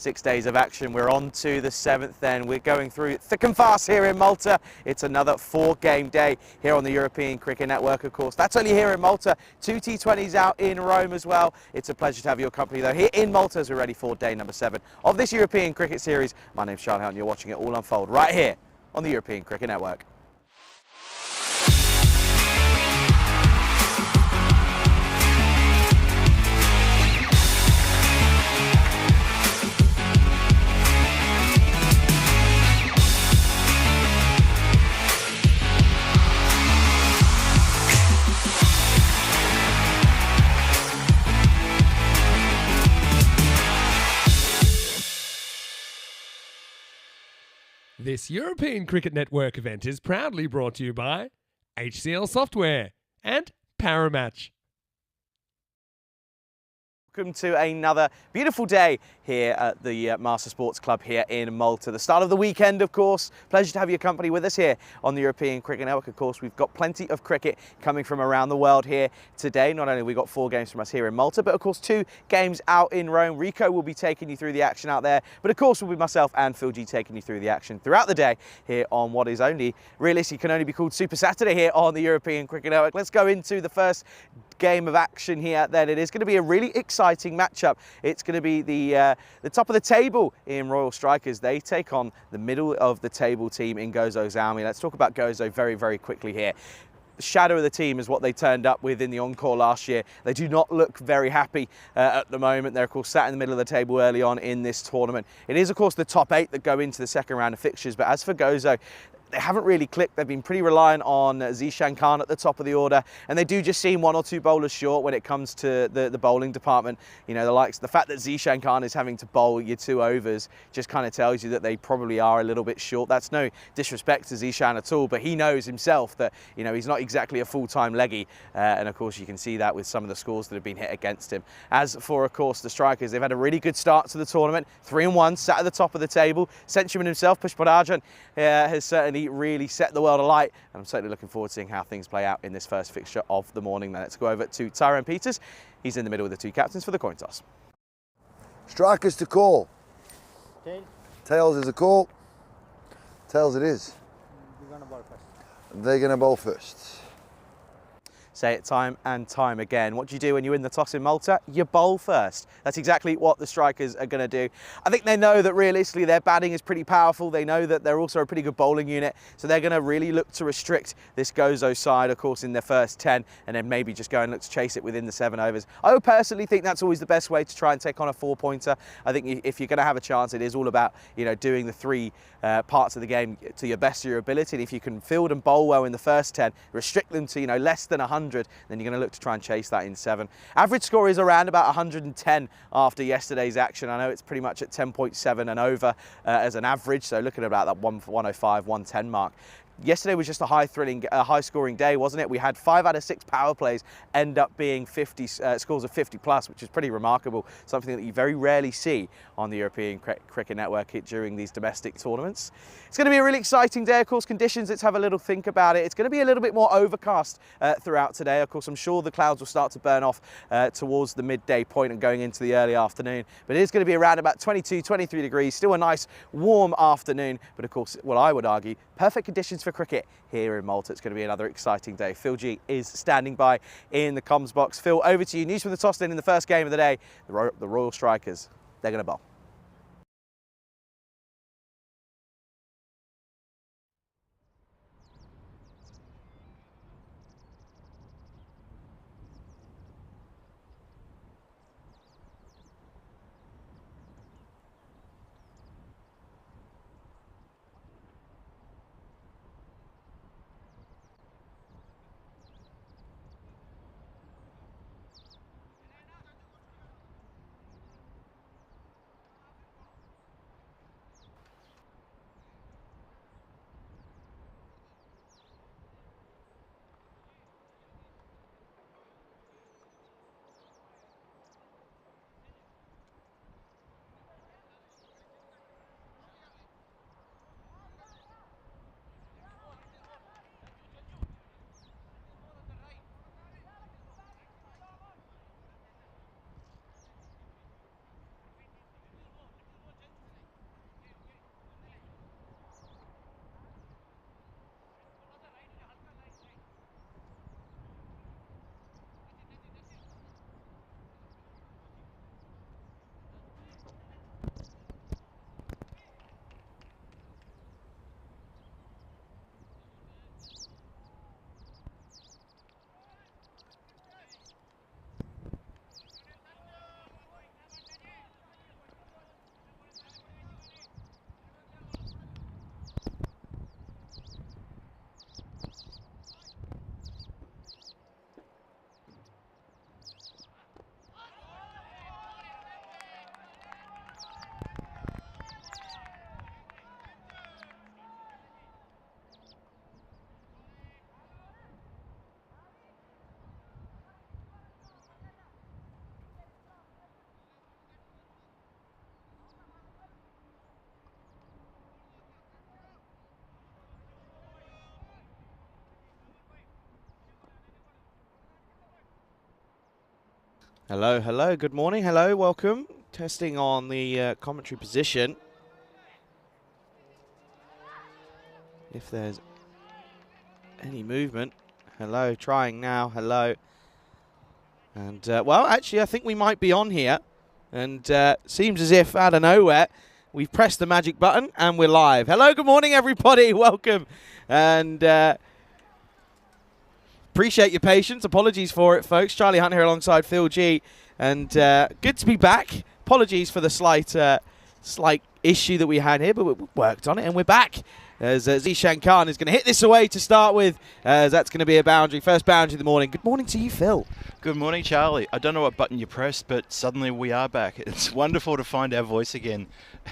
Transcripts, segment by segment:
6 days of action. We're on to the 7th then. We're going through thick and fast here in Malta. It's another 4-game day here on the European Cricket Network, of course. That's only here in Malta. 2 T20s out in Rome as well. It's a pleasure to have your company, though, here in Malta as we're ready for day number 7 of this European Cricket Series. My name's Charlie Hunt, and you're watching it all unfold right here on the European Cricket Network. This European Cricket Network event is proudly brought to you by HCL Software and Paramatch. Welcome to another beautiful day here at the Master Sports Club here in Malta. The start of the weekend, of course. Pleasure to have your company with us here on the European Cricket Network. Of course, we've got plenty of cricket coming from around the world here today. Not only have we got 4 games from us here in Malta, but of course 2 games out in Rome. Rico will be taking you through the action out there, but of course will be myself and Phil G taking you through the action throughout the day here on what is only, realistically, can only be called Super Saturday here on the European Cricket Network. Let's go into the first game of action here then. It is going to be a really exciting matchup. It's going to be the top of the table in Royal Strikers. They take on the middle of the table team in Gozo Zalmi. Let's talk about Gozo very, very quickly here. The shadow of the team is what they turned up with in the encore last year. They do not look very happy at the moment. They're, of course, sat in the middle of the table early on in this tournament. It is, of course, the top 8 that go into the second round of fixtures. But as for Gozo, they haven't really clicked. They've been pretty reliant on Zishan Khan at the top of the order, and they do just seem 1 or 2 bowlers short when it comes to the bowling department. You know, the fact that Zishan Khan is having to bowl your 2 overs just kind of tells you that they probably are a little bit short. That's no disrespect to Zishan at all, but he knows himself that, you know, he's not exactly a full-time leggy, and of course you can see that with some of the scores that have been hit against him. As for, of course, the Strikers, they've had a really good start to the tournament. 3-1, sat at the top of the table. Centuryman himself, Pushparajan, has certainly really set the world alight, and I'm certainly looking forward to seeing how things play out in this first fixture of the morning. Now let's go over to Tyrone Peters. He's in the middle with the 2 captains for the coin toss. Strikers to call. Tails. Tails is a call. Tails it is. We're gonna bowl first. They're going to bowl first. Say it time and time again. What do you do when you win the toss in Malta? You bowl first. That's exactly what the Strikers are going to do. I think they know that realistically their batting is pretty powerful. They know that they're also a pretty good bowling unit. So they're going to really look to restrict this Gozo side, of course, in their first 10, and then maybe just go and look to chase it within the 7 overs. I would personally think that's always the best way to try and take on a 4-pointer. I think if you're going to have a chance, it is all about, you know, doing the 3 parts of the game to your best of your ability. And if you can field and bowl well in the first 10, restrict them to, you know, less than 100, then you're going to look to try and chase that in 7. Average score is around about 110 after yesterday's action. I know it's pretty much at 10.7 and over as an average, so looking at about that 105, 110 mark. Yesterday was just a high-scoring day, wasn't it? We had 5 out of 6 power plays end up being 50 scores of 50 plus, which is pretty remarkable. Something that you very rarely see on the European Cricket Network during these domestic tournaments. It's going to be a really exciting day, of course. Conditions, let's have a little think about it. It's going to be a little bit more overcast throughout today. Of course, I'm sure the clouds will start to burn off towards the midday point and going into the early afternoon. But it is going to be around about 22, 23 degrees. Still a nice warm afternoon. But of course, well, I would argue, perfect conditions for cricket here in Malta. It's going to be another exciting day. Phil G is standing by in the comms box. Phil, over to you. News from the toss in the first game of the day. The Royal Strikers, they're going to bowl. Hello, hello, good morning, hello, welcome. Testing on the commentary position. If there's any movement. Hello, trying now, hello. And, well, actually, I think we might be on here. And seems as if, out of nowhere, we've pressed the magic button and we're live. Hello, good morning, everybody, welcome. And appreciate your patience. Apologies for it, folks. Charlie Hunt here alongside Phil G. And good to be back. Apologies for the slight issue that we had here, but we worked on it and we're back. As Zishan Khan is going to hit this away to start with, as that's going to be a boundary. First boundary of the morning. Good morning to you, Phil. Good morning, Charlie. I don't know what button you pressed, but suddenly we are back. It's wonderful to find our voice again,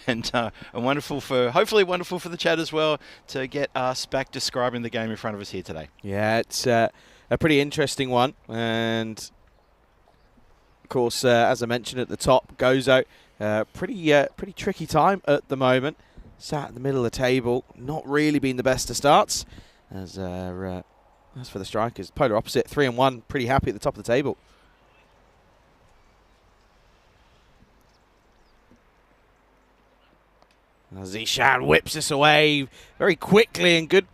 and hopefully wonderful for the chat as well to get us back describing the game in front of us here today. Yeah, it's a pretty interesting one, and of course, as I mentioned at the top, Gozo, pretty tricky time at the moment. Sat in the middle of the table, not really been the best of starts. As for the strikers, polar opposite, 3-1, pretty happy at the top of the table. Zishan whips us away very quickly and good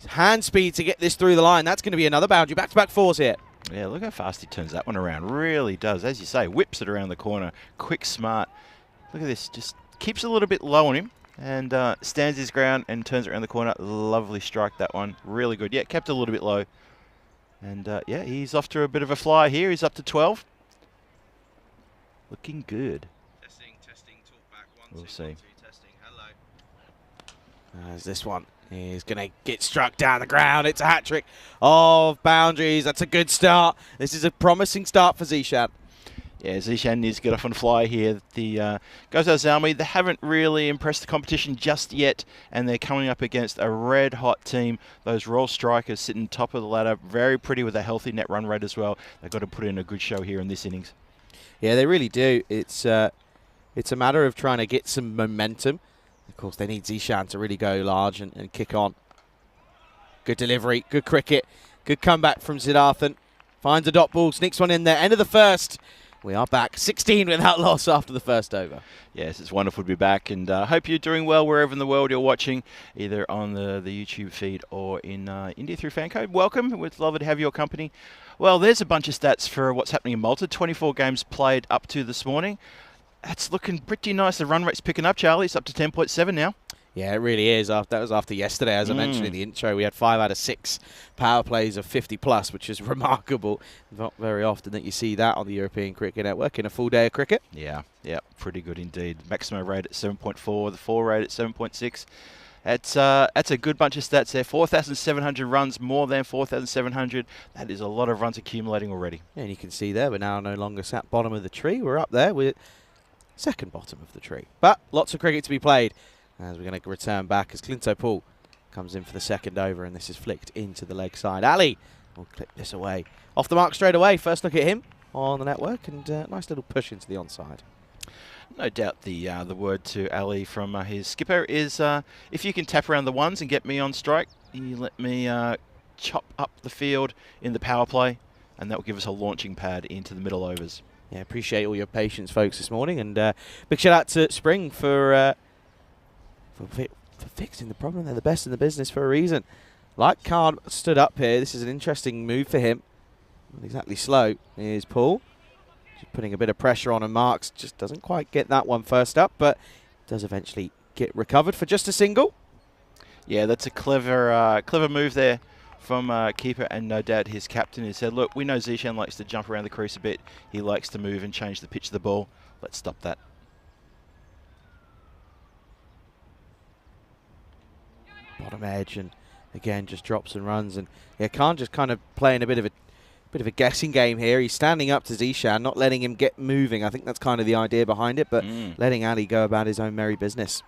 hand speed to get this through the line. That's going to be another boundary. Back-to-back fours here. Yeah, look how fast he turns that one around. Really does. As you say, whips it around the corner. Quick, smart. Look at this. Just keeps it a little bit low on him. And stands his ground and turns it around the corner. Lovely strike, that one. Really good. Yeah, kept it a little bit low. And, yeah, he's off to a bit of a flyer here. He's up to 12. Looking good. Testing, talk back. We'll see. Testing, hello. As this one is going to get struck down the ground. It's a hat-trick of boundaries. That's a good start. This is a promising start for Zishan. Yeah, Zishan needs to get off on fly here. The Gozo Zalmi, they haven't really impressed the competition just yet, and they're coming up against a red-hot team. Those Royal Strikers sitting top of the ladder, very pretty with a healthy net run rate as well. They've got to put in a good show here in this innings. Yeah, they really do. It's a matter of trying to get some momentum. Of course, they need Zishan to really go large and kick on. Good delivery, good cricket, good comeback from Siddharthan. Finds a dot ball, sneaks one in there. End of the first. We are back 16 without loss after the first over. Yes, it's wonderful to be back, and I hope you're doing well wherever in the world you're watching, either on the YouTube feed or in India through Fancode. Welcome. We'd love to have your company. Well, there's a bunch of stats for what's happening in Malta. 24 games played up to this morning. That's looking pretty nice. The run rate's picking up, Charlie. It's up to 10.7 now. Yeah, it really is. That was after yesterday, as I mentioned in the intro. We had 5 out of 6 power plays of 50+, which is remarkable. Not very often that you see that on the European Cricket Network in a full day of cricket. Yeah, pretty good indeed. Maximo rate at 7.4, the 4 rate at 7.6. That's a good bunch of stats there. 4,700 runs, more than 4,700. That is a lot of runs accumulating already. Yeah, and you can see there, we're now no longer sat bottom of the tree. We're up there. We're second bottom of the tree. But lots of cricket to be played. As we're going to return back as Clinto Paul comes in for the second over, and this is flicked into the leg side. Ali will clip this away. Off the mark straight away. First look at him on the network, and nice little push into the onside. No doubt the word to Ali from his skipper is, if you can tap around the ones and get me on strike, you let me chop up the field in the power play, and that will give us a launching pad into the middle overs. Yeah, appreciate all your patience, folks, this morning, and big shout out to Spring for fixing the problem. They're the best in the business for a reason. Like Khan stood up here. This is an interesting move for him. Not exactly slow. Here's Paul. Just putting a bit of pressure on, and Marks just doesn't quite get that one first up, but does eventually get recovered for just a single. Yeah, that's a clever move there from keeper, and no doubt his captain has said, look, we know Zishan likes to jump around the crease a bit. He likes to move and change the pitch of the ball. Let's stop that. Bottom edge, and again just drops and runs, and yeah, Khan just kind of playing a bit of a guessing game here. He's standing up to Zishan, not letting him get moving. I think that's kind of the idea behind it, but letting Ali go about his own merry business.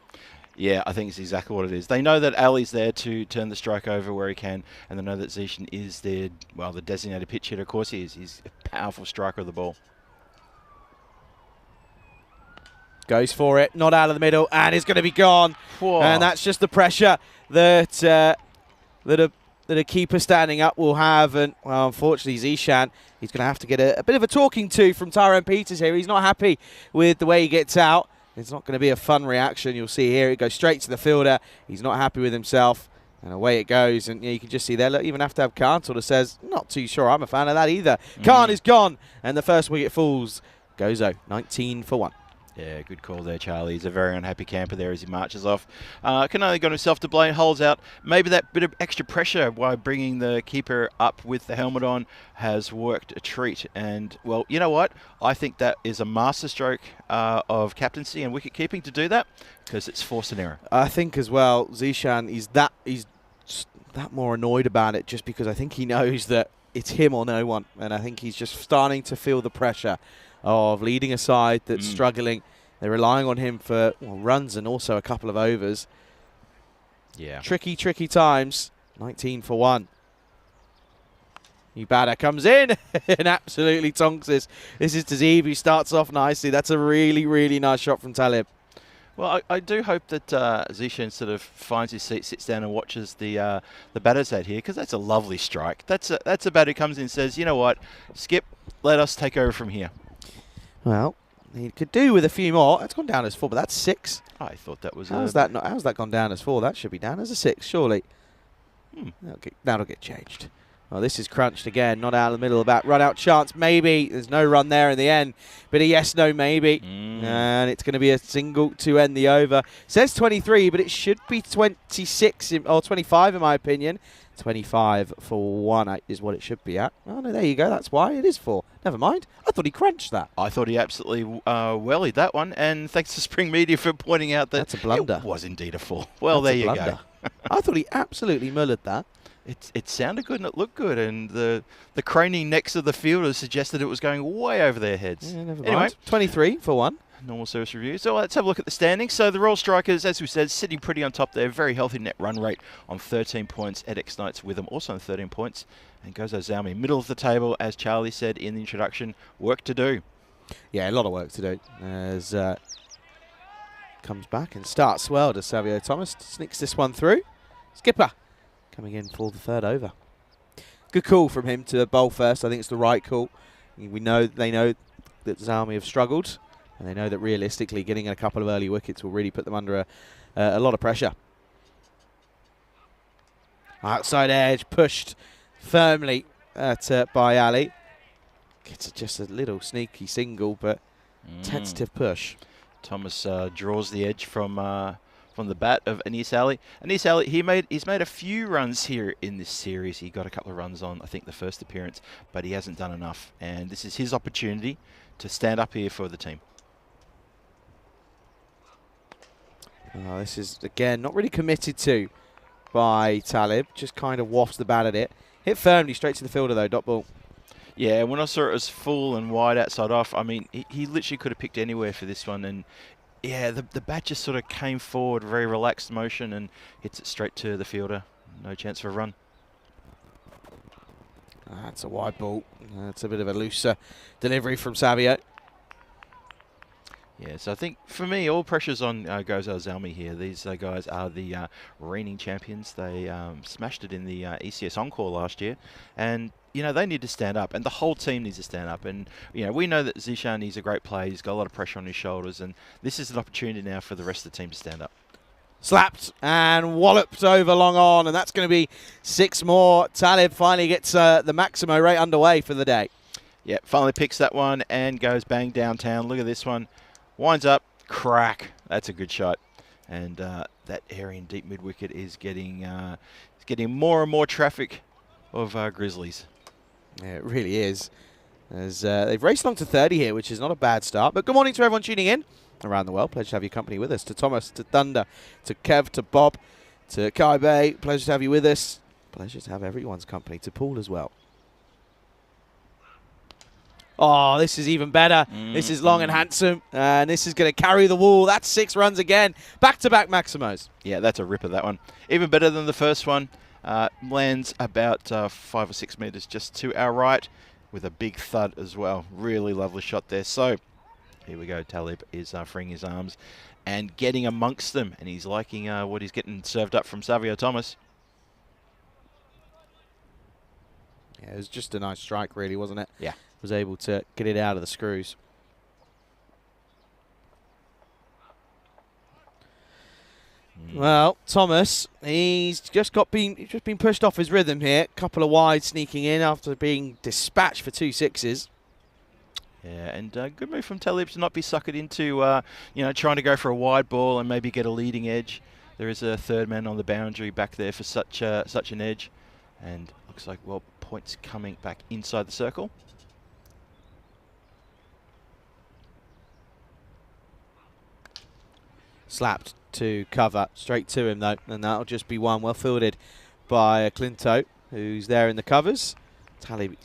Yeah, I think it's exactly what it is. They know that Ali's there to turn the strike over where he can, and they know that Zishan is the designated pitch hitter. Of course he is. He's a powerful striker of the ball. Goes for it, not out of the middle, and is going to be gone. Whoa. And that's just the pressure that a that a keeper standing up will have, and well, unfortunately Zishan, he's going to have to get a bit of a talking to from Tyrone Peters here. He's not happy with the way he gets out. It's not going to be a fun reaction. You'll see here it goes straight to the fielder. He's not happy with himself, and away it goes. And you can just see there, look, even have to have Khan sort of says, not too sure I'm a fan of that either. Khan is gone, and the first wicket falls. Gozo, 19 for 1. Yeah, good call there, Charlie. He's a very unhappy camper there as he marches off. Can only got himself to blame, holds out. Maybe that bit of extra pressure while bringing the keeper up with the helmet on has worked a treat. And, well, you know what? I think that is a masterstroke of captaincy and wicket keeping to do that, because it's forced an error. I think as well, Zishan, he's that more annoyed about it just because I think he knows that it's him or no one. And I think he's just starting to feel the pressure of leading a side that's struggling. They're relying on him for runs and also a couple of overs. Yeah. Tricky times. 19 for 1. Batter comes in and absolutely tonks this. This is Tazeeb, who starts off nicely. That's a really, really nice shot from Talib. Well, I do hope that Zishan sort of finds his seat, sits down and watches the batter's out here, because that's a lovely strike. That's a batter who comes in and says, you know what, Skip, let us take over from here. Well, he could do with a few more. It's gone down as 4, but that's 6. I thought that was how's that gone down as 4? That should be down as a 6, surely. That'll get changed. Well, this is crunched again, not out of the middle of that run out chance. Maybe there's no run there in the end, but a yes, no, maybe, and it's going to be a single to end the over. Says 23, but it should be 26 or 25 in my opinion. 25 for 1 is what it should be at. Oh no, there you go. That's why it is 4. Never mind. I thought he crunched that. I thought he absolutely wellied that one, and thanks to Spring Media for pointing out that that's a blunder. It was indeed a 4. Well, there you go. I thought he absolutely mullered that. It sounded good and it looked good, and the craning necks of the fielders suggested it was going way over their heads. Yeah, never mind. 23 for 1. Normal service review. So let's have a look at the standings. So the Royal Strikers, as we said, sitting pretty on top there. Very healthy net run rate on 13 points. Edex Knights with them also on 13 points. And Gozo Zalmi, middle of the table, as Charlie said in the introduction. Work to do. Yeah, a lot of work to do. As comes back and starts well to Savio Thomas. Sneaks this one through. Skipper coming in for the 3rd over. Good call from him to bowl first. I think it's the right call. They know that Zalmi have struggled. And they know that realistically getting a couple of early wickets will really put them under a lot of pressure. Outside edge, pushed firmly by Ali. Gets just a little sneaky single, but tentative push. Thomas draws the edge from the bat of Anis Ali. Anis Ali, he's made a few runs here in this series. He got a couple of runs on, I think, the first appearance, but he hasn't done enough. And this is his opportunity to stand up here for the team. This is, again, not really committed to by Talib. Just kind of wafts the bat at it. Hit firmly straight to the fielder, though, dot ball. Yeah, when I saw it as full and wide outside off, I mean, he literally could have picked anywhere for this one. And, yeah, the bat just sort of came forward, very relaxed motion, and hits it straight to the fielder. No chance for a run. That's a wide ball. That's a bit of a looser delivery from Savio. Yeah, so I think, for me, all pressure's on Gozo Zalmi here. These guys are the reigning champions. They smashed it in the ECS Encore last year. And, you know, they need to stand up. And the whole team needs to stand up. And, you know, we know that Zishan, he's a great player. He's got a lot of pressure on his shoulders. And this is an opportunity now for the rest of the team to stand up. Slapped and walloped over long on. And that's going to be 6 more. Talib finally gets the Maximo rate underway for the day. Yeah, finally picks that one and goes bang downtown. Look at this one. Winds up, crack. That's a good shot. And that area in deep mid-wicket is getting more and more traffic of Grizzlies. Yeah, it really is. As they've raced along to 30 here, which is not a bad start. But good morning to everyone tuning in around the world. Pleasure to have your company with us. To Thomas, to Thunder, to Kev, to Bob, to Kai Bay. Pleasure to have you with us. Pleasure to have everyone's company. To Paul as well. Oh, this is even better. This is long and handsome, and this is going to carry the wall. That's 6 runs again. Back-to-back Maximos. Yeah, that's a ripper, that one. Even better than the first one. Lands about 5 or 6 metres just to our right with a big thud as well. Really lovely shot there. So, here we go. Talib is freeing his arms and getting amongst them, and he's liking what he's getting served up from Savio Thomas. Yeah, it was just a nice strike, really, wasn't it? Yeah. Was able to get it out of the screws. Well, Thomas, he's just been pushed off his rhythm here. Couple of wides sneaking in after being dispatched for 2 sixes. Yeah, and good move from Talib to not be suckered into, trying to go for a wide ball and maybe get a leading edge. There is a third man on the boundary back there for such an edge, and looks like, well, points coming back inside the circle. Slapped to cover, straight to him though, and that'll just be one well fielded by Clinto, who's there in the covers. Talib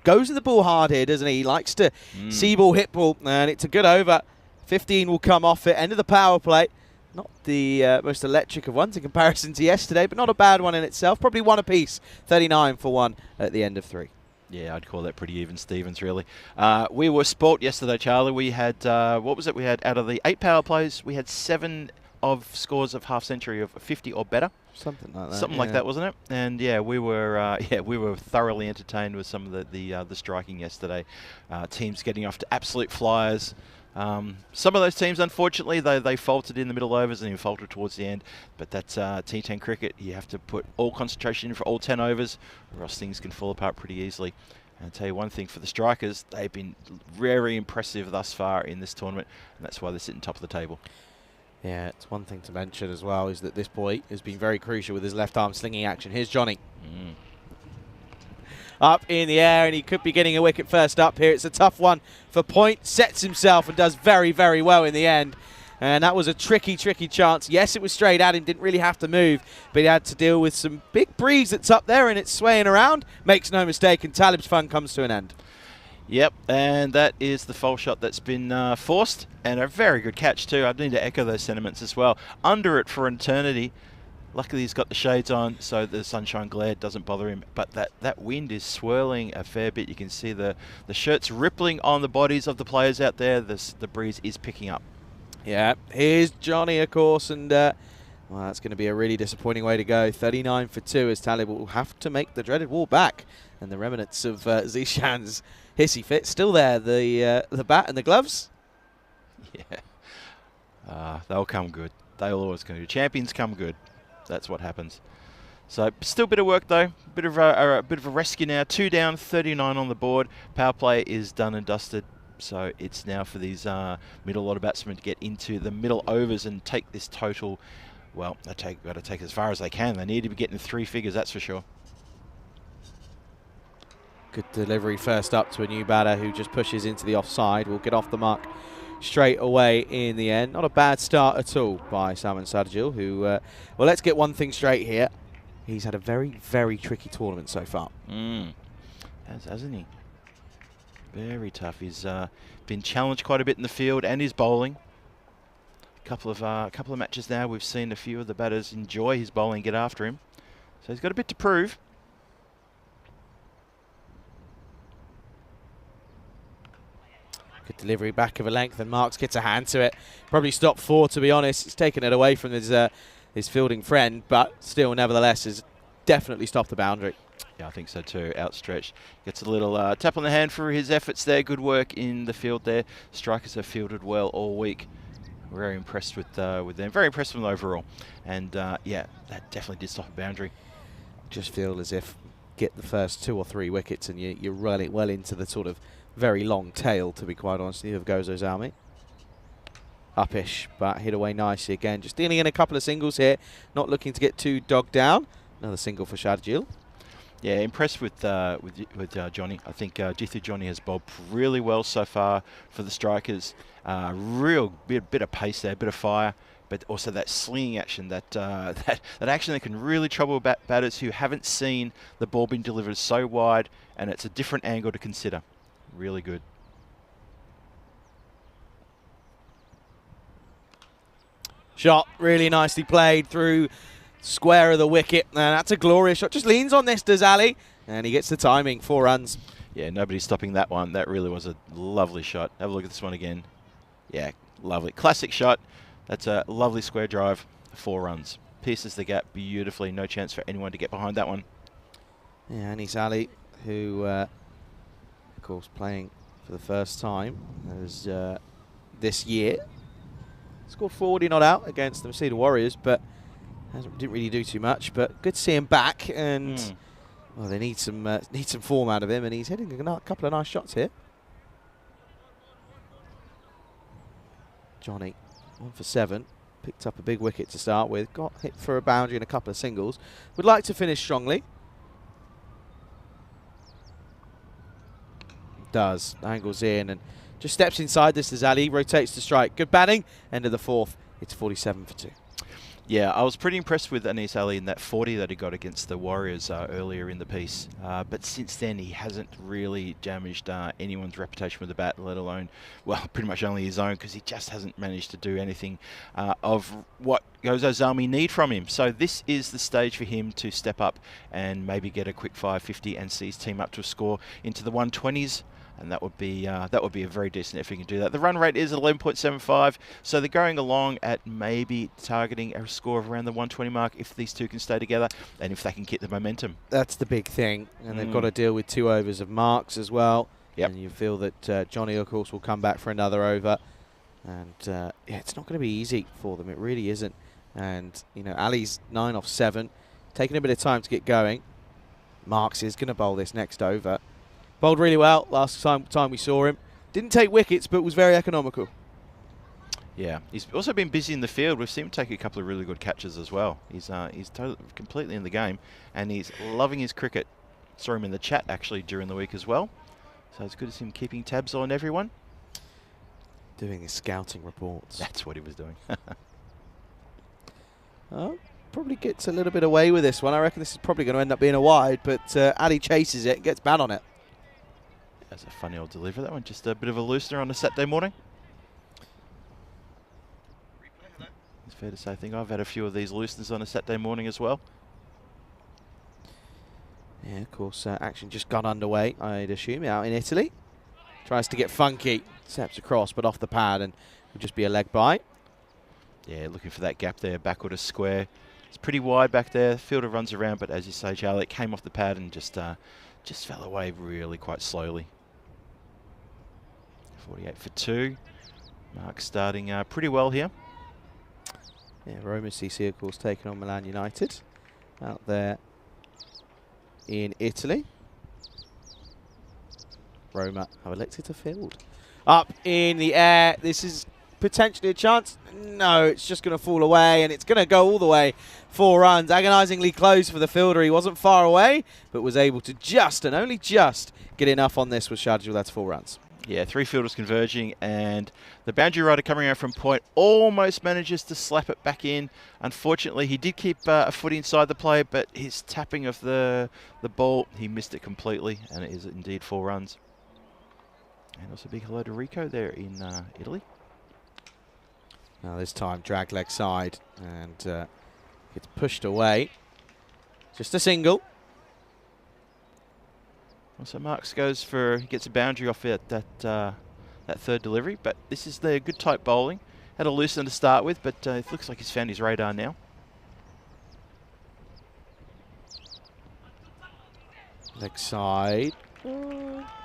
goes to the ball hard here, doesn't he? He likes to see ball, hit ball, and it's a good over. 15 will come off it. End of the power play. Not the most electric of ones in comparison to yesterday, but not a bad one in itself. Probably one apiece. 39 for one at the end of 3. Yeah, I'd call that pretty even Stevens, really. We were sport yesterday, Charlie. We had, what was it? We had, out of the 8 power plays, we had 7 of scores of half century of 50 or better. Something like that. Something like that, wasn't it? And yeah, we were thoroughly entertained with some of the striking yesterday. Teams getting off to absolute flyers. Some of those teams, unfortunately, they faltered in the middle overs and then faltered towards the end. But that's T10 cricket. You have to put all concentration in for all 10 overs, or else things can fall apart pretty easily. And I'll tell you one thing, for the strikers, they've been very impressive thus far in this tournament, and that's why they're sitting top of the table. Yeah, it's one thing to mention as well is that this boy has been very crucial with his left arm slinging action. Here's Johnny. Up in the air, and he could be getting a wicket first up here. It's a tough one for Point. Sets himself and does very, very well in the end. And that was a tricky, tricky chance. Yes, it was straight at him. Didn't really have to move, but he had to deal with some big breeze that's up there, and it's swaying around. Makes no mistake, and Talib's fun comes to an end. Yep, and that is the foul shot that's been forced, and a very good catch too. I need to echo those sentiments as well. Under it for an eternity. Luckily he's got the shades on, so the sunshine glare doesn't bother him. But that wind is swirling a fair bit. You can see the shirts rippling on the bodies of the players out there. The breeze is picking up. Yeah, here's Johnny, of course, and well, that's going to be a really disappointing way to go. 39 for 2 as Talib will have to make the dreaded wall back, and the remnants of Zishan's hissy fit still there. The bat and the gloves. Yeah, they'll come good. They'll always come good. Champions come good. That's what happens. So still a bit of work though. Bit of a rescue now. 2 down, 39 on the board. Power play is done and dusted. So it's now for these middle order batsmen to get into the middle overs and take this total. Well, they got to take as far as they can. They need to be getting 3 figures, that's for sure. Good delivery first up to a new batter who just pushes into the offside. Will get off the mark straight away in the end. Not a bad start at all by Salman Sadajil, who, well, let's get one thing straight here. He's had a very, very tricky tournament so far. Hasn't he? Very tough. He's been challenged quite a bit in the field and his bowling. Couple of matches now, we've seen a few of the batters enjoy his bowling, get after him. So he's got a bit to prove. Good delivery back of a length, and Marks gets a hand to it. Probably stopped 4, to be honest. He's taken it away from his fielding friend, but still, nevertheless, has definitely stopped the boundary. Yeah, I think so too. Outstretched. Gets a little tap on the hand for his efforts there. Good work in the field there. Strikers have fielded well all week. We're very impressed with them. Very impressed with them overall. And yeah, that definitely did stop a boundary. Just feel as if get the first 2 or 3 wickets and you're running well into the sort of very long tail, to be quite honest, of Gozo Zalmi. Uppish, but hit away nicely again. Just dealing in a couple of singles here. Not looking to get too dogged down. Another single for Shadjil. Yeah, impressed with Johnny. I think Jithu Johnny has bowled really well so far for the strikers. Real bit of pace there, bit of fire, but also that slinging action, that action that can really trouble batters who haven't seen the ball being delivered so wide, and it's a different angle to consider. Really good. Shot really nicely played through square of the wicket, and that's a glorious shot. Just leans on this, does Ali, and he gets the timing. 4 runs. Yeah, nobody's stopping that one. That really was a lovely shot. Have a look at this one again. Yeah, lovely. Classic shot. That's a lovely square drive. 4 runs. Pierces the gap beautifully. No chance for anyone to get behind that one. Yeah, Anis Ali who, of course, playing for the first time as this year. Scored 40 not out against the Cedar Warriors, but didn't really do too much. But good to see him back, and well, they need some form out of him, and he's hitting a couple of nice shots here. Johnny, 1 for 7, picked up a big wicket to start with, got hit for a boundary and a couple of singles. Would like to finish strongly. Does, angles in and just steps inside this as Ali, rotates to strike. Good batting, end of the 4th, it's 47 for 2. Yeah, I was pretty impressed with Anis Ali in that 40 that he got against the Warriors earlier in the piece. But since then, he hasn't really damaged anyone's reputation with the bat, let alone, well, pretty much only his own, because he just hasn't managed to do anything of what Gozo Zalmi need from him. So this is the stage for him to step up and maybe get a quick 550 and see his team up to a score into the 120s. And that would be a very decent if he can do that. The run rate is 11.75, so they're going along at maybe targeting a score of around the 120 mark if these two can stay together and if they can keep the momentum. That's the big thing, and they've got to deal with 2 overs of marks as well. Yep. And you feel that Johnny, of course, will come back for another over. And yeah, it's not going to be easy for them. It really isn't. And, you know, Ali's 9 off 7, taking a bit of time to get going. Marks is going to bowl this next over. Bowled really well last time we saw him. Didn't take wickets, but was very economical. Yeah, he's also been busy in the field. We've seen him take a couple of really good catches as well. He's completely in the game, and he's loving his cricket. Saw him in the chat, actually, during the week as well. So it's good to see him keeping tabs on everyone. Doing his scouting reports. That's what he was doing. Probably gets a little bit away with this one. I reckon this is probably going to end up being a wide, but Ali chases it and gets bad on it. That's a funny old delivery, that one. Just a bit of a loosener on a Saturday morning. It's fair to say, I think I've had a few of these looseners on a Saturday morning as well. Yeah, of course, action just got underway, I'd assume, out in Italy. Tries to get funky, steps across, but off the pad, and will just be a leg by. Yeah, looking for that gap there, backward of square. It's pretty wide back there. Fielder runs around, but as you say, Charlie, it came off the pad and just fell away really quite slowly. 48 for 2. Mark starting pretty well here. Yeah, Roma CC, of course, taking on Milan United out there in Italy. Roma have elected to field. Up in the air. This is potentially a chance. No, it's just going to fall away, and it's going to go all the way. 4 runs. Agonisingly close for the fielder. He wasn't far away, but was able to just and only just get enough on this with Shadjul. That's 4 runs. Yeah, 3 fielders converging, and the boundary rider coming around from point almost manages to slap it back in. Unfortunately, he did keep a foot inside the play, but his tapping of the ball, he missed it completely, and it is indeed 4 runs. And also big hello to Rico there in Italy. Now this time drag leg side and gets pushed away. Just a single. Well, so Marks goes he gets a boundary off it, that 3rd delivery, but this is the good type bowling. Had a loosener to start with, but it looks like he's found his radar now. Leg side.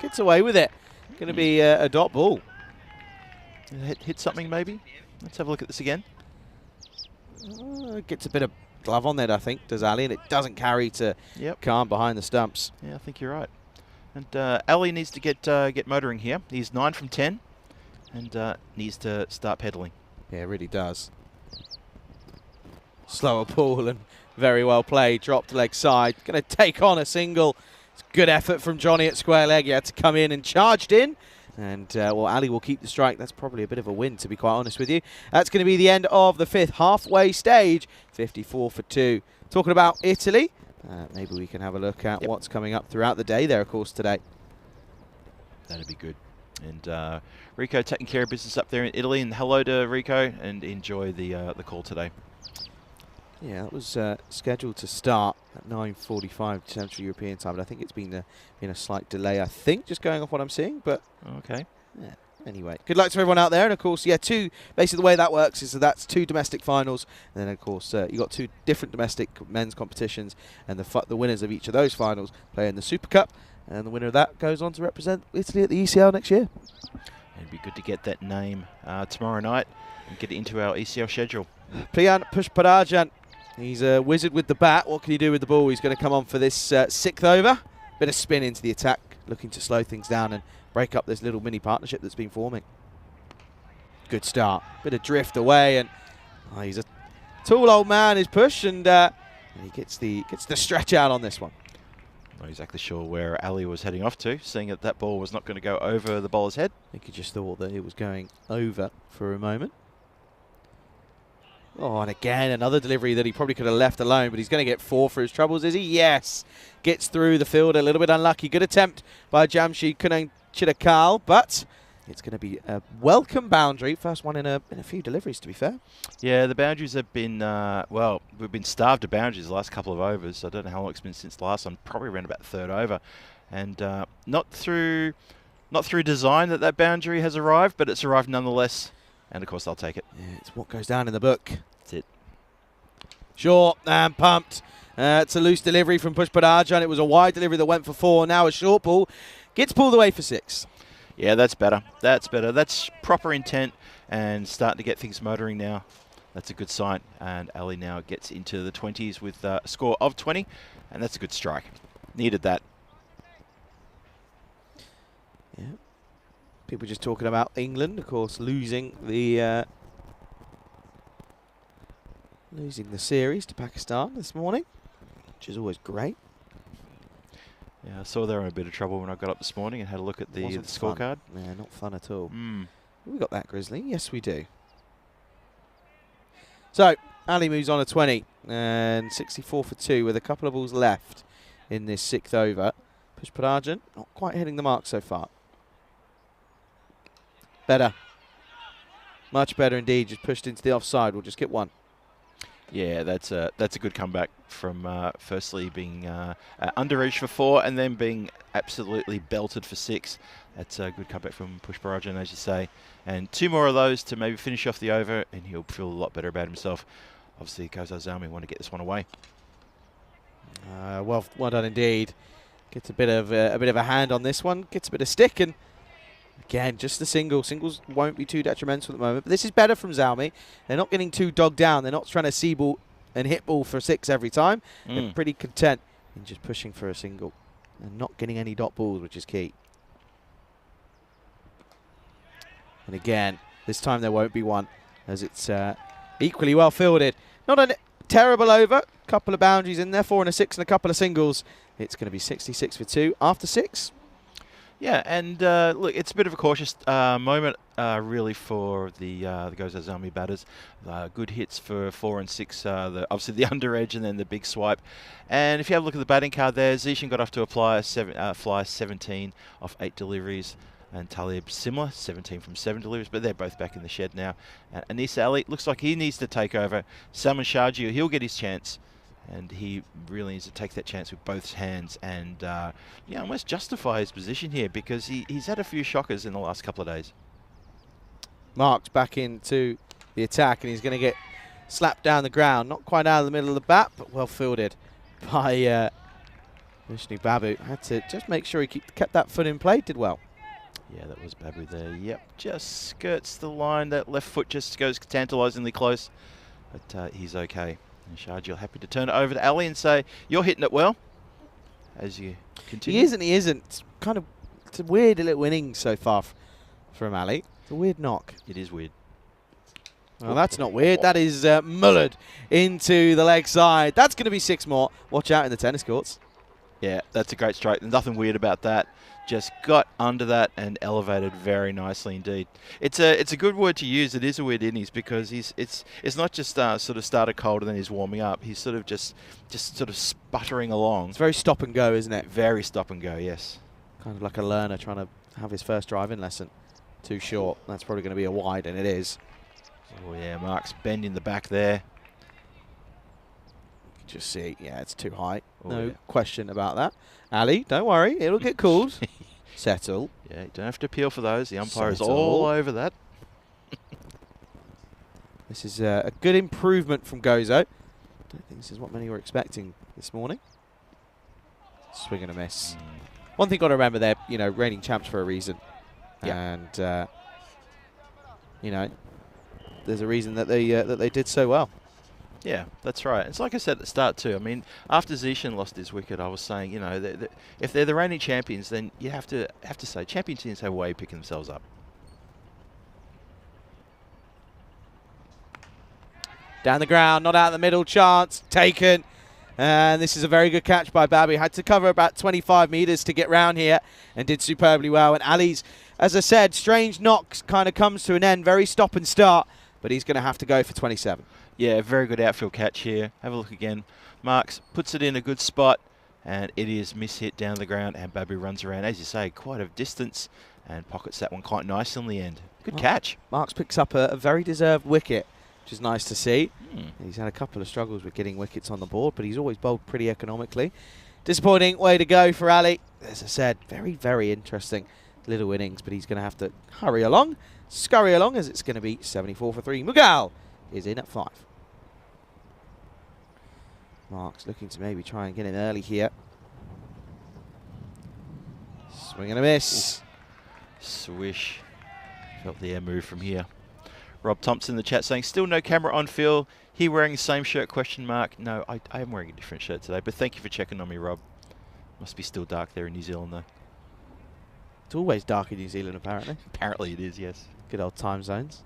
Gets away with it. Going to be a dot ball. Hit something maybe? Let's have a look at this again. Gets a bit of glove on that, I think, does Ali, and it doesn't carry to Khan behind the stumps. Yeah, I think you're right. And Ali needs to get motoring here. He's 9 from 10 and needs to start pedaling. Yeah, it really does. Slower ball and very well played. Dropped leg side. Going to take on a single. It's good effort from Johnny at square leg. He had to come in and charged in. And, well, Ali will keep the strike. That's probably a bit of a win, to be quite honest with you. That's going to be the end of the 5th halfway stage. 54 for 2. Talking about Italy, maybe we can have a look at what's coming up throughout the day there, of course, today. That'd be good. And Rico taking care of business up there in Italy. And hello to Rico, and enjoy the call today. Yeah, it was scheduled to start at 9:45 Central European time, but I think it's been a slight delay, I think, just going off what I'm seeing. But okay. Yeah, Anyway, good luck to everyone out there. And of course, yeah, basically the way that works is that's 2 domestic finals. And then of course, you got 2 different domestic men's competitions, and the winners of each of those finals play in the Super Cup. And the winner of that goes on to represent Italy at the ECL next year. It'd be good to get that name tomorrow night and get it into our ECL schedule. Plian Pushparajan, he's a wizard with the bat. What can he do with the ball? He's going to come on for this 6th over. Bit of spin into the attack, looking to slow things down and break up this little mini partnership that's been forming. Good start. Bit of drift away, and he's a tall old man, his push, and he gets the stretch out on this one. Not exactly sure where Ali was heading off to, seeing that that ball was not going to go over the bowler's head. I think he just thought that it was going over for a moment. Oh, and again, another delivery that he probably could have left alone, but he's going to get 4 for his troubles, is he? Yes. Gets through the field, a little bit unlucky. Good attempt by Jamshid Kunang Chidakal, but it's going to be a welcome boundary. First one in a few deliveries, to be fair. Yeah, the boundaries have been, well, we've been starved of boundaries the last couple of overs. I don't know how long it's been since the last one, probably around about the 3rd over. And not through design that boundary has arrived, but it's arrived nonetheless. And of course, they'll take it. Yeah, it's what goes down in the book. That's it. Short and pumped. It's a loose delivery from Pushparajan. It was a wide delivery that went for 4. Now a short ball. Gets pulled away for 6. Yeah, that's better. That's better. That's proper intent and starting to get things motoring now. That's a good sign. And Ali now gets into the 20s with a score of 20. And that's a good strike. Needed that. Yeah. People just talking about England, of course, losing the series to Pakistan this morning, which is always great. Yeah, I saw they were in a bit of trouble when I got up this morning and had a look at the scorecard. Yeah, not fun at all. Mm. We got that, Grizzly. Yes, we do. So, Ali moves on to 20 and 64 for 2 with a couple of balls left in this 6th over. Pushparajan not quite hitting the mark so far. Better. Much better indeed. Just pushed into the offside. We'll just get 1. Yeah, that's a good comeback from firstly being underaged for 4 and then being absolutely belted for 6. That's a good comeback from Pushparajan, as you say. And 2 more of those to maybe finish off the over, and he'll feel a lot better about himself. Obviously, Kozo Zalmi want to get this one away. Well done indeed. Gets a bit of a hand on this one. Gets a bit of stick, and again, just the single. Singles won't be too detrimental at the moment. But this is better from Zalmi. They're not getting too dogged down. They're not trying to see ball and hit ball for 6 every time. They're pretty content in just pushing for a single and not getting any dot balls, which is key. And again, this time there won't be one, as it's equally well fielded. Not a terrible over. Couple of boundaries in there, 4 and a 6 and a couple of singles. It's going to be 66 for 2 after 6. Yeah, and look, it's a bit of a cautious moment, really, for the Gozo Zalmi batters. Good hits for 4 and 6, obviously the under edge and then the big swipe. And if you have a look at the batting card there, Zishan got off to a fly 17 off 8 deliveries. And Talib similar, 17 from 7 deliveries, but they're both back in the shed now. Anis Ali looks like he needs to take over. Salman Sharji, he'll get his chance. And he really needs to take that chance with both hands and almost justify his position here, because he's had a few shockers in the last couple of days. Marked back into the attack, and he's going to get slapped down the ground. Not quite out of the middle of the bat, but well fielded by Vishnu Babu. Had to just make sure he kept that foot in play, did well. Yeah, that was Babu there. Yep, just skirts the line. That left foot just goes tantalisingly close, but he's okay. And Sharjil happy to turn it over to Ali and say, "You're hitting it well." As you continue. He isn't. It's a weird little innings so far from Ali. It's a weird knock. It is weird. Well, that's not weird. That is mullered into the leg side. That's going to be 6 more. Watch out in the tennis courts. Yeah, that's a great strike. There's nothing weird about that. Just got under that and elevated very nicely indeed. It's a good word to use. It is a weird innings, because it's not just sort of started cold and then he's warming up. He's sort of just sort of sputtering along. It's very stop and go, isn't it? Very stop and go, yes. Kind of like a learner trying to have his first driving lesson. Too short. That's probably going to be a wide, and it is. Oh yeah, Mark's bending the back there. You can just see, yeah, it's too high. Oh, no yeah. question about that. Ali, don't worry, it'll get called. Settle. Yeah, you don't have to appeal for those. The umpire is Settle. all over that. This is a good improvement from Gozo. I don't think this is what many were expecting this morning. Swing and a miss. One thing got to remember, they're reigning champs for a reason, and there's a reason that they did so well. Yeah, that's right. It's like I said at the start too. I mean, after Zishan lost his wicket, I was saying, if they're the reigning champions, then you have to say champion teams have a way of picking themselves up. Down the ground, not out the middle, chance taken. And this is a very good catch by Babby. Had to cover about 25 metres to get round here and did superbly well. And Ali's, as I said, strange knocks kind of comes to an end. Very stop and start, but he's going to have to go for 27. Yeah, very good outfield catch here. Have a look again. Marks puts it in a good spot, and it is mishit down the ground, and Babby runs around, as you say, quite a distance and pockets that one quite nice in the end. Good catch. Marks picks up a very deserved wicket, which is nice to see. He's had a couple of struggles with getting wickets on the board, but he's always bowled pretty economically. Disappointing way to go for Ali. As I said, very, very interesting little innings, but he's going to have to hurry along, scurry along, as it's going to be 74 for 3. Mughal is in at 5. Marks looking to maybe try and get in early here. Swing and a miss. Swish. Felt the air move from here. Rob Thompson in the chat saying, still no camera on Phil. He wearing the same shirt, question mark. No, I am wearing a different shirt today, but thank you for checking on me, Rob. Must be still dark there in New Zealand, though. It's always dark in New Zealand, apparently. Apparently it is, yes. Good old time zones.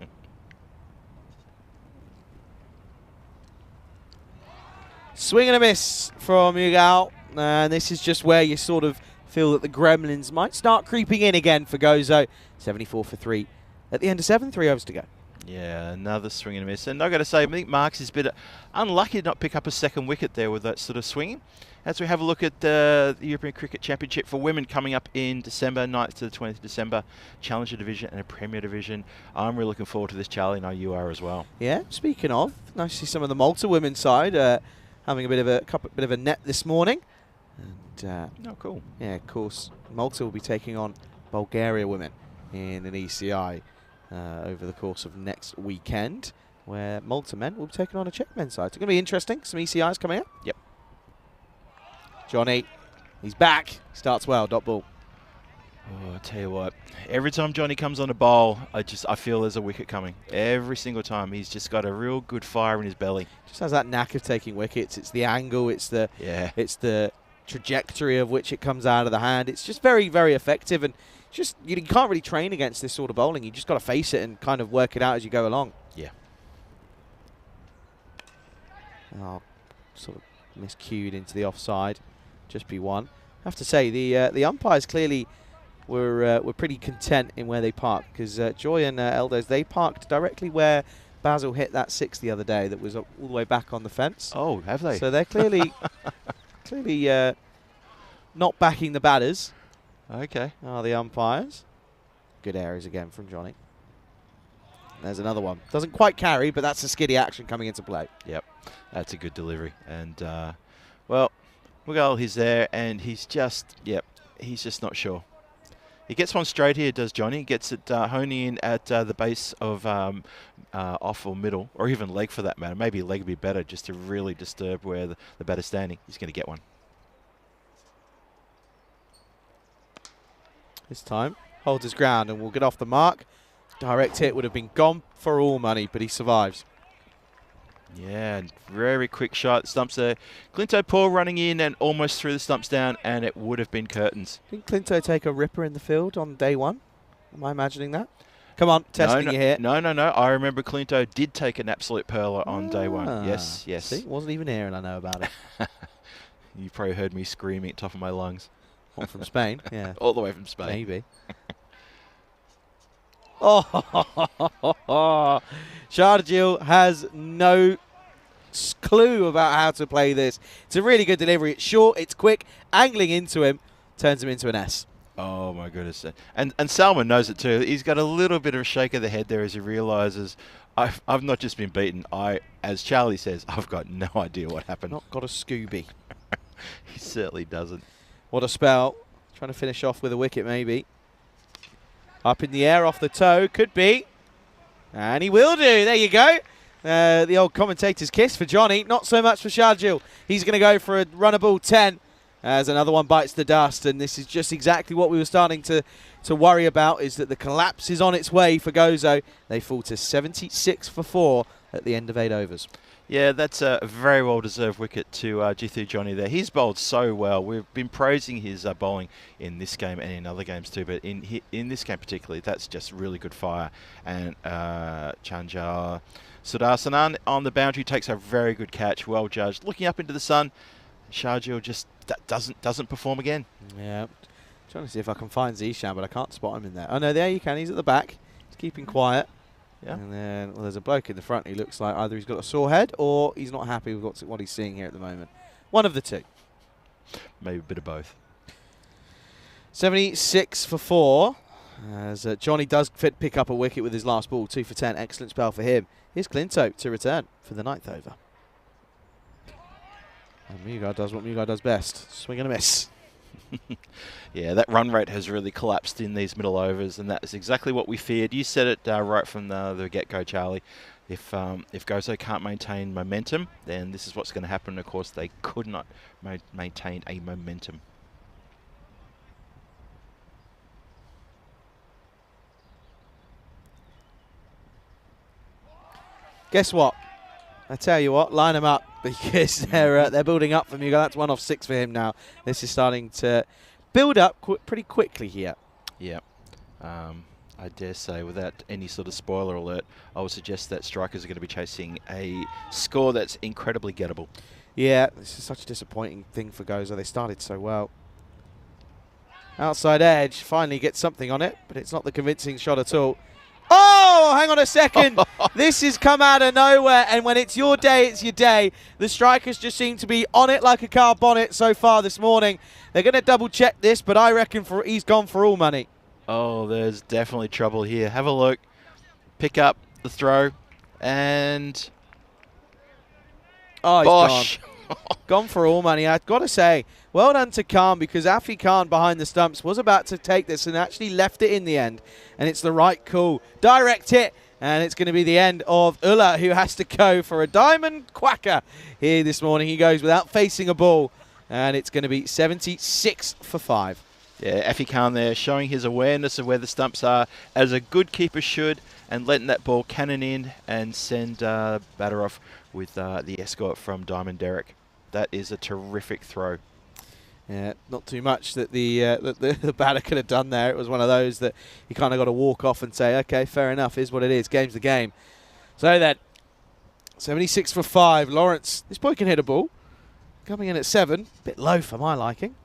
Swing and a miss from Mughal. And this is just where you sort of feel that the gremlins might start creeping in again for Gozo. 74 for 3. At the end of 7, 3 overs to go. Yeah, another swing and a miss. And I've got to say, I think Marks is a bit unlucky to not pick up a second wicket there with that sort of swinging. As we have a look at the European Cricket Championship for women coming up in December, 9th to the 20th of December, Challenger Division and a Premier Division. I'm really looking forward to this, Charlie. I know you are as well. Yeah, speaking of, nice to see some of the Malta women's side having a bit of a net this morning. And oh, cool. Yeah, of course, Malta will be taking on Bulgaria women in an ECI over the course of next weekend, where Malta men will be taking on a Czech men's side. It's going to be interesting. Some ECIs coming up. Yep. Johnny, he's back. Starts well. Dot ball. Oh, I tell you what, every time Johnny comes on a bowl, I feel there's a wicket coming. Every single time. He's just got a real good fire in his belly. Just has that knack of taking wickets. It's the angle. It's the trajectory of which it comes out of the hand. It's just very, very effective. And just you can't really train against this sort of bowling. You just got to face it and kind of work it out as you go along. Yeah. Oh, sort of miscued into the offside. Just be one. I have to say the umpires clearly were pretty content in where they parked, because Joy and Eldos, they parked directly where Basil hit that 6 the other day that was all the way back on the fence. Oh, have they? So they're clearly not backing the batters. Okay. Are the umpires. Good areas again from Johnny. There's another one. Doesn't quite carry, but that's a skiddy action coming into play. Yep. That's a good delivery. And, well, Mughal, he's there, and he's just not sure. He gets one straight here, does Johnny. Gets it honing in at the base of off or middle, or even leg for that matter. Maybe leg would be better just to really disturb where the batter's standing. He's going to get one. This time, holds his ground and will get off the mark. Direct hit would have been gone for all money, but he survives. Yeah, very quick shot. Stumps there. Clinto Paul running in and almost threw the stumps down, and it would have been curtains. Didn't Clinto take a ripper in the field on day one? Am I imagining that? Come on, testing you here. No. I remember Clinto did take an absolute perler on day one. Yes. See, wasn't even here and I know about it. You probably heard me screaming at the top of my lungs. What, from Spain? Yeah. All the way from Spain. Maybe. Oh, Sharjil has no clue about how to play this. It's a really good delivery. It's short, it's quick, angling into him, turns him into an S. Oh, my goodness. And Salman knows it too. He's got a little bit of a shake of the head there as he realises, I've not just been beaten. As Charlie says, I've got no idea what happened. Not got a Scooby. He certainly doesn't. What a spell. Trying to finish off with a wicket, maybe. Up in the air, off the toe, could be. And he will do. There you go. The old commentator's kiss for Johnny. Not so much for Sharjil. He's going to go for a runner ball 10 as another one bites the dust. And this is just exactly what we were starting to worry about, is that the collapse is on its way for Gozo. They fall to 76 for 4 at the end of 8 overs. Yeah, that's a very well-deserved wicket to Jithu Johnny there. He's bowled so well. We've been praising his bowling in this game and in other games too, but in this game particularly, that's just really good fire. And Chanjar Sudarsanan on the boundary takes a very good catch, well judged. Looking up into the sun, Sharjil just doesn't perform again. Yeah, trying to see if I can find Zishan, but I can't spot him in there. Oh no, there you can. He's at the back. He's keeping quiet. Yeah. And then, well, there's a bloke in the front. He looks like either he's got a sore head or he's not happy with what he's seeing here at the moment. One of the two. Maybe a bit of both. 76 for 4. As Johnny does pick up a wicket with his last ball. 2 for 10. Excellent spell for him. Here's Clinto to return for the 9th over. And Mugar does what Mugar does best. Swing and a miss. Yeah, that run rate has really collapsed in these middle overs, and that is exactly what we feared. You said it right from the get-go, Charlie. If Gozo can't maintain momentum, then this is what's going to happen. Of course, they could not maintain a momentum. Guess what? I tell you what, line them up, because they're building up for Mugar. That's 1 off 6 for him now. This is starting to build up pretty quickly here. Yeah. I dare say, without any sort of spoiler alert, I would suggest that strikers are going to be chasing a score that's incredibly gettable. Yeah, this is such a disappointing thing for Gozo. They started so well. Outside edge, finally gets something on it, but it's not the convincing shot at all. Oh, hang on a second. This has come out of nowhere, and when it's your day, it's your day. The strikers just seem to be on it like a car bonnet so far this morning. They're going to double-check this, but I reckon he's gone for all money. Oh, there's definitely trouble here. Have a look. Pick up the throw, and... Oh, he's Bosh. Gone for all money. I've got to say, well done to Khan, because Afi Khan behind the stumps was about to take this and actually left it in the end. And it's the right call. Direct hit. And it's going to be the end of Ulla, who has to go for a diamond quacker here this morning. He goes without facing a ball. And it's going to be 76 for 5. Yeah, Afi Khan there showing his awareness of where the stumps are, as a good keeper should, and letting that ball cannon in and send batter off with the escort from Diamond Derek. That is a terrific throw. Yeah, not too much that the batter could have done there. It was one of those that you kind of got to walk off and say, okay, fair enough, is what it is. Game's the game. So then, 76 for 5. Lawrence, this boy can hit a ball. Coming in at 7. Bit low for my liking.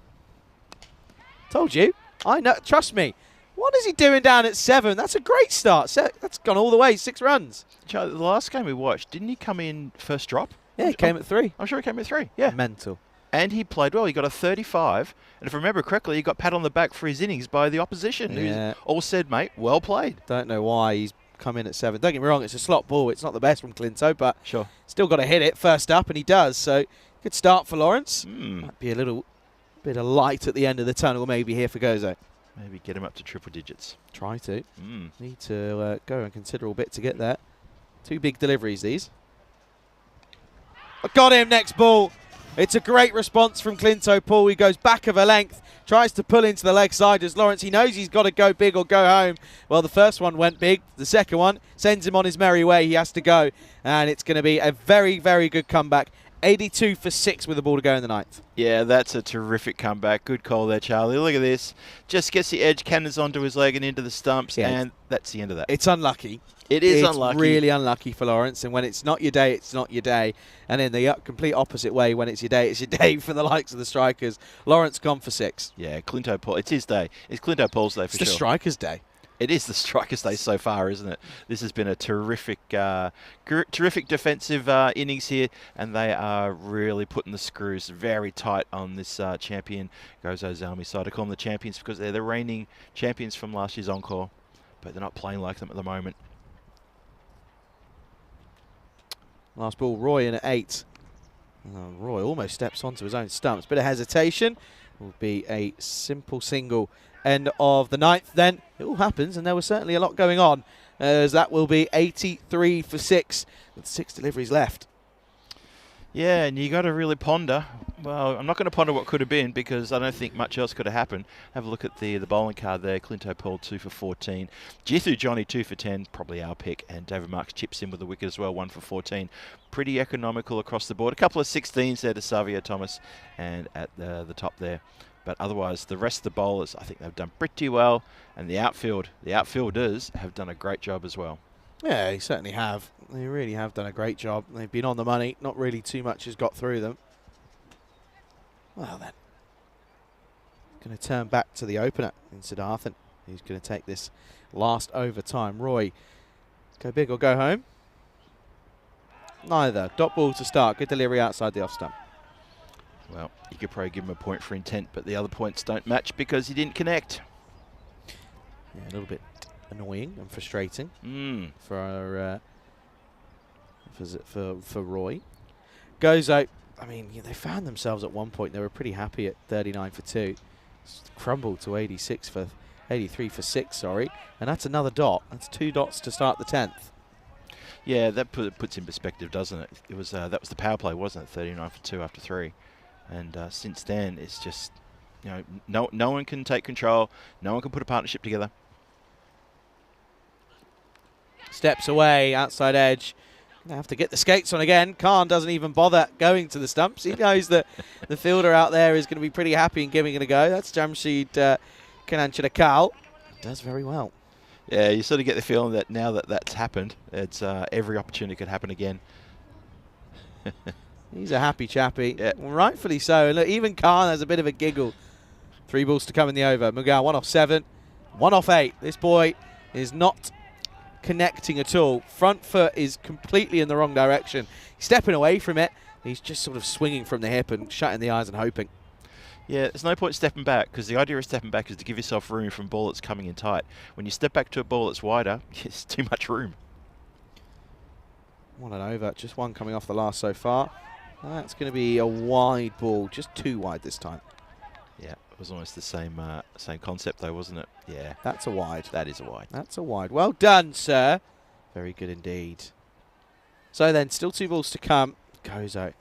Told you. I know. Trust me. What is he doing down at 7? That's a great start. That's gone all the way. 6 runs. Charlie, the last game we watched, didn't he come in first drop? Yeah, he came at 3. I'm sure he came at 3. Yeah. Mental. And he played well. He got a 35. And if I remember correctly, he got pat on the back for his innings by the opposition. Yeah. Who's all said, mate, well played. Don't know why he's come in at 7. Don't get me wrong, it's a slot ball. It's not the best from Clinto, but sure, still got to hit it first up, and he does. So good start for Lawrence. Mm. Might be a little bit of light at the end of the tunnel maybe here for Gozo. Maybe get him up to triple digits. Try to. Mm. Need to go a considerable bit to get there. 2 big deliveries, these. Got him, next ball. It's a great response from Clinto Paul. He goes back of a length, tries to pull into the leg side as Lawrence. He knows he's got to go big or go home. Well, the first one went big. The second one sends him on his merry way. He has to go. And it's going to be a very, very good comeback. 82 for 6 with the ball to go in the 9th. Yeah, that's a terrific comeback. Good call there, Charlie. Look at this. Just gets the edge, cannons onto his leg and into the stumps, and that's the end of that. It's unlucky. It's unlucky. Really unlucky for Lawrence. And when it's not your day, it's not your day. And in the complete opposite way, when it's your day for the likes of the strikers. Lawrence gone for 6. Yeah, Clinto Paul. It's his day. It's Clinto Paul's day for sure. It's the strikers' day. It is the strikers' day so far, isn't it? This has been a terrific defensive innings here, and they are really putting the screws very tight on this champion Gozo Zalmi side. I call them the champions because they're the reigning champions from last year's Encore, but they're not playing like them at the moment. Last ball, Roy in at 8. Roy almost steps onto his own stumps. Bit of hesitation. will be a simple single. End of the 9th then. It all happens, and there was certainly a lot going on, as that will be 83 for 6 with 6 deliveries left. Yeah, and you got to really ponder. Well, I'm not going to ponder what could have been because I don't think much else could have happened. Have a look at the bowling card there. Clinto Paul 2 for 14. Jithu Johnny 2 for 10, probably our pick. And David Marks chips in with the wicket as well, 1 for 14. Pretty economical across the board. A couple of 16s there to Savio Thomas and at the top there. But otherwise, the rest of the bowlers, I think they've done pretty well. And the outfielders have done a great job as well. Yeah, they certainly have. They really have done a great job. They've been on the money. Not really too much has got through them. Well then, going to turn back to the opener in Siddharthan. He's going to take this last overtime. Roy, go big or go home? Neither. Dot ball to start. Good delivery outside the off stump. Well, you could probably give him a point for intent, but the other points don't match because he didn't connect. Yeah, a little bit annoying and frustrating for Roy. Goes out. I mean, yeah, they found themselves at one point. They were pretty happy at 39 for 2. Crumbled to 83 for 6. Sorry, and that's another dot. That's 2 dots to start the 10th. Yeah, that puts in perspective, doesn't it? It was that was the power play, wasn't it? 39 for 2 after 3, and since then it's just, you know, no one can take control. No one can put a partnership together. Steps away, outside edge. They have to get the skates on again. Khan doesn't even bother going to the stumps. He knows that the fielder out there is going to be pretty happy and giving it a go. That's Jamshid Kananchidakal. Does very well. Yeah, you sort of get the feeling that now that that's happened, it's every opportunity could happen again. He's a happy chappy. Yeah. Rightfully so. And look, even Khan has a bit of a giggle. 3 balls to come in the over. Mughal 1 off 7, 1 off 8. This boy is not connecting at all. Front foot is completely in the wrong direction. He's stepping away from it. He's just sort of swinging from the hip and shutting the eyes and hoping. Yeah, there's no point stepping back because the idea of stepping back is to give yourself room from a ball that's coming in tight. When you step back to a ball that's wider, it's too much room. 1 and over. Just 1 coming off the last so far. That's going to be a wide ball. Just 2 wide this time. Yeah, it was almost the same concept though, wasn't it? Yeah. That's a wide. That is a wide. That's a wide. Well done, sir. Very good indeed. So then, still 2 balls to come. Goes out.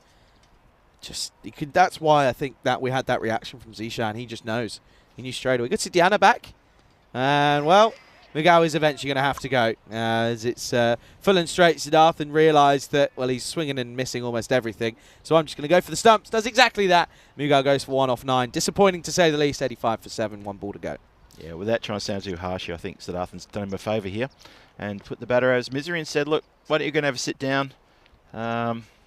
Just, that's why I think that we had that reaction from Zishan. He just knows. He knew straight away. Good to Diana back. And, well, Mughal is eventually going to have to go. As it's full and straight, Siddharthan realised that, well, he's swinging and missing almost everything. So I'm just going to go for the stumps. Does exactly that. Mughal goes for 1 off 9. Disappointing to say the least. 85 for 7. 1 ball to go. Yeah, without trying to sound too harsh, I think Siddharthan's done him a favour here and put the batter out of his misery and said, look, why don't you go and have a sit down?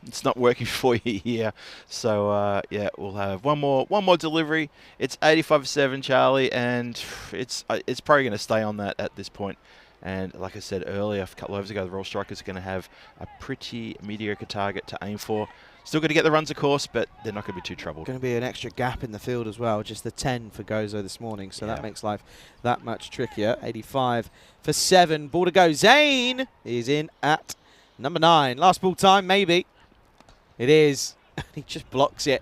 It's not working for you here. So, yeah, we'll have one more delivery. It's 85 for 7, Charlie, and it's probably going to stay on that at this point. And like I said earlier, a couple of overs ago, the Royal Strikers are going to have a pretty mediocre target to aim for. Still going to get the runs, of course, but they're not going to be too troubled. Going to be an extra gap in the field as well. Just the 10 for Gozo this morning, so that makes life that much trickier. 85 for 7. Ball to go. Zayn is in at number 9. Last ball time, maybe. It is. He just blocks it.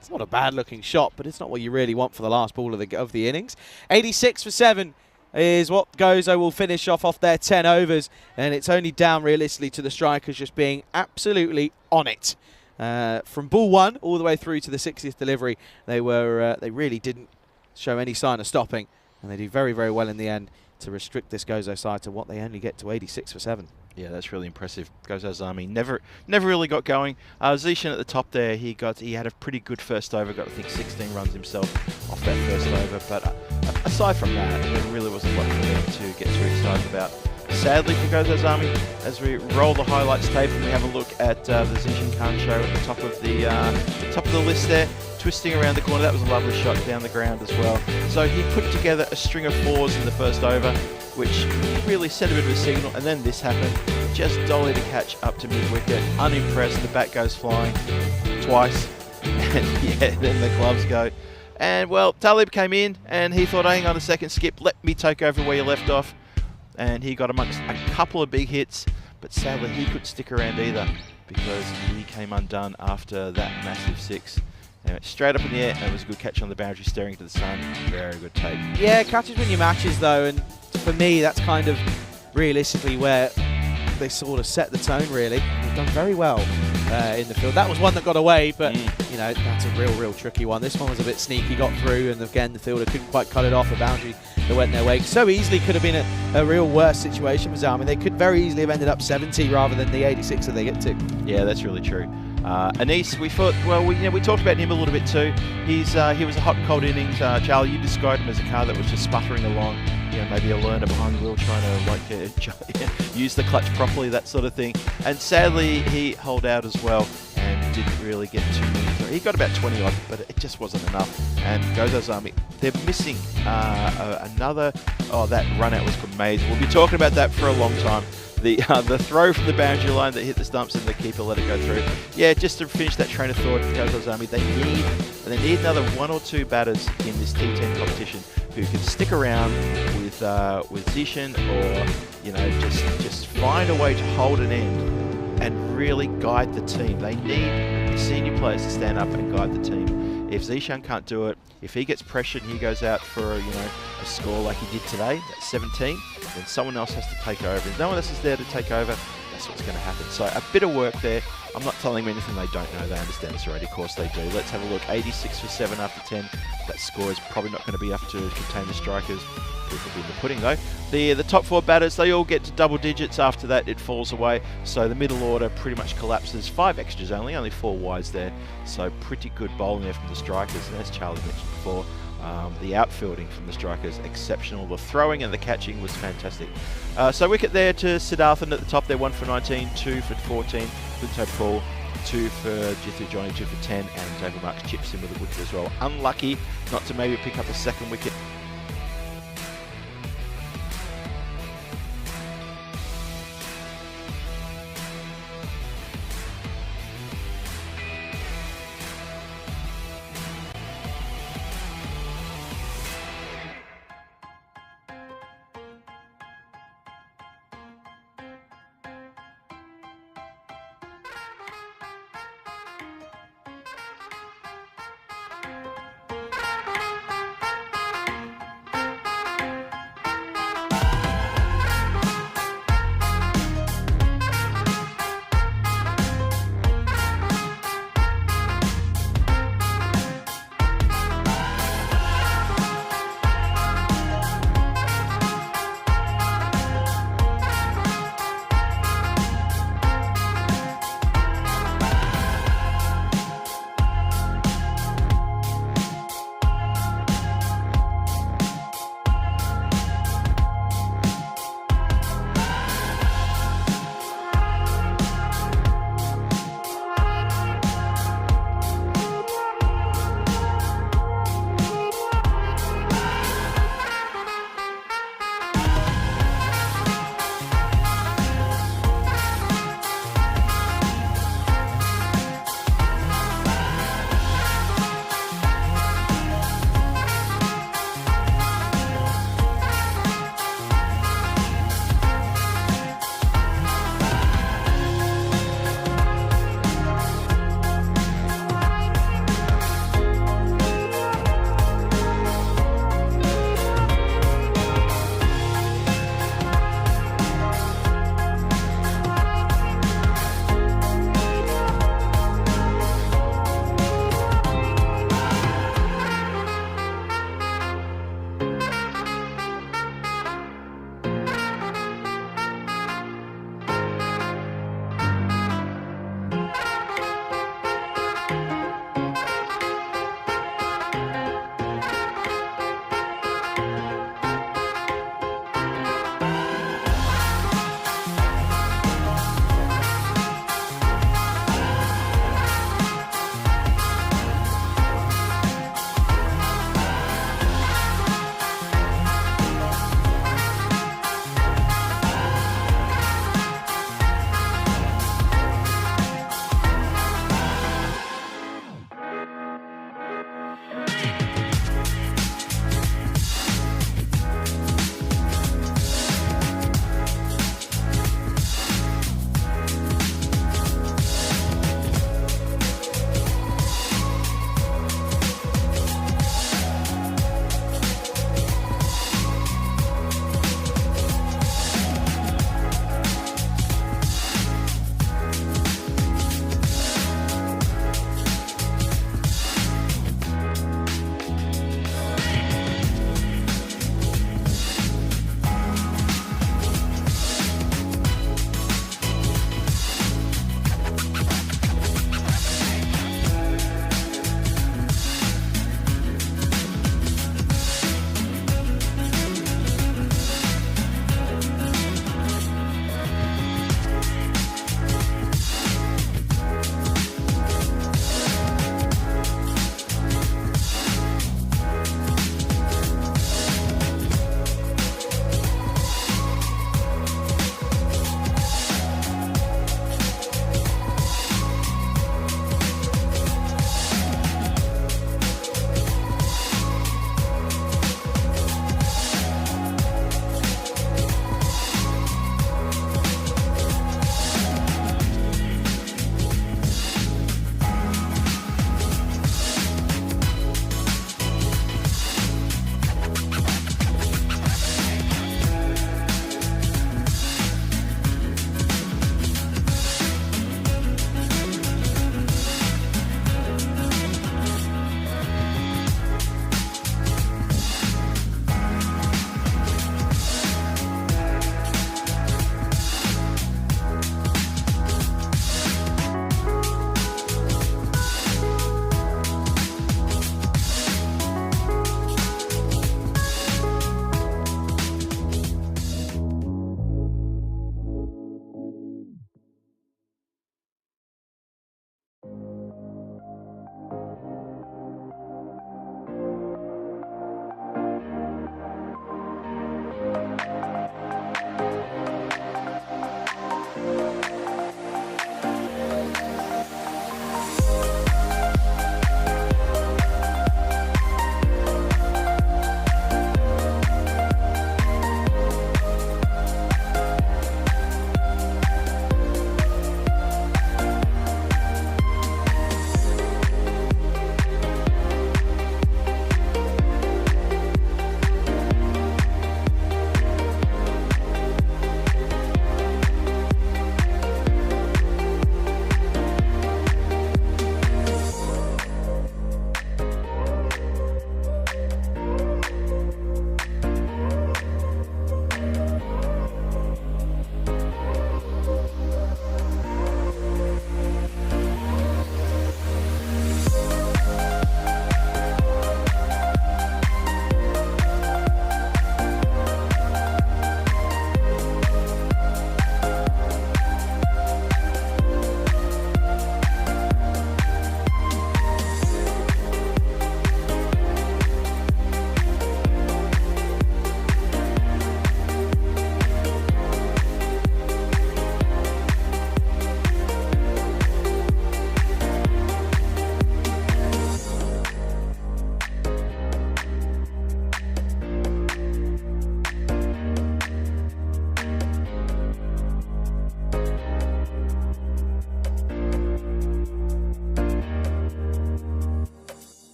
It's not a bad-looking shot, but it's not what you really want for the last ball of the innings. 86 for 7 is what Gozo will finish off their 10 overs, and it's only down realistically to the Strikers just being absolutely on it. From ball 1 all the way through to the 60th delivery, they really didn't show any sign of stopping, and they do very, very well in the end to restrict this Gozo side to what they only get to 86 for 7. Yeah, that's really impressive. Gozo's army never really got going. Zishan at the top there, he had a pretty good first over, got I think 16 runs himself off that first over. But aside from that, there really wasn't much for them to get too excited about. Sadly for Gozo's army, as we roll the highlights tape and we have a look at the Zishan Khan show at the top of the list there, twisting around the corner. That was a lovely shot down the ground as well. So he put together a string of 4s in the first over, which really sent a bit of a signal, and then this happened. Just dolly to catch up to mid-wicket, unimpressed, the bat goes flying twice, and yeah, then the gloves go. And well, Talib came in, and he thought, hang on a second, Skip, let me take over where you left off. And he got amongst a couple of big hits, but sadly he couldn't stick around either, because he came undone after that massive 6. And it straight up in the air, and it was a good catch on the boundary, staring to the sun. Very good take. Yeah, catches win your matches though, and for me that's kind of realistically where they sort of set the tone really. They've done very well in the field. That was one that got away, but you know, that's a real tricky one. This one was a bit sneaky, got through, and again the fielder couldn't quite cut it off, a boundary that went their way. So easily could have been a real worse situation for Zalman. They could very easily have ended up 70 rather than the 86 that they get to. Yeah, that's really true. Anise, we thought, well, we talked about him a little bit too. He was a hot and cold innings. Charlie, you described him as a car that was just sputtering along. You know, maybe a learner behind the wheel trying to use the clutch properly, that sort of thing. And sadly, he holed out as well and didn't really get too many. He got about 20 odd, but it just wasn't enough. And Gozo's Army, they're missing another. Oh, that run out was amazing. We'll be talking about that for a long time. The throw from the boundary line that hit the stumps and the keeper let it go through. Yeah, just to finish that train of thought, Gozo's Army, they need another 1 or 2 batters in this T10 competition who can stick around with Zishan, or you know, just find a way to hold an end and really guide the team. They need the senior players to stand up and guide the team. If Zishan can't do it, if he gets pressured and he goes out for a score like he did today, that's 17, then someone else has to take over. If no one else is there to take over, that's what's going to happen. So a bit of work there. I'm not telling them anything they don't know. They understand this already. Of course they do. Let's have a look. 86 for 7 after 10. That score is probably not going to be enough to contain the strikers. Proof will be in the pudding though. The top 4 batters, they all get to double digits. After that, it falls away. So the middle order pretty much collapses. 5 extras only 4 wides there. So pretty good bowling there from the strikers. And as Charlie mentioned before, the outfielding from the strikers exceptional. The throwing and the catching was fantastic. So wicket there to Siddharthan at the top there, 1 for 19, 2 for 14. Punto Paul, 2 for Jithu Johnny, 2 for 10, and David Marks chips in with a wicket as well. Unlucky not to maybe pick up a second wicket.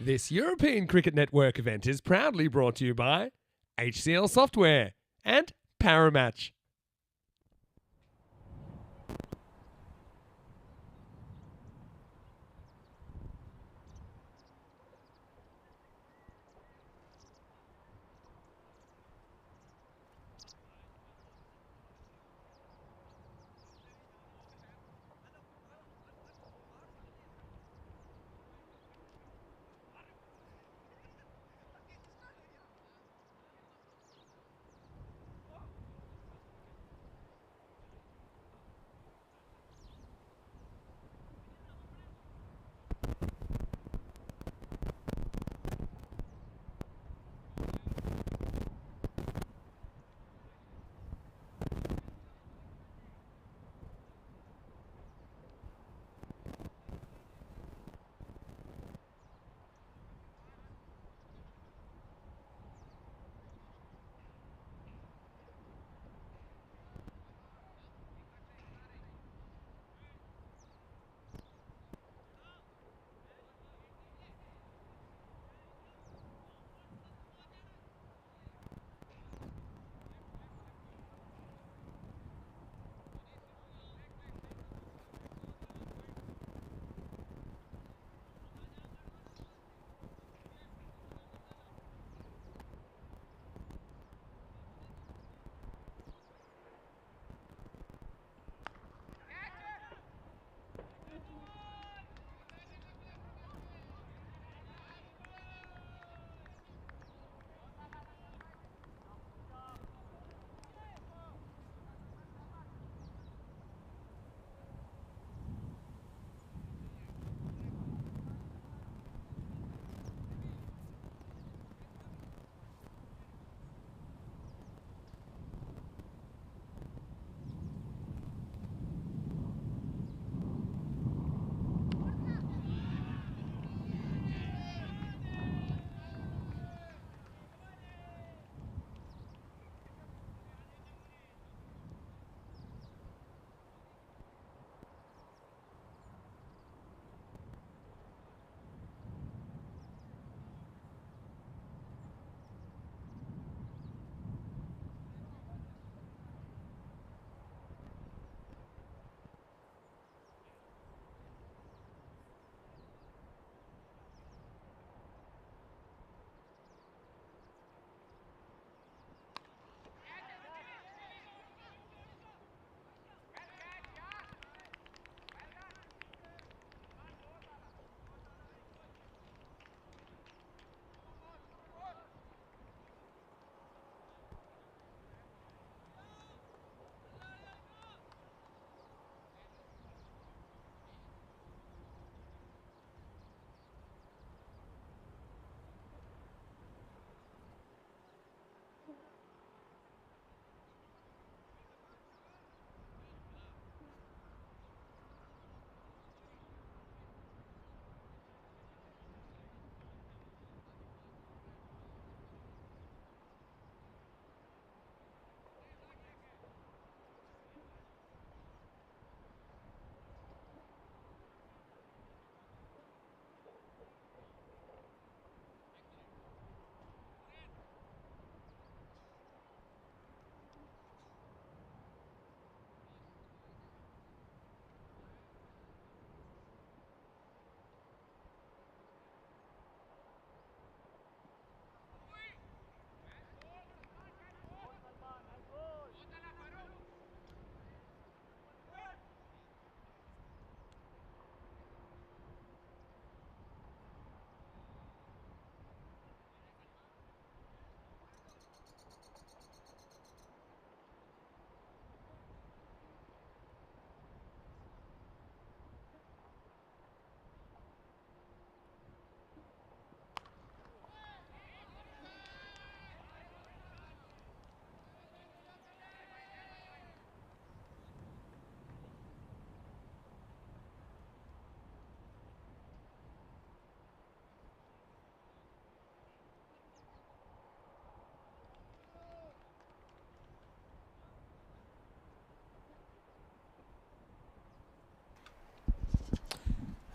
This European Cricket Network event is proudly brought to you by HCL Software and Paramatch.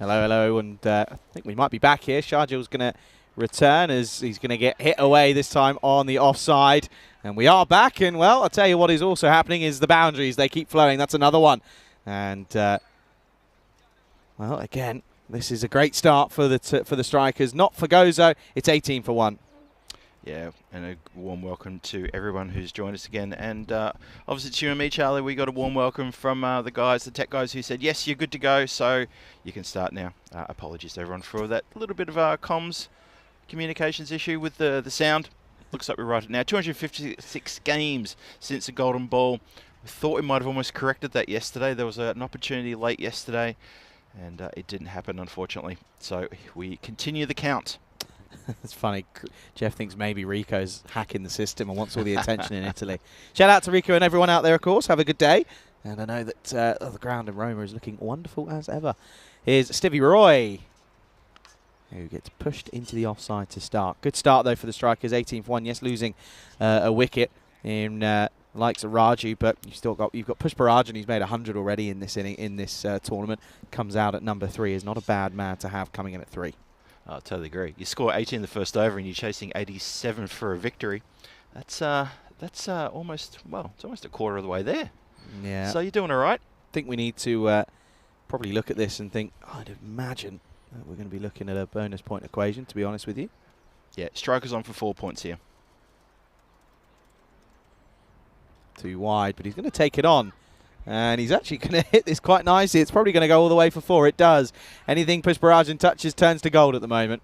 Hello, hello, and I think we might be back here. Sharjil's going to return as he's going to get hit away this time on the offside. And we are back, and well, I'll tell you what is also happening is the boundaries. They keep flowing. That's another one. And, well, again, this is a great start for the strikers. Not for Gozo. It's 18 for 1. Yeah, and a warm welcome to everyone who's joined us again. And obviously to you and me, Charlie, we got a warm welcome from the tech guys who said, yes, you're good to go, so you can start now. Apologies to everyone for that little bit of comms communications issue with the sound. Looks like we're right now. 256 games since the Golden Ball. We thought we might have almost corrected that yesterday. There was an opportunity late yesterday, and it didn't happen, unfortunately. So we continue the count. It's funny. Jeff thinks maybe Rico's hacking the system and wants all the attention in Italy. Shout out to Rico and everyone out there, of course. Have a good day. And I know that the ground in Roma is looking wonderful as ever. Here's Stevie Roy, who gets pushed into the offside to start. Good start, though, for the strikers. 18 for 1. Yes, losing a wicket in likes of Raju, but you've got Pushparaj, he's made 100 already in this tournament. Comes out at number 3. Is not a bad man to have coming in at 3. I totally agree. You score 80 in the first over and you're chasing 87 for a victory. That's almost, well, it's almost a quarter of the way there. Yeah. So you're doing all right. I think we need to probably look at this and think, I'd imagine that we're going to be looking at a bonus point equation, to be honest with you. Yeah, striker's on for 4 points here. Too wide, but he's going to take it on. And he's actually going to hit this quite nicely. It's probably going to go all the way for 4. It does. Anything Pushparaj touches turns to gold at the moment.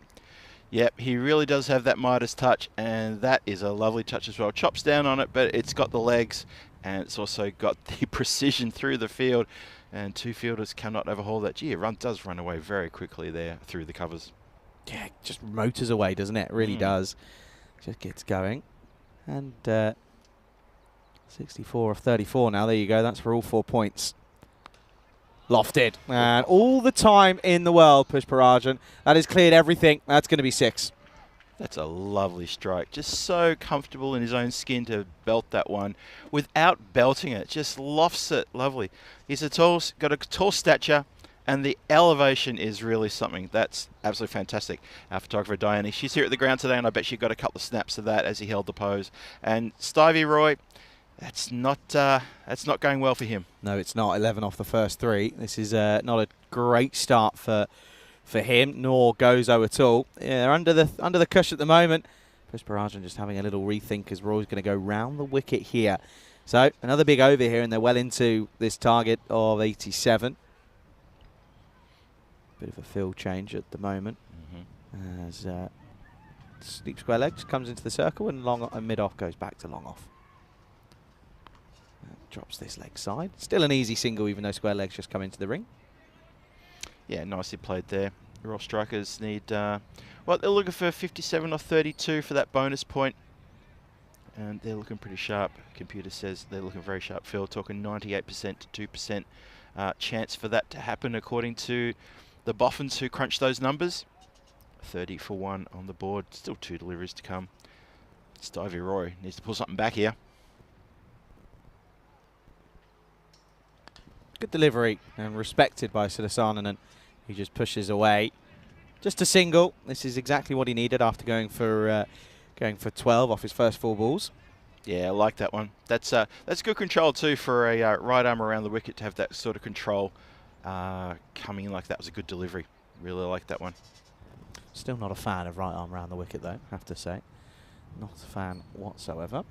Yep, he really does have that Midas touch, and that is a lovely touch as well. Chops down on it, but it's got the legs, and it's also got the precision through the field, and 2 fielders cannot overhaul that. Gee, it does run away very quickly there through the covers. Yeah, just motors away, doesn't it? It really does. Just gets going. And 64 of 34 now. There you go. That's for all 4 points. Lofted. And all the time in the world, Pushparajan. That has cleared everything. That's going to be 6. That's a lovely strike. Just so comfortable in his own skin to belt that one without belting it. Just lofts it. Lovely. He's got a tall stature, and the elevation is really something. That's absolutely fantastic. Our photographer, Diane, she's here at the ground today, and I bet she got a couple of snaps of that as he held the pose. And Stevie Roy, that's not going well for him. No, it's not. 11 off the first 3. This is not a great start for him, nor Gozo at all. Yeah, they're under the cush at the moment. Pushparajan just having a little rethink as Roy's going to go round the wicket here. So another big over here, and they're well into this target of 87. Bit of a field change at the moment. As Sleep Square Leg just comes into the circle, and mid-off goes back to long off. Drops this leg side. Still an easy single, even though Square Leg's just come into the ring. Yeah, nicely played there. The Royal Strikers need, well, they're looking for 57 or 32 for that bonus point. And they're looking pretty sharp. Computer says they're looking very sharp. Phil talking 98% to 2% chance for that to happen, according to the Boffins who crunch those numbers. 30 for 1 on the board. Still 2 deliveries to come. Stevie Roy needs to pull something back here. Good delivery and respected by Siddhasanand, who just pushes away. Just a single. This is exactly what he needed after going for 12 off his first 4 balls. Yeah, I like that one. That's good control too for a right arm around the wicket to have that sort of control coming in like that. Was a good delivery. Really like that one. Still not a fan of right arm around the wicket though, have to say. Not a fan whatsoever.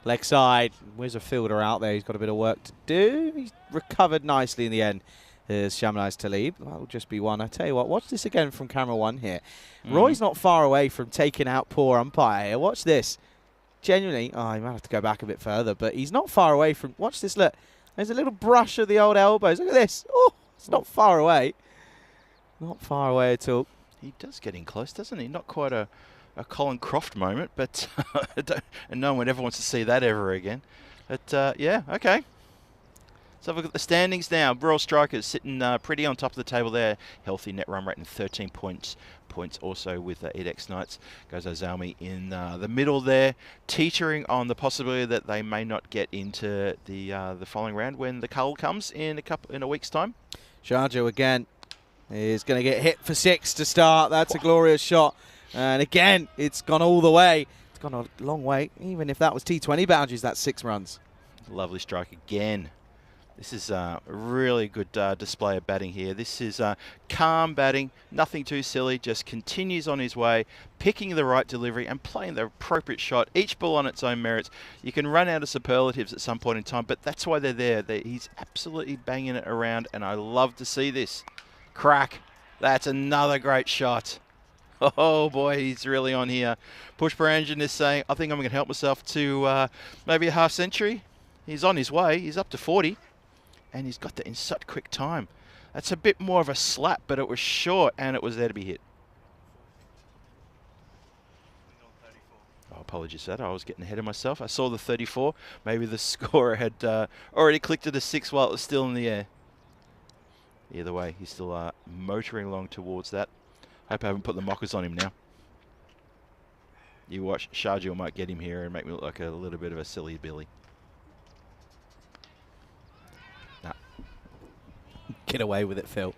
Leg side, where's a fielder out there? He's got a bit of work to do. He's recovered nicely in the end. There's Shamlaz Talib. That'll just be one. I tell you what, watch this again from camera 1 here. Roy's not far away from taking out poor umpire here. Watch this. Genuinely, oh, you might have to go back a bit further, but he's not far away from, watch this, look. There's a little brush of the old elbows. Look at this. Oh, it's not far away. Not far away at all. He does get in close, doesn't he? Not quite a Colin Croft moment, but and no one ever wants to see that ever again. But yeah, okay. So we've got the standings now. Royal Strikers sitting pretty on top of the table there. Healthy net run rate and 13 points. Points also with Edex Knights. Goes Ozalmi in the middle there, teetering on the possibility that they may not get into the following round when the cull comes in a week's time. Sharjah again is going to get hit for 6 to start. That's a glorious shot. And again, it's gone all the way. It's gone a long way. Even if that was T20 boundaries, that's 6 runs. Lovely strike again. This is a really good display of batting here. This is calm batting, nothing too silly, just continues on his way, picking the right delivery and playing the appropriate shot, each ball on its own merits. You can run out of superlatives at some point in time, but that's why they're there. He's absolutely banging it around, and I love to see this. Crack. That's another great shot. Oh boy, he's really on here. Pushparanjan is saying, I think I'm going to help myself to maybe a half century. He's on his way. He's up to 40. And he's got that in such quick time. That's a bit more of a slap, but it was short and it was there to be hit. Oh, apologies for that. I was getting ahead of myself. I saw the 34. Maybe the scorer had already clicked it a 6 while it was still in the air. Either way, he's still motoring along towards that. Hope I haven't put the mockers on him now. You watch, Sharjah might get him here and make me look like a little bit of a silly Billy. Get away with it, Phil.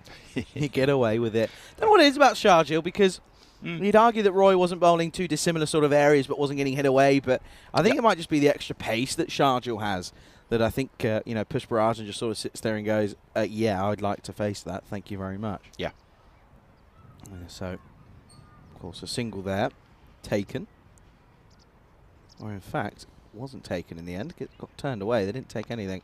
You get away with it. Don't know what it is about Sharjah, because you'd argue that Roy wasn't bowling two dissimilar sort of areas but wasn't getting hit away, but I think it might just be the extra pace that Sharjah has that I think, Pushparanjan just sort of sits there and goes, yeah, I'd like to face that. Thank you very much. Yeah. So, of course, a single there, taken. Or in fact, wasn't taken in the end. It got turned away. They didn't take anything.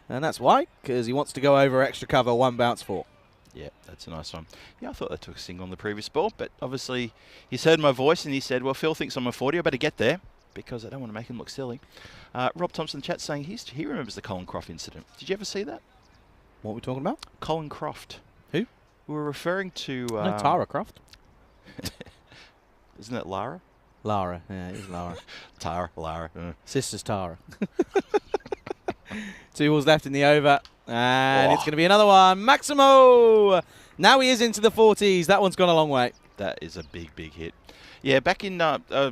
And that's why, because he wants to go over extra cover, 1 bounce 4. Yeah, that's a nice one. Yeah, I thought they took a single on the previous ball, but obviously he's heard my voice and he said, well, Phil thinks I'm a 40. I better get there because I don't want to make him look silly. Rob Thompson in the chat saying he remembers the Colin Croft incident. Did you ever see that? What are we talking about? Colin Croft. Who? We were referring to... no, Tara Croft. Isn't it Lara? Lara. Yeah, it is Lara. Lara. Sister's Tara. 2 balls left in the over. And it's going to be another one. Maximo! Now he is into the 40s. That one's gone a long way. That is a big, big hit. Yeah, back in,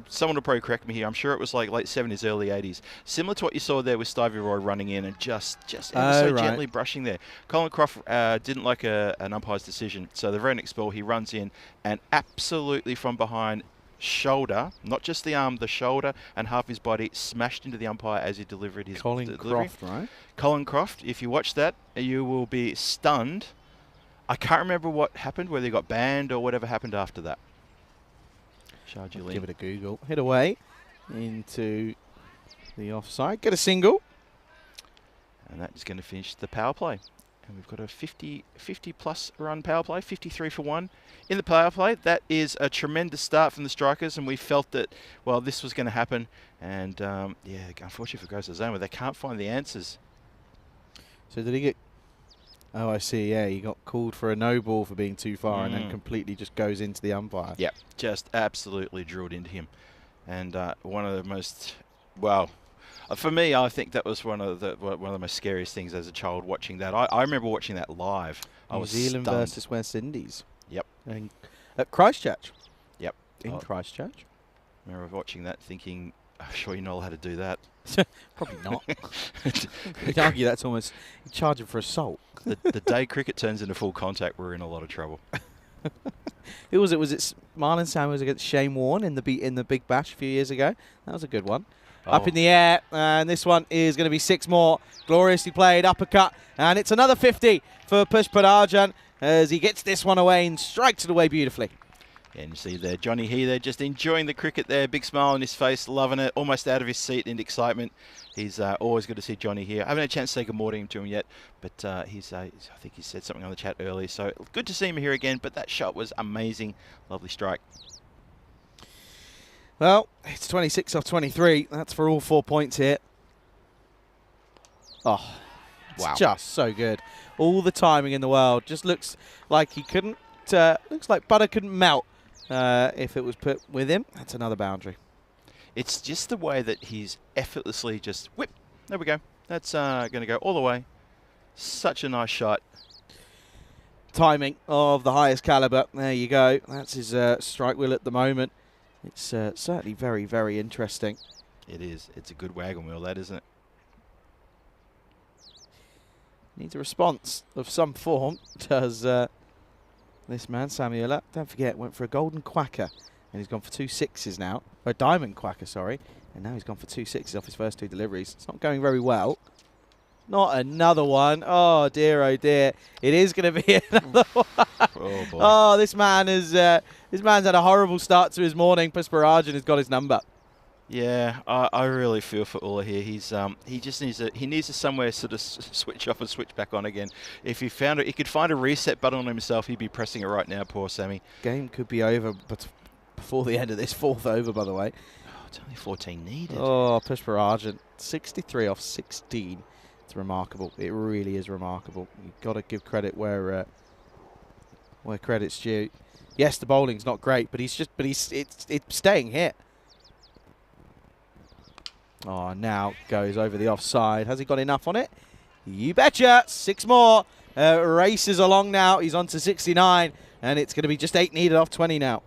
someone will probably correct me here, I'm sure it was like late 70s, early 80s. Similar to what you saw there with Stevie Roy running in and just ever so gently brushing there. Colin Croft didn't like an umpire's decision. So the very next ball, he runs in and absolutely from behind, shoulder, not just the arm, the shoulder and half his body smashed into the umpire as he delivered his delivery. Croft, right? Colin Croft, if you watch that, you will be stunned. I can't remember what happened, whether he got banned or whatever happened after that. Give it a Google. Hit away into the offside. Get a single. And that is going to finish the power play. And we've got a 50 plus run power play, 53 for 1 in the power play. That is a tremendous start from the strikers, and we felt that, well, this was going to happen. And, yeah, unfortunately for Gross Ozoma, they can't find the answers. So did he get... Oh, I see, yeah, he got called for a no ball for being too far and then completely just goes into the umpire. Yeah, just absolutely drilled into him. And one of the most, well... for me, I think that was one of the most scariest things as a child watching that. I remember watching that live. New Zealand versus West Indies. Yep. And at Christchurch. Yep. In Christchurch. I remember watching that thinking, I'm sure you know how to do that. Probably not. You'd argue that's almost charging for assault. The day cricket turns into full contact, we're in a lot of trouble. Who was it? Was it Marlon Samuels against Shane Warne in the Big Bash a few years ago? That was a good one. Up in the air, and this one is going to be 6 more. Gloriously played, uppercut, and it's another 50 for Pushparanjan as he gets this one away and strikes it away beautifully. And you see there, Johnny He there, just enjoying the cricket there, big smile on his face, loving it, almost out of his seat in excitement. He's always good to see Johnny here. I haven't had a chance to say good morning to him yet, but I think he said something on the chat earlier, so good to see him here again, but that shot was amazing. Lovely strike. Well, it's 26 off 23. That's for all 4 points here. Oh, it's just so good. All the timing in the world. Just looks like he couldn't, looks like butter couldn't melt if it was put with him. That's another boundary. It's just the way that he's effortlessly just whip. There we go. That's going to go all the way. Such a nice shot. Timing of the highest caliber. There you go. That's his strike wheel at the moment. It's certainly very, very interesting. It is. It's a good wagon wheel, that, isn't it? Needs a response of some form, does this man, Samuela. Don't forget, went for a golden quacker, and he's gone for 2 6s now. Or a diamond quacker, sorry. And now he's gone for 2 6s off his first 2 deliveries. It's not going very well. Not another one. Oh, dear, oh, dear. It is going to be another one. Oh, boy. Oh, this man has, this man's had a horrible start to his morning. Pusparajan has got his number. Yeah, I really feel for Ulla here. He just needs to somewhere sort of switch off and switch back on again. If he found it, he could find a reset button on himself. He'd be pressing it right now. Poor Sammy. Game could be over, but before the end of this 4th over, by the way. Oh, it's only 14 needed. Oh, Pusparajan, 63 off 16. It's remarkable. It really is remarkable. You've got to give credit where credit's due. Yes, the bowling's not great, but it's staying hit. Oh, now goes over the offside. Has he got enough on it? You betcha. 6 more. Races along now. He's on to 69, and it's going to be just 8 needed off 20 now.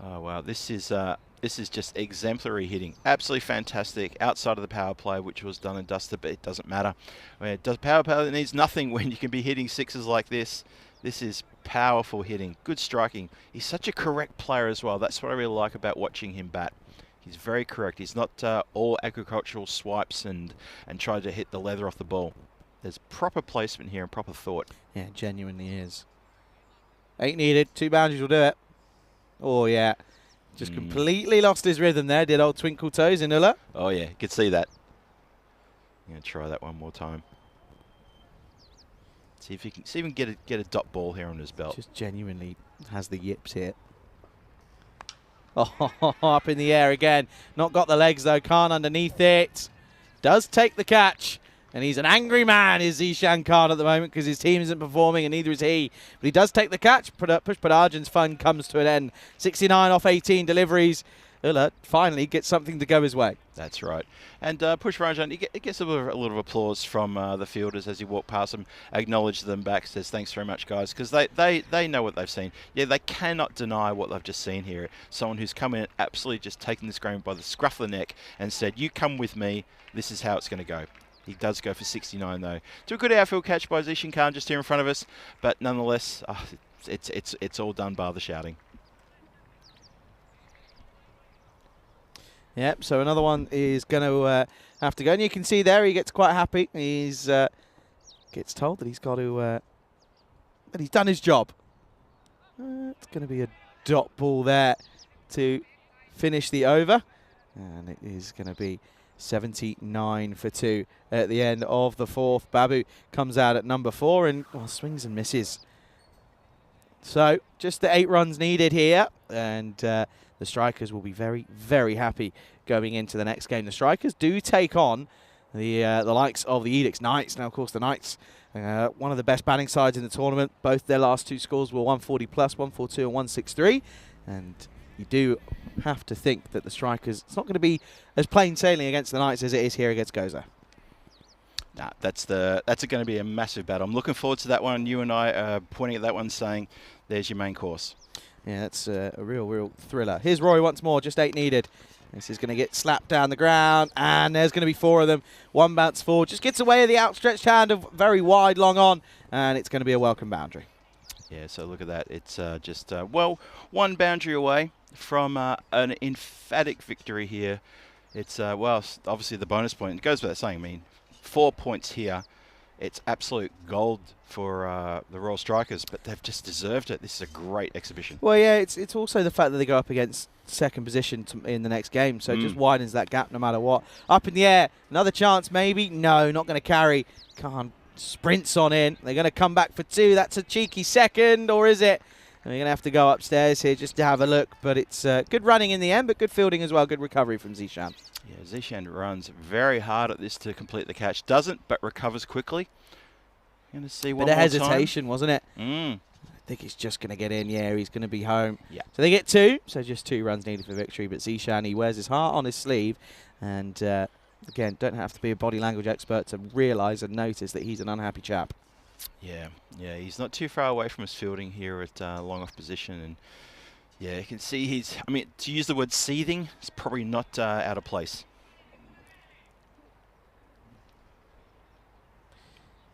Oh wow, this is just exemplary hitting. Absolutely fantastic. Outside of the power play, which was done and dusted, but it doesn't matter. I mean, power play needs nothing when you can be hitting 6s like this. This is powerful hitting. Good striking. He's such a correct player as well. That's what I really like about watching him bat. He's very correct. He's not all agricultural swipes and try to hit the leather off the ball. There's proper placement here and proper thought. Yeah, genuinely is. 8 needed. 2 boundaries will do it. Oh, yeah. Just completely lost his rhythm there, did old Twinkle Toes in Ulla. Oh, yeah. You could see that. I'm going to try that one more time. See if he can get a dot ball here on his belt. Just genuinely has the yips here. Oh, up in the air again. Not got the legs, though. Khan underneath it. Does take the catch. And he's an angry man, is Zishan Khan at the moment, because his team isn't performing, and neither is he. But he does take the catch. Pusparajan's fun comes to an end. 69 off 18 deliveries. Ulla finally gets something to go his way. That's right. And Pusparajan, he gets a little applause from the fielders as he walked past them, acknowledge them back, says thanks very much, guys, because they know what they've seen. Yeah, they cannot deny what they've just seen here. Someone who's come in absolutely just taken this game by the scruff of the neck and said, you come with me, this is how it's going to go. He does go for 69 though. To a good outfield catch by Zishan Khan just here in front of us, but nonetheless, it's all done bar the shouting. Yep, so another one is going to have to go. And you can see there he gets quite happy. He's gets told that he's got to that he's done his job. It's going to be a dot ball there to finish the over. And it is going to be 79 for 2 at the end of the 4th. Babu comes out at number 4 and swings and misses. So just the 8 runs needed here, and the Strikers will be very, very happy going into the next game. The Strikers do take on the likes of the Edicts Knights. Now, of course, the Knights, one of the best batting sides in the tournament. Both their last 2 scores were 140 plus, 142 and 163, and you do have to think that the Strikers, it's not going to be as plain sailing against the Knights as it is here against Goza. Nah, that's going to be a massive battle. I'm looking forward to that one. You and I are pointing at that one saying, there's your main course. Yeah, that's a real thriller. Here's Roy once more, just 8 needed. This is going to get slapped down the ground, and there's going to be 4 of them. 1 bounce forward, just gets away with the outstretched hand of very wide, long on, and it's going to be a welcome boundary. Yeah, so look at that. It's just, 1 boundary away from an emphatic victory here. It's, obviously the bonus point. It goes without saying, I mean, 4 points here. It's absolute gold for the Royal Strikers, but they've just deserved it. This is a great exhibition. Well, yeah, it's also the fact that they go up against second position in the next game, so it just widens that gap no matter what. Up in the air, another chance maybe. No, not going to carry. Khan sprints on in. They're going to come back for 2. That's a cheeky second, or is it? And we're going to have to go upstairs here just to have a look, but it's good running in the end, but good fielding as well. Good recovery from Zishan. Yeah, Zishan runs very hard at this to complete the catch. Doesn't, but recovers quickly. Going to see one more time. Bit of hesitation, wasn't it? I think he's just going to get in. Yeah, he's going to be home. Yeah. So they get 2. So just 2 runs needed for victory. But Zishan, he wears his heart on his sleeve. And Again, don't have to be a body language expert to realise and notice that he's an unhappy chap. Yeah, he's not too far away from his fielding here at long off position, and yeah, you can see he's, I mean, to use the word seething, it's probably not out of place.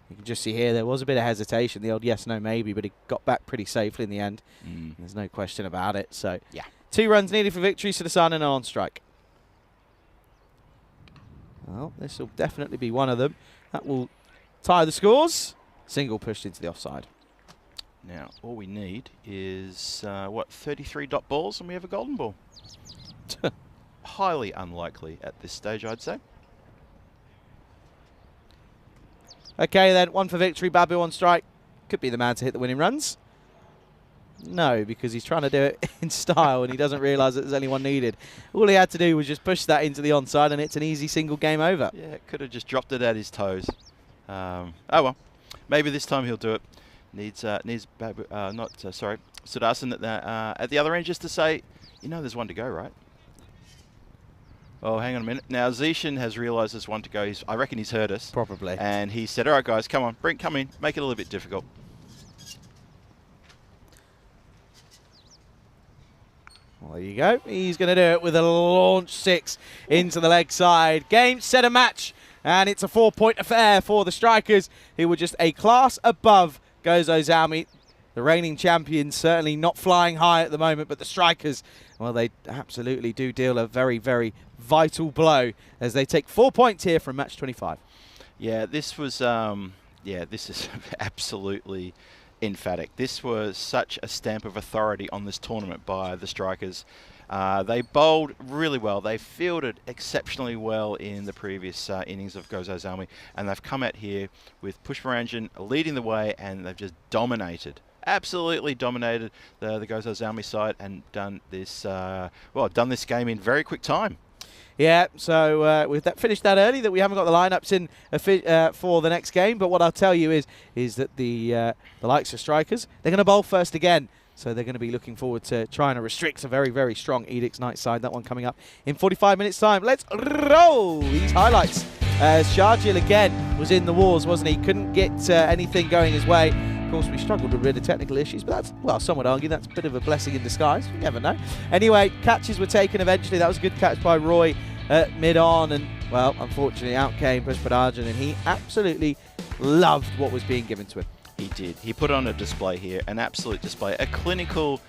You can just see here there was a bit of hesitation, the old yes, no, maybe, but he got back pretty safely in the end. There's no question about it. So yeah, 2 runs needed for victory, Sudarsana and on strike. Well, this will definitely be one of them. That will tie the scores. Single pushed into the offside. Now, all we need is, 33 dot balls and we have a golden ball. Highly unlikely at this stage, I'd say. Okay, then, 1 for victory. Babu on strike. Could be the man to hit the winning runs. No, because he's trying to do it in style and he doesn't realise that there's only 1 needed. All he had to do was just push that into the onside and it's an easy single game over. Yeah, could have just dropped it at his toes. Oh well, maybe this time he'll do it. Needs Babu, Sudarsana at the other end just to say, you know, there's 1 to go, right? Oh, hang on a minute. Now, Zishan has realised there's 1 to go. I reckon he's heard us. Probably. And he said, all right, guys, come on, come in. Make it a little bit difficult. Well, there you go. He's going to do it with a launch 6 into the leg side. Game, set, a match. And it's a 4-point affair for the Strikers, who were just a class above Gozo Zalmi. The reigning champions certainly not flying high at the moment, but the Strikers, well, they absolutely do deal a very, very vital blow as they take 4 points here from match 25. Yeah, this was, this is absolutely emphatic. This was such a stamp of authority on this tournament by the Strikers. They bowled really well. They fielded exceptionally well in the previous innings of Gozo Zalmi, and they've come out here with Pushparanjan leading the way, and they've just dominated. Absolutely dominated the Gozo Zalmi side and done this game in very quick time. Yeah, so we've finished that early, that we haven't got the lineups in for the next game. But what I'll tell you is that the likes of Strikers, they're going to bowl first again. So they're going to be looking forward to trying to restrict a very, very strong Edicts Knight side. That one coming up in 45 minutes' time. Let's roll these highlights. Sharjil again was in the wars, wasn't he? Couldn't get anything going his way. Of course, we struggled with a bit of technical issues, but that's, well, some would argue that's a bit of a blessing in disguise. You never know. Anyway, catches were taken eventually. That was a good catch by Roy mid-on, and, well, unfortunately, out came Pushparanjan, and he absolutely loved what was being given to him. He did. He put on a display here, an absolute display, a clinical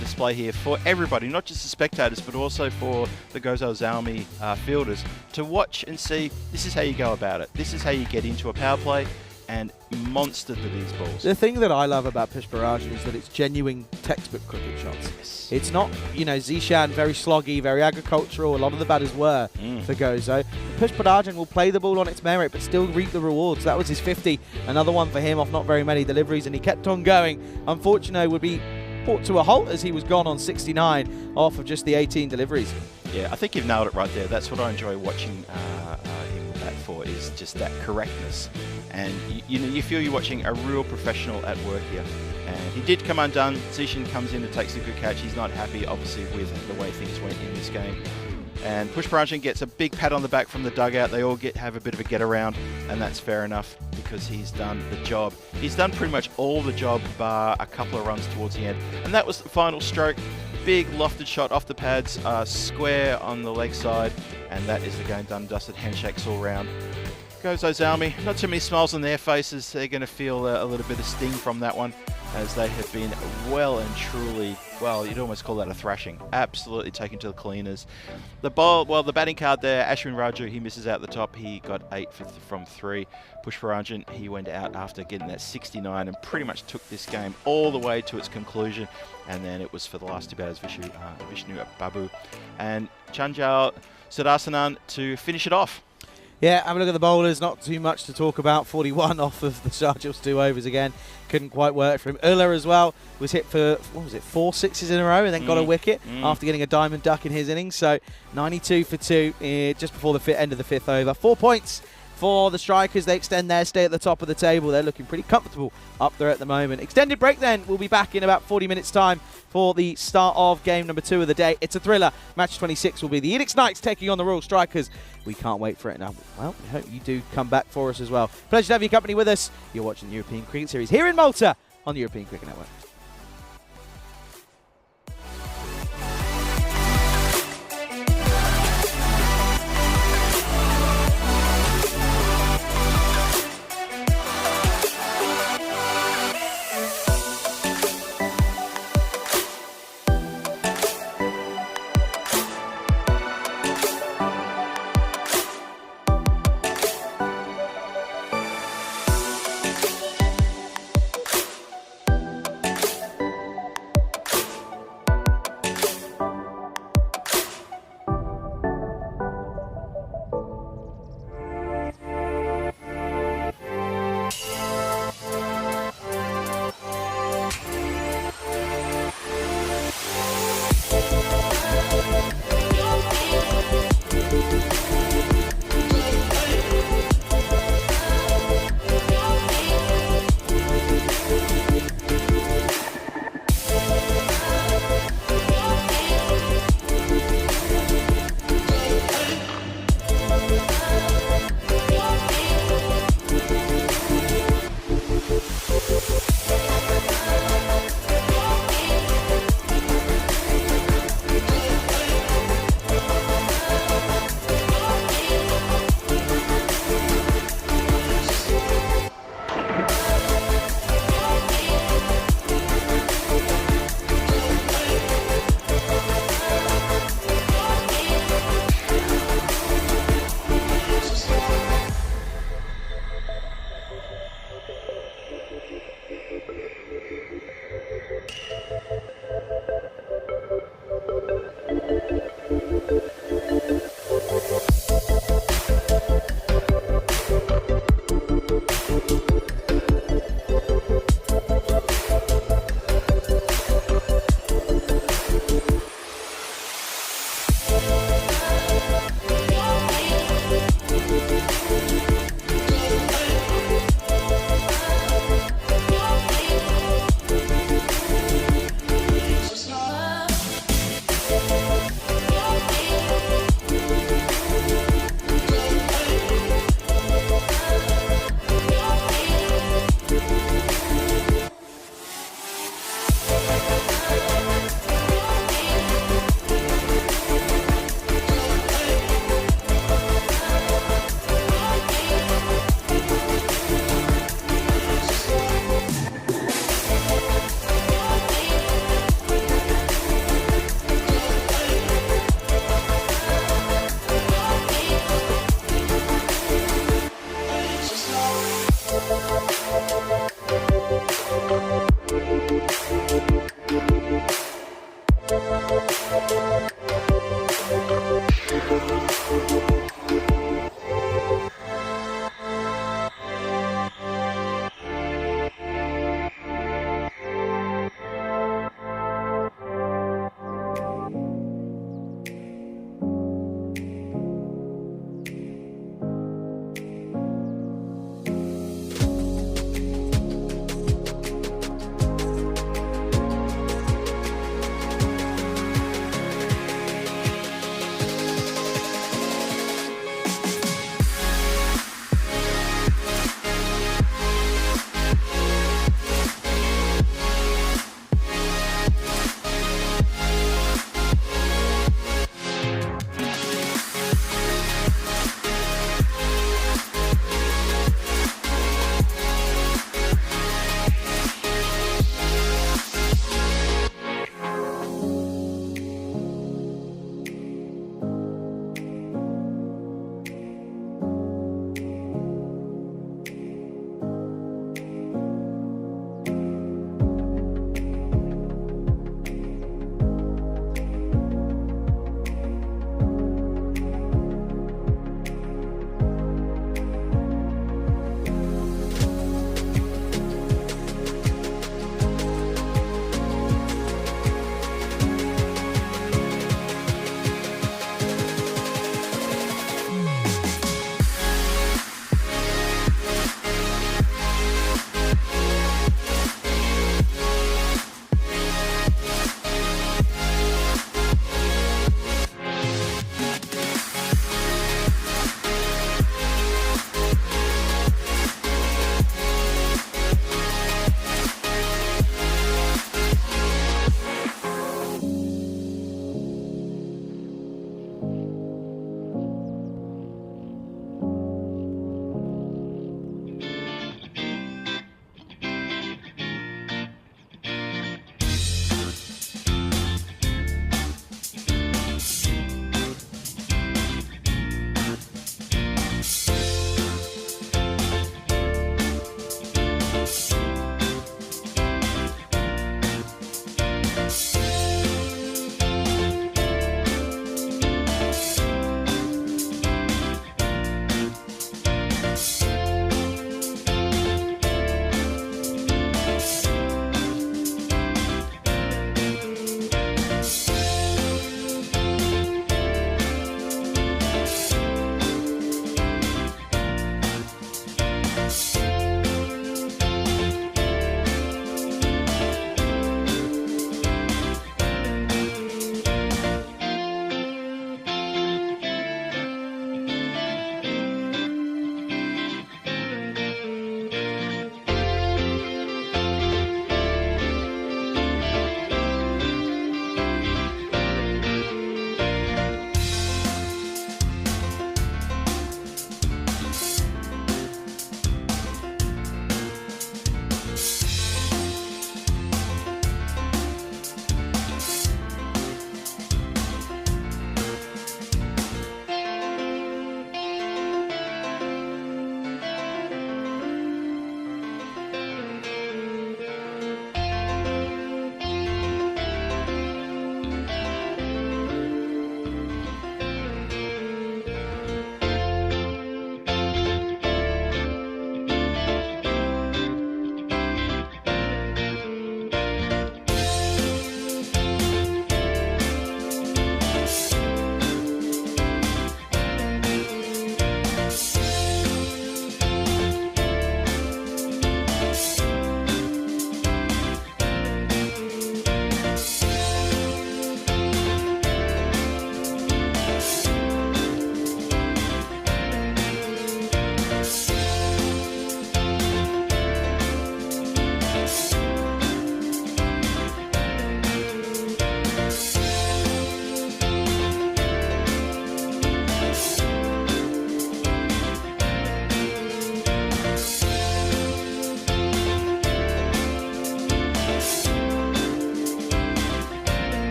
display here for everybody, not just the spectators, but also for the Gozo Zalmi fielders to watch and see. This is how you go about it. This is how you get into a power play and monster to these balls. The thing that I love about Pushparanjan is that it's genuine textbook cricket shots. Yes. It's not, you know, Zishan, very sloggy, very agricultural. A lot of the batters were for Gozo. Pushparanjan will play the ball on its merit, but still reap the rewards. That was his 50. Another one for him off not very many deliveries, and he kept on going. Unfortunately, would be brought to a halt as he was gone on 69 off of just the 18 deliveries. Yeah, I think you've nailed it right there. That's what I enjoy watching him bat for, is just that correctness. And you feel you're watching a real professional at work here. And he did come undone. Zishan comes in and takes a good catch. He's not happy, obviously, with the way things went in this game. And Pushparanjan gets a big pat on the back from the dugout. They all have a bit of a get around, and that's fair enough because he's done the job. He's done pretty much all the job bar a couple of runs towards the end. And that was the final stroke. Big lofted shot off the pads, square on the leg side, and that is the game done, dusted. Handshakes all round. Gozo Zalmi, not too many smiles on their faces. They're going to feel a little bit of sting from that one, as they have been well and truly, well, you'd almost call that a thrashing. Absolutely taken to the cleaners. The batting card there, Ashwin Raju, he misses out the top. He got 8 from 3. Pushparanjan, he went out after getting that 69 and pretty much took this game all the way to its conclusion. And then it was for the last 2 batters, Vishnu Babu and Chanjal Sudarsanan to finish it off. Yeah, have a look at the bowlers. Not too much to talk about. 41 off of the Sharjil's 2 overs again. Couldn't quite work for him. Ulla as well was hit for, 4 sixes in a row and then got a wicket after getting a diamond duck in his innings. So 92 for 2 just before the end of the 5th over. 4 points for the strikers. They extend their stay at the top of the table. They're looking pretty comfortable up there at the moment. Extended break then. We'll be back in about 40 minutes time for the start of game number 2 of the day. It's a thriller. Match 26 will be the Edix Knights taking on the Royal Strikers. We can't wait for it now. Well, we hope you do come back for us as well. Pleasure to have your company with us. You're watching the European Cricket Series here in Malta on the European Cricket Network.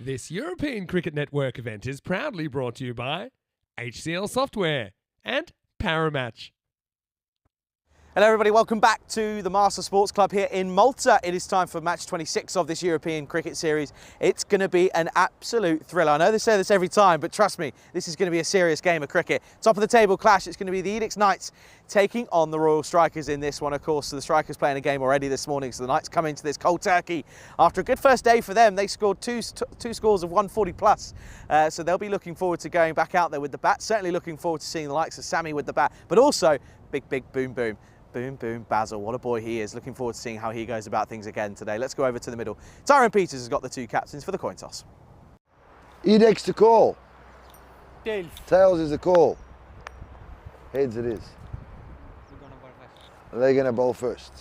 This European Cricket Network event is proudly brought to you by HCL Software and Paramatch. Hello everybody, welcome back to the Master Sports Club here in Malta. It is time for match 26 of this European Cricket Series. It's going to be an absolute thriller. I know they say this every time, but trust me, this is going to be a serious game of cricket. Top of the table clash, it's going to be the Edicts Knights taking on the Royal Strikers in this one, of course. So the Strikers playing a game already this morning, so the Knights come into this cold turkey. After a good first day for them, they scored two scores of 140 plus. So they'll be looking forward to going back out there with the bat. Certainly looking forward to seeing the likes of Sammy with the bat, but also big boom boom. Boom, boom, Basil, what a boy he is. Looking forward to seeing how he goes about things again today. Let's go over to the middle. Tyrone Peters has got the two captains for the coin toss. Edicts to call. Tails. Tails is the call. Heads it is. We're gonna bowl first. They're going to bowl first.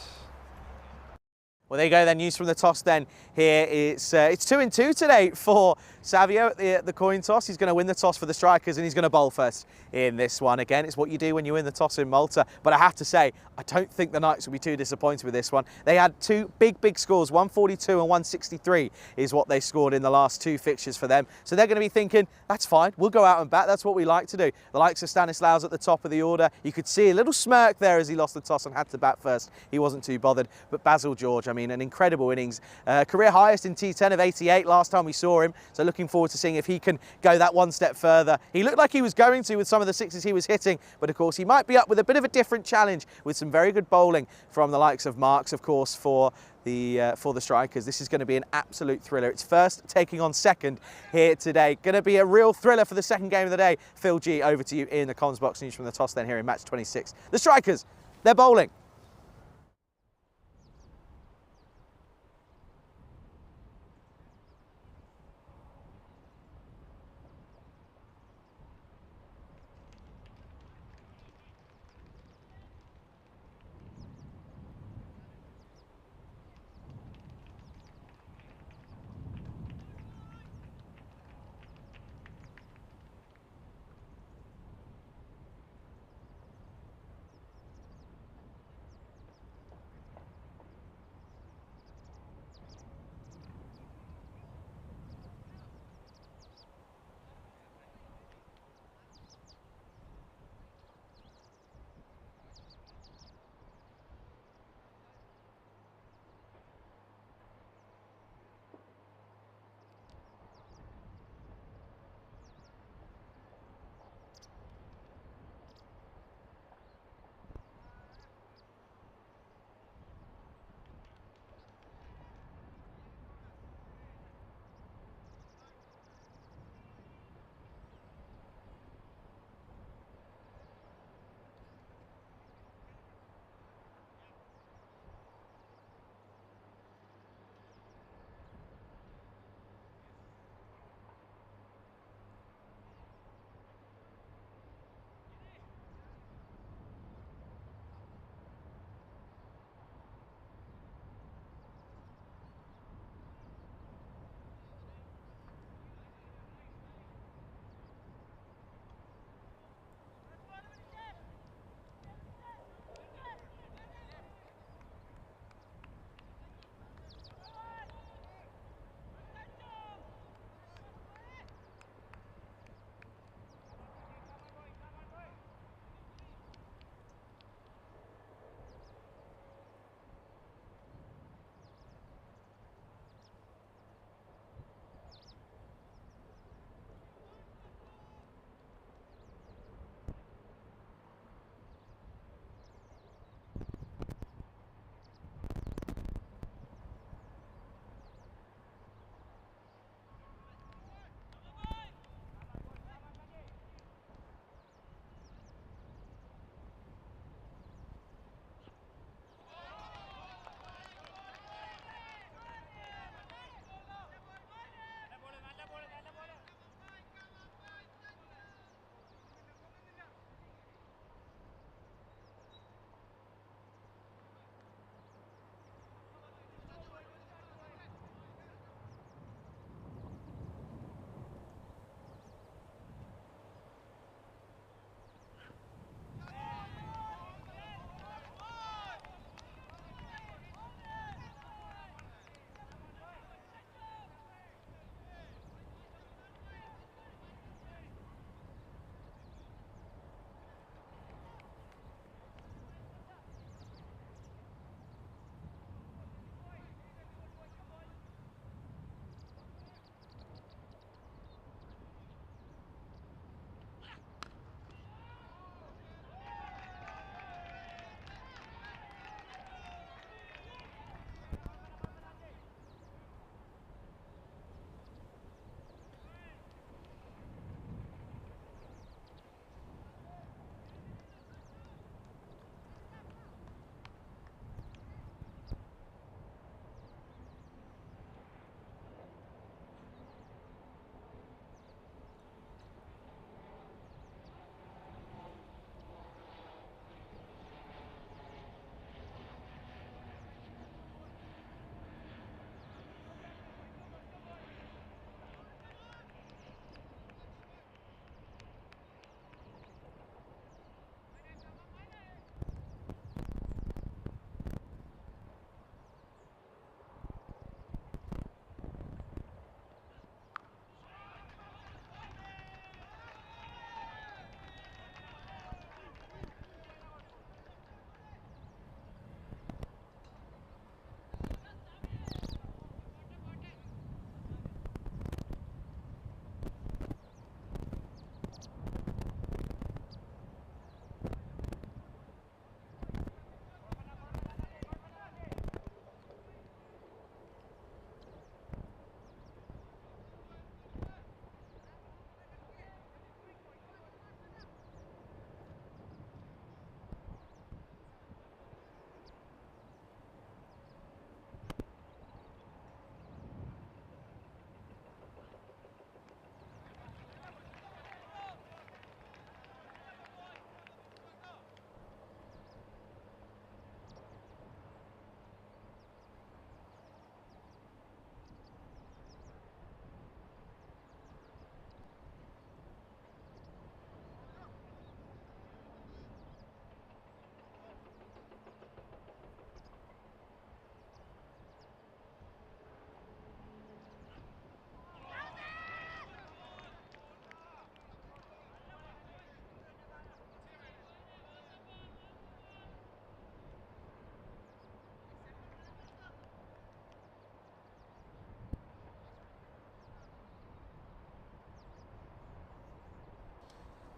Well, there you go then, news from the toss then. Here it's 2-2 today for Savio at the coin toss. He's going to win the toss for the Strikers and he's going to bowl first in this one. Again, it's what you do when you win the toss in Malta. But I have to say, I don't think the Knights will be too disappointed with this one. They had two big scores, 142 and 163 is what they scored in the last two fixtures for them. So they're going to be thinking, that's fine, we'll go out and bat. That's what we like to do. The likes of Stanislaus at the top of the order. You could see a little smirk there as he lost the toss and had to bat first. He wasn't too bothered. But Basil George, I mean, an incredible innings. Career highest in T10 of 88 last time we saw him. So looking forward to seeing if he can go that one step further. He looked like he was going to with some of the sixes he was hitting, but of course he might be up with a bit of a different challenge with some very good bowling from the likes of Marks, of course, for the Strikers. This is going to be an absolute thriller. It's first taking on second here today. Going to be a real thriller for the second game of the day. Phil G, over to you in the comms box. News from the toss then here in match 26. The Strikers, they're bowling.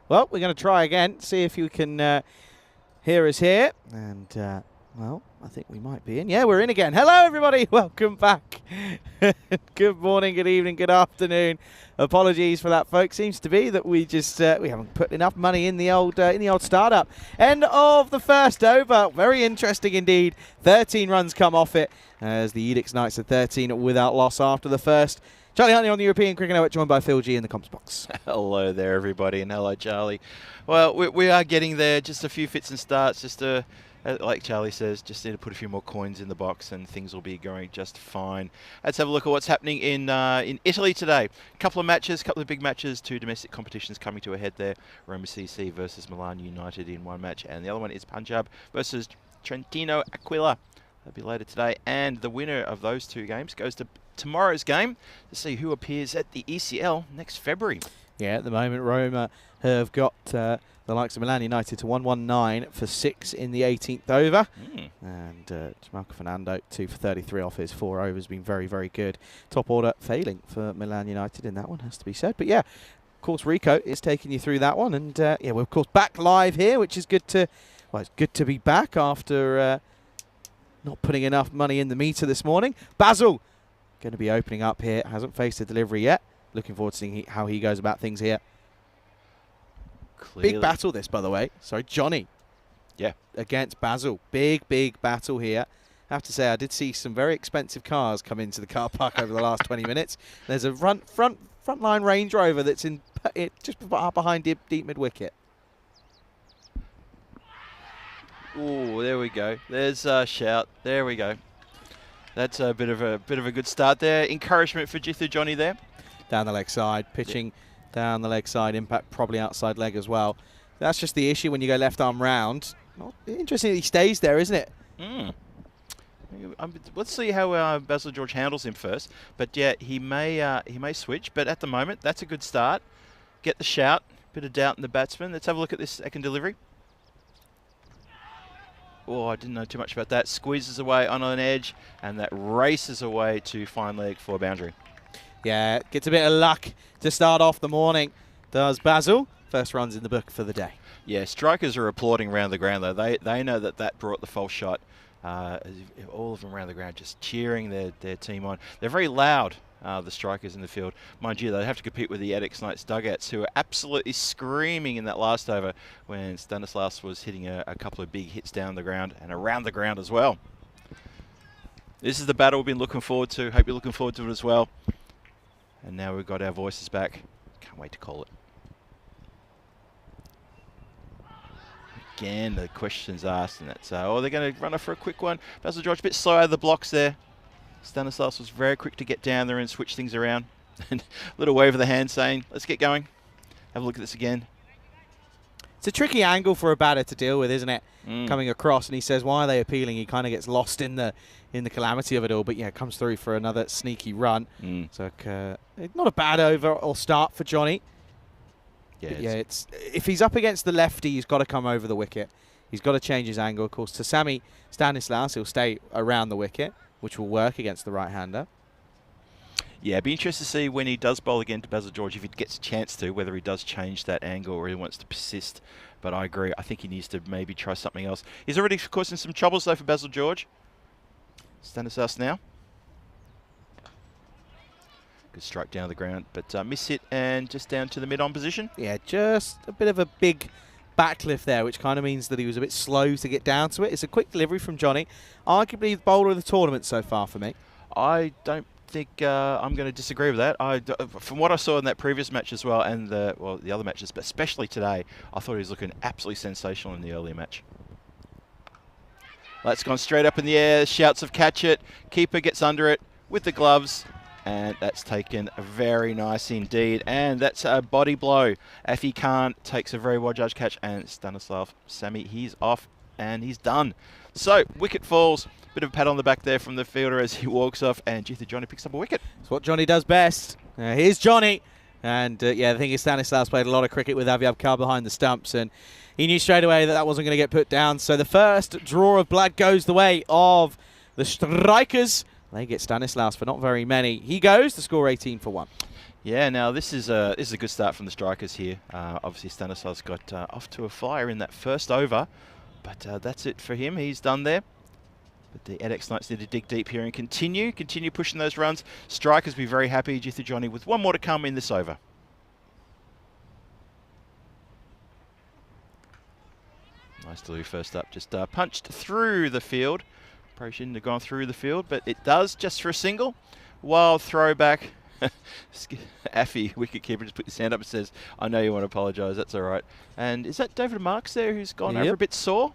Well, we're going to try again, see if you can hear us here. And, well, I think we might be in. Yeah, we're in again. Hello, everybody. Welcome back. Good morning, good evening, good afternoon. Apologies for that, folks. Seems to be that we just we haven't put enough money in the old startup. End of the first over. Very interesting indeed. 13 runs come off it as the Edicts Knights are 13 without loss after the first. Charlie Huntley on the European Cricket Network, joined by Phil G in the comms box. Hello there, everybody, and hello, Charlie. Well, we are getting there. Just a few fits and starts. Just like Charlie says, just need to put a few more coins in the box, and things will be going just fine. Let's have a look at what's happening in Italy today. A couple of big matches, 2 domestic competitions coming to a head there. Roma CC versus Milan United in one match, and the other one is Punjab versus Trentino Aquila. That'll be later today, and the winner of those 2 games goes to tomorrow's game to see who appears at the ECL next February. Yeah, at the moment, Roma have got the likes of Milan United to 119 for 6 in the 18th over. And Jamalco Fernando, 2 for 33 off his 4 overs, been very, very good. Top order failing for Milan United in that one, has to be said. But yeah, of course, Rico is taking you through that one. And yeah, we're of course back live here, which is good to, well, it's good to be back after not putting enough money in the meter this morning. Basil going to be opening up here, hasn't faced a delivery yet. Looking forward to seeing how he goes about things here. Clearly. Big battle this, by the way. Sorry, Johnny. Yeah. Against Basil. Big battle here. I have to say, I did see some very expensive cars come into the car park over the last 20 minutes. There's a frontline Range Rover that's in just behind deep mid wicket. Oh, there we go. There's a shout. There we go. That's a bit of a good start there. Encouragement for Jithu Johnny there. Down the leg side, pitching down the leg side, impact probably outside leg as well. That's just the issue when you go left arm round. Well, interesting that he stays there, isn't it? Let's see how Basil George handles him first. But yeah, he may switch. But at the moment, that's a good start. Get the shout. Bit of doubt in the batsman. Let's have a look at this second delivery. Oh, I didn't know too much about that. Squeezes away on an edge, and that races away to fine leg for boundary. Yeah, gets a bit of luck to start off the morning. Does Basil. First runs in the book for the day. Yeah, strikers are applauding around the ground, though. They know that brought the false shot. All of them around the ground just cheering their team on. They're very loud, the strikers in the field. Mind you, they have to compete with the Edicts Knights dugouts, who are absolutely screaming in that last over when Stanislaus was hitting a couple of big hits down the ground and around the ground as well. This is the battle we've been looking forward to. Hope you're looking forward to it as well. And now we've got our voices back. Can't wait to call it. Again, the questions asked, and that's, oh, they're going to run it for a quick one. Basil George a bit slow out of the blocks there. Stanislaus was very quick to get down there and switch things around. And a little wave of the hand saying, let's get going. Have a look at this again. It's a tricky angle for a batter to deal with, isn't it? Coming across, and he says, why are they appealing? He kind of gets lost in the calamity of it all, but yeah, comes through for another sneaky run. So not a bad over or start for Johnny. Yeah, it's if he's up against the lefty, he's got to come over the wicket. He's got to change his angle. Of course, to Sammy Stanislaus, he'll stay around the wicket, which will work against the right-hander. Yeah, it'd be interesting to see when he does bowl again to Basil George, if he gets a chance to, whether he does change that angle or he wants to persist. But I agree. I think he needs to maybe try something else. He's already causing some troubles, though, for Basil George. Stanislaus now. Good strike down the ground, but miss hit and just down to the mid-on position. Yeah, just a bit of a big backlift there, which kind of means that he was a bit slow to get down to it. It's a quick delivery from Johnny. Arguably the bowler of the tournament so far for me. I don't think I'm going to disagree with that. From what I saw in that previous match as well, and the other matches, but especially today, I thought he was looking absolutely sensational in the earlier match. That's gone straight up in the air. Shouts of catch it. Keeper gets under it with the gloves. And that's taken very nice indeed. And that's a body blow. Afi Khan takes a very well-judged catch. And Stanislav Sammy, he's off and he's done. So, wicket falls. Bit of a pat on the back there from the fielder as he walks off. And Jithu Johnny picks up a wicket. It's what Johnny does best. Here's Johnny. And yeah, the thing is Stanislaus played a lot of cricket with Avyab Kar behind the stumps. And he knew straight away that wasn't going to get put down. So the first draw of blood goes the way of the strikers. They get Stanislaus for not very many. He goes to score 18 for 1. Yeah, now this is a good start from the strikers here. Obviously Stanislav's got off to a flyer in that first over, but that's it for him. He's done there. But the edX Knights need to dig deep here and continue pushing those runs. Strikers be very happy, Jithu Johnny, with one more to come in this over. Nice delivery first up, just punched through the field. Probably shouldn't have gone through the field, but it does just for a single. Wild throwback. Affy, wicketkeeper, just put his hand up and says, I know you want to apologise, that's all right. And is that David Marks there who's gone over a bit sore?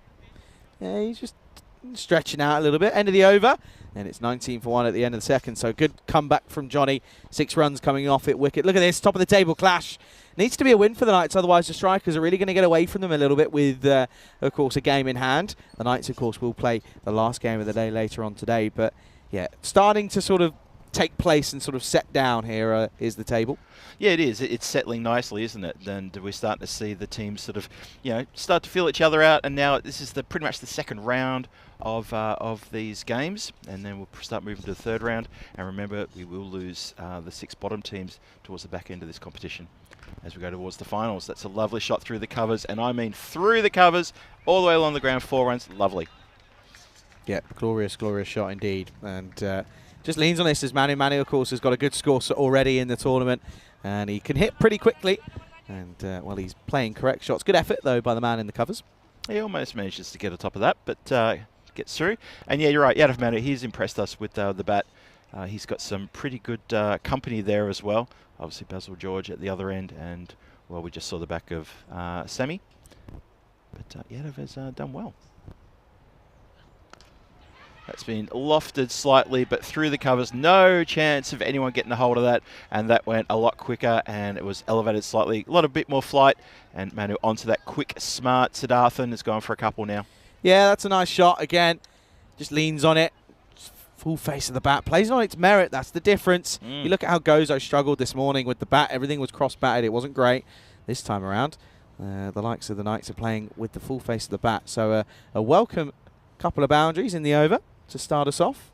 Yeah, he's just stretching out a little bit. End of the over, and it's 19 for 1 at the end of the second. So good comeback from Johnny. 6 runs coming off it, wicket. Look at this, top of the table clash. Needs to be a win for the Knights, otherwise the Strikers are really going to get away from them a little bit with, of course, a game in hand. The Knights, of course, will play the last game of the day later on today. But, yeah, starting to sort of take place and sort of set down here is the table. Yeah, it is. It's settling nicely, isn't it? And we're starting to see the teams sort of, start to feel each other out. And now this is pretty much the second round of these games, and then we'll start moving to the third round. And remember, we will lose the 6 bottom teams towards the back end of this competition as we go towards the finals. That's a lovely shot through the covers, and I mean through the covers, all the way along the ground, 4 runs. Lovely. Yeah, glorious, glorious shot indeed. And just leans on this as Manu. Manu, of course, has got a good score already in the tournament, and he can hit pretty quickly. And, well, he's playing correct shots. Good effort, though, by the man in the covers. He almost manages to get on top of that, but gets through. And, yeah, you're right, Yadav Manu, he's impressed us with the bat. He's got some pretty good company there as well. Obviously, Basil George at the other end, and, well, we just saw the back of Sammy. But Yadav has done well. That's been lofted slightly, but through the covers, no chance of anyone getting a hold of that. And that went a lot quicker, and it was elevated slightly. A bit more flight, and Manu onto that quick, smart. Siddharthan has gone for a couple now. Yeah, that's a nice shot. Again, just leans on it. Full face of the bat. Plays on its merit. That's the difference. You look at how Gozo struggled this morning with the bat. Everything was cross-batted. It wasn't great this time around. The likes of the Knights are playing with the full face of the bat. So a welcome couple of boundaries in the over to start us off.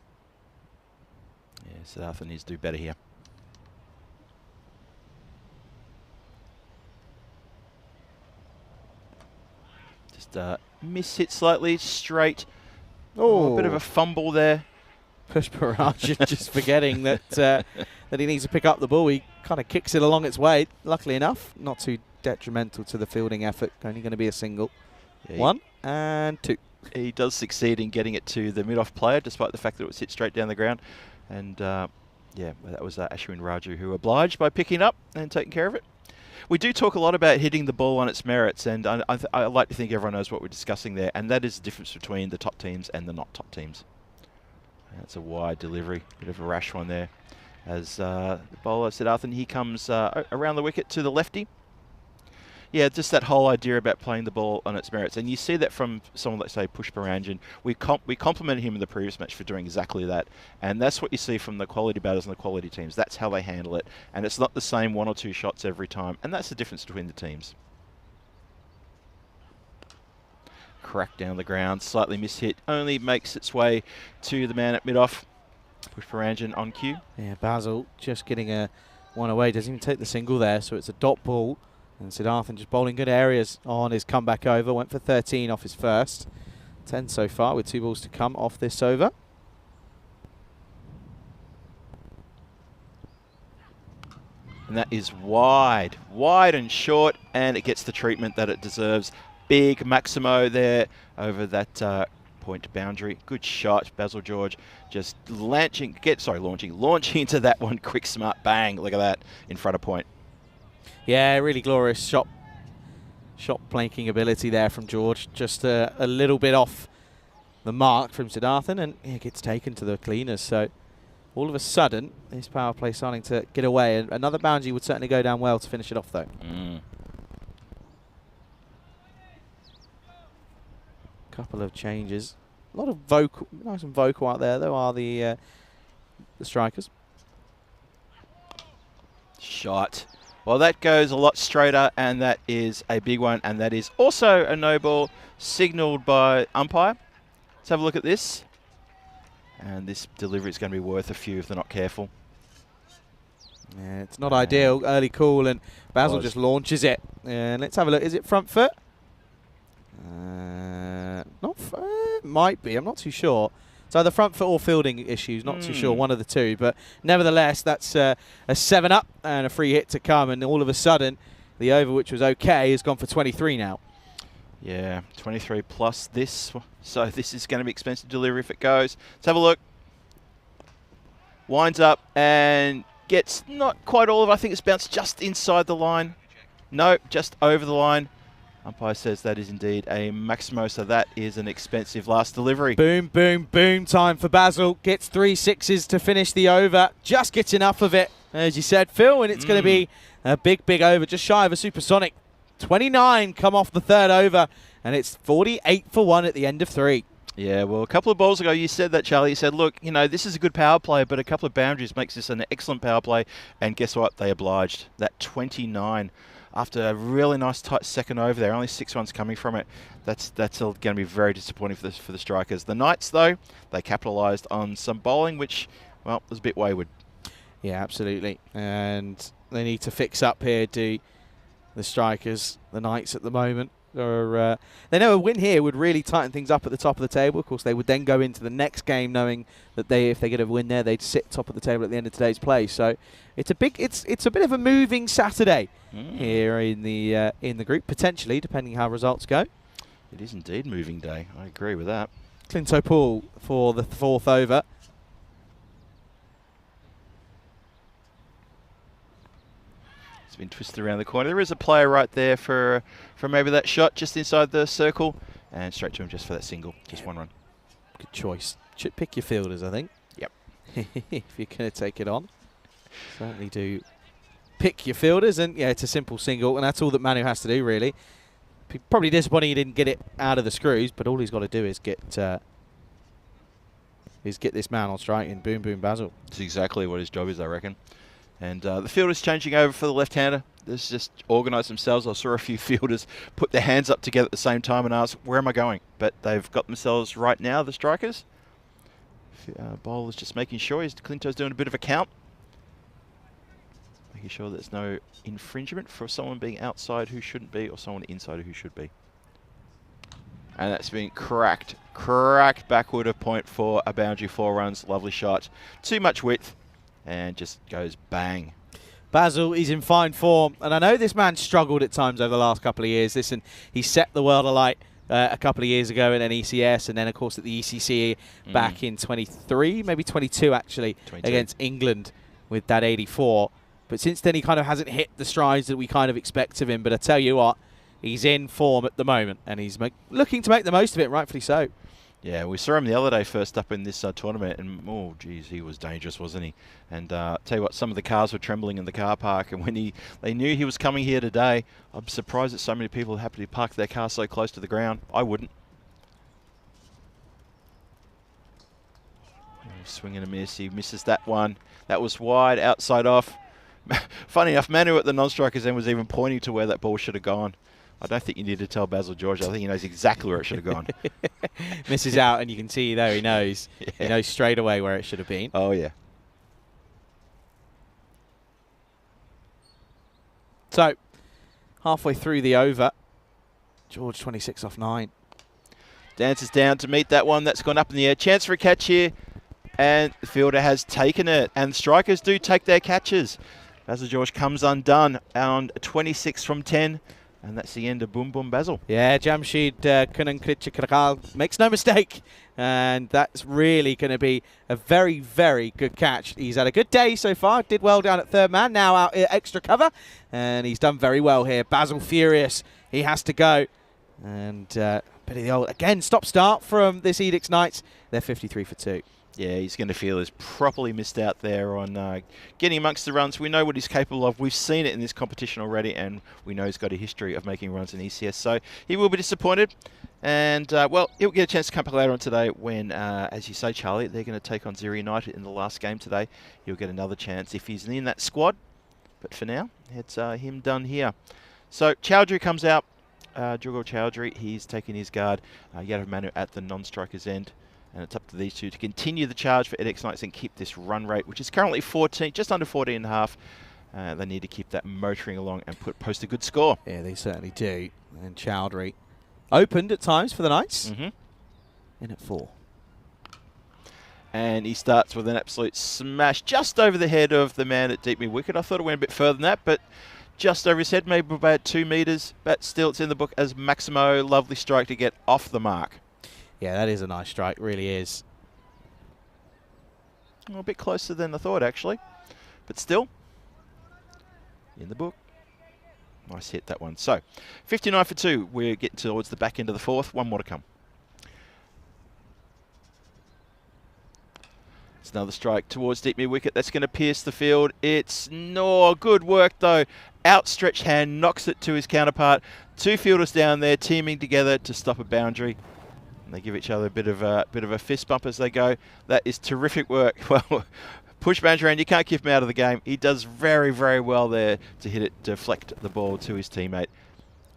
Yeah, Siddhartha needs to do better here. Just miss-hit slightly, straight. Oh, a bit of a fumble there. Pushparaj just forgetting that that he needs to pick up the ball. He kind of kicks it along its way. Luckily enough, not too detrimental to the fielding effort. Only going to be a single. Yeah, 1 and 2. He does succeed in getting it to the mid-off player, despite the fact that it was hit straight down the ground. And, yeah, that was Ashwin Raju who obliged by picking up and taking care of it. We do talk a lot about hitting the ball on its merits, and I like to think everyone knows what we're discussing there, and that is the difference between the top teams and the not top teams. That's a wide delivery, bit of a rash one there. As the bowler Siddharthan, he comes around the wicket to the lefty. Yeah, just that whole idea about playing the ball on its merits. And you see that from someone like, say, Pushparanjan. We complimented him in the previous match for doing exactly that. And that's what you see from the quality batters and the quality teams. That's how they handle it. And it's not the same 1 or 2 shots every time. And that's the difference between the teams. Crack down the ground, slightly mishit. Only makes its way to the man at mid-off. Pushparanjan on cue. Yeah, Basil just getting one away. Doesn't even take the single there, so it's a dot ball. And Siddharthan just bowling good areas on his comeback over. Went for 13 off his first. 10 so far with 2 balls to come off this over. And that is wide and short, and it gets the treatment that it deserves. Big Maximo there over that point boundary. Good shot, Basil George just launching into that one. Quick, smart, bang. Look at that in front of point. Yeah, really glorious shot planking ability there from George. Just a little bit off the mark from Siddharthan, and it gets taken to the cleaners. So all of a sudden, this power play starting to get away. And another boundary would certainly go down well to finish it off, though. Couple of changes. A lot of vocal, nice and vocal out there, though, are the strikers. Shot. Well, that goes a lot straighter, and that is a big one, and that is also a no ball signalled by umpire. Let's have a look at this. And this delivery is going to be worth a few if they're not careful. Yeah, it's not ideal. Early call, and Basil just launches it. And let's have a look. Is it front foot? Might be. I'm not too sure. It's either front foot or fielding issues. Not too sure. One of the two. But nevertheless, that's a 7-up and a free hit to come. And all of a sudden, the over, which was okay, has gone for 23 now. Yeah, 23 plus this. So this is going to be expensive delivery if it goes. Let's have a look. Winds up and gets not quite all of it. I think it's bounced just inside the line. No, just over the line. Umpire says that is indeed a maximo, so that is an expensive last delivery. Boom, boom, boom time for Basil. Gets 3 6s to finish the over. Just gets enough of it, as you said, Phil, and it's going to be a big, big over, just shy of a supersonic. 29 come off the third over, and it's 48 for 1 at the end of 3. Yeah, well, a couple of balls ago you said that, Charlie. You said, look, you know, this is a good power play, but a couple of boundaries makes this an excellent power play. And guess what? They obliged. That 29 after a really nice tight second over there, only 6 runs coming from it. That's going to be very disappointing for the strikers. The Knights, though, they capitalised on some bowling, which, well, was a bit wayward. Yeah, absolutely. And they need to fix up here, the strikers, the Knights at the moment. They know a win here would really tighten things up at the top of the table. Of course, they would then go into the next game knowing that if they get a win there, they'd sit top of the table at the end of today's play. So it's a bit of a moving Saturday here in the group, potentially, depending how results go. It is indeed moving day. I agree with that. Clinto Poole for the 4th over. Been twisted around the corner. There is a player right there for maybe that shot just inside the circle, and straight to him just for that single. Just 1 run. Good choice. Should pick your fielders, I think. Yep. If you're going to take it on. Certainly do pick your fielders, and yeah, it's a simple single, and that's all that Manu has to do, really. Probably disappointing he didn't get it out of the screws, but all he's got to do is get this man on strike and boom, boom, Basil. That's exactly what his job is, I reckon. And the fielders changing over for the left-hander. This just organised themselves. I saw a few fielders put their hands up together at the same time and ask, where am I going? But they've got themselves right now, the strikers. Bowler's just making sure. Clinto's doing a bit of a count. Making sure there's no infringement for someone being outside who shouldn't be or someone inside who should be. And that's been cracked backward of point for a boundary, 4 runs. Lovely shot. Too much width. And just goes bang. Basil is in fine form, and I know this man struggled at times over the last couple of years. Listen, he set the world alight a couple of years ago in an ECS, and then, of course, at the ECC back in 23, maybe 22, actually, 22. Against England with that 84. But since then, he kind of hasn't hit the strides that we kind of expect of him. But I tell you what, he's in form at the moment, and he's looking to make the most of it, rightfully so. Yeah, we saw him the other day first up in this tournament, and oh, geez, he was dangerous, wasn't he? And tell you what, some of the cars were trembling in the car park, and when they knew he was coming here today, I'm surprised that so many people happily parked their car so close to the ground. I wouldn't. Swing and a miss. He misses that one. That was wide, outside off. Funny enough, Manu at the non-strikers end was even pointing to where that ball should have gone. I don't think you need to tell Basil George. I think he knows exactly where it should have gone. Misses out, and you can see there he knows. Yeah. He knows straight away where it should have been. Oh, yeah. So, halfway through the over, George 26 off 9. Dances down to meet that one. That's gone up in the air. Chance for a catch here. And the fielder has taken it. And strikers do take their catches. Basil George comes undone on 26 from 10. And that's the end of Boom Boom Basil. Yeah, Jamshid Kunanklichikakal makes no mistake. And that's really going to be a very, very good catch. He's had a good day so far. Did well down at third man. Now out extra cover. And he's done very well here. Basil furious. He has to go. And bit of the old, again, stop-start from this Edicts Knights. They're 53 for 2. Yeah, he's going to feel he's properly missed out there on getting amongst the runs. We know what he's capable of. We've seen it in this competition already, and we know he's got a history of making runs in ECS. So he will be disappointed. And, well, he'll get a chance to come back later on today when, as you say, Charlie, they're going to take on Zero United in the last game today. He'll get another chance if he's in that squad. But for now, it's him done here. So Chowdhury comes out. Jugal Chowdhury, he's taking his guard. Yadav Manu at the non-strikers end. And it's up to these two to continue the charge for EDX Knights and keep this run rate, which is currently 14, just under 14.5. They need to keep that motoring along and post a good score. Yeah, they certainly do. And Chowdhury opened at times for the Knights. In at 4. And he starts with an absolute smash just over the head of the man at deep mid wicket. I thought it went a bit further than that, but just over his head, maybe about 2 metres. But still, it's in the book as Maximo. Lovely strike to get off the mark. Yeah, that is a nice strike, really is. Well, a bit closer than I thought, actually. But still, in the book. Nice hit, that one. So, 59 for 2. We're getting towards the back end of the 4th. One more to come. It's another strike towards deep mid wicket. That's going to pierce the field. It's no good work, though. Outstretched hand knocks it to his counterpart. 2 fielders down there teaming together to stop a boundary. And they give each other a bit of a fist bump as they go. That is terrific work. Well, push boundary around. You can't keep him out of the game. He does very, very well there to hit it, deflect the ball to his teammate.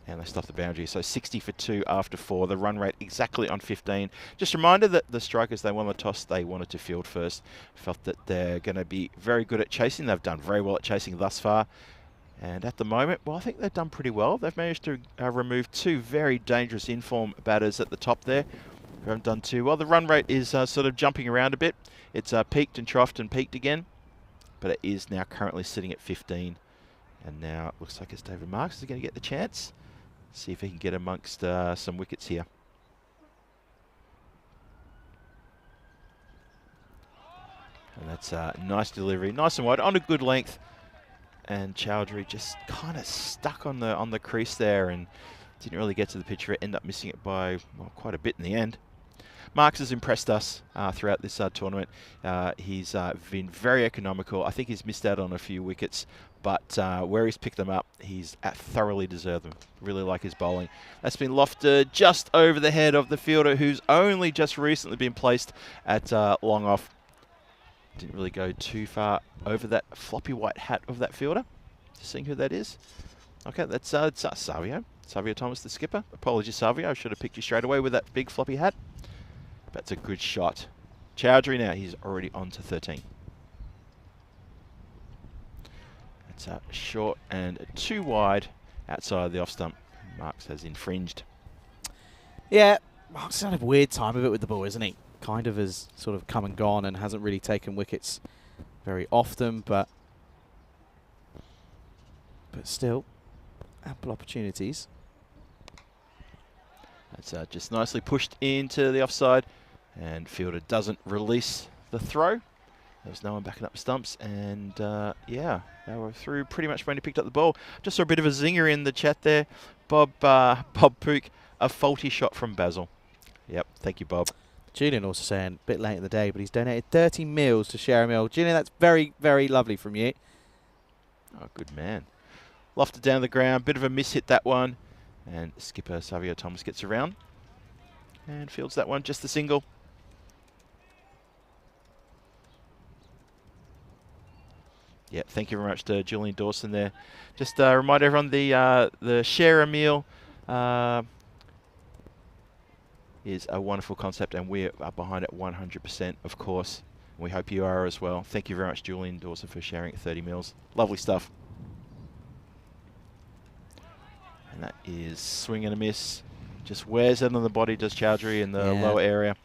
And they stop the boundary. So 60 for 2 after 4. The run rate exactly on 15. Just a reminder that the strikers, they won the toss. They wanted to field first. Felt that they're going to be very good at chasing. They've done very well at chasing thus far. And at the moment, well, I think they've done pretty well. They've managed to remove 2 very dangerous in-form batters at the top there who haven't done too well. The run rate is sort of jumping around a bit. It's peaked and troughed and peaked again. But it is now currently sitting at 15. And now it looks like it's David Marks is going to get the chance. See if he can get amongst some wickets here. And that's a nice delivery. Nice and wide, on a good length. And Chowdhury just kind of stuck on the crease there and didn't really get to the pitcher. Ended up missing it by, well, quite a bit in the end. Marks has impressed us throughout this tournament. He's been very economical. I think he's missed out on a few wickets, but where he's picked them up, he's thoroughly deserved them. Really like his bowling. That's been lofted just over the head of the fielder, who's only just recently been placed at long off. Didn't really go too far over that floppy white hat of that fielder. Just seeing who that is. Okay, that's Savio. Savio Thomas, the skipper. Apologies, Savio. I should have picked you straight away with that big floppy hat. That's a good shot. Chowdhury now, he's already on to 13. It's short and 2 wide outside the off stump. Marks has infringed. Yeah, Marks had a weird time of it with the ball, isn't he? Kind of has sort of come and gone and hasn't really taken wickets very often, but still, ample opportunities. That's just nicely pushed into the offside, and fielder doesn't release the throw. There's no one backing up stumps, and yeah, they were through pretty much when he picked up the ball. Just saw a bit of a zinger in the chat there. Bob Pook, a faulty shot from Basil. Yep, thank you, Bob. Julian also saying, a bit late in the day, but he's donated 30 meals to share a meal. Julian, that's very, very lovely from you. Oh, good man. Lofted down the ground, bit of a miss hit that one. And skipper Savio Thomas gets around and fields that one, just the single. Yeah, thank you very much to Julian Dawson there. Just remind everyone the share a meal is a wonderful concept, and we are behind it 100%, of course. We hope you are as well. Thank you very much, Julian Dawson, for sharing 30 meals. Lovely stuff. And that is swing and a miss. Just wears it on the body, does Chowdhury in the lower area.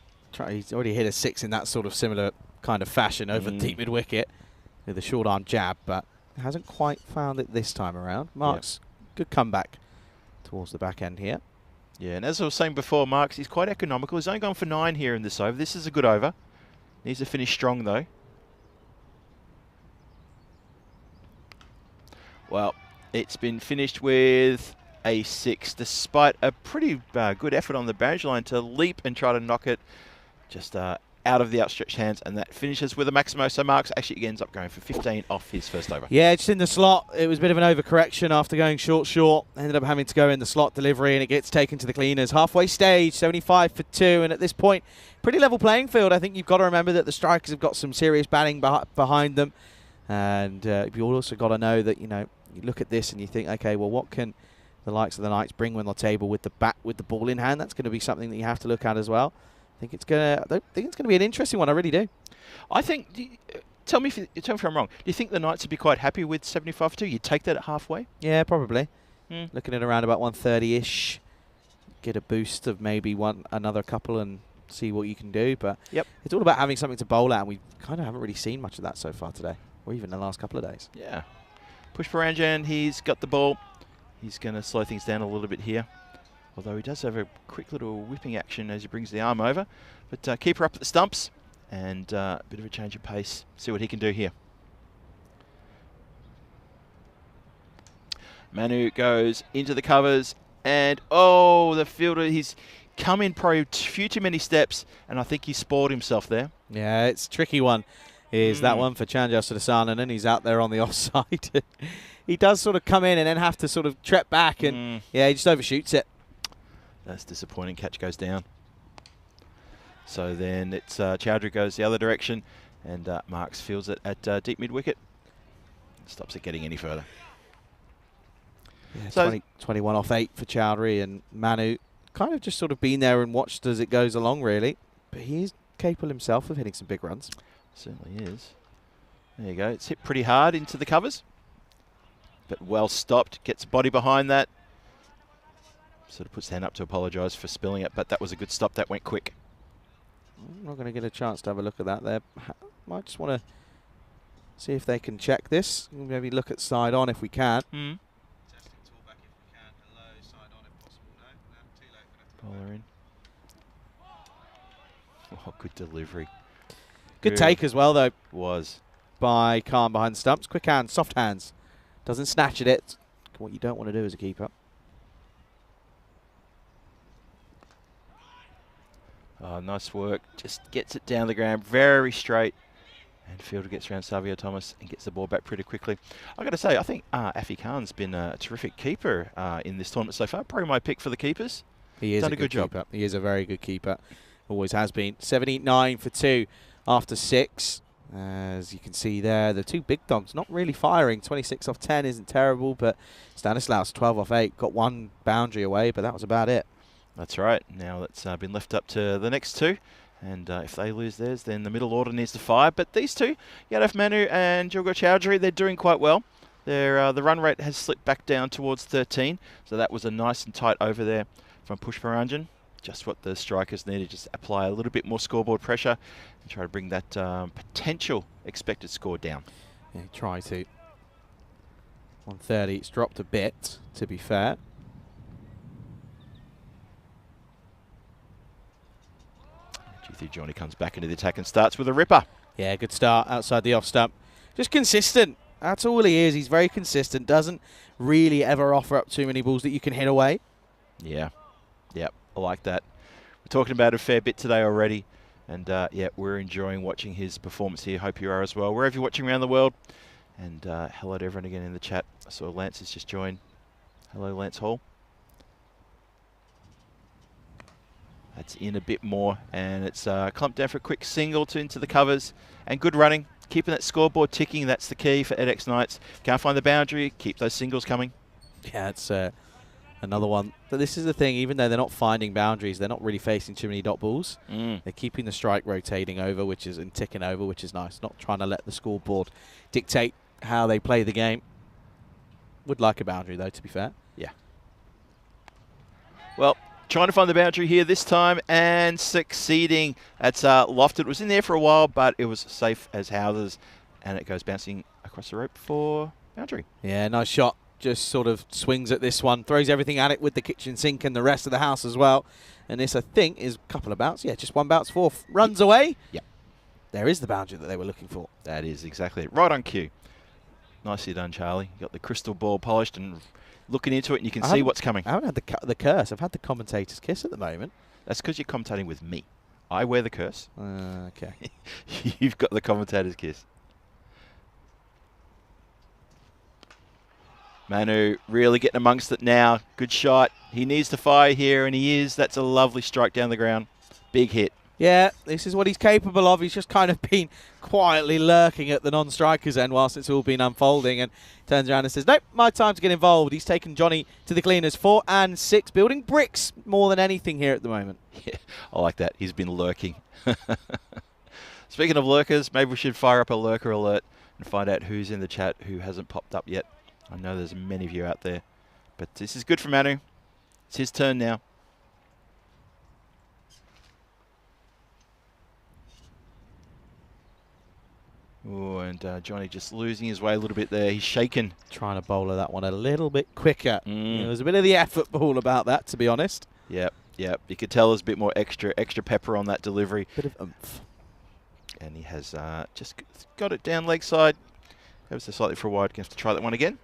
He's already hit a 6 in that sort of similar kind of fashion over deep mid wicket with a short arm jab, but hasn't quite found it this time around. Marks, good comeback towards the back end here. Yeah, and as I was saying before, Marks, he's quite economical. He's only gone for 9 here in this over. This is a good over. Needs to finish strong, though. Well, it's been finished with a 6, despite a pretty good effort on the boundary line to leap and try to knock it just out of the outstretched hands, and that finishes with a Maximo. So Marks actually ends up going for 15 off his first over. Yeah, just in the slot. It was a bit of an overcorrection after going short. Ended up having to go in the slot delivery, and it gets taken to the cleaners. Halfway stage, 75 for 2, and at this point, pretty level playing field. I think you've got to remember that the strikers have got some serious batting behind them, and you've also got to know that, you know, you look at this and you think, okay, well, what can the likes of the Knights bring on the table with the bat, with the ball in hand? That's going to be something that you have to look at as well. I don't think it's gonna be an interesting one. I really do. I think. Tell me if I'm wrong. Do you think the Knights would be quite happy with 75 for 2? You'd take that at halfway? Yeah, probably. Mm. Looking at around about 130-ish. Get a boost of maybe another couple and see what you can do. But yep, it's all about having something to bowl at, and we kind of haven't really seen much of that so far today, or even the last couple of days. Yeah. Push Paranjan, he's got the ball. He's going to slow things down a little bit here. Although he does have a quick little whipping action as he brings the arm over. But keep her up at the stumps. And a bit of a change of pace. See what he can do here. Manu goes into the covers. And, oh, the fielder, he's come in probably a few too many steps. And I think he spoiled himself there. Yeah, it's a tricky one. Is that one for Chandrasekhar Sudarsana, and he's out there on the offside. He does sort of come in and then have to sort of trek back. And, yeah, he just overshoots it. That's disappointing. Catch goes down. So then it's Chowdhury goes the other direction, and Marks fields it at deep mid-wicket. Stops it getting any further. Yeah, so 21 off 8 for Chowdhury, and Manu kind of just sort of been there and watched as it goes along, really. But he is capable himself of hitting some big runs. Certainly is. There you go. It's hit pretty hard into the covers, but well stopped. Gets body behind that. Sort of puts the hand up to apologise for spilling it, but that was a good stop. That went quick. I'm not going to get a chance to have a look at that there. Might just want to see if they can check this. Maybe look at side on if we can. Bowler in. Oh, good delivery. Good take as well, though. Was. By Khan behind the stumps. Quick hands, soft hands. Doesn't snatch at it. What you don't want to do as a keeper. Oh, nice work. Just gets it down the ground very straight. And fielder gets around Savio Thomas and gets the ball back pretty quickly. I got to say, I think Afi Khan's been a terrific keeper in this tournament so far. Probably my pick for the keepers. He is done a good job. Keeper. He is a very good keeper. Always has been. 79 for 2 after 6. As you can see there, the two big dogs not really firing. 26 off 10 isn't terrible, but Stanislaus 12 off 8 got one boundary away, but that was about it. That's right. Now that's been left up to the next two. And if they lose theirs, then the middle order needs to fire. But these two, Yadav Manu and Jogo Chowdhury, they're doing quite well. The run rate has slipped back down towards 13. So that was a nice and tight over there from Pushparanjan. Just what the strikers needed. Just apply a little bit more scoreboard pressure and try to bring that potential expected score down. Yeah, try to. 130. It's dropped a bit, to be fair. Johnny comes back into the attack and starts with a ripper. Yeah, good start outside the off stump. Just consistent. That's all he is. He's very consistent. Doesn't really ever offer up too many balls that you can hit away. Yeah. Yep. I like that. We're talking about it a fair bit today already. And, yeah, we're enjoying watching his performance here. Hope you are as well. Wherever you're watching around the world. And hello to everyone again in the chat. I saw Lance has just joined. Hello, Lance Hall. That's in a bit more, and it's clumped down for a quick single into the covers, and good running. Keeping that scoreboard ticking, that's the key for EDX Knights. Can't find the boundary, keep those singles coming. Yeah, it's another one. But this is the thing, even though they're not finding boundaries, they're not really facing too many dot balls. They're keeping the strike rotating over, and ticking over, which is nice. Not trying to let the scoreboard dictate how they play the game. Would like a boundary, though, to be fair. Yeah. Well, trying to find the boundary here this time and succeeding. That's lofted. It was in there for a while, but it was safe as houses. And it goes bouncing across the rope for boundary. Yeah, nice shot. Just sort of swings at this one. Throws everything at it with the kitchen sink and the rest of the house as well. And this, I think, is a couple of bounce. Yeah, just one bounce, 4 runs away. Yep. There is the boundary that they were looking for. That is exactly it. Right on cue. Nicely done, Charlie. You got the crystal ball polished and looking into it, and you can see what's coming. I haven't had the curse. I've had the commentator's kiss at the moment. That's because you're commentating with me. I wear the curse. Okay. You've got the commentator's kiss. Manu really getting amongst it now. Good shot. He needs to fire here, and he is. That's a lovely strike down the ground. Big hit. Yeah, this is what he's capable of. He's just kind of been quietly lurking at the non-strikers end whilst it's all been unfolding, and turns around and says, nope, my time to get involved. He's taken Johnny to the cleaners, 4 and 6, building bricks more than anything here at the moment. Yeah, I like that. He's been lurking. Speaking of lurkers, maybe we should fire up a lurker alert and find out who's in the chat who hasn't popped up yet. I know there's many of you out there, but this is good for Manu. It's his turn now. Oh, and Johnny just losing his way a little bit there. He's shaken. Trying to bowler that one a little bit quicker. There was a bit of the effort ball about that, to be honest. Yep. You could tell there's a bit more extra pepper on that delivery. Bit of oomph. And he has just got it down leg side. Ever so slightly for a wide. Going to have to try that one again.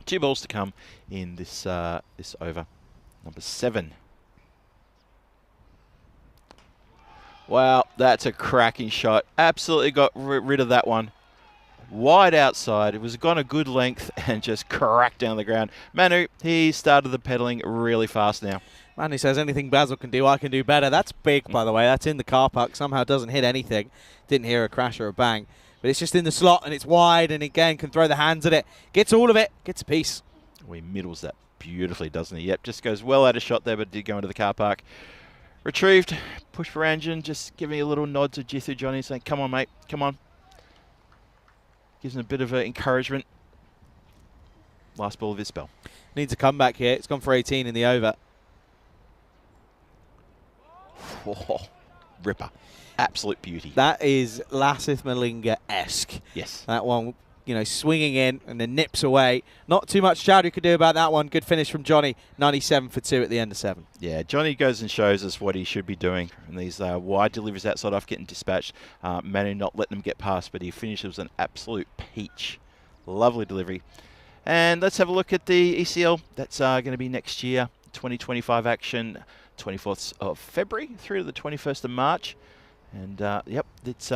2 balls to come in this this over. Number 7. Wow, that's a cracking shot. Absolutely got rid of that one. Wide outside. It was gone a good length and just cracked down the ground. Manu, he started the pedaling really fast now. Manu says anything Basil can do, I can do better. That's big, by the way. That's in the car park. Somehow doesn't hit anything. Didn't hear a crash or a bang. But it's just in the slot and it's wide, and again can throw the hands at it. Gets all of it. Gets a piece. He middles that beautifully, doesn't he? Yep, just goes well out of shot there, but did go into the car park. Retrieved. Push for engine. Just giving a little nod to Jithu Johnny, saying, come on, mate. Come on. Gives him a bit of encouragement. Last ball of his spell. Needs a comeback here. It's gone for 18 in the over. Oh, ripper. Absolute beauty. That is Lasith Malinga-esque. Yes. That one, you know, swinging in and then nips away. Not too much Chowdhury could do about that one. Good finish from Johnny. 97 for 2 at the end of 7. Yeah, Johnny goes and shows us what he should be doing. And these wide deliveries outside off getting dispatched. Manu not letting them get past, but he finishes an absolute peach. Lovely delivery. And let's have a look at the ECL. That's going to be next year. 2025 action. 24th of February through to the 21st of March. And, yep, it's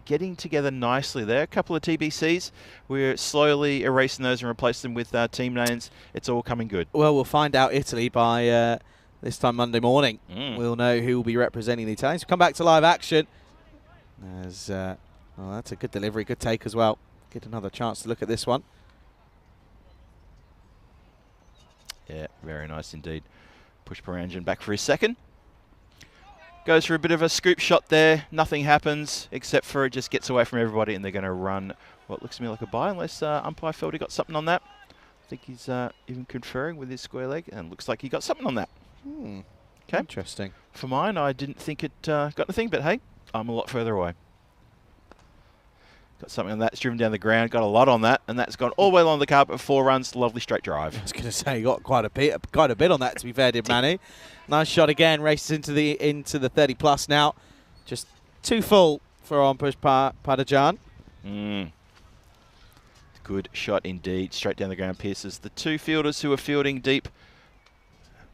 getting together nicely there. A couple of TBCs. We're slowly erasing those and replacing them with team names. It's all coming good. Well, we'll find out Italy by this time Monday morning. We'll know who will be representing the Italians. We'll come back to live action. As, well, that's a good delivery, good take as well. Get another chance to look at this one. Yeah, very nice indeed. Push Paranjan back for his second. Goes for a bit of a scoop shot there. Nothing happens except for it just gets away from everybody, and they're going to run what looks to me like a bye, unless umpire felt he got something on that. I think he's even conferring with his square leg, and looks like he got something on that. Okay. Interesting. For mine, I didn't think it got anything, but hey, I'm a lot further away. Got something on that. It's driven down the ground. Got a lot on that, and that's gone all the way along the carpet. 4 runs. Lovely straight drive. I was going to say, got quite a bit on that, to be fair, did Manu. Nice shot again. Races into the 30+ now. Just too full for on push Padajan. Good shot indeed. Straight down the ground. Pierces the 2 fielders who are fielding deep.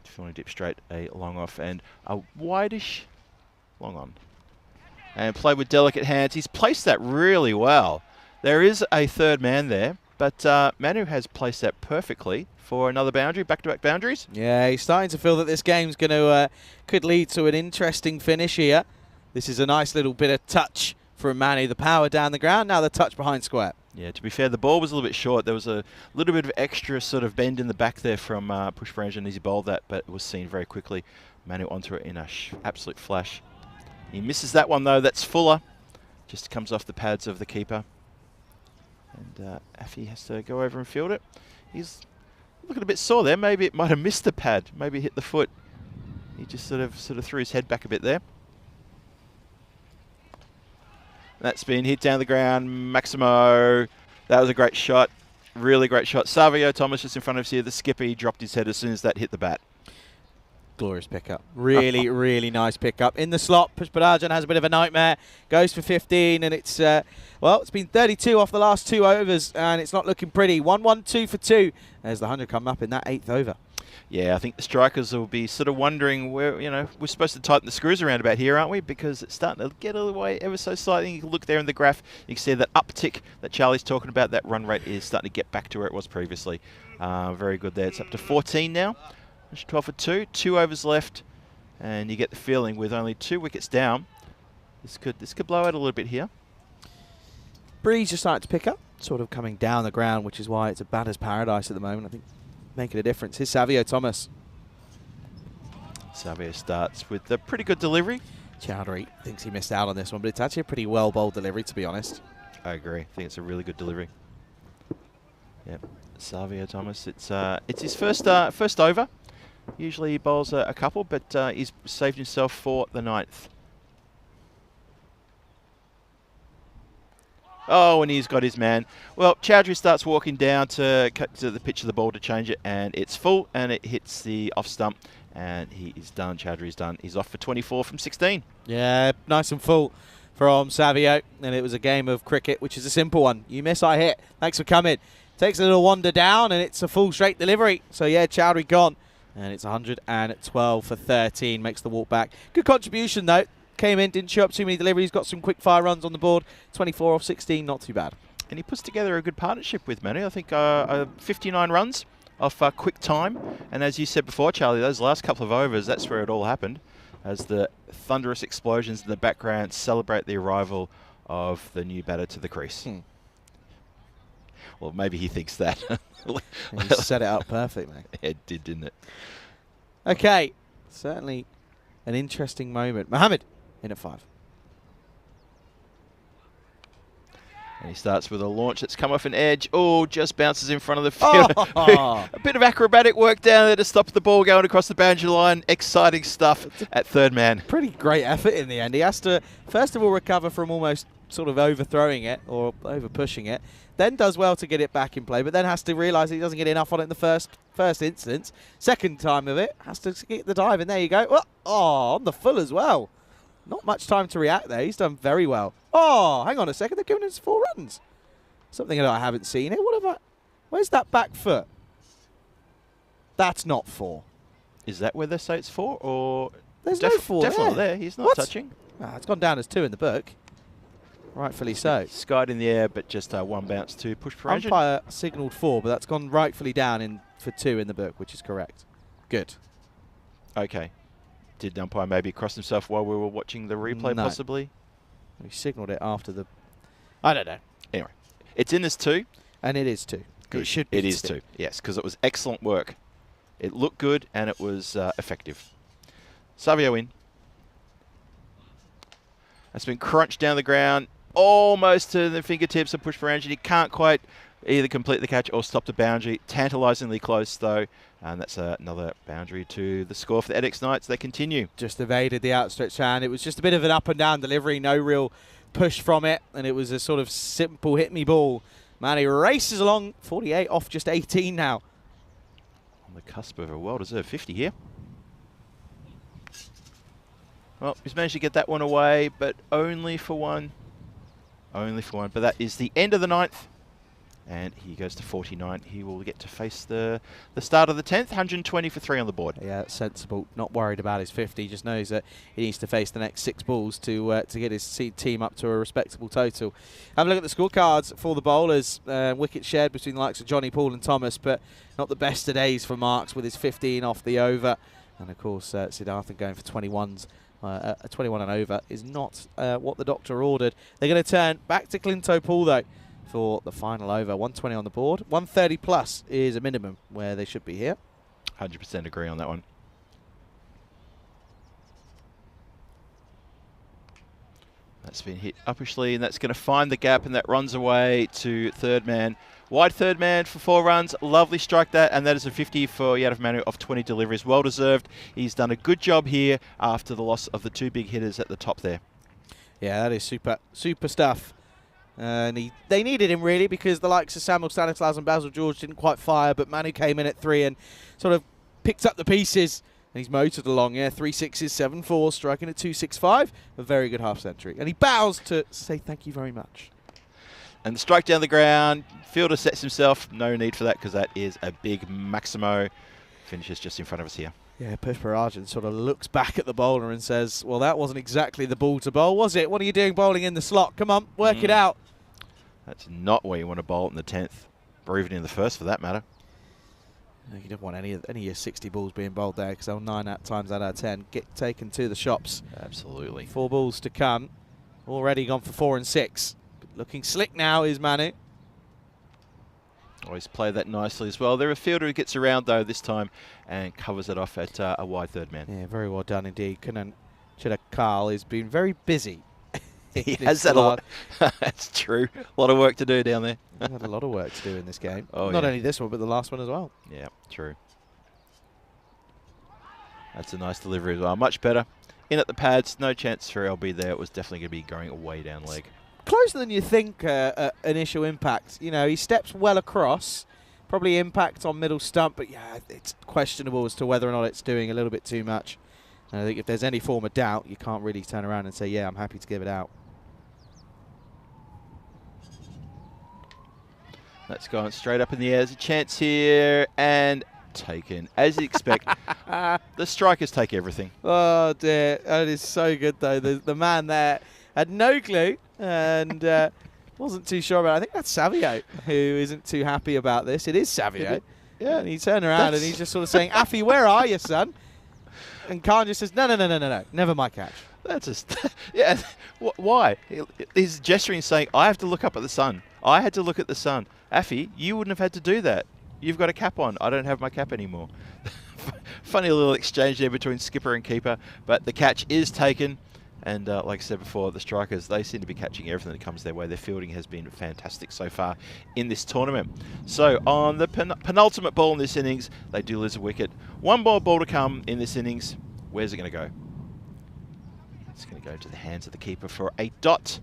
Fielding deep straight. A long off and a wideish long on. And played with delicate hands. He's placed that really well. There is a third man there, but Manu has placed that perfectly for another boundary, back-to-back boundaries. Yeah, he's starting to feel that this game's going to could lead to an interesting finish here. This is a nice little bit of touch from Manu. The power down the ground, now the touch behind square. Yeah, to be fair, the ball was a little bit short. There was a little bit of extra sort of bend in the back there from Push Paranjan as he bowled that, but it was seen very quickly. Manu onto it in a absolute flash. He misses that one, though. That's Fuller. Just comes off the pads of the keeper. And Affy has to go over and field it. He's looking a bit sore there. Maybe it might have missed the pad. Maybe hit the foot. He just sort of threw his head back a bit there. That's been hit down the ground. Maximo. That was a great shot. Really great shot. Savio Thomas just in front of us here. The skipper, he dropped his head as soon as that hit the bat. Glorious pickup. Really, really nice pickup. In the slot, Push Padajan has a bit of a nightmare. Goes for 15, and it's, well, it's been 32 off the last 2 overs, and it's not looking pretty. 1-1-2 for 2. There's the 100 coming up in that 8th over. Yeah, I think the strikers will be sort of wondering where, you know, we're supposed to tighten the screws around about here, aren't we? Because it's starting to get away ever so slightly. You can look there in the graph. You can see that uptick that Charlie's talking about. That run rate is starting to get back to where it was previously. Very good there. It's up to 14 now. 12 for 2. 2 overs left. And you get the feeling with only 2 wickets down, this could blow out a little bit here. Breeze just starting to pick up, sort of coming down the ground, which is why it's a batter's paradise at the moment. I think making a difference. Here's Savio Thomas. Savio starts with a pretty good delivery. Chowdhury thinks he missed out on this one, but it's actually a pretty well bowled delivery, to be honest. I agree. I think it's a really good delivery. Yep, Savio Thomas. It's his first over. Usually he bowls a couple, but he's saved himself for the 9th. Oh, and he's got his man. Well, Chowdhury starts walking down to cut to the pitch of the ball to change it, and it's full, and it hits the off stump, and he is done. Chowdhury's done. He's off for 24 from 16. Yeah, nice and full from Savio, and it was a game of cricket, which is a simple one. You miss, I hit. Thanks for coming. Takes a little wander down, and it's a full straight delivery. So, yeah, Chowdhury gone. And it's 112 for 13, makes the walk back. Good contribution, though. Came in, didn't show up too many deliveries, got some quick fire runs on the board. 24 off 16, not too bad. And he puts together a good partnership with Manu. I think 59 runs off quick time. And as you said before, Charlie, those last couple of overs, that's where it all happened. As the thunderous explosions in the background celebrate the arrival of the new batter to the crease. Well, maybe he thinks that. He set it up perfectly. It did, didn't it? Okay, certainly an interesting moment. Mohammed in at 5. And he starts with a launch that's come off an edge. Oh, just bounces in front of the field. Oh. A bit of acrobatic work down there to stop the ball going across the boundary line. Exciting stuff at third man. Pretty great effort in the end. He has to, first of all, recover from almost sort of overthrowing it or over pushing it. Then does well to get it back in play, but then has to realise he doesn't get enough on it in the first instance. Second time of it, has to get the dive, and there you go. Oh, on the full as well. Not much time to react there. He's done very well. Oh, hang on a second. They're giving us 4 runs. Something that I haven't seen here. What have I? Where's that back foot? That's not 4. Is that where they say it's 4? Or There's no 4 definitely there. there. He's not What? touching. It's gone down as 2 in the book. Rightfully so. Skied in the air, but just one bounce to push for engine. Umpire signalled 4, but that's gone rightfully down for 2 in the book, which is correct. Good. Okay. Did umpire maybe cross himself while we were watching the replay, No. possibly? He signalled it after the... I don't know. Anyway, it's in as 2. And it is 2. Good. It should be. It is 2, yes, because it was excellent work. It looked good, and it was effective. Savio in. That's been crunched down the ground, almost to the fingertips of push for engine. He can't quite either complete the catch or stop the boundary. Tantalisingly close, though. And that's another boundary to the score for the Edix Knights. They continue. Just evaded the outstretched hand. It was just a bit of an up and down delivery, no real push from it, and it was a sort of simple hit me ball. Manny races along, 48 off just 18 now. On the cusp of a well-deserved 50 here. Well, he's managed to get that one away, but only for one. Only for one. But that is the end of the 9th. And he goes to 49. He will get to face the start of the 10th. 120 for 3 on the board. Yeah, sensible. Not worried about his 50. Just knows that he needs to face the next 6 balls to get his team up to a respectable total. Have a look at the scorecards for the bowlers. Wickets shared between the likes of Johnny, Paul and Thomas, but not the best of days for Marks with his 15 off the over. And, of course, Siddharthan going for 21s. 21 and over is not what the doctor ordered. They're going to turn back to Clinto Pool, though, for the final over. 120 on the board. 130 plus is a minimum where they should be here. 100% agree on that one. That's been hit uppishly, and that's going to find the gap, and that runs away to third man. Wide third man for 4 runs. Lovely strike that, and that is a 50 for Yadav Manu off 20 deliveries. Well deserved. He's done a good job here after the loss of the 2 big hitters at the top there. Yeah, that is super stuff. And they needed him, really, because the likes of Samuel Stanislaus and Basil George didn't quite fire, but Manu came in at 3 and sort of picked up the pieces. And he's motored along, 3 6s, 7 4s, striking at 265. A very good half century. And he bows to say thank you very much. And the strike down the ground. Fielder sets himself. No need for that because that is a big Maximo. Finishes just in front of us here. Yeah, Pushparajan sort of looks back at the bowler and says, well, that wasn't exactly the ball to bowl, was it? What are you doing bowling in the slot? Come on, work it out. That's not where you want to bowl in the 10th, or even in the 1st for that matter. You don't want any of your 60 balls being bowled there, because they'll 9 times out of 10 get taken to the shops. Absolutely. 4 balls to come. Already gone for 4 and 6. Looking slick now is Manu. Always play that nicely as well. They're a fielder who gets around though this time and covers it off at a wide third man. Yeah, very well done indeed. Carl has been very busy. He has that a lot. That's true. A lot of work to do down there. He's had a lot of work to do in this game. Oh, Not yeah. only this one, but the last one as well. Yeah, true. That's a nice delivery as well. Much better. In at the pads, no chance for LB there. It was definitely going to be going away down leg. Closer than you think initial impact. You know, he steps well across. Probably impact on middle stump, but yeah, it's questionable as to whether or not it's doing a little bit too much. And I think if there's any form of doubt, you can't really turn around and say, yeah, I'm happy to give it out. That's going straight up in the air. There's a chance here and taken. As you expect, the strikers take everything. Oh, dear. That is so good, though. The man there had no clue and wasn't too sure about it. I think that's Savio who isn't too happy about this. It is Savio. Yeah. And he turned around and he's just sort of saying, Affy, where are you, son? And Khan just says, no, never my catch. That's just, yeah. Why? He's gesturing, saying, I have to look up at the sun. I had to look at the sun. Affy, you wouldn't have had to do that. You've got a cap on. I don't have my cap anymore. Funny little exchange there between skipper and keeper, but the catch is taken. And like I said before, the strikers, they seem to be catching everything that comes their way. Their fielding has been fantastic so far in this tournament. So on the penultimate ball in this innings, they do lose a wicket. One more ball to come in this innings. Where's it going to go? It's going to go to the hands of the keeper for a dot.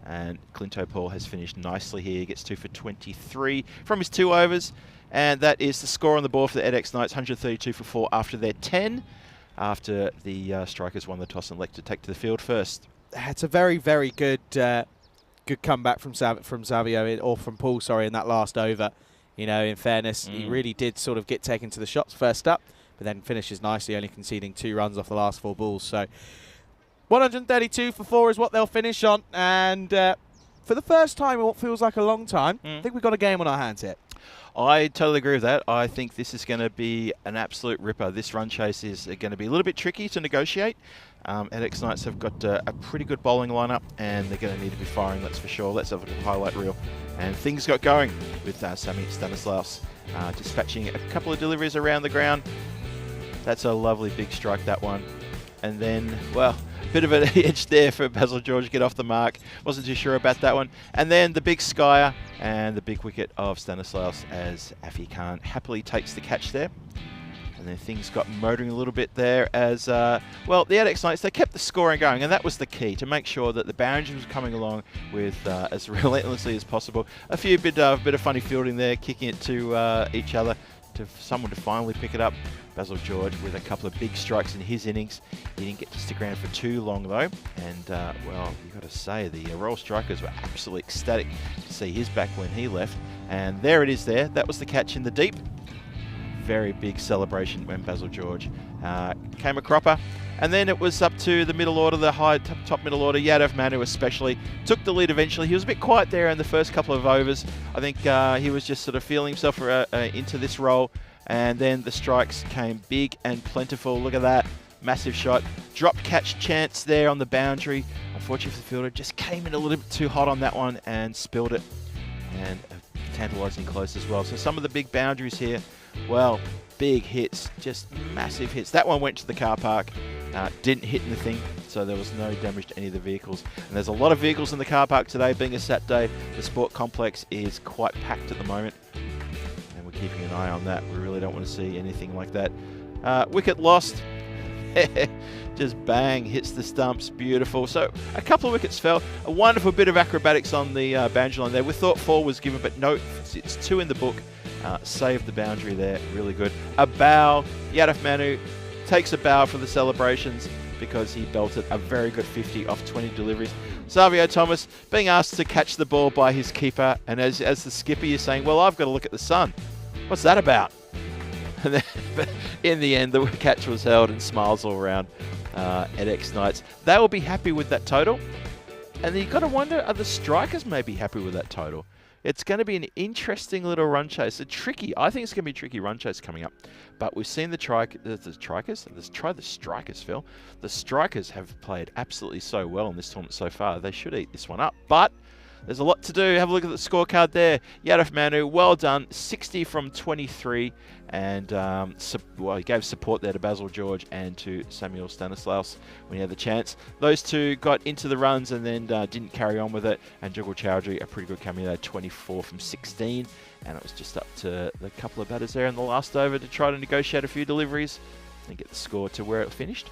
And Clinto Paul has finished nicely here. He gets 2 for 23 from his 2 overs. And that is the score on the board for the EDX Knights, 132 for 4 after their 10. After the strikers won the toss and elected to take to the field first. It's a very, very good good comeback from Savio, or from Paul, sorry, in that last over. You know, in fairness, he really did sort of get taken to the shots first up, but then finishes nicely, only conceding 2 runs off the last 4 balls. So 132 for 4 is what they'll finish on. And for the first time in what feels like a long time, I think we've got a game on our hands here. I totally agree with that. I think this is going to be an absolute ripper. This run chase is going to be a little bit tricky to negotiate. EDX Knights have got a pretty good bowling lineup, and they're going to need to be firing, that's for sure. Let's have a look at the highlight reel. And things got going with Sami Stanislaus dispatching a couple of deliveries around the ground. That's a lovely big strike, that one. And then, well, a bit of an edge there for Basil George to get off the mark. Wasn't too sure about that one. And then the big skyer and the big wicket of Stanislaus as Affy Khan happily takes the catch there. And then things got motoring a little bit there as, well, the EDX Knights, they kept the scoring going, and that was the key, to make sure that the boundaries was coming along with as relentlessly as possible. A few bit of funny fielding there, kicking it to each other, to someone to finally pick it up. Basil George with a couple of big strikes in his innings. He didn't get to stick around for too long though. And well, you've got to say the Royal Strikers were absolutely ecstatic to see his back when he left. And there it is there. That was the catch in the deep. Very big celebration when Basil George came a cropper. And then it was up to the middle order, the high top middle order. Yadav Manu especially took the lead eventually. He was a bit quiet there in the first couple of overs. I think he was just sort of feeling himself into this role. And then the strikes came big and plentiful. Look at that. Massive shot. Drop catch chance there on the boundary. Unfortunately for the fielder, just came in a little bit too hot on that one and spilled it. And tantalising close as well. So some of the big boundaries here, well, big hits, just massive hits. That one went to the car park. Didn't hit anything, so there was no damage to any of the vehicles. And there's a lot of vehicles in the car park today, being a Saturday. The sport complex is quite packed at the moment. We're keeping an eye on that. We really don't want to see anything like that. Wicket lost. Just bang, hits the stumps. Beautiful. So a couple of wickets fell. A wonderful bit of acrobatics on the boundary line there. We thought 4 was given, but no, it's 2 in the book. Saved the boundary there. Really good. A bow. Yadav Manu takes a bow for the celebrations because he belted a very good 50 off 20 deliveries. Savio Thomas being asked to catch the ball by his keeper, and as the skipper is saying, well, I've got to look at the sun. What's that about? And then, but in the end, the catch was held, and smiles all around EDX Knights. They will be happy with that total. And you've got to wonder, are the strikers maybe happy with that total? It's going to be an interesting little run chase. I think it's going to be a tricky run chase coming up. But we've seen the strikers, Phil. The strikers have played absolutely so well in this tournament so far. They should eat this one up. But there's a lot to do. Have a look at the scorecard there. Yadov Manu, well done. 60 from 23. And he gave support there to Basil George and to Samuel Stanislaus when he had the chance. Those two got into the runs and then didn't carry on with it. And Jugal Chowdhury, a pretty good cameo there, 24 from 16. And it was just up to the couple of batters there in the last over to try to negotiate a few deliveries and get the score to where it finished.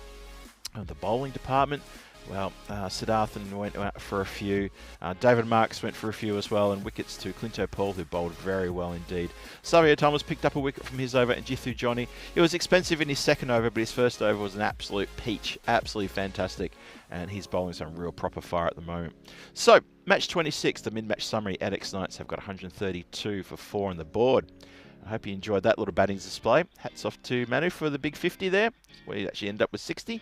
The bowling department, well, Siddharthan went out for a few. David Marks went for a few as well, and wickets to Clinto Paul, who bowled very well indeed. Savio Thomas picked up a wicket from his over, and Jithu Johnny. It was expensive in his second over, but his first over was an absolute peach. Absolutely fantastic. And he's bowling some real proper fire at the moment. So, match 26, the mid-match summary. Adex Knights have got 132 for 4 on the board. I hope you enjoyed that little batting display. Hats off to Manu for the big 50 there, where he actually ended up with 60.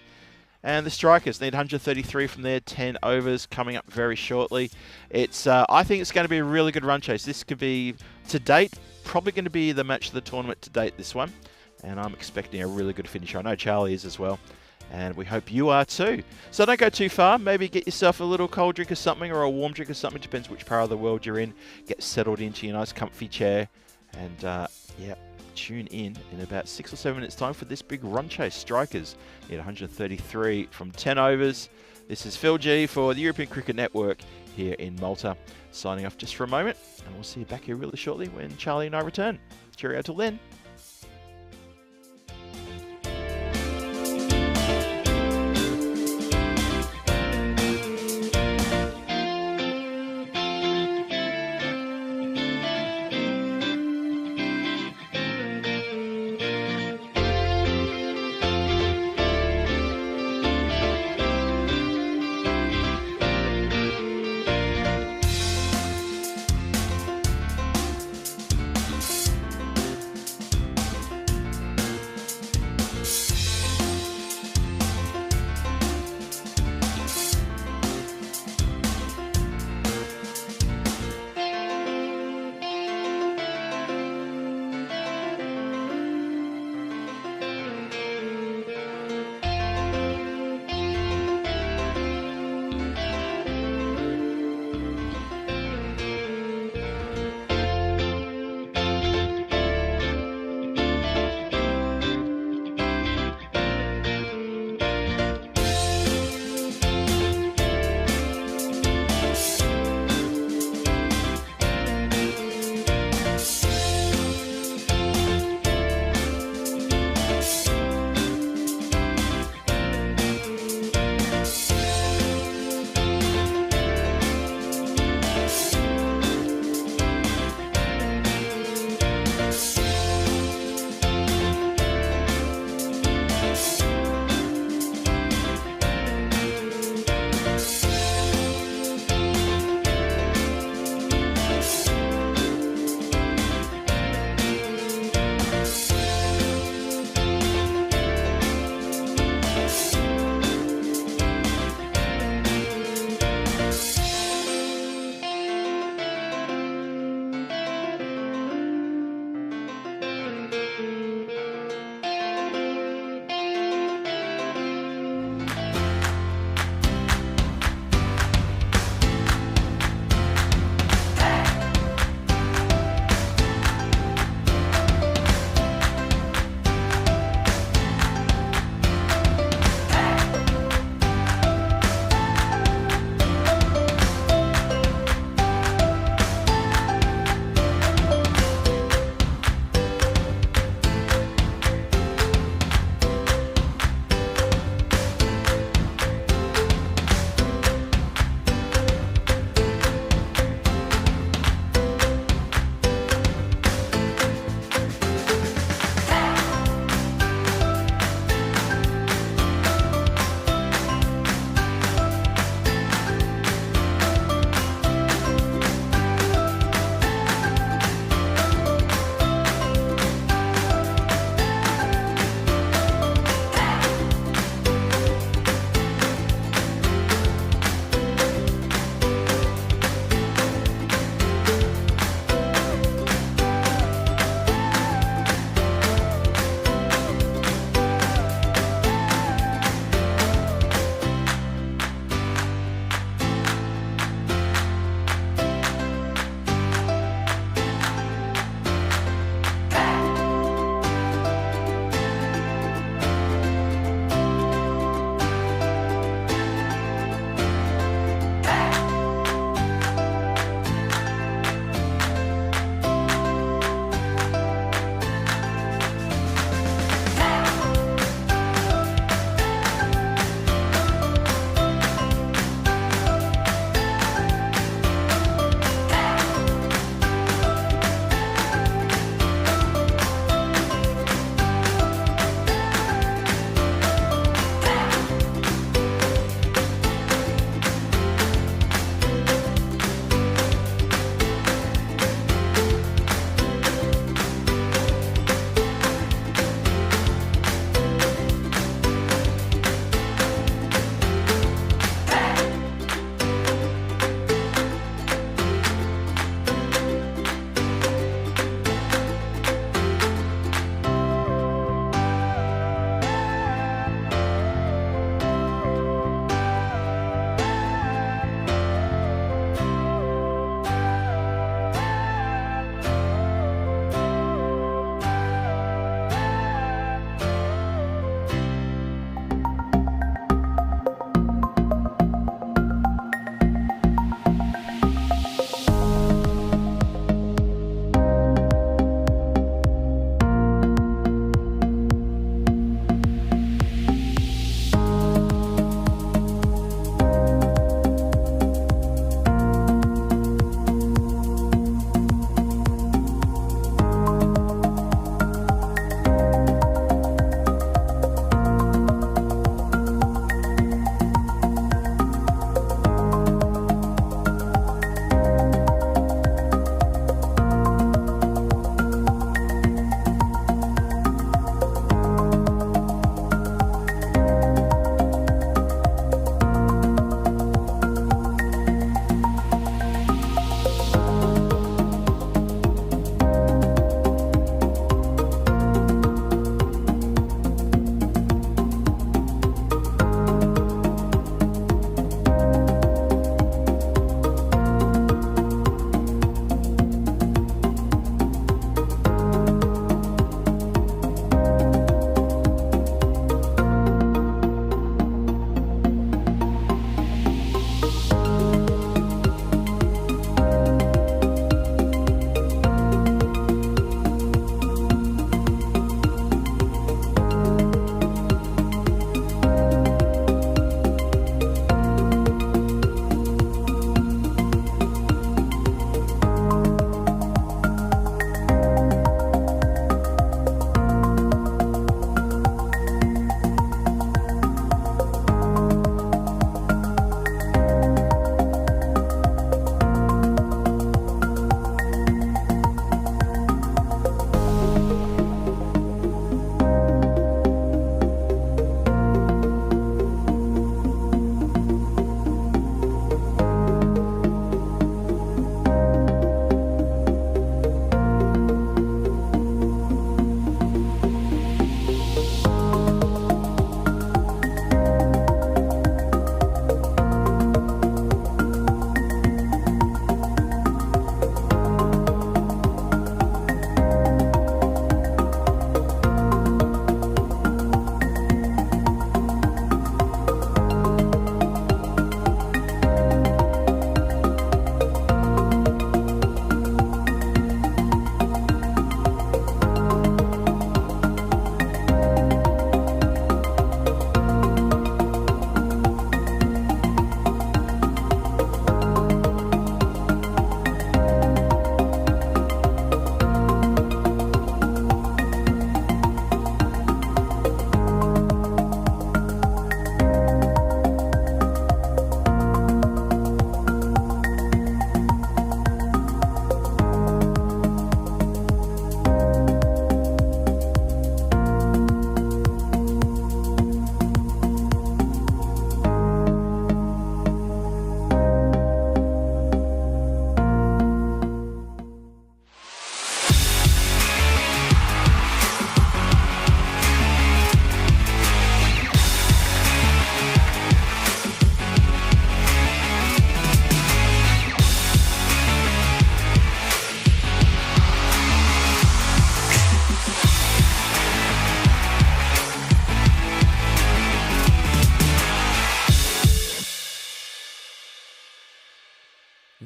And the strikers need 133 from their 10 overs coming up very shortly. I think it's going to be a really good run chase. This could be, to date, probably going to be the match of the tournament to date, this one. And I'm expecting a really good finish. I know Charlie is as well. And we hope you are too. So don't go too far. Maybe get yourself a little cold drink or something, or a warm drink or something. Depends which part of the world you're in. Get settled into your nice comfy chair. And tune in about 6 or 7 minutes time for this big run chase. Strikers at 133 from 10 overs. This is Phil G for the European Cricket Network here in Malta. Signing off just for a moment, and we'll see you back here really shortly when Charlie and I return. Cheerio till then.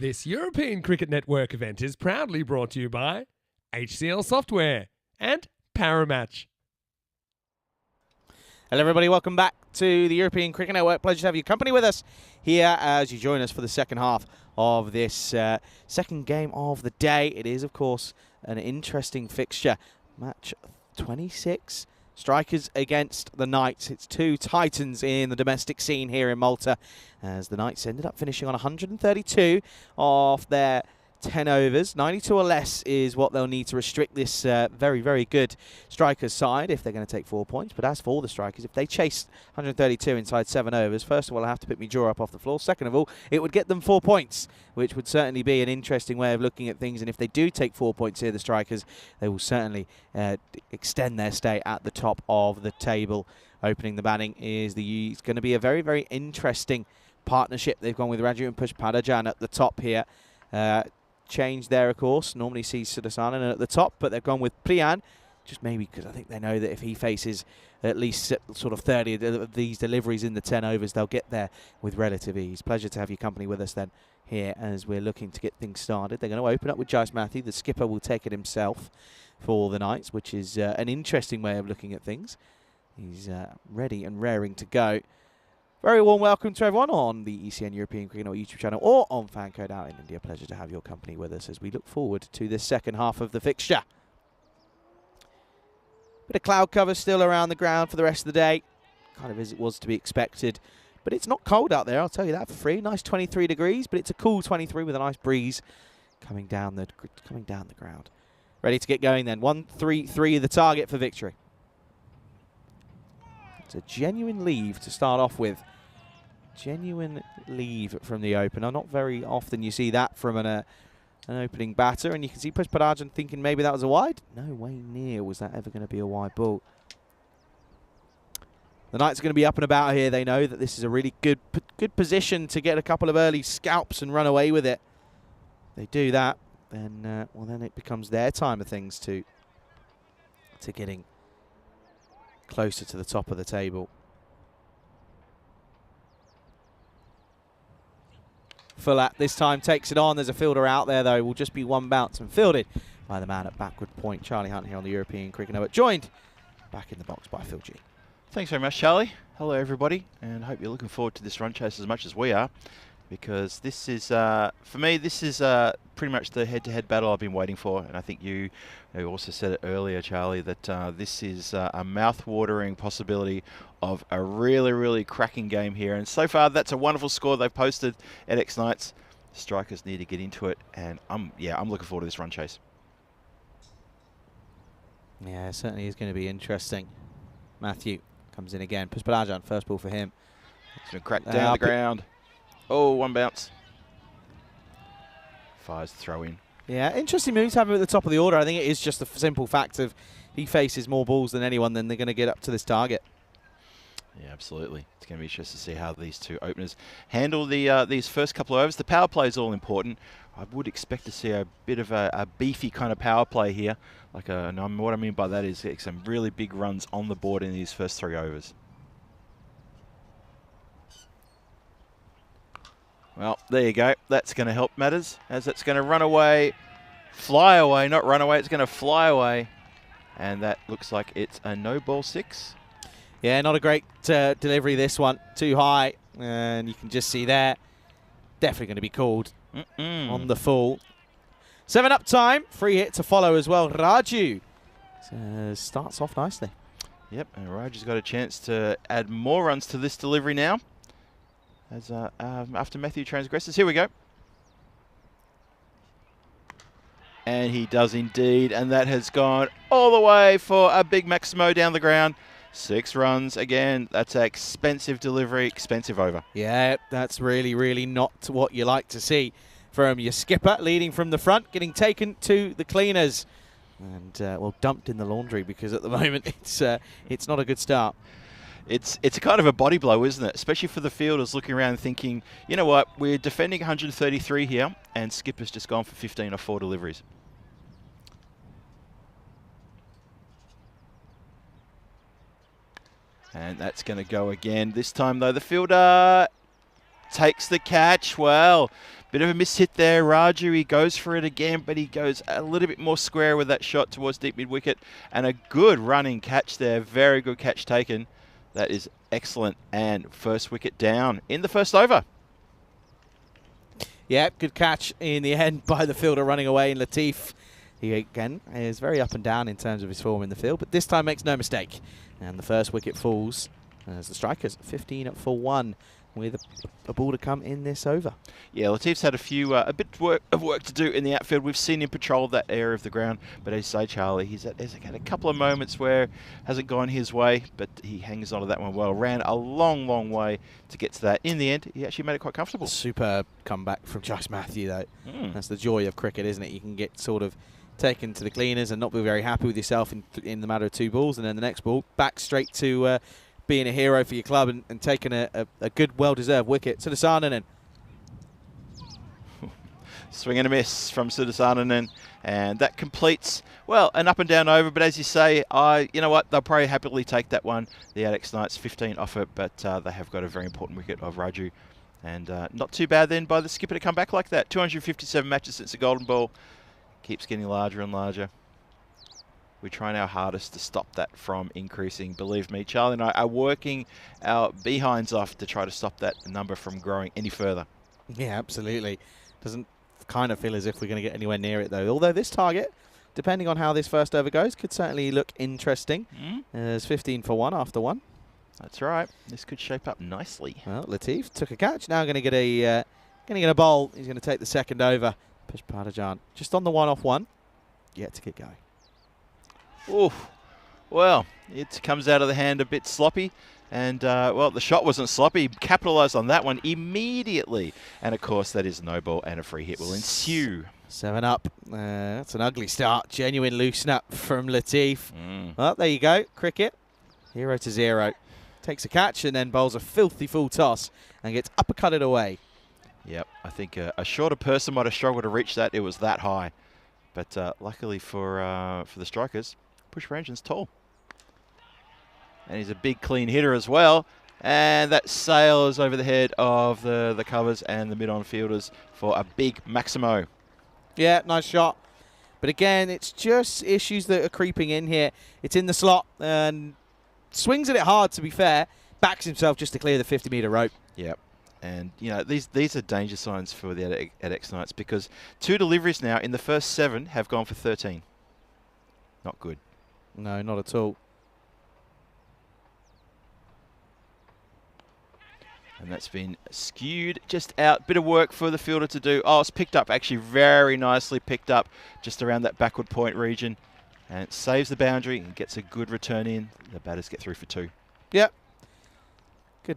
This European Cricket Network event is proudly brought to you by HCL Software and Paramatch. Hello everybody, welcome back to the European Cricket Network. Pleasure to have your company with us here as you join us for the second half of this second game of the day. It is, of course, an interesting fixture. Match 26, Strikers against the Knights. It's two titans in the domestic scene here in Malta, as the Knights ended up finishing on 132 off their 10 overs. 92 or less is what they'll need to restrict this very, very good Strikers side if they're going to take 4 points. But as for all the Strikers, if they chase 132 inside 7 overs, first of all, I have to pick my jaw up off the floor. Second of all, it would get them 4 points, which would certainly be an interesting way of looking at things. And if they do take 4 points here, the Strikers, they will certainly extend their stay at the top of the table. Opening the batting is it's going to be a very, very interesting partnership. They've gone with Raju and Pushpadajan at the top here. Change there, of course. Normally sees Sudasanan at the top, but they've gone with Priyan, just maybe because I think they know that if he faces at least sort of 30 of these deliveries in the 10 overs, they'll get there with relative ease. Pleasure to have your company with us then here as we're looking to get things started. They're going to open up with Jace Matthew. The skipper will take it himself for the Knights, which is an interesting way of looking at things. He's ready and raring to go. Very warm welcome to everyone on the ECN European Cricket Network YouTube channel or on Fancode out in India. Pleasure to have your company with us as we look forward to this second half of the fixture. Bit of cloud cover still around the ground for the rest of the day, kind of as it was to be expected. But it's not cold out there, I'll tell you that for free. Nice 23 degrees, but it's a cool 23 with a nice breeze coming down the ground. Ready to get going then. 1-3-3 the target for victory. It's a genuine leave to start off with. Genuine leave from the opener. Not very often you see that from an opening batter. And you can see Pushpadajan thinking maybe that was a wide. No way near was that ever going to be a wide ball. The Knights are going to be up and about here. They know that this is a really good position to get a couple of early scalps and run away with it. They do that, then well, then it becomes their time of things to getting closer to the top of the table. Fulat this time takes it on. There's a fielder out there, though. Will just be one bounce and fielded by the man at backward point. Charlie Hunt here on the European Cricket Network, joined back in the box by Phil G. Thanks very much, Charlie. Hello, everybody, and hope you're looking forward to this run chase as much as we are, because this is, for me, this is pretty much the head-to-head battle I've been waiting for. And I think you also said it earlier, Charlie, that this is a mouth-watering possibility of a really, really cracking game here. And so far, that's a wonderful score they've posted at X-Knights. The Strikers need to get into it, and I'm looking forward to this run chase. Yeah, it certainly is going to be interesting. Matthew comes in again. Pushpadajan, first ball for him. It's going to crack down the ground. Oh, one bounce. Fires throw in. Yeah, interesting moves to have him at the top of the order. I think it is just the simple fact of he faces more balls than anyone, then they're going to get up to this target. Yeah, absolutely. It's going to be interesting to see how these two openers handle these first couple of overs. The power play is all important. I would expect to see a bit of a beefy kind of power play here. And what I mean by that is some really big runs on the board in these first 3 overs. Well, there you go. That's going to help matters, as it's going to run away, fly away, not run away. It's going to fly away. And that looks like it's a no ball 6. Yeah, not a great delivery, this one. Too high. And you can just see there. Definitely going to be called on the full. 7 up time. Free hit to follow as well. Raju starts off nicely. Yep, and Raju's got a chance to add more runs to this delivery now. As after Matthew transgresses. Here we go. And he does indeed. And that has gone all the way for a big Maximo down the ground. 6 runs. Again, that's an expensive delivery, expensive over. Yeah, that's really, really not what you like to see from your skipper. Leading from the front, getting taken to the cleaners. And, well, dumped in the laundry, because at the moment it's not a good start. It's a kind of a body blow, isn't it? Especially for the fielders looking around and thinking, you know what, we're defending 133 here, and skipper's just gone for 15 or 4 deliveries. And that's going to go again. This time, though, the fielder takes the catch. Well, Bit of a miss hit there. Raju, he goes for it again, but he goes a little bit more square with that shot towards deep mid-wicket. And a good running catch there. Very good catch taken. That is excellent. And first wicket down in the first over. Yeah, good catch in the end by the fielder running away in Latif. He, again, is very up and down in terms of his form in the field, but this time makes no mistake. And the first wicket falls as the Strikers 15 for 1 with a ball to come in this over. Yeah, Latif's had a bit of work to do in the outfield. We've seen him patrol that area of the ground, but as you say, Charlie, he's had a couple of moments where it hasn't gone his way, but he hangs on to that one well. Ran a long, long way to get to that. In the end, he actually made it quite comfortable. Superb comeback from Josh Matthew, though. That's the joy of cricket, isn't it? You can get sort of taken to the cleaners and not be very happy with yourself in the matter of 2 balls, and then the next ball, back straight to being a hero for your club and taking a good, well-deserved wicket. Sudarsananen. Swing and a miss from Sudarsananen, and that completes, well, an up and down over, but as you say, you know what, they'll probably happily take that one. The Adex Knights 15 off it, but they have got a very important wicket of Raju, and not too bad then by the skipper to come back like that. 257 matches since the golden ball. Keeps getting larger and larger. We're trying our hardest to stop that from increasing. Believe me, Charlie and I are working our behinds off to try to stop that number from growing any further. Yeah, absolutely. Doesn't kind of feel as if we're going to get anywhere near it, though. Although this target, depending on how this first over goes, could certainly look interesting. There's 15 for 1 after 1. That's right. This could shape up nicely. Well, Latif took a catch. Now going to get a bowl. He's going to take the second over. Pushparajan just on the 1-off-1. Yet to get going. Oh, well, it comes out of the hand a bit sloppy. And, well, the shot wasn't sloppy. Capitalised on that one immediately. And, of course, that is no ball and a free hit will ensue. 7 up. That's an ugly start. Genuine loosen up from Latif. Well, there you go. Cricket. 0-0. Takes a catch and then bowls a filthy full toss and gets uppercutted away. Yep, I think a shorter person might have struggled to reach that. It was that high. But luckily for the Strikers, Pushparanjan's tall. And he's a big, clean hitter as well. And that sails over the head of the covers and the mid-on fielders for a big Maximo. Yeah, nice shot. But again, it's just issues that are creeping in here. It's in the slot and swings at it hard, to be fair. Backs himself just to clear the 50-metre rope. Yep. And, you know, these are danger signs for the Adex Knights because 2 deliveries now in the first 7 have gone for 13. Not good. No, not at all. And that's been skewed just out. Bit of work for the fielder to do. Oh, it's picked up, actually very nicely picked up just around that backward point region. And it saves the boundary and gets a good return in. The batters get through for 2. Yep.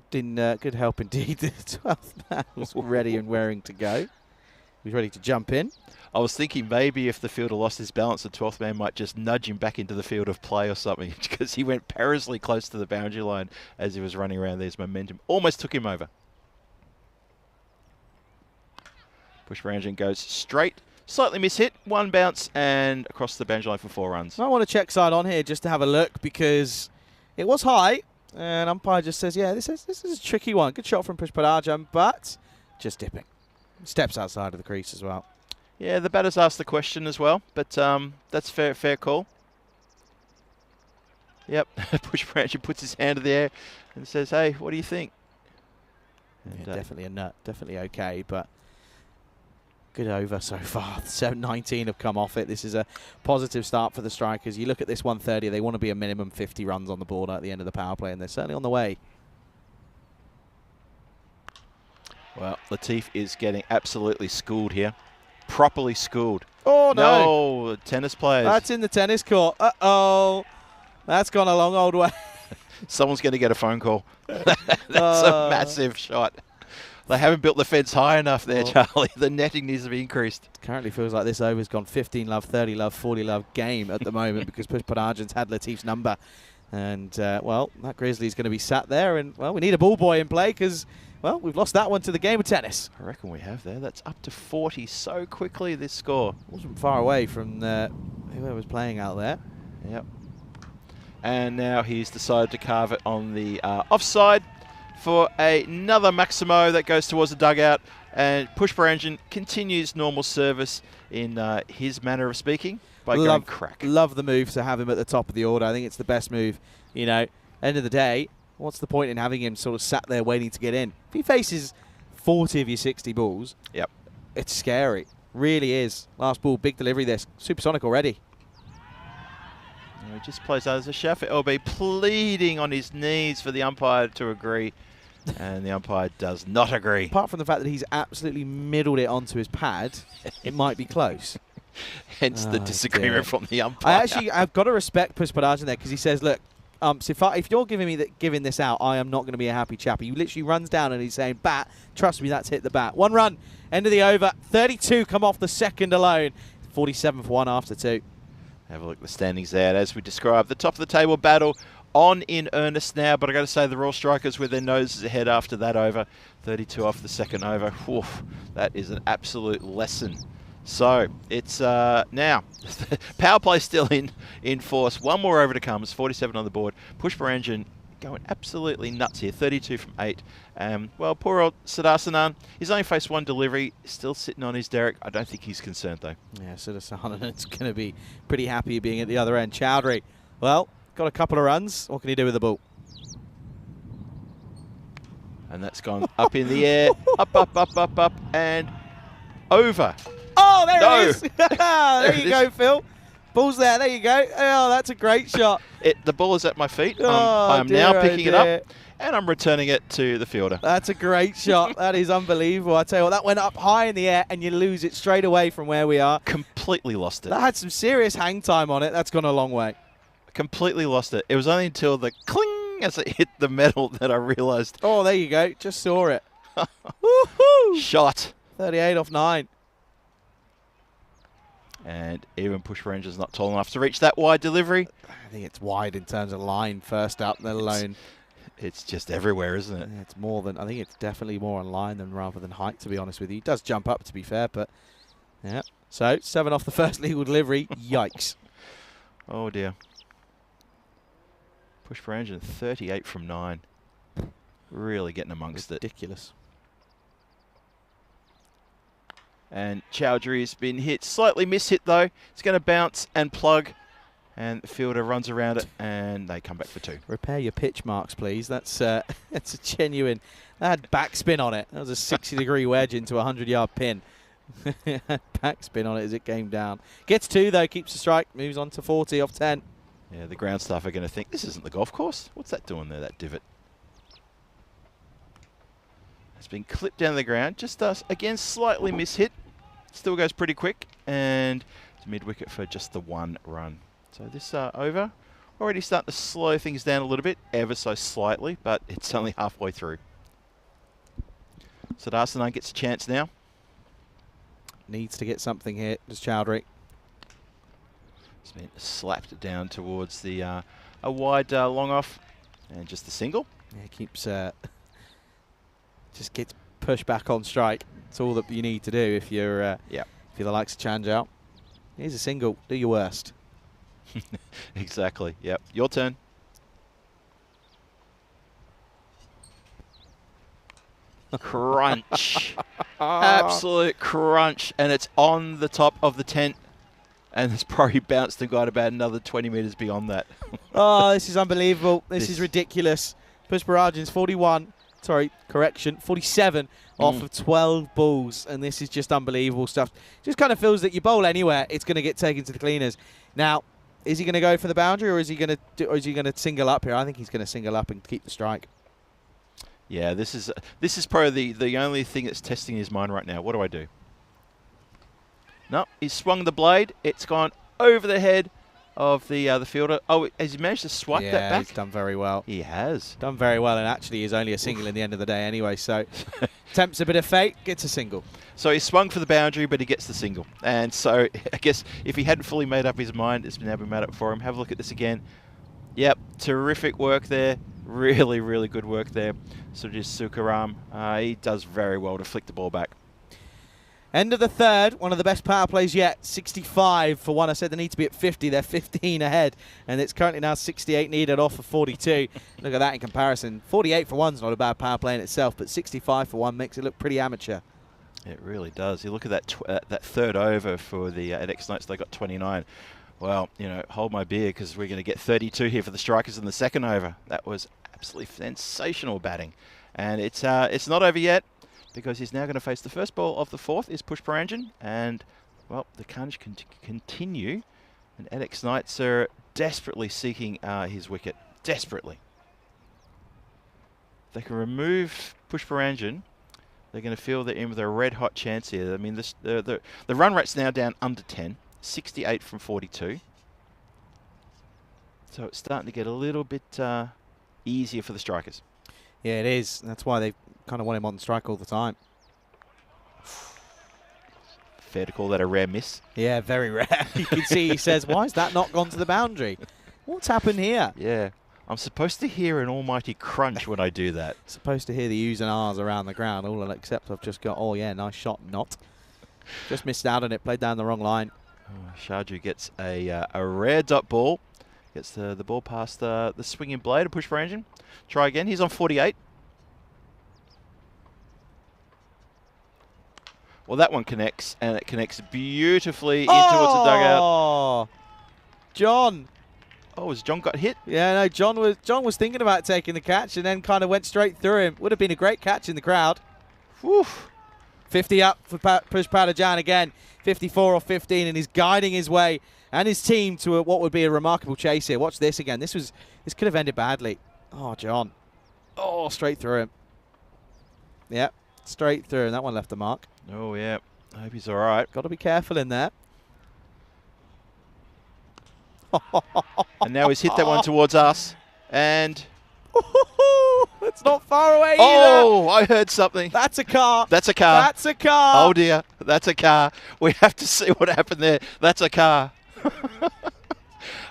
Good help indeed. The 12th man was ready and raring to go. He was ready to jump in. I was thinking maybe if the fielder lost his balance, the 12th man might just nudge him back into the field of play or something because he went perilously close to the boundary line as he was running around. There's momentum. Almost took him over. Pushparanjan goes straight. Slightly mishit. 1 bounce and across the boundary line for 4 runs. I want to check side on here just to have a look because it was high. And umpire just says, yeah, this is a tricky one. Good shot from Pushparajan, but just dipping. Steps outside of the crease as well. Yeah, the batters asked the question as well, but that's fair call. Yep, Pushparanjan puts his hand in the air and says, hey, what do you think? And, Yeah, definitely a nut. Definitely okay, but good over so far. 19 have come off it. This is a positive start for the Strikers. You look at this 130, they want to be a minimum 50 runs on the board at the end of the power play, and they're certainly on the way. Well, Latif is getting absolutely schooled here. Properly schooled. Oh, no. No, tennis players. That's in the tennis court. Uh-oh. That's gone a long old way. Someone's going to get a phone call. That's a massive shot. They haven't built the fence high enough there, Charlie. The netting needs to be increased. Currently feels like this over's gone 15 love, 30 love, 40 love game at the moment because Pushparajan's had Latif's number. And, well, that Grizzly's going to be sat there. And, well, we need a ball boy in play because, well, we've lost that one to the game of tennis. I reckon we have there. That's up to 40 so quickly, this score. Wasn't far away from whoever was playing out there. Yep. And now he's decided to carve it on the offside for another Maximo that goes towards the dugout. And Push Barangian continues normal service in his manner of speaking by going crack. Love the move to have him at the top of the order. I think it's the best move. You know, end of the day, what's the point in having him sort of sat there waiting to get in? If he faces 40 of your 60 balls, yep, it's scary. Really is. Last ball, big delivery there. Supersonic already. He just plays out as a chef. LB pleading on his knees for the umpire to agree. And the umpire does not agree. Apart from the fact that he's absolutely middled it onto his pad, it might be close. Hence the disagreement from the umpire. I've got to respect Push Barangian there because he says, look, if you're giving this out, I am not going to be a happy chap. He literally runs down and he's saying, bat, trust me, that's hit the bat. 1 run, end of the over. 32 come off the second alone. 47 for 1 after 2. Have a look at the standings there. As we described, the top of the table battle on in earnest now, but I got to say the Royal Strikers with their noses ahead after that over. 32 off the second over. Oof, that is an absolute lesson. So it's now power play still in force. 1 more over to come. It's 47 on the board. Push Barangian going absolutely nuts here. 32 from 8. Well, poor old Siddharthanan. He's only faced 1 delivery. Still sitting on his derrick. I don't think he's concerned though. Yeah, Siddharthanan's going to be pretty happy being at the other end. Chowdhury, well, got a couple of runs. What can he do with the ball? And that's gone up in the air. Up, and over. Oh, there it is. There you go, Phil. Ball's there. There you go. Oh, that's a great shot. The ball is at my feet. Oh, I'm now picking it up, and I'm returning it to the fielder. That's a great shot. That is unbelievable. I tell you what, that went up high in the air, and you lose it straight away from where we are. Completely lost it. That had some serious hang time on it. That's gone a long way. Completely lost it. It was only until the cling as it hit the metal that I realised. Oh, there you go. Just saw it. Woohoo! Shot. 38 off 9. And even Push Barangian's not tall enough to reach that wide delivery. I think it's wide in terms of line first up, let alone. It's just everywhere, isn't it? It's more than, I think it's definitely more on line than rather than height, to be honest with you. He does jump up, to be fair, but yeah. So 7 off the first legal delivery. Yikes. Oh dear. Push Barangian 38 from 9. Really getting amongst it. Ridiculous. And Chowdhury's been hit, slightly mishit though. It's going to bounce and plug, and the fielder runs around it, and they come back for 2. Repair your pitch marks, please. That's that's a genuine. That had backspin on it. That was a 60-degree wedge into a 100-yard pin. Backspin on it as it came down. Gets 2 though, keeps the strike, moves on to 40 off 10. Yeah, the ground staff are going to think, this isn't the golf course. What's that doing there, that divot? It's been clipped down the ground. Just again, slightly mishit. Still goes pretty quick, and it's mid-wicket for just the 1 run. So this over, already starting to slow things down a little bit, ever so slightly, but it's only halfway through. Siddharthanan gets a chance now. Needs to get something here, does Chowdhury. It's been slapped down towards the a wide long off, and just the single. Yeah, keeps just gets pushed back on strike. That's all that you need to do if you're if you're the likes of Chanjao. Here's a single. Do your worst. Exactly. Yep. Your turn. Crunch. Absolute crunch. And it's on the top of the tent. And it's probably bounced and got about another 20 metres beyond that. Oh, this is unbelievable. This is ridiculous. Push Barangian's 41. Sorry, correction. 47 off of 12 balls. And this is just unbelievable stuff. Just kind of feels that you bowl anywhere, it's going to get taken to the cleaners. Now, is he going to go for the boundary, or is he going to single up here? I think he's going to single up and keep the strike. Yeah, this is probably the only thing that's testing his mind right now. What do I do? No, he's swung the blade. It's gone over the head of the fielder. Oh, has he managed to swipe that back? Yeah, he's done very well. He has. Done very well, and actually is only a single in the end of the day anyway, so tempts a bit of fate, gets a single. So he swung for the boundary, but he gets the single. And so I guess if he hadn't fully made up his mind, it's now been made up for him. Have a look at this again. Yep, terrific work there. Really, really good work there. So just Sukaram, he does very well to flick the ball back. End of the third, one of the best power plays yet. 65 for 1. I said they need to be at 50. They're 15 ahead, and it's currently now 68 needed off of 42. Look at that in comparison. 48 for 1's not a bad power play in itself, but 65 for 1 makes it look pretty amateur. It really does. You look at that third over for the edX Knights, they got 29. Well, you know, hold my beer because we're going to get 32 here for the Strikers in the second over. That was absolutely sensational batting. And it's not over yet because he's now going to face the first ball of the fourth is Push Paranjan. And, well, the carnage can continue. And edX Knights are desperately seeking his wicket. Desperately. If they can remove Push Paranjan, they're going to feel they're in with a red-hot chance here. I mean, the run rate's now down under 10. 68 from 42. So it's starting to get a little bit easier for the Strikers. Yeah, it is. That's why they kind of want him on strike all the time. Fair to call that a rare miss. Yeah, very rare. You can see he says, why has that not gone to the boundary? What's happened here? Yeah. I'm supposed to hear an almighty crunch when I do that. Supposed to hear the U's and R's around the ground. All except I've just got, oh yeah, nice shot, not. Just missed out on it, played down the wrong line. Oh, Sharju gets a rare dot ball. Gets the ball past the swinging blade of Push Paranjan. Try again. He's on 48. Well, that one connects, and it connects beautifully in towards the dugout. Oh, John. Oh, has John got hit? Yeah, no, John was thinking about taking the catch and then kind of went straight through him. Would have been a great catch in the crowd. Whew. 50 up for Push Paranjan again. 54 off 15, and he's guiding his way and his team to what would be a remarkable chase here. Watch this again. This could have ended badly. Oh, John. Oh, straight through him. Yep, straight through, and that one left the mark. Oh, yeah. I hope he's all right. Got to be careful in there. And now he's hit that one towards us. And... it's not far away either. Oh, I heard something. That's a car. That's a car. That's a car. Oh, dear. That's a car. We have to see what happened there. That's a car.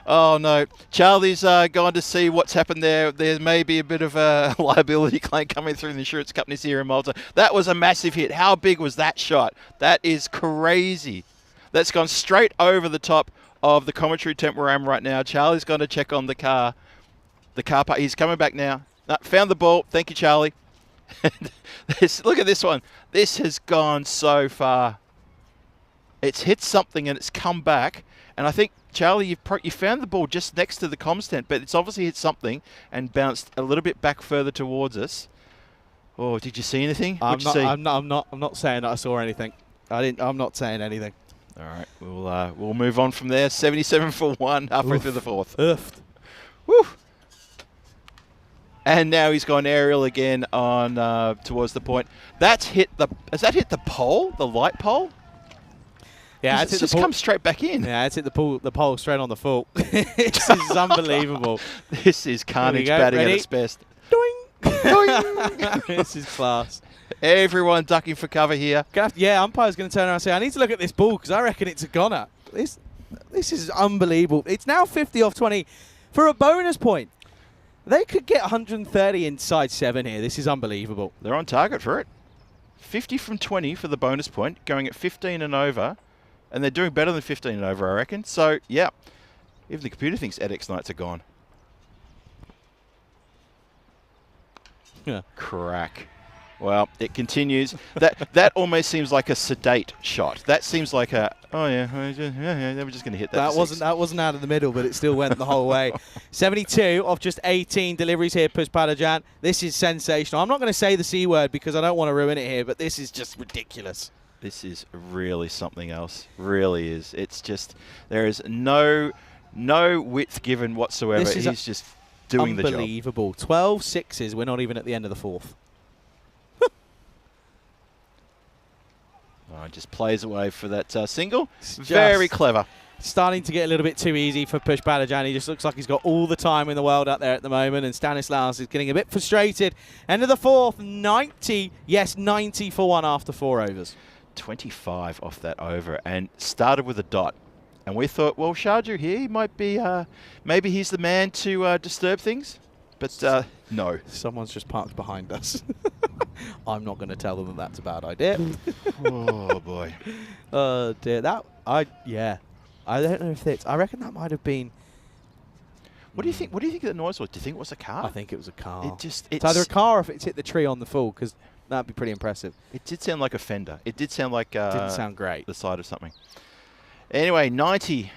Oh, no. Charlie's gone to see what's happened there. There may be a bit of a liability claim coming through the insurance companies here in Malta. That was a massive hit. How big was that shot? That is crazy. That's gone straight over the top of the commentary tent where I am right now. Charlie's going to check on the car. The car park. He's coming back now. Found the ball. Thank you, Charlie. Look at this one. This has gone so far. It's hit something and it's come back. And I think, Charlie, you found the ball just next to the comms tent, but it's obviously hit something and bounced a little bit back further towards us. Oh, did you see anything? I'm not saying that I saw anything. I'm not saying anything. All right, we'll move on from there. 77 for 1, halfway through the fourth. Oofed. Woo! And now he's gone aerial again on towards the point. Has that hit the pole, the light pole? Yeah, it's just come straight back in. Yeah, it's hit the pole straight on the full. This is unbelievable. This is carnage batting at its best. Doing. Doing. This is class. Everyone ducking for cover here. Yeah, umpire's going to turn around and say, I need to look at this ball because I reckon it's a goner. This is unbelievable. It's now 50 off 20 for a bonus point. They could get 130 inside 7 here. This is unbelievable. They're on target for it. 50 from 20 for the bonus point, going at 15 and over. And they're doing better than 15 and over, I reckon. So, yeah, even the computer thinks edX Knights are gone. Yeah. Crack. Well, it continues. That almost seems like a sedate shot. That seems like a, oh yeah, they were just going to hit that. That wasn't out of the middle, but it still went the whole way. 72 off just 18 deliveries here, Push Paranjan. This is sensational. I'm not going to say the C word because I don't want to ruin it here, but this is just ridiculous. This is really something else. Really is. It's just, there is no width given whatsoever. He's just doing the job. Unbelievable. 12 sixes. We're not even at the end of the fourth. Oh, just plays away for that single. Very clever. Starting to get a little bit too easy for Push Paranjan. He just looks like he's got all the time in the world out there at the moment, and Stanislaus is getting a bit frustrated. End of the fourth, 90. Yes, 90 for 1 after 4 overs. 25 off that over, and started with a dot. And we thought, well, Sharju here, he might be, maybe he's the man to disturb things. But no. Someone's just parked behind us. I'm not going to tell them that that's a bad idea. Oh, boy. Oh, dear. Yeah. I don't know if it's... I reckon that might have been... What do you think? What do you think that noise was? Do you think it was a car? I think it was a car. It's either a car or if it's hit the tree on the full, because That'd be pretty impressive. It did sound like a fender. It did sound like Didn't sound great. the side of something. Anyway, 90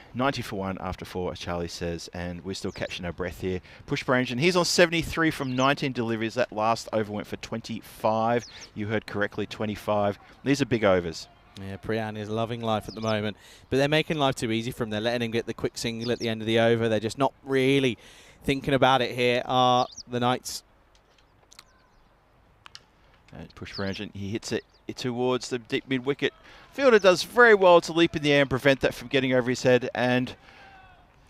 for 1 after 4, as Charlie says, and we're still catching our breath here. Push per engine. He's on 73 from 19 deliveries. That last over went for 25. You heard correctly, 25. These are big overs. Yeah, Priyan is loving life at the moment, but they're making life too easy for him. They're letting him get the quick single at the end of the over. They're just not really thinking about it here, are the Knights. And push per engine. He hits it towards the deep mid-wicket. Fielder does very well to leap in the air and prevent that from getting over his head. And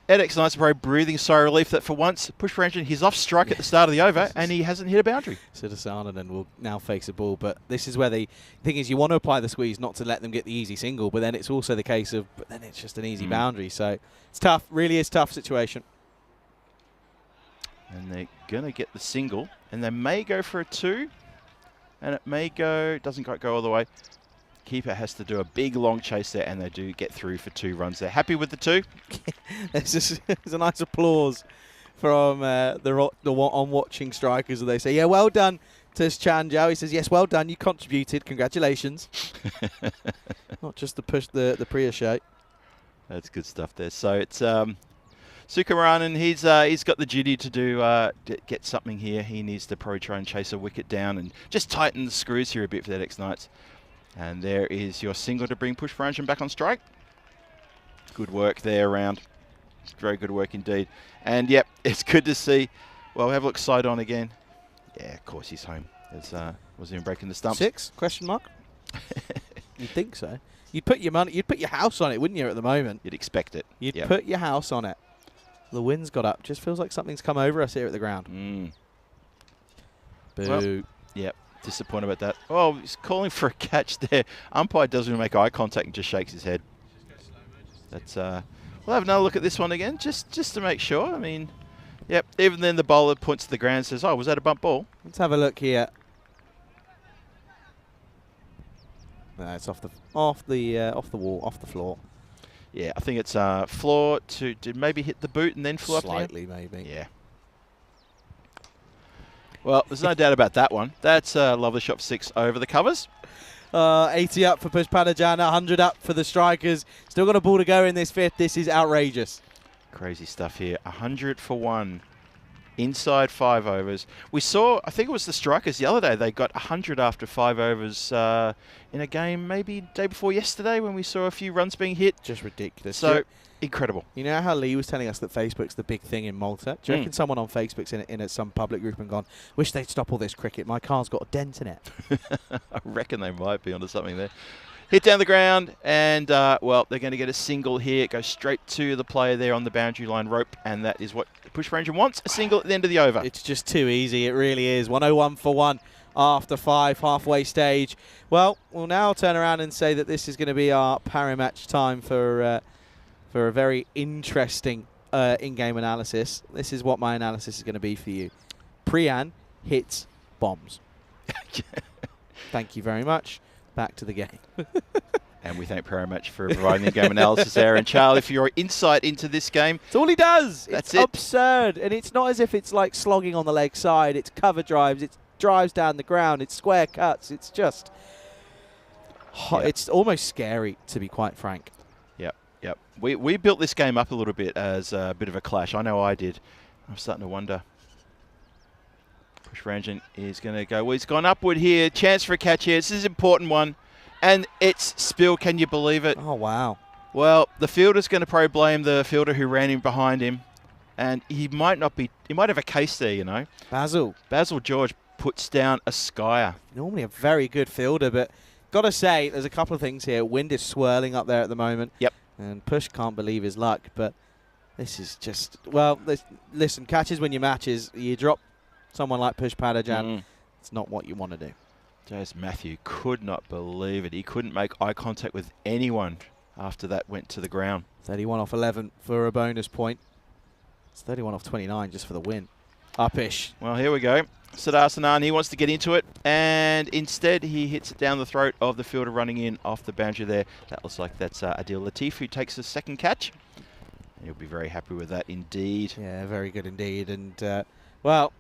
EdX Knights are probably breathing sigh of relief that for once, push per engine, he's off strike at the start of the over and he hasn't hit a boundary. Siddharthan will now face a ball, but this is where the thing is, you want to apply the squeeze not to let them get the easy single, but then it's also the case of, but then it's just an easy boundary. So it's tough, really is tough situation. And they're going to get the single, and they may go for a 2, and it may go, doesn't quite go all the way. Keeper has to do a big long chase there, and they do get through for 2 runs. They're happy with the 2. There's a nice applause from the on-watching strikers, and they say, yeah, well done to Chanjo. He says, yes, well done, you contributed, congratulations. Not just the push, the Priya shake. That's good stuff there. So it's Sukumaranan, he's got the duty to do get something here. He needs to probably try and chase a wicket down and just tighten the screws here a bit for the EdX Knights. And there is your single to bring push per engine back on strike. Good work there around. Very good work indeed. And yep, it's good to see. Well, have a look side on again. Yeah, of course he's home. Wasn't even breaking the stumps. 6? Question mark? You'd think so. You'd put your money, you'd put your house on it, wouldn't you, at the moment? You'd expect it. You'd put your house on it. The wind's got up. Just feels like something's come over us here at the ground. Boo. Well, yep. Disappointed about that. Oh, he's calling for a catch there. Umpire doesn't even make eye contact and just shakes his head. That's we'll have another look at this one again, just to make sure. I mean, yep. Even then, the bowler points to the ground and says, "Oh, was that a bump ball?" Let's have a look here. No, it's off the wall, off the floor. Yeah, I think it's floor to maybe hit the boot and then flew up. Slightly, maybe. Yeah. Well, there's no doubt about that one. That's a lovely shot for 6 over the covers. 80 up for Pushpanajan, 100 up for the strikers. Still got a ball to go in this 5th. This is outrageous. Crazy stuff here. 100 for 1. Inside 5 overs. We saw, I think it was the strikers the other day, they got 100 after 5 overs in a game maybe day before yesterday when we saw a few runs being hit. Just ridiculous. So, incredible. You know how Lee was telling us that Facebook's the big thing in Malta? Do you reckon someone on Facebook's in some public group and gone, wish they'd stop all this cricket, my car's got a dent in it? I reckon they might be onto something there. Hit down the ground, and, well, they're going to get a single here. It goes straight to the player there on the boundary line rope, and that is what push per engine wants, a single at the end of the over. It's just too easy. It really is. 101 for 1 after 5, halfway stage. Well, we'll now turn around and say that this is going to be our para-match time for a very interesting in-game analysis. This is what my analysis is going to be for you. Priyan hits bombs. Thank you very much. Back to the game. And we thank Paramatch for providing the game analysis there. And Charlie, for your insight into this game. That's all he does. That's it's absurd. And it's not as if it's like slogging on the leg side. It's cover drives. It's drives down the ground. It's square cuts. It's just... It's almost scary, to be quite frank. Yep. We built this game up a little bit as a bit of a clash. I know I did. I'm starting to wonder. Push per engine is going to go. Well, he's gone upward here. Chance for a catch here. This is an important one. And it's spill. Can you believe it? Oh, wow. Well, the fielder's going to probably blame the fielder who ran in behind him. And he might not be... He might have a case there, you know. Basil George puts down a skyer. Normally a very good fielder, but got to say, there's a couple of things here. Wind is swirling up there at the moment. Yep. And Push can't believe his luck, but this is just... Well, listen, catches when you matches. You drop someone like Push Padajan, it's not what you want to do. James Matthew could not believe it. He couldn't make eye contact with anyone after that went to the ground. 31 off 11 for a bonus point. It's 31 off 29 just for the win. Upish. Well, here we go. Siddharthan, he wants to get into it, and instead he hits it down the throat of the fielder running in off the boundary there. That looks like that's Adil Latif, who takes the second catch. And he'll be very happy with that indeed. Yeah, very good indeed. And, well,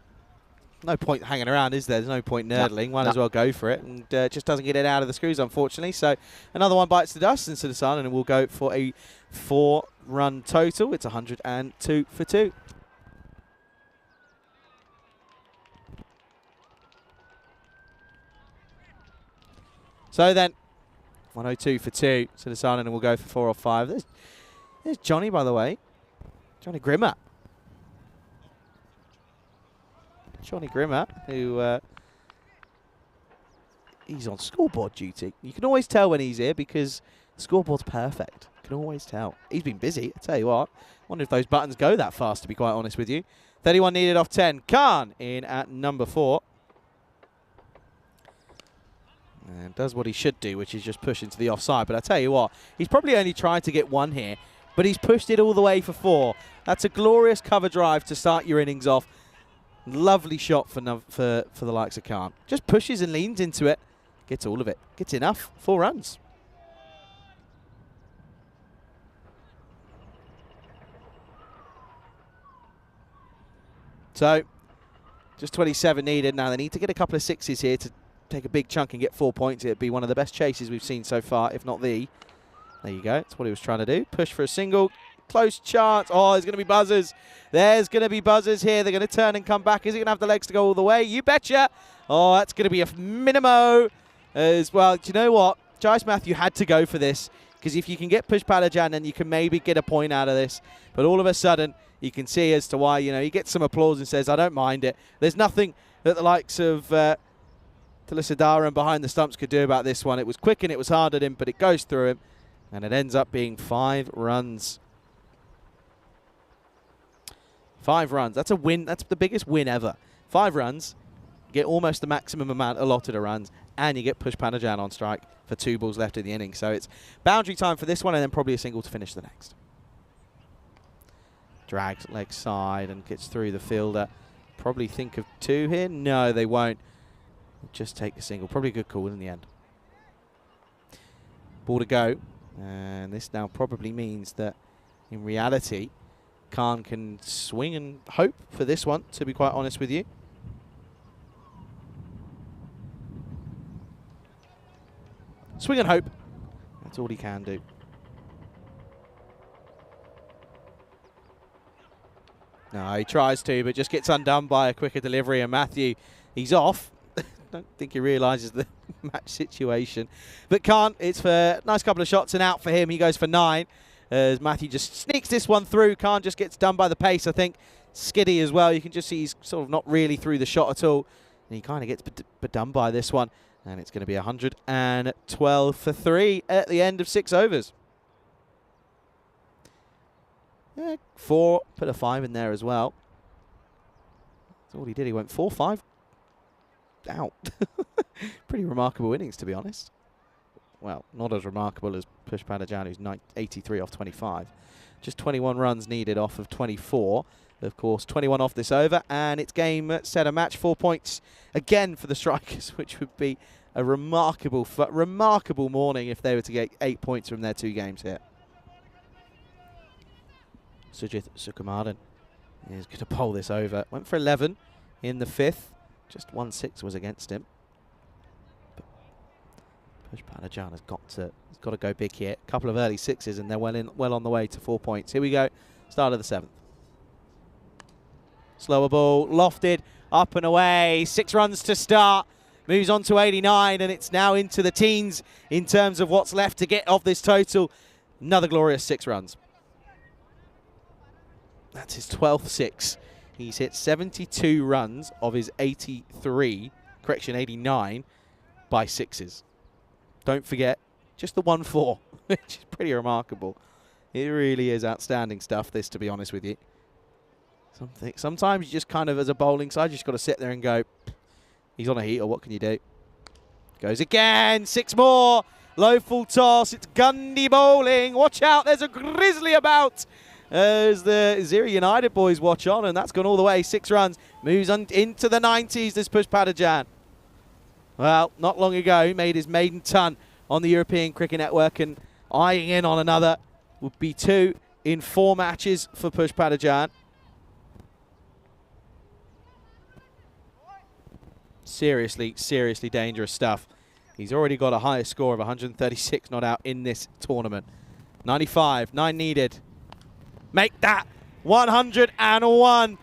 no point hanging around, is there? There's no point nerdling. Might No. as well go for it. And just doesn't get it out of the screws, unfortunately. So another one bites the dust into the sun, and we'll go for a 4-run total. It's 102 for 2. So then, 102 for 2 to the sun, and we'll go for 4 or 5. There's Johnny, by the way. Johnny Grimmer. Johnny Grimmer, who he's on scoreboard duty. You can always tell when he's here because the scoreboard's perfect. You can always tell. He's been busy, I tell you what. Wonder if those buttons go that fast, to be quite honest with you. 31 needed off 10. Khan in at number 4. And does what he should do, which is just push into the offside. But I tell you what, he's probably only tried to get 1 here, but he's pushed it all the way for 4. That's a glorious cover drive to start your innings off. Lovely shot for the likes of Khan. Just pushes and leans into it. Gets all of it. Gets enough. 4 runs. So, just 27 needed. Now they need to get a couple of 6s here to take a big chunk and get 4 points. It'd be one of the best chases we've seen so far, if not the. There you go. That's what he was trying to do. Push for a single. Close chance. Oh, there's going to be buzzers. There's going to be buzzers here. They're going to turn and come back. Is he going to have the legs to go all the way? You betcha. Oh, that's going to be a minimo as well. Do you know what? Jais Matthew had to go for this because if you can get Push Palajan, then you can maybe get a point out of this. But all of a sudden, you can see as to why, he gets some applause and says, I don't mind it. There's nothing that the likes of Talisadara and behind the stumps could do about this one. It was quick and it was hard at him, but it goes through him. And it ends up being 5 runs. 5 runs. That's a win. That's the biggest win ever. 5 runs. Get almost the maximum amount allotted of runs. And you get Push Panajan on strike for 2 balls left in the inning. So it's boundary time for this one and then probably a single to finish the next. Drags leg side and gets through the fielder. Probably think of 2 here. No, they won't. Just take a single. Probably a good call in the end. Ball to go. And this now probably means that in reality, Khan can swing and hope for this one, to be quite honest with you. Swing and hope. That's all he can do. No, he tries to, but just gets undone by a quicker delivery. And Matthew, he's off. Don't think he realises the match situation. But Khan, it's for a nice couple of shots and out for him. He goes for 9. As Matthew just sneaks this one through. Khan just gets done by the pace, I think. Skiddy as well. You can just see he's sort of not really through the shot at all. And he kind of gets done by this one. And it's going to be 112 for 3 at the end of 6 overs. 4, put a 5 in there as well. That's all he did. He went 4-5 out. Pretty remarkable innings, to be honest. Well, not as remarkable as Push Panajan, who's 83 off 25. Just 21 runs needed off of 24. Of course, 21 off this over, and it's game, set, a match. 4 points again for the Strikers, which would be a remarkable morning if they were to get 8 points from their 2 games here. Sujith Sukumaran is going to bowl this over. Went for 11 in the 5th. Just 1-6 was against him. But Push Panajan has got to go big here. A couple of early 6s, and they're well on the way to 4 points. Here we go. Start of the 7th. Slower ball, lofted, up and away. 6 runs to start. Moves on to 89, and it's now into the teens in terms of what's left to get of this total. Another glorious 6 runs. That's his 12th 6. He's hit 72 runs of his 89 by 6s. Don't forget, just the 1-4, which is pretty remarkable. It really is outstanding stuff, this, to be honest with you. Sometimes you just kind of, as a bowling side, you just got to sit there and go, he's on a heater, what can you do? Goes again, 6 more. Low full toss, it's Gundy bowling. Watch out, there's a grizzly about. As the Ziri United boys watch on, and that's gone all the way. 6 runs, moves on into the 90s, this Push Panajan. Well, not long ago, he made his maiden ton on the European Cricket Network, and eyeing in on another would be 2 in 4 matches for Push Panajan. Seriously, seriously dangerous stuff. He's already got a higher score of 136 not out in this tournament. 95, 9 needed. Make that 101.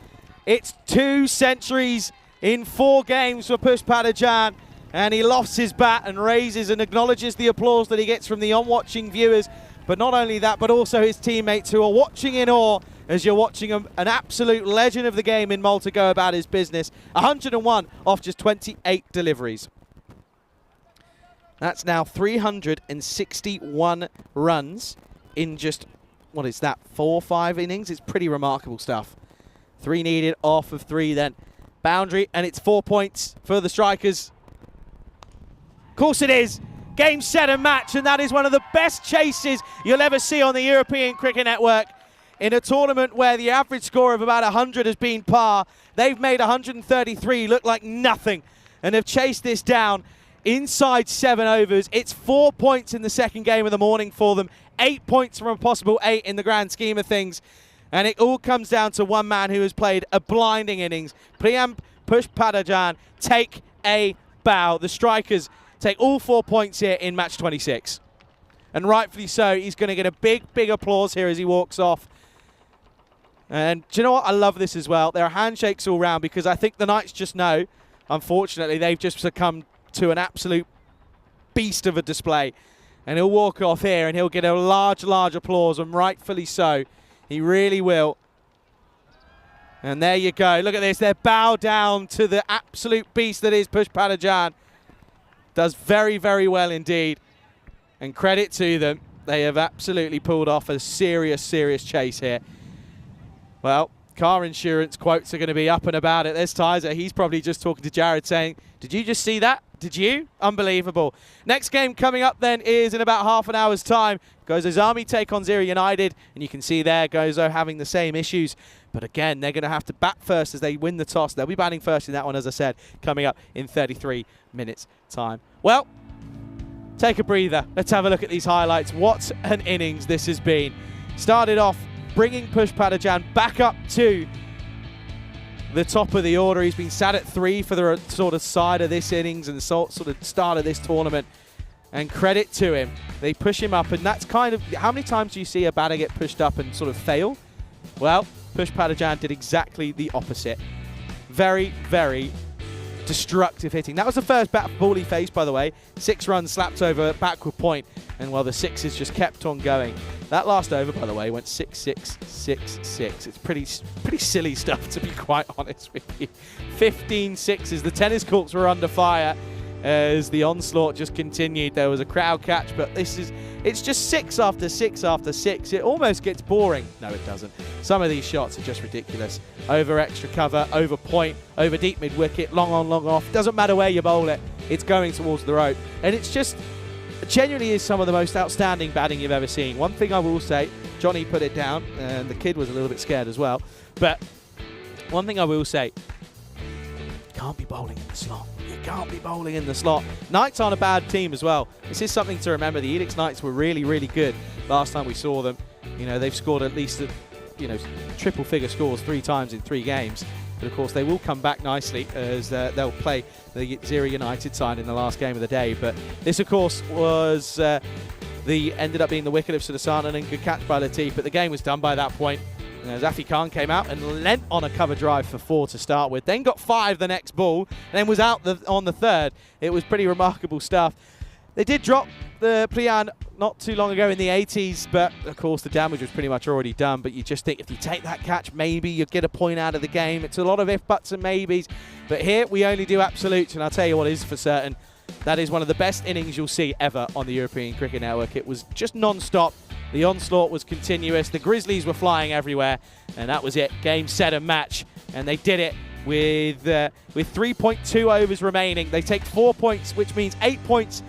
It's 2 centuries in 4 games for Pushpadajan, and he lofts his bat and raises and acknowledges the applause that he gets from the on-watching viewers. But not only that, but also his teammates who are watching in awe as you're watching an absolute legend of the game in Malta go about his business. 101 off just 28 deliveries. That's now 361 runs in just, what is that, 4 or 5 innings? It's pretty remarkable stuff. 3 needed off of 3 then. Boundary, and it's 4 points for the strikers. Of course it is. Game, set and match, and that is one of the best chases you'll ever see on the European Cricket Network. In a tournament where the average score of about 100 has been par, they've made 133 look like nothing and have chased this down inside 7 overs. It's 4 points in the second game of the morning for them, 8 points from a possible 8 in the grand scheme of things. And it all comes down to one man who has played a blinding innings. Priyam Pushpadajan, take a bow. The strikers take all 4 points here in match 26. And rightfully so, he's going to get a big applause here as he walks off. And do you know what? I love this as well. There are handshakes all round because I think the Knights just know, unfortunately, they've just succumbed to an absolute beast of a display. And he'll walk off here and he'll get a large applause, and rightfully so. He really will. And there you go. Look at this. They're bow down to the absolute beast that is Pushpadajan. Does very well indeed. And credit to them. They have absolutely pulled off a serious chase here. Well, car insurance quotes are going to be up and about it. There's Tizer. He's probably just talking to Jared saying, did you just see that? Did you? Unbelievable. Next game coming up then is in about half an hour's time. Gozo's Army take on Zero United. And you can see there Gozo having the same issues. But again, they're going to have to bat first as they win the toss. They'll be batting first in that one, as I said, coming up in 33 minutes time. Well, take a breather. Let's have a look at these highlights. What an innings this has been. Started off bringing Pushpadajan back up to the top of the order. He's been sat at 3 for the sort of side of this innings and sort of start of this tournament. And credit to him. They push him up, and that's kind of, how many times do you see a batter get pushed up and sort of fail? Well, Pushpadajan did exactly the opposite. Very destructive hitting. That was the first bat ball he faced, by the way. 6 runs slapped over backward point, and well, the 6s just kept on going. That last over, by the way, went 6-6, 6-6. It's pretty silly stuff, to be quite honest with you. 15 sixes. The tennis courts were under fire as the onslaught just continued. There was a crowd catch, but it's just 6 after 6 after 6. It almost gets boring. No, it doesn't. Some of these shots are just ridiculous. Over extra cover, over point, over deep mid-wicket, long on, long off. Doesn't matter where you bowl it. It's going towards the rope. And it's just genuinely is some of the most outstanding batting you've ever seen. One thing I will say, Johnny put it down, and the kid was a little bit scared as well. But one thing I will say, you can't be bowling in the slot. You can't be bowling in the slot. Knights aren't a bad team as well. This is something to remember. The Edicts Knights were really good last time we saw them. You know, they've scored at least, triple figure scores 3 times in 3 games. But of course, they will come back nicely as they'll play the Zero United side in the last game of the day. But this, of course, was ended up being the wicket of Sudarsana, and good catch by Latif. But the game was done by that point. Zafi Khan came out and lent on a cover drive for 4 to start with. Then got 5 the next ball, then was out on the 3rd. It was pretty remarkable stuff. They did drop the Priyan not too long ago in the 80s, but of course the damage was pretty much already done. But you just think if you take that catch, maybe you'll get a point out of the game. It's a lot of if, buts and maybes. But here we only do absolutes, and I'll tell you what is for certain. That is one of the best innings you'll see ever on the European Cricket Network. It was just non-stop. The onslaught was continuous. The Grizzlies were flying everywhere, and that was it. Game, set and match. And they did it with 3.2 overs remaining. They take 4 points, which means 8 points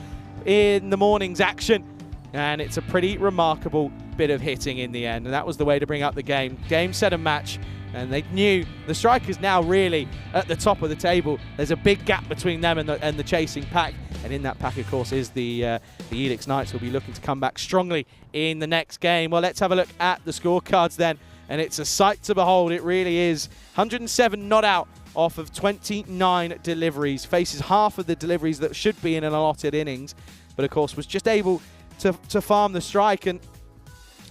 in the morning's action. And it's a pretty remarkable bit of hitting in the end. And that was the way to bring up the game. Game, set and match. And they knew the strikers now really at the top of the table. There's a big gap between them and the chasing pack. And in that pack, of course, is the Edicts Knights, who will be looking to come back strongly in the next game. Well, let's have a look at the scorecards then. And it's a sight to behold. It really is. 107 not out off of 29 deliveries, faces half of the deliveries that should be in an allotted innings, but of course was just able to farm the strike. And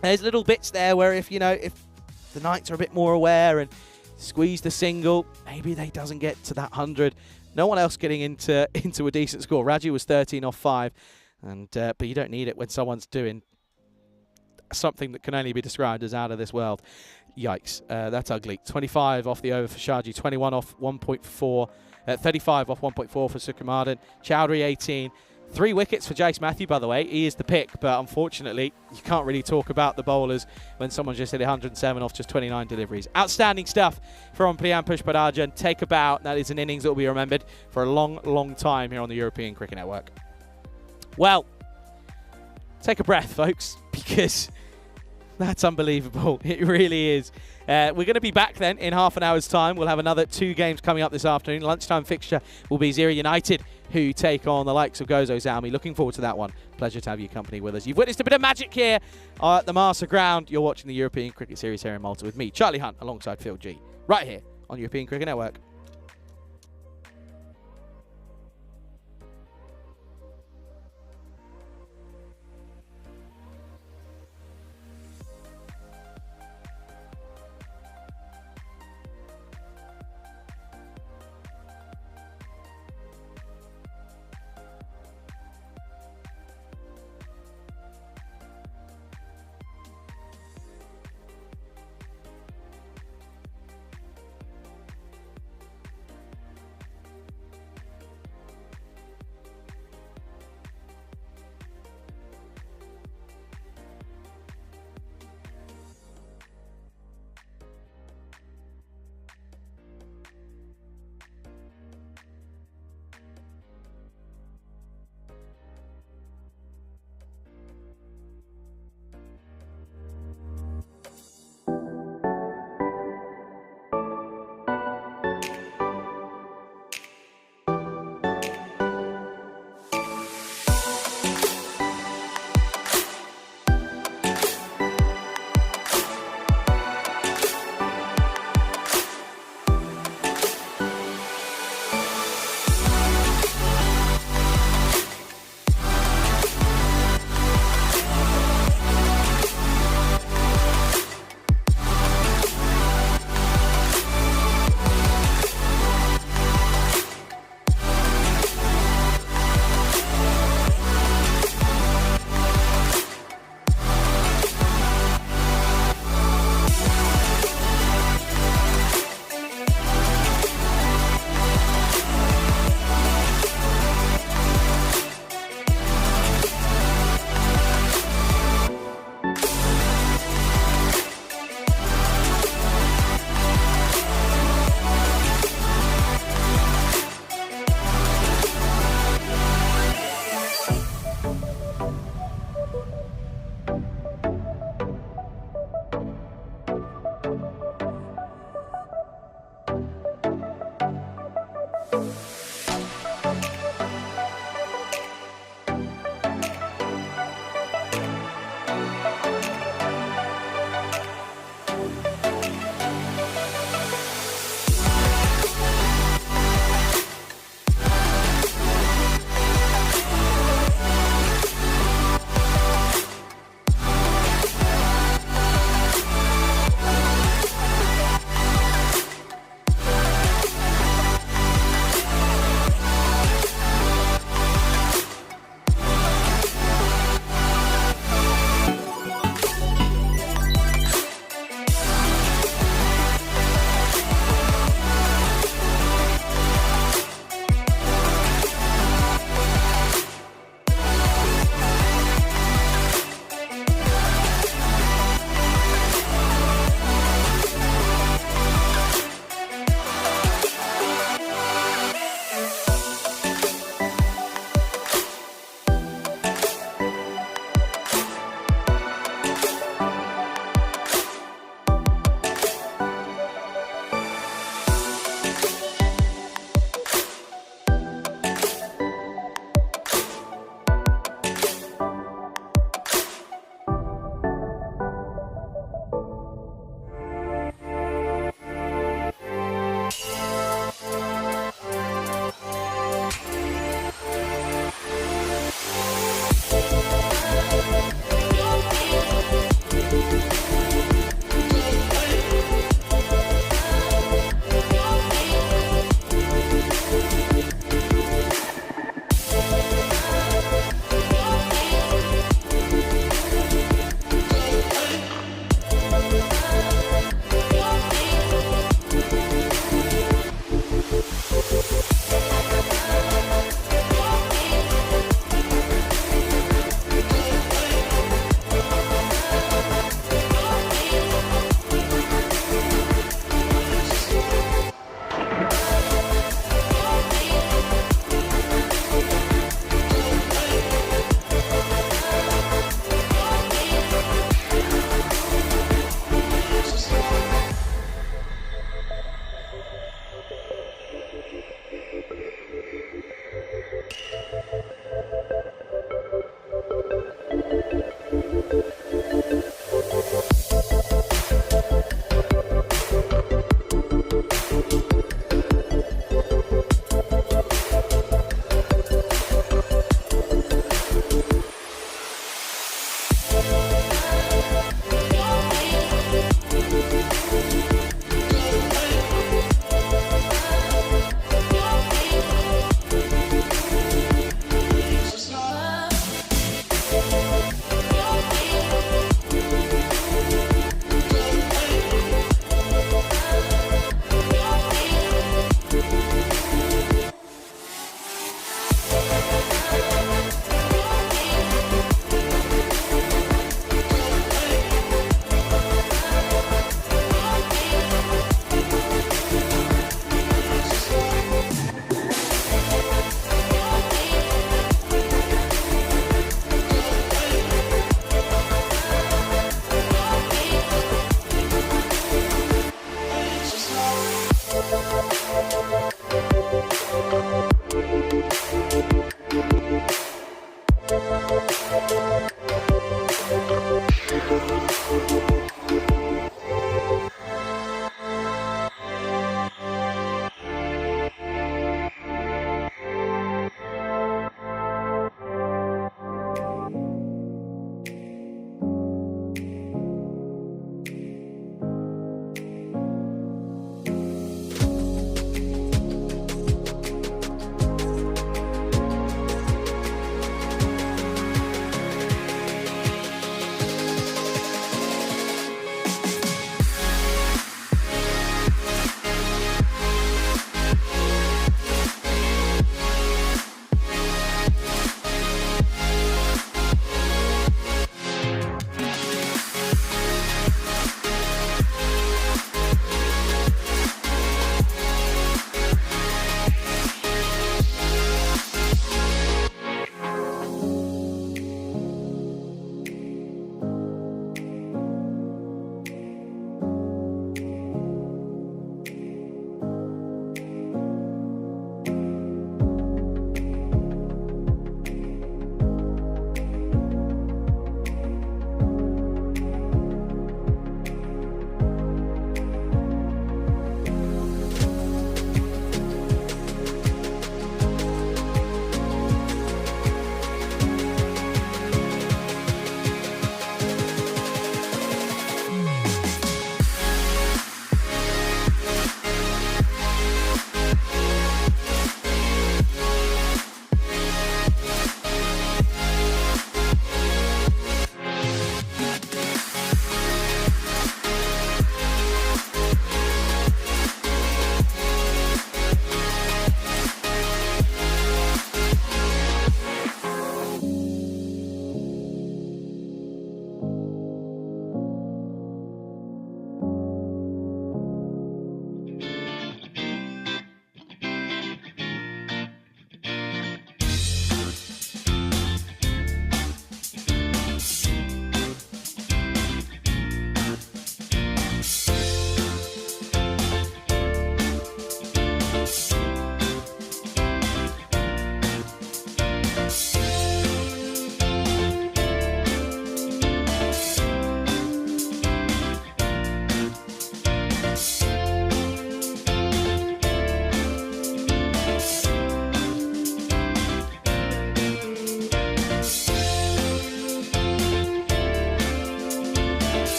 there's little bits there where if the Knights are a bit more aware and squeeze the single, maybe they doesn't get to that 100. No one else getting into a decent score. Raju was 13 off 5, and but you don't need it when someone's doing something that can only be described as out of this world. Yikes, that's ugly. 25 off the over for Shaji, 21 off 1.4, 35 off 1.4 for Sukumaran. Chowdhury 18. 3 wickets for Jace Matthew, by the way. He is the pick, but unfortunately, you can't really talk about the bowlers when someone just hit 107 off just 29 deliveries. Outstanding stuff from Priyan Pushparajan. Take a bow. That is an innings that will be remembered for a long, long time here on the European Cricket Network. Well, take a breath, folks, because that's unbelievable. It really is. We're going to be back then in half an hour's time. We'll have another 2 games coming up this afternoon. Lunchtime fixture will be Zira United, who take on the likes of Gozo Zalmi. Looking forward to that one. Pleasure to have your company with us. You've witnessed a bit of magic here at the Marsa ground. You're watching the European Cricket Series here in Malta with me, Charlie Hunt, alongside Phil G, right here on European Cricket Network.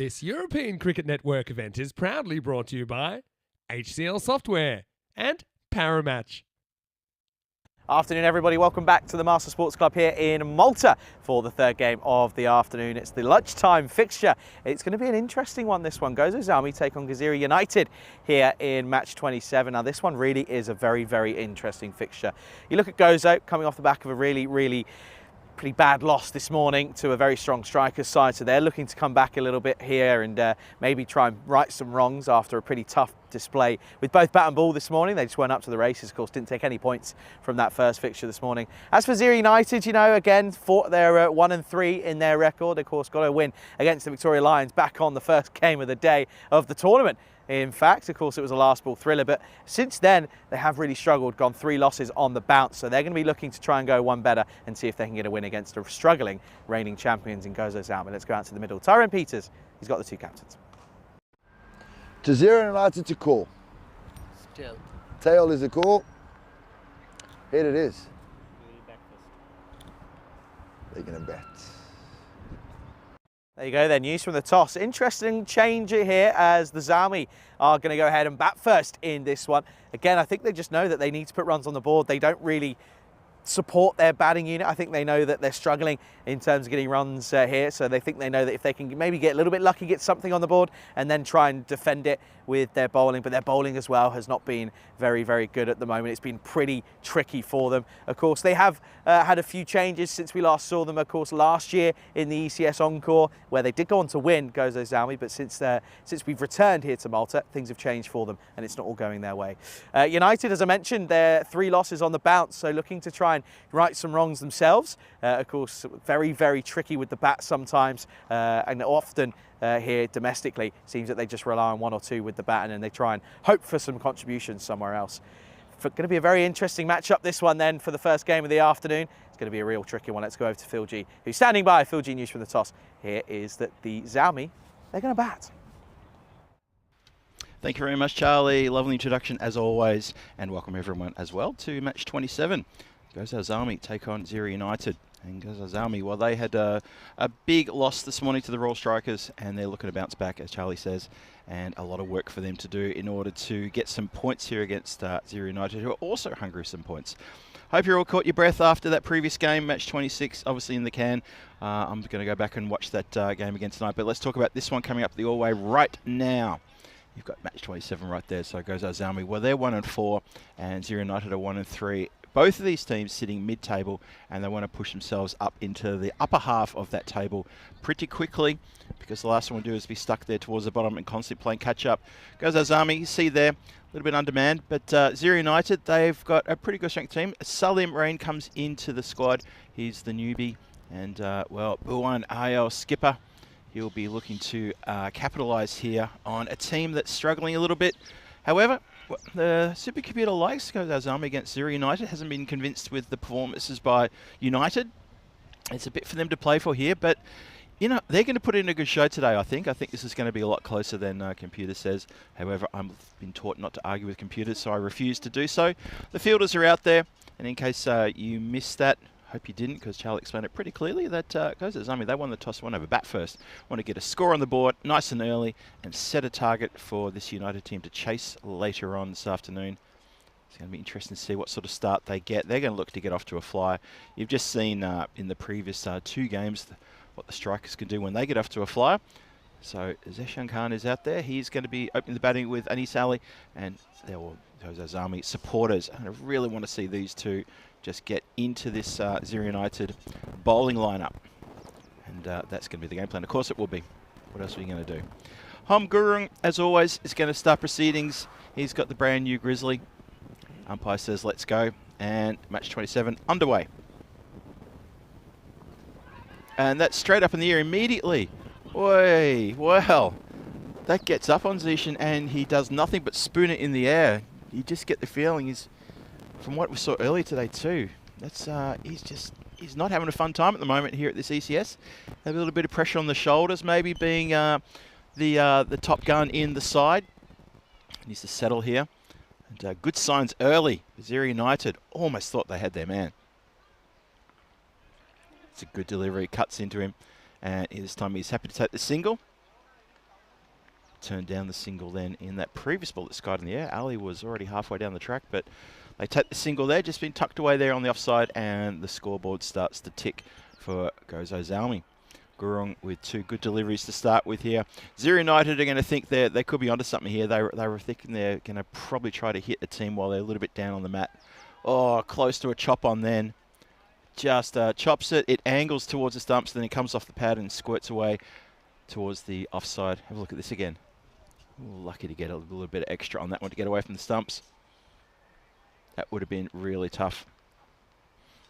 This European Cricket Network event is proudly brought to you by HCL Software and Paramatch. Afternoon, everybody. Welcome back to the Master Sports Club here in Malta for the third game of the afternoon. It's the lunchtime fixture. It's going to be an interesting one, this one. Gozo Zami take on Gaziri United here in match 27. Now, this one really is a very, very interesting fixture. You look at Gozo coming off the back of a really pretty bad loss this morning to a very strong strikers side, so they're looking to come back a little bit here and maybe try and right some wrongs after a pretty tough display with both bat and ball this morning. They just weren't up to the races, of course, didn't take any points from that first fixture this morning. As for Gaziri United, you know, again, they're 1-3 in their record. Of course, got a win against the Victoria Lions back on the first game of the day of the tournament. In fact, of course, it was a last ball thriller, but since then, they have really struggled, gone 3 losses on the bounce. So they're going to be looking to try and go one better and see if they can get a win against the struggling reigning champions in Gozo Zalman. Let's go out to the middle. Tyrone Peters, he's got the 2 captains. Jazeera United to call. Still. Tail is a call. Here it is. They're going to bet. There you go then, news from the toss. Interesting change here as the Zalmi are going to go ahead and bat first in this one. Again, I think they just know that they need to put runs on the board. They don't really support their batting unit. I think they know that they're struggling in terms of getting runs here, so they think they know that if they can maybe get a little bit lucky, get something on the board and then try and defend it with their bowling, but their bowling as well has not been very good at the moment. It's been pretty tricky for them. Of course, they have had a few changes since we last saw them, of course, last year in the ECS Encore, where they did go on to win Gozo Zalmi, but since we've returned here to Malta, things have changed for them and it's not all going their way. United, as I mentioned, they're 3 losses on the bounce, so looking to try and right some wrongs themselves. Of course, very tricky with the bat sometimes, and often here domestically seems that they just rely on 1 or 2 with the bat and then they try and hope for some contributions somewhere else. Going to be a very interesting matchup, this one then, for the first game of the afternoon. It's going to be a real tricky one. Let's go over to Phil G, who's standing by. Phil G, news from the toss. Here is that the Zalmi, they're going to bat. Thank you very much, Charlie. Lovely introduction as always, and welcome everyone as well to match 27. Gozo Zalmi take on Gaziri United. And Gozo Zalmi, well, they had a big loss this morning to the Royal Strikers, and they're looking to bounce back, as Charlie says, and a lot of work for them to do in order to get some points here against Gaziri United, who are also hungry for some points. Hope you all caught your breath after that previous game, match 26, obviously in the can. I'm going to go back and watch that game again tonight, but let's talk about this one coming up the all way right now. You've got match 27 right there, so Gozo Zalmi, well, they're 1-4, and Gaziri United are 1-3. Both of these teams sitting mid-table, and they want to push themselves up into the upper half of that table pretty quickly, because the last one we'll do is be stuck there towards the bottom and constantly playing catch-up. Gozo Zalmi, you see there, a little bit undermanned, but Gaziri United, they've got a pretty good strength team. Salim Rain comes into the squad. He's the newbie, and, well, Buwan Ayel, skipper. He'll be looking to capitalise here on a team that's struggling a little bit. However, the supercomputer likes Gozo Zalmi against Gaziri United. Hasn't been convinced with the performances by United. It's a bit for them to play for here, but you know, they're going to put in a good show today, I think. I think this is going to be a lot closer than computer says. However, I've been taught not to argue with computers, so I refuse to do so. The fielders are out there, and in case you missed that, hope you didn't, because Charlie explained it pretty clearly, that Gozo Zalmi, they won the toss, want to have a bat first, want to get a score on the board nice and early and set a target for this United team to chase later on this afternoon. It's going to be interesting to see what sort of start they get. They're going to look to get off to a flyer. You've just seen in the previous 2 games what the strikers can do when they get off to a flyer. So Zeshan Khan is out there. He's going to be opening the batting with Anis Ali, and Gozo Zalmi supporters. And I really want to see these two just get into this Gaziri United bowling lineup. And that's going to be the game plan. Of course it will be. What else are we going to do? Hom Gurung, as always, is going to start proceedings. He's got the brand new Grizzly. Umpire says let's go. And match 27 underway. And that's straight up in the air immediately. Oi, well, that gets up on Zeshan and he does nothing but spoon it in the air. You just get the feeling he's, from what we saw earlier today too, that's he's not having a fun time at the moment here at this ECS. Have a little bit of pressure on the shoulders, maybe being the top gun in the side. Needs to settle here. And good signs early. Gaziri United almost thought they had their man. It's a good delivery, cuts into him, and this time he's happy to take the single. turned down the single then in that previous ball that skied in the air. Ali was already halfway down the track, but they take the single there, just been tucked away there on the offside, and the scoreboard starts to tick for Gozo Zalmi. Gurung with 2 good deliveries to start with here. Zero United are going to think they could be onto something here. They were thinking they're going to probably try to hit the team while they're a little bit down on the mat. Oh, close to a chop on then. Just chops it. It angles towards the stumps, then it comes off the pad and squirts away towards the offside. Have a look at this again. Ooh, lucky to get a little bit of extra on that one to get away from the stumps. That would have been really tough.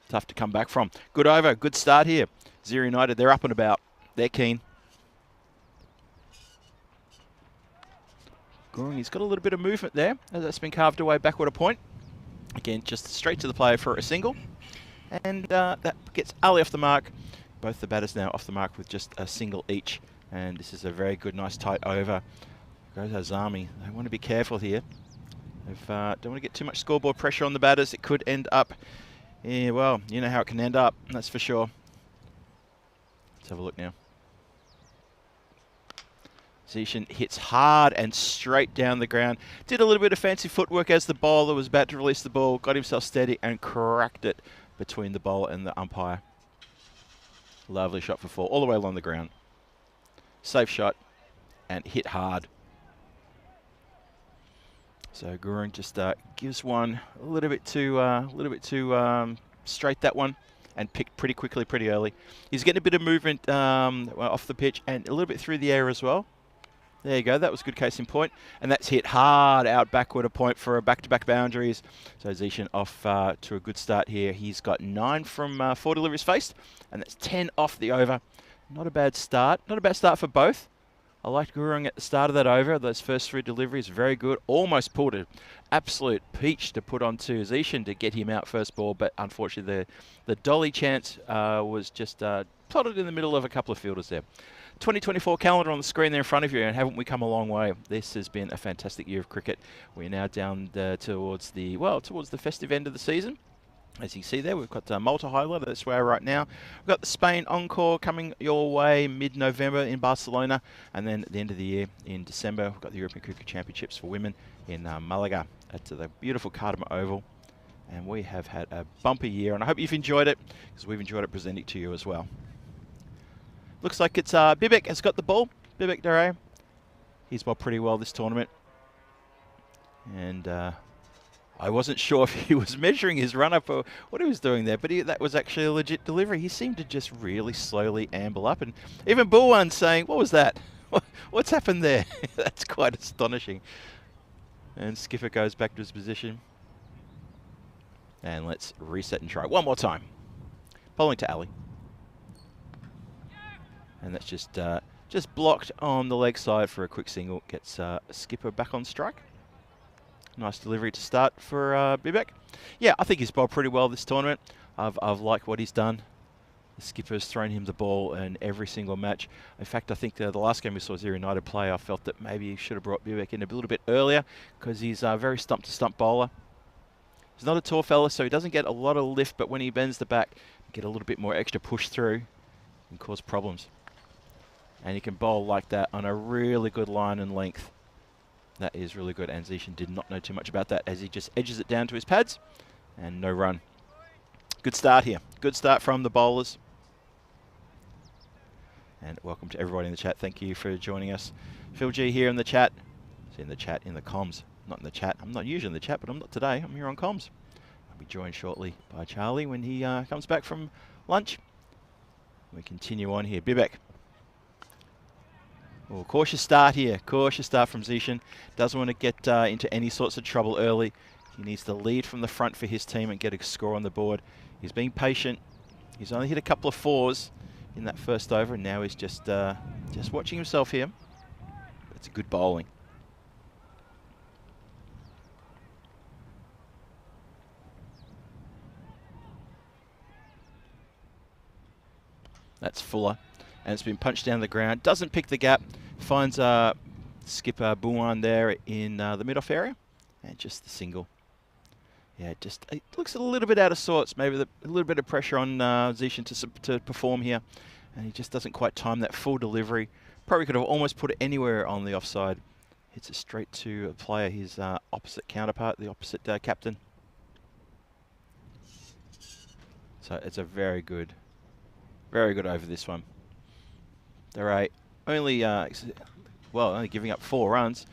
Tough to come back from. Good over. Good start here. Zero United, they're up and about. They're keen. Gurung, he's got a little bit of movement there as that's been carved away backward a point. Again, just straight to the player for a single. And that gets Ali off the mark. Both the batters now off the mark with just a single each. And this is a very good, nice tight over. Goes Azami. They want to be careful here. Don't want to get too much scoreboard pressure on the batters. It could end up, yeah, well, you know how it can end up, that's for sure. Let's have a look now. Zishan hits hard and straight down the ground. Did a little bit of fancy footwork as the bowler was about to release the ball. Got himself steady and cracked it between the bowler and the umpire. Lovely shot for 4, all the way along the ground. Safe shot and hit hard. So Gurung just gives one a little bit too straight, that one, and picked pretty quickly, pretty early. He's getting a bit of movement off the pitch and a little bit through the air as well. There you go. That was a good case in point. And that's hit hard out backward a point for a back-to-back boundaries. So Zishan off to a good start here. He's got 9 from 4 deliveries faced, and that's 10 off the over. Not a bad start. Not a bad start for both. I liked Gurung at the start of that over. Those first 3 deliveries, very good. Almost pulled an absolute peach to put onto Zishan to get him out first ball, but unfortunately the dolly chance was just plotted in the middle of a couple of fielders there. 2024 calendar on the screen there in front of you, and haven't we come a long way? This has been a fantastic year of cricket. We're now down towards the festive end of the season. As you see there, we've got Malta highlight this way right now. We've got the Spain Encore coming your way mid-November in Barcelona, and then at the end of the year in December, we've got the European Cricket Championships for women in Malaga at the beautiful Cardamom Oval. And we have had a bumper year, and I hope you've enjoyed it, because we've enjoyed it presenting to you as well. Looks like it's Bibek has got the ball. Bibek Dare. He's bowled pretty well this tournament. And I wasn't sure if he was measuring his run-up or what he was doing there, but that was actually a legit delivery. He seemed to just really slowly amble up. And even Bulwan saying, what was that? What's happened there? That's quite astonishing. And skipper goes back to his position. And let's reset and try one more time. Bowling to Ali. And that's just blocked on the leg side for a quick single. Gets skipper back on strike. Nice delivery to start for Bibek. Yeah, I think he's bowled pretty well this tournament. I've liked what he's done. The skipper's thrown him the ball in every single match. In fact, I think the last game we saw Zero United play, I felt that maybe he should have brought Bibek in a little bit earlier, because he's a very stump-to-stump bowler. He's not a tall fella, so he doesn't get a lot of lift, but when he bends the back, get a little bit more extra push through and cause problems. And he can bowl like that on a really good line and length. That is really good, and Zishan did not know too much about that as he just edges it down to his pads, and no run. Good start here. Good start from the bowlers. And welcome to everybody in the chat. Thank you for joining us. Phil G here in the chat. It's in the chat, in the comms. Not in the chat. I'm not usually in the chat, but I'm not today. I'm here on comms. I'll be joined shortly by Charlie when he comes back from lunch. We continue on here. Bibek. Oh, cautious start here. Cautious start from Zishan. Doesn't want to get into any sorts of trouble early. He needs to lead from the front for his team and get a score on the board. He's being patient. He's only hit a couple of 4s in that first over, and now he's just watching himself here. It's a good bowling. That's Fuller. And it's been punched down the ground. Doesn't pick the gap. Finds skipper Buwan there in the mid-off area. And just the single. Yeah, it looks a little bit out of sorts. Maybe a little bit of pressure on Zishan to perform here. And he just doesn't quite time that full delivery. Probably could have almost put it anywhere on the offside. Hits it straight to a player, his opposite counterpart, the opposite captain. So it's a very good over this one. They're only giving up 4 runs.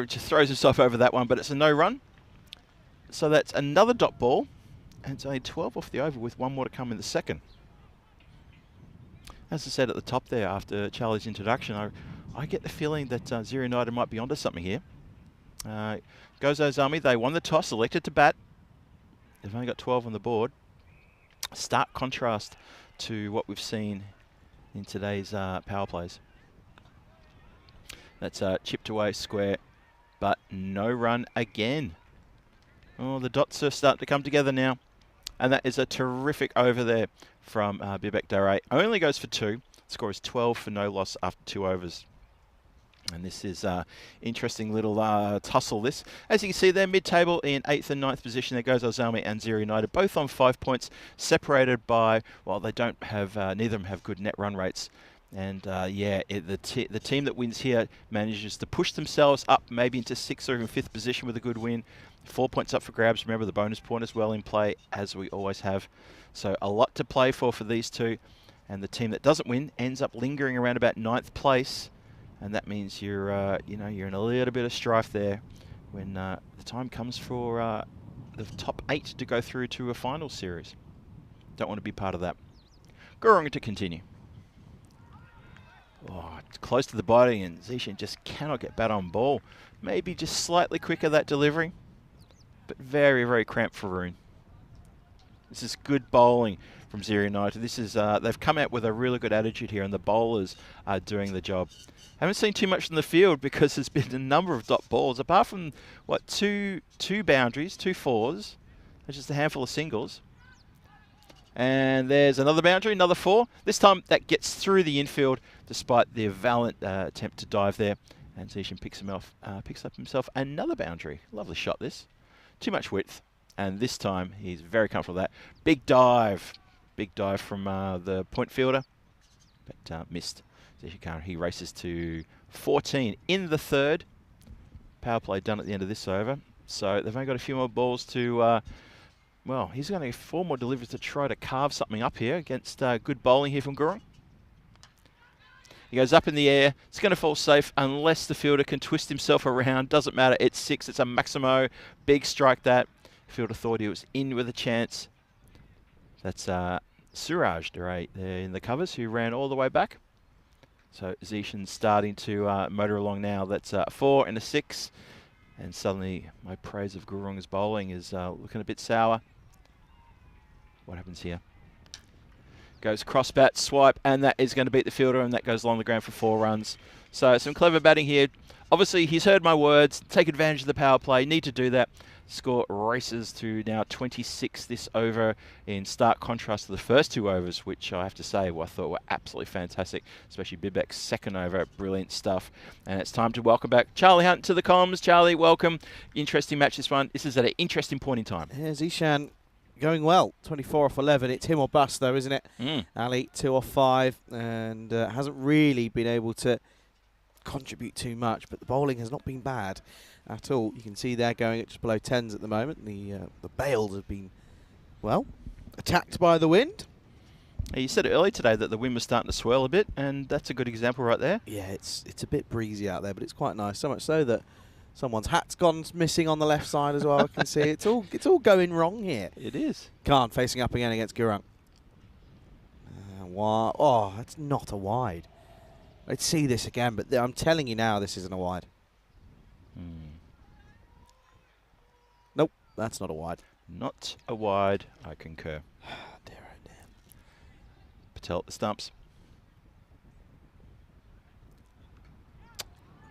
Just throws himself over that one, but it's a no run. So that's another dot ball, and it's only 12 off the over with 1 more to come in the second. As I said at the top there, after Charlie's introduction, I get the feeling that Zero United might be onto something here. Goes Ozami, they won the toss, elected to bat. They've only got 12 on the board. Stark contrast to what we've seen in today's power plays. That's chipped away square, but no run again. Oh, the dots are starting to come together now. And that is a terrific over there from Bibek Dare. Only goes for 2. Score is 12 for no loss after 2 overs. And this is interesting little tussle this. As you can see there, mid-table in 8th and 9th position, there goes Ozami and Zero United, both on 5 points, separated by, well, they don't have, neither of them have good net run rates. And the team that wins here manages to push themselves up maybe into 6th or even 5th position with a good win. 4 points up for grabs. Remember, the bonus point as well in play, as we always have. So a lot to play for these two. And the team that doesn't win ends up lingering around about 9th place. And that means you're in a little bit of strife there when the time comes for the top 8 to go through to a final series. Don't want to be part of that. Gurung to continue. Oh, it's close to the body, and Zishan just cannot get bat on ball. Maybe just slightly quicker that delivery, but very, very cramped for Rune. This is good bowling from Zero United. This is they've come out with a really good attitude here, and the bowlers are doing the job. Haven't seen too much in the field because there's been a number of dot balls, apart from what two boundaries, 2 4s, and just a handful of singles. And there's another boundary, another 4. This time that gets through the infield, despite the valiant attempt to dive there. And Zishan picks up himself another boundary. Lovely shot this. Too much width. And this time he's very comfortable with that. Big dive from the point fielder, but missed. He races to 14 in the 3rd. Power play done at the end of this over. So they've only got a few more balls to, well, he's going to get 4 more deliveries to try to carve something up here against good bowling here from Gurung. He goes up in the air. It's going to fall safe unless the fielder can twist himself around. Doesn't matter. It's 6. It's a Maximo. Big strike that. Fielder thought he was in with a chance. That's Suraj Dare there in the covers, who ran all the way back. So Zishan's starting to motor along now. That's a 4 and a 6. And suddenly my praise of Gurung's bowling is looking a bit sour. What happens here? Goes cross bat, swipe, and that is going to beat the fielder, and that goes along the ground for 4 runs. So some clever batting here. Obviously, he's heard my words. Take advantage of the power play. Need to do that. Score races to now 26 this over, in stark contrast to the first 2 overs, which I have to say I thought were absolutely fantastic, especially Bibek's second over. Brilliant stuff. And it's time to welcome back Charlie Hunt to the comms. Charlie, welcome. Interesting match this one. This is at an interesting point in time. Here's Ishan going well. 24 off 11. It's him or bust, though, isn't it? Ali, 2 off 5, and hasn't really been able to contribute too much, but the bowling has not been bad at all. You can see they're going at just below 10s at the moment. The bails have been, well, attacked by the wind. You said it earlier today that the wind was starting to swirl a bit, and that's a good example right there. Yeah, it's a bit breezy out there, but it's quite nice. So much so that someone's hat's gone missing on the left side as well. I can see it's all going wrong here. It is. Khan facing up again against Gurung. Oh, that's not a wide. Let's see this again, but I'm telling you now, this isn't a wide. Nope, that's not a wide. Not a wide, I concur. Dear, oh dear. Patel at the stumps.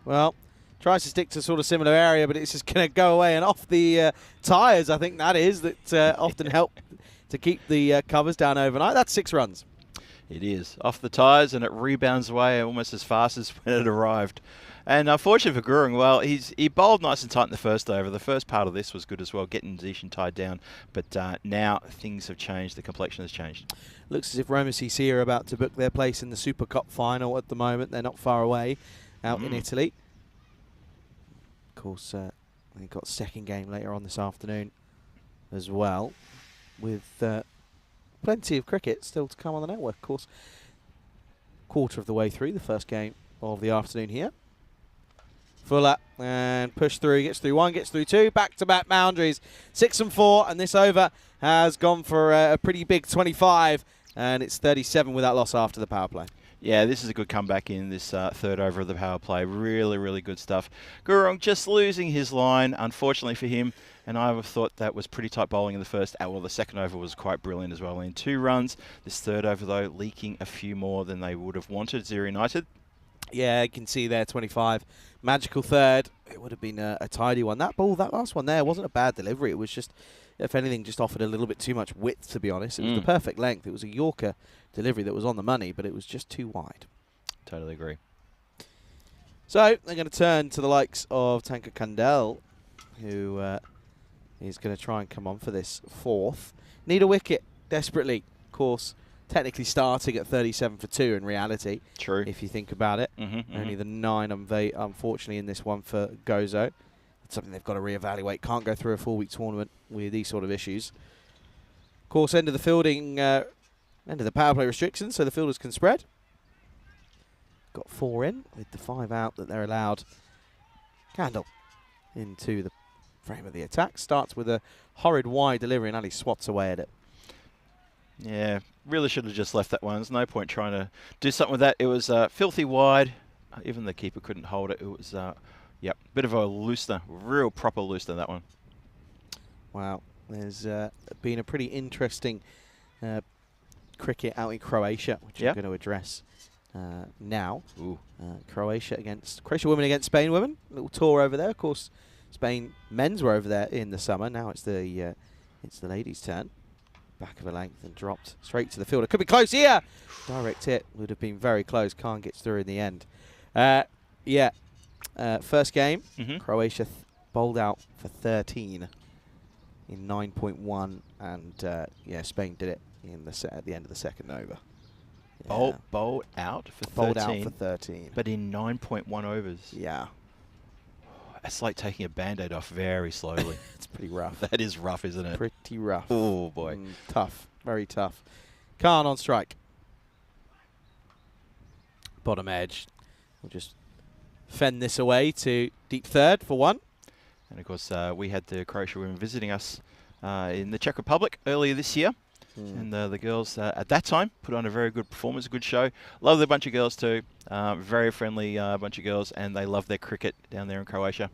Well, tries to stick to sort of similar area, but it's just going to go away and off the tyres, I think that is, that often help to keep the covers down overnight. That's 6 runs. It is. Off the tyres, and it rebounds away almost as fast as when it arrived. And unfortunately for Gurung, well, he bowled nice and tight in the first over. The first part of this was good as well, getting Zishan tied down. But now things have changed. The complexion has changed. Looks as if Roma CC are about to book their place in the Super Cup final at the moment. They're not far away out in Italy. Of course, they've got second game later on this afternoon as well, with plenty of cricket still to come on the network. Of course, quarter of the way through the first game of the afternoon here. Fuller and push through, gets through one, gets through two, back-to-back boundaries, 6 and 4, and this over has gone for a pretty big 25, and it's 37 with that loss after the power play. Yeah, this is a good comeback in this third over of the power play. Really, really good stuff. Gurung just losing his line, unfortunately for him, and I would have thought that was pretty tight bowling in the first. Well, the second over was quite brilliant as well. In 2 runs, this third over, though, leaking a few more than they would have wanted. Zero United. Yeah, you can see there, 25. Magical third. It would have been a tidy one. That ball, that last one there, wasn't a bad delivery. It was just, if anything, just offered a little bit too much width, to be honest. It was the perfect length. It was a Yorker delivery that was on the money, but it was just too wide. Totally agree. So they're going to turn to the likes of Tanka Kandel, who is going to try and come on for this fourth. Need a wicket desperately, of course. Technically starting at 37 for 2 in reality. True. If you think about it. Only the 9 unfortunately in this one for Gozo. It's something they've got to reevaluate. Can't go through a 4-week tournament with these sort of issues. Of course, end of the fielding, end of the power play restrictions, so the fielders can spread. Got 4 in with the 5 out that they're allowed. Candle into the frame of the attack. Starts with a horrid wide delivery and Ali swats away at it. Yeah, really should have just left that one. There's no point trying to do something with that. It was filthy wide. Even the keeper couldn't hold it. It was, yep, bit of a loosener, real proper loosener, that one. Wow, there's been a pretty interesting cricket out in Croatia, which I'm going to address now. Croatia women against Spain women. A little tour over there. Of course, Spain men's were over there in the summer. Now it's the ladies' turn. Back of a length and dropped straight to the fielder. Could be close here. Direct hit would have been very close. Khan gets through in the end. First game, Croatia bowled out for 13 in 9.1, and Spain did it at the end of the second over. Bowled out for 13. Bowled out for 13. But in 9.1 overs. Yeah. It's like taking a Band-Aid off very slowly. It's pretty rough. That is rough, isn't it? Pretty rough. Oh, boy. Tough. Very tough. Khan on strike. Bottom edge. We'll just fend this away to deep third for 1. And, of course, we had the Croatia women visiting us in the Czech Republic earlier this year. And the girls at that time put on a very good performance, a good show. Love the bunch of girls too. Very friendly bunch of girls, and they love their cricket down there in Croatia.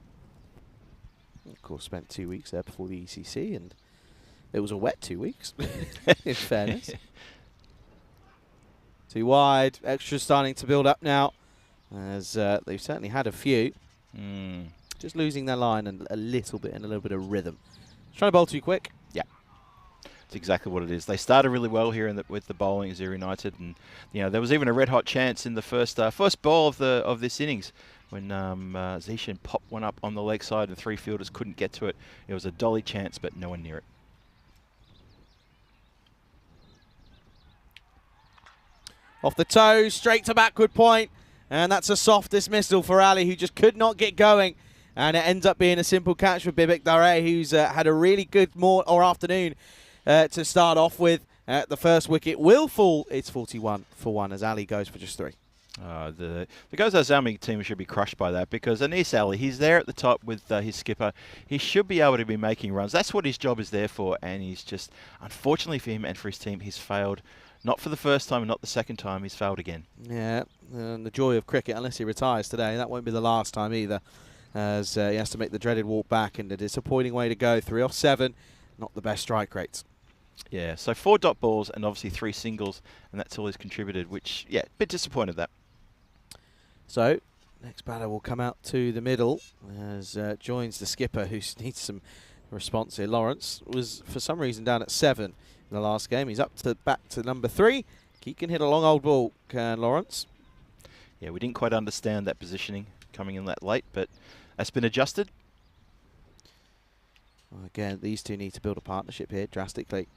Of course, spent 2 weeks there before the ECC, and it was a wet 2 weeks, in fairness. 2 wide, extra starting to build up now, as they've certainly had a few. Just losing their line and a little bit of rhythm. Trying to bowl too quick. Yeah. It's exactly what it is. They started really well here with the bowling as United, and there was even a red hot chance in the first ball of this innings when Zishan popped one up on the leg side and 3 fielders couldn't get to it. It was a dolly chance, but no one near it. Off the toe, straight to backward point, and that's a soft dismissal for Ali, who just could not get going. And it ends up being a simple catch for Bibek Dare, who's had a really good afternoon to start off with. The first wicket will fall. It's 41 for 1 as Ali goes for just 3. The Gozo Zalmi team should be crushed by that, because Anis Ali, he's there at the top with his skipper. He should be able to be making runs. That's what his job is there for, and he's just, unfortunately for him and for his team, he's failed. Not for the first time and not the second time, he's failed again. Yeah, and the joy of cricket, unless he retires today, that won't be the last time either, as he has to make the dreaded walk back, and a disappointing way to go. 3 off 7, not the best strike rates. Yeah, so 4 dot balls and obviously 3 singles, and that's all he's contributed, which, yeah, a bit disappointed that. So, next batter will come out to the middle as joins the skipper, who needs some response here. Lawrence was, for some reason, down at 7 in the last game. He's up to back to number 3. He can hit a long old ball, can Lawrence? Yeah, we didn't quite understand that positioning coming in that late, but that's been adjusted. Well, again, these two need to build a partnership here drastically.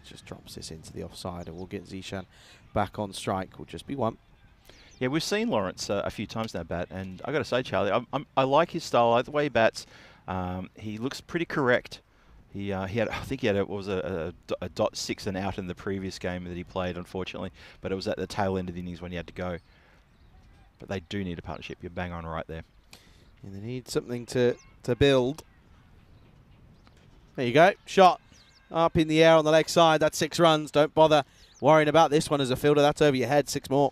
Just drops this into the offside, and we'll get Zishan back on strike. Will just be one. Yeah, we've seen Lawrence a few times now bat, and I got to say, Charlie, I like his style. I like the way he bats. He looks pretty correct. He had, I think he had a .6 and out in the previous game that he played, unfortunately, but it was at the tail end of the innings when he had to go. But they do need a partnership. You're bang on right there. And they need something to build. There you go. Shot up in the air on the leg side. That's 6 runs. Don't bother worrying about this one as a fielder. That's over your head. 6 more.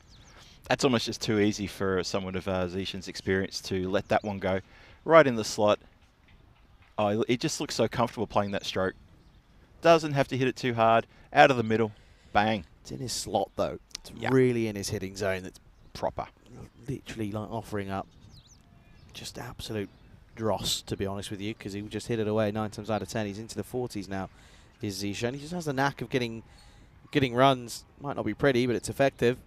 That's almost just too easy for someone of Zishan's experience to let that one go right in the slot. Oh, it just looks so comfortable playing that stroke. Doesn't have to hit it too hard. Out of the middle. Bang. It's in his slot, though. It's really in his hitting zone. That's proper. Literally like offering up just absolute dross, to be honest with you, because he would just hit it away 9 times out of 10. He's into the 40s now, is Zishan. He just has the knack of getting runs. Might not be pretty, but it's effective.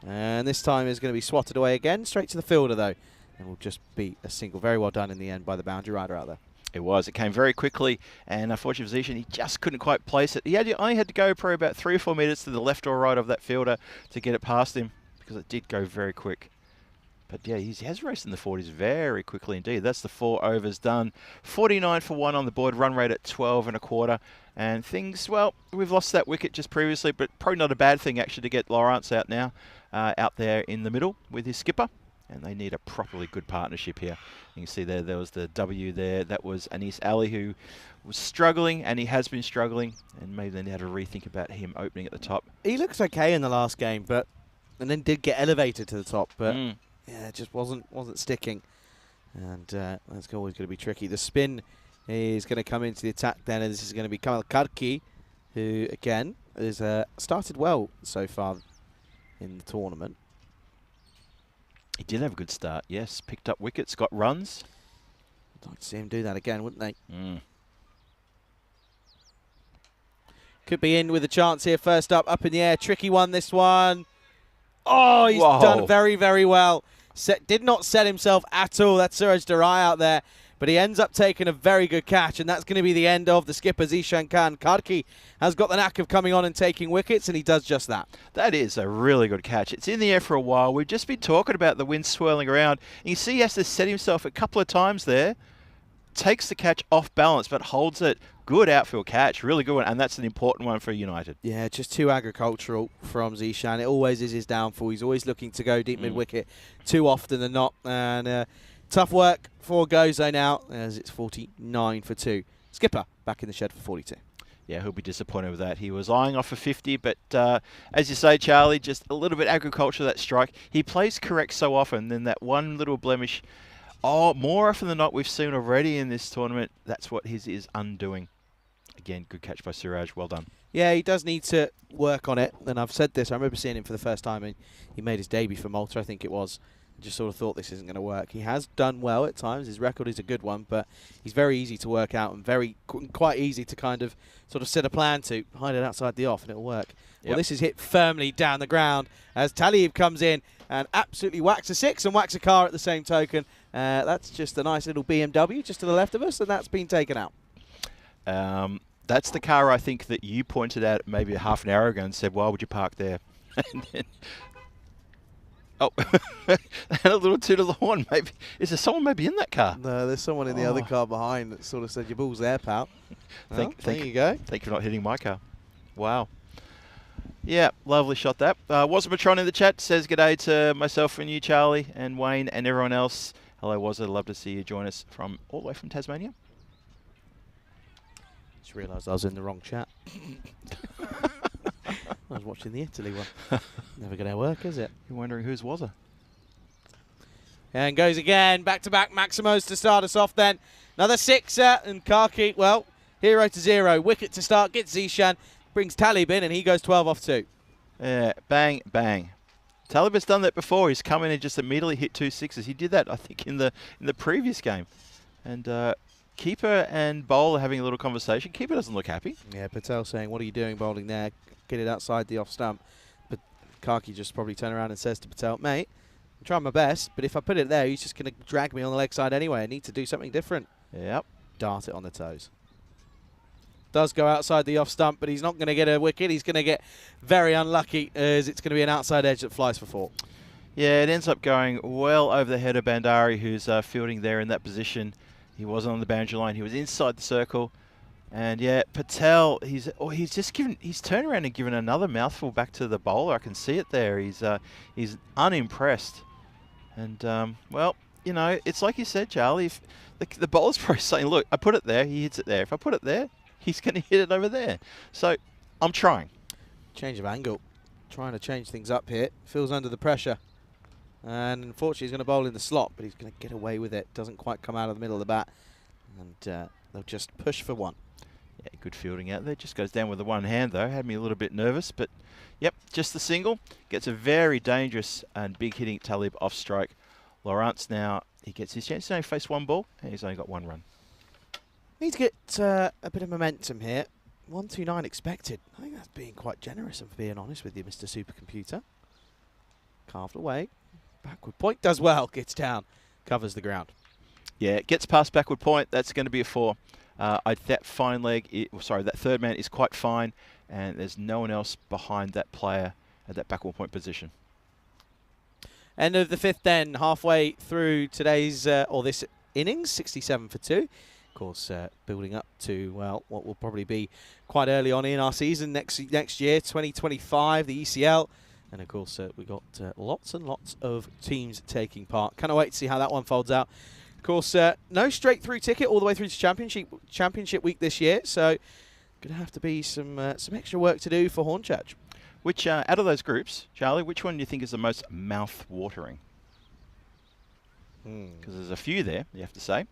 And this time is going to be swatted away again, straight to the fielder, though. And will just be a single. Very well done in the end by the boundary rider out there. It was. It came very quickly, and unfortunately for Zishan, he just couldn't quite place it. He only had to go probably about 3 or 4 meters to the left or right of that fielder to get it past him, because it did go very quick. But yeah, he has raced in the 40s very quickly indeed. That's the 4 overs done. 49 for 1 on the board, run rate at 12 1/4. And things, well, we've lost that wicket just previously, but probably not a bad thing actually to get Lawrence out now, out there in the middle with his skipper. And they need a properly good partnership here. You can see there was the W there. That was Anis Ali, who was struggling, and he has been struggling. And maybe they need to rethink about him opening at the top. He looks okay in the last game, and then did get elevated to the top, but yeah, it just wasn't sticking. And that's always going to be tricky. The spin is going to come into the attack then, and this is going to be Kamal Karki, who, again, has started well so far in the tournament. He did have a good start, yes. Picked up wickets, got runs. I'd like to see him do that again, wouldn't they? Could be in with a chance here. First up in the air. Tricky one, this one. Oh, he's done very, very well. Did not set himself at all. That's Suraj Darai out there. But he ends up taking a very good catch, and that's going to be the end of the skipper, Zishan Khan. Karki has got the knack of coming on and taking wickets, and he does just that. That is a really good catch. It's in the air for a while. We've just been talking about the wind swirling around. And you see he has to set himself a couple of times there. Takes the catch off balance, but holds it. Good outfield catch. Really good one, and that's an important one for United. Yeah, just too agricultural from Zishan. It always is his downfall. He's always looking to go deep mid-wicket too often than not. And tough work for Gozo now, as it's 49 for 2. Skipper back in the shed for 42. Yeah, he'll be disappointed with that. He was eyeing off for 50, but as you say, Charlie, just a little bit agriculture, that strike. He plays correct so often, then that one little blemish, more often than not, we've seen already in this tournament, that's what his is undoing. Again, good catch by Suraj. Well done. Yeah, he does need to work on it, and I've said this. I remember seeing him for the first time, and he made his debut for Malta, I think it was. Just sort of thought this isn't going to work. He has done well at times. His record is a good one, but he's very easy to work out and quite easy to kind of sort of set a plan to hide it outside the off, and it'll work. Yep. Well, this is hit firmly down the ground as Talib comes in and absolutely whacks a 6 and whacks a car at the same token. That's just a nice little BMW just to the left of us, and that's been taken out. That's the car I think that you pointed out maybe a half an hour ago and said, why would you park there? And then, and a little toot of the horn. Maybe is there someone maybe in that car? No, there's someone in the other car behind that sort of said, your ball's there, pal. There you go. Thank you for not hitting my car. Wow. Yeah, lovely shot that. Wasamatron in the chat says g'day to myself and you, Charlie, and Wayne, and everyone else. Hello, Wasa. Love to see you join us from all the way from Tasmania. Just realised I was in the wrong chat. I was watching the Italy one. Never going to work, is it? You're wondering whose was it? And goes again. Back-to-back Maximos to start us off then. Another 6er, and Karki, well, 0 to 0. Wicket to start, gets Zishan, brings Talib in, and he goes 12 off 2. Yeah, bang, bang. Talib has done that before. He's come in and just immediately hit 2 6s. He did that, I think, in the previous game. And Keeper and bowler having a little conversation. Keeper doesn't look happy. Yeah, Patel saying, what are you doing bowling there? Get it outside the off stump. But Karki just probably turn around and says to Patel, mate, I'm trying my best, but if I put it there, he's just going to drag me on the leg side anyway. I need to do something different. Yep. Dart it on the toes. Does go outside the off stump, but he's not going to get a wicket. He's going to get very unlucky as it's going to be an outside edge that flies for 4. Yeah, it ends up going well over the head of Bandari, who's fielding there in that position. He wasn't on the boundary line. He was inside the circle. And yeah, Patel, he's turned around and given another mouthful back to the bowler. I can see it there. He's unimpressed. And well, you know, it's like you said, Charlie. If the bowler's probably saying, "Look, I put it there. He hits it there. If I put it there, he's going to hit it over there." So I'm trying. Change of angle. Trying to change things up here. Feels under the pressure. And unfortunately, he's going to bowl in the slot, but he's going to get away with it. Doesn't quite come out of the middle of the bat. And they'll just push for 1. Yeah, good fielding out there. Just goes down with the one hand, though. Had me a little bit nervous, but yep, just the single. Gets a very dangerous and big hitting Talib off strike. Lawrence now, he gets his chance. He's only faced 1 ball, and he's only got 1 run. Need to get a bit of momentum here. 129 expected. I think that's being quite generous, if I'm being honest with you, Mr. Supercomputer. Carved away. Backward point does well. Gets down. Covers the ground. Yeah, it gets past backward point. That's going to be a 4. That fine leg, that third man is quite fine, and there's no one else behind that player at that backward point position. End of the 5th then, halfway through today's, or this innings, 67 for 2. Of course, building up to, well, what will probably be quite early on in our season next year, 2025, the ECL. And of course, we've got lots and lots of teams taking part. Can't wait to see how that one folds out. Of course, no straight through ticket all the way through to championship week this year. So, going to have to be some extra work to do for Hornchurch. Which, out of those groups, Charlie, which one do you think is the most mouth-watering? Because there's a few there, you have to say.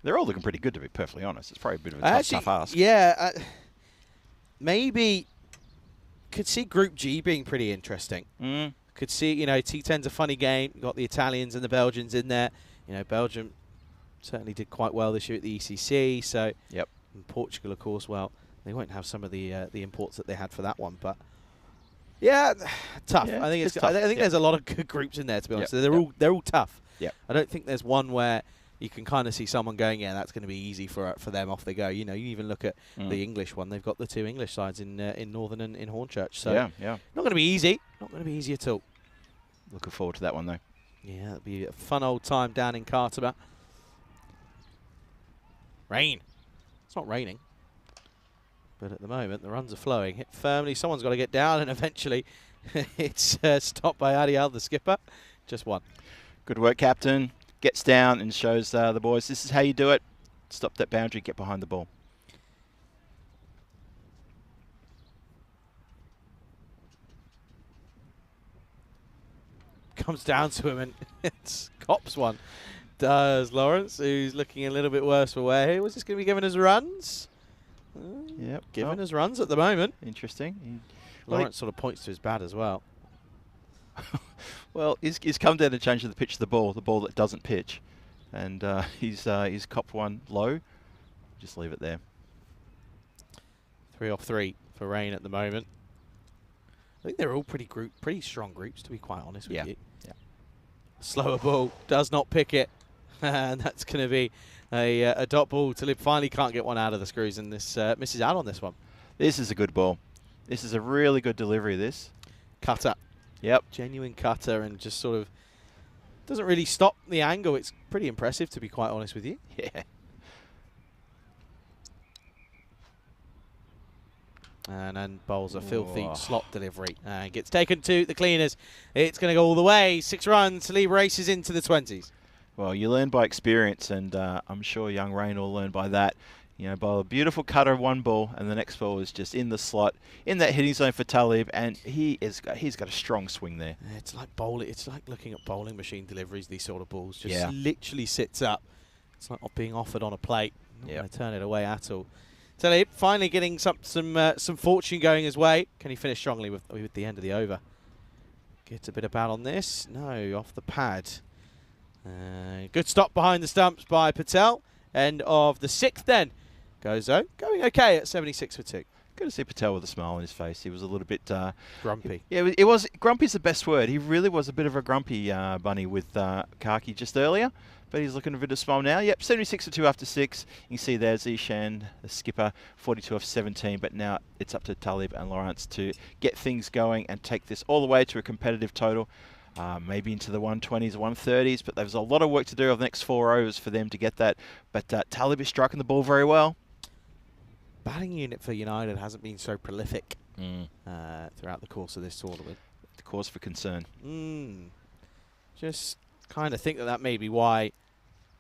They're all looking pretty good, to be perfectly honest. It's probably a bit of a tough ask. Yeah, maybe could see Group G being pretty interesting. Could see, you know, T10's a funny game. You've got the Italians and the Belgians in there. You know, Belgium certainly did quite well this year at the ECC. So, yep. And Portugal, of course, well, they won't have some of the imports that they had for that one, but yeah, tough. Yeah, I think it's tough. I think there's a lot of good groups in there, to be honest. They're all tough. Yeah. I don't think there's one where you can kind of see someone going, yeah, that's going to be easy for them. Off they go. You know, you even look at the English one. They've got the 2 English sides in Northern and in Hornchurch. So yeah. Not going to be easy. Not going to be easy at all. Looking forward to that one, though. Yeah, it'll be a fun old time down in Carterba. Rain. It's not raining. But at the moment, the runs are flowing. Hit firmly. Someone's got to get down, and eventually it's stopped by Adial, the skipper. Just 1. Good work, captain. Gets down and shows the boys, this is how you do it. Stop that boundary, get behind the ball. Comes down to him, and it's cops 1. Does Lawrence, who's looking a little bit worse for wear here. Was this going to be giving us runs? Yep. Giving us runs at the moment. Interesting. Lawrence sort of points to his bat as well. Well, he's come down to change the pitch of the ball that doesn't pitch. And he's copped 1 low. Just leave it there. 3 off 3 for Rain at the moment. I think they're all pretty strong groups, to be quite honest with you. Yeah. Slower ball, does not pick it. And that's going to be a dot ball. Talib finally can't get one out of the screws, and this misses out on this one. This is a good ball. This is a really good delivery, this. Cutter. Yep. Genuine cutter, and just sort of doesn't really stop the angle. It's pretty impressive, to be quite honest with you. Yeah. And then bowls a filthy slot delivery. And gets taken to the cleaners. It's going to go all the way. 6 runs. Talib races into the 20s. Well, you learn by experience, and I'm sure young Rain will learn by that. You know, bowl a beautiful cutter, 1 ball, and the next ball is just in the slot, in that hitting zone for Talib, and he's got a strong swing there. It's like bowling. It's like looking at bowling machine deliveries. These sort of balls just literally sits up. It's like being offered on a plate. Not going to turn it away at all. Talib finally getting some fortune going his way. Can he finish strongly with the end of the over? Gets a bit of bat on this. No, off the pad. Good stop behind the stumps by Patel. End of the 6th then. Gozo going okay at 76 for 2. Good to see Patel with a smile on his face. He was a little bit Grumpy. Yeah, it was grumpy's the best word. He really was a bit of a grumpy bunny with Kaki just earlier, but he's looking a bit of a smile now. Yep, 76 for 2 after 6. You can see there Zishan, the skipper, 42 off 17, but now it's up to Talib and Lawrence to get things going and take this all the way to a competitive total. Maybe into the 120s, 130s, but there's a lot of work to do over the next 4 overs for them to get that. But Talib is striking the ball very well. Batting unit for United hasn't been so prolific throughout the course of this tournament. The cause for concern. Just kind of think that may be why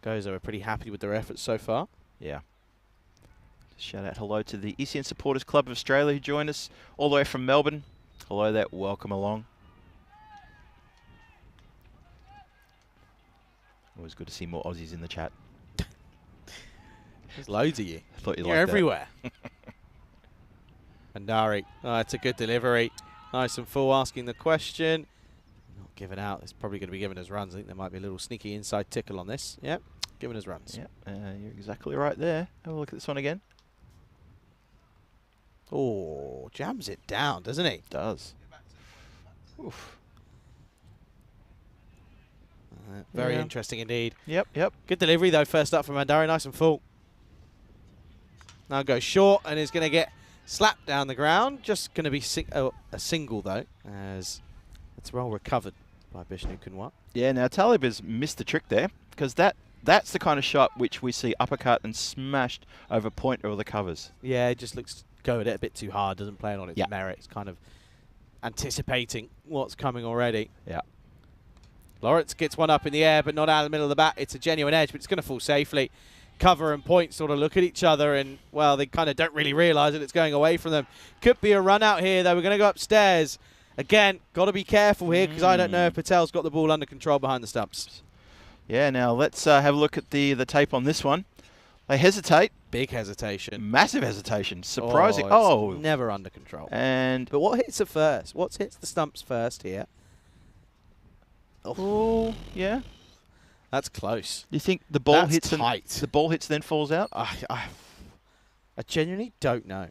Gozo are pretty happy with their efforts so far. Yeah. Shout out hello to the ECN Supporters Club of Australia who joined us all the way from Melbourne. Hello there, welcome along. Always good to see more Aussies in the chat. There's loads of you. I thought you'd You're like that. everywhere. Andari. Oh, it's a good delivery. Nice and full asking the question. Not given out. It's probably going to be giving us runs. I think there might be a little sneaky inside tickle on this. Yep, giving us runs. Yep, you're exactly right there. Have a look at this one again. Oh, jams it down, doesn't he? Does. Oof. Very Yeah. interesting indeed. Yep. Good delivery, though, first up from Andari. Nice and full. Now goes short and is going to get slapped down the ground. Just going to be a single, though, as it's well recovered by Bishnu Kunwar. Yeah, now Talib has missed the trick there because that's the kind of shot which we see uppercut and smashed over point or the covers. Yeah, it just looks go at it a bit too hard. Doesn't play it on its Yeah. merits. Kind of anticipating what's coming already. Yeah. Lawrence gets one up in the air, but not out of the middle of the bat. It's a genuine edge, but it's going to fall safely. Cover and point sort of look at each other, and, well, they kind of don't really realise that it's going away from them. Could be a run out here, though. We're going to go upstairs. Again, got to be careful here, because I don't know if Patel's got the ball under control behind the stumps. Yeah, now let's have a look at the tape on this one. They hesitate. Big hesitation. Massive hesitation. Surprising. It's never under control. And But what hits it first? What hits the stumps first here? oh, yeah. That's close. Do you think the ball That's hits tight. the ball hits then falls out? I genuinely don't know.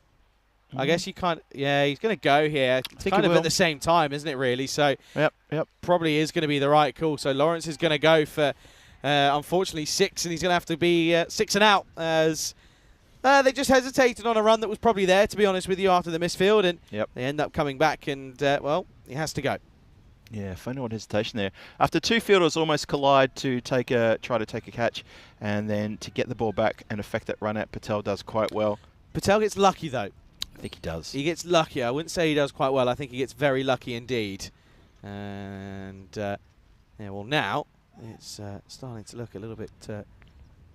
I guess you can't. Yeah, he's going to go here. It's think kind he of will. at the same time, isn't it? Really. So Yep. probably is going to be the right call. So Lawrence is going to go for, unfortunately, 6, and he's going to have to be 6 and out as they just hesitated on a run that was probably there, to be honest with you, after the misfield, and they end up coming back, and well, he has to go. Yeah, funny old hesitation there. After 2 fielders almost collide to try to take a catch, and then to get the ball back and affect that run out, Patel does quite well. Patel gets lucky, though. I think he does. He gets lucky. I wouldn't say he does quite well. I think he gets very lucky indeed. And, yeah, well, now it's starting to look a little bit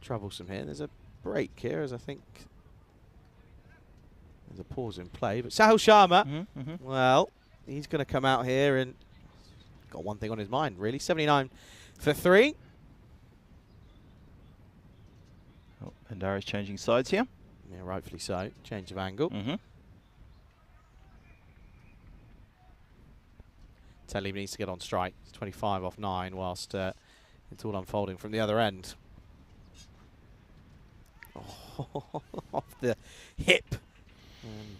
troublesome here. There's a break here, as I think there's a pause in play. But Sahil Sharma, well, he's going to come out here and got one thing on his mind, really. 79 for 3. Oh, and Dara's changing sides here. Yeah, rightfully so. Change of angle. Talib needs to get on strike. It's 25 off 9 whilst it's all unfolding from the other end. Oh, off the hip.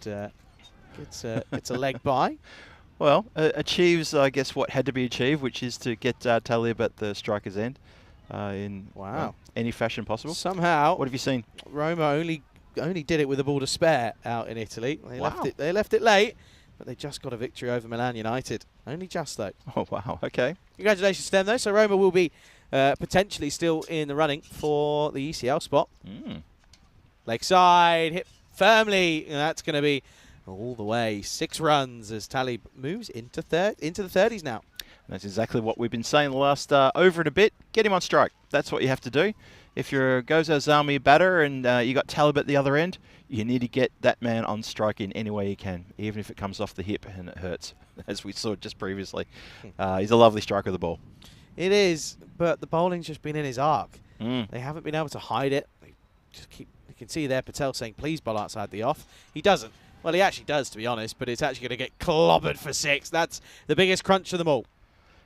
And it's a leg by. Well, achieves, I guess, what had to be achieved, which is to get Talib at the striker's end in any fashion possible. Somehow, What have you seen? Roma only did it with a ball to spare out in Italy. They left it late, but they just got a victory over Milan United. Only just, though. Oh, wow. Okay. Congratulations to them, though. So Roma will be potentially still in the running for the ECL spot. Leg side, hit firmly. And that's going to be all the way 6 runs as Talib moves into the 30s now. And that's exactly what we've been saying the last over and a bit. Get him on strike. That's what you have to do. If you're a Gozo Zalmi batter and you got Talib at the other end, you need to get that man on strike in any way you can, even if it comes off the hip and it hurts, as we saw just previously. He's a lovely striker of the ball. It is, but the bowling's just been in his arc. Mm. They haven't been able to hide it. They just keep. You can see there Patel saying, please bowl outside the off. He doesn't. Well, he actually does, to be honest, but it's actually going to get clobbered for 6. That's the biggest crunch of them all.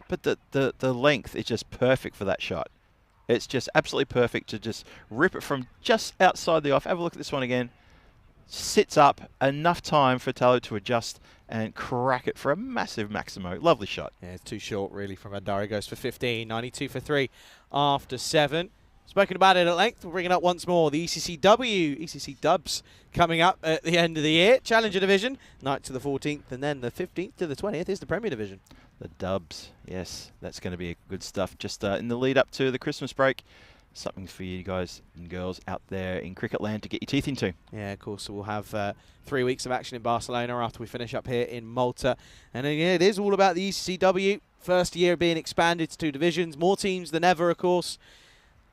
But the length is just perfect for that shot. It's just absolutely perfect to just rip it from just outside the off. Have a look at this one again. Sits up, enough time for Talo to adjust and crack it for a massive Maximo. Lovely shot. Yeah, it's too short really from Andari. Goes for 15, 92 for 3 after 7. Spoken about it at length. We'll bring it up once more. The ECC Dubs coming up at the end of the year. Challenger Division, 9th to the 14th, and then the 15th to the 20th is the Premier Division. The Dubs, yes, that's going to be good stuff. Just in the lead up to the Christmas break, something for you guys and girls out there in cricket land to get your teeth into. Yeah, of course. So we'll have 3 weeks of action in Barcelona after we finish up here in Malta. And yeah, it is all about the ECCW. First year being expanded to 2 divisions. More teams than ever, of course.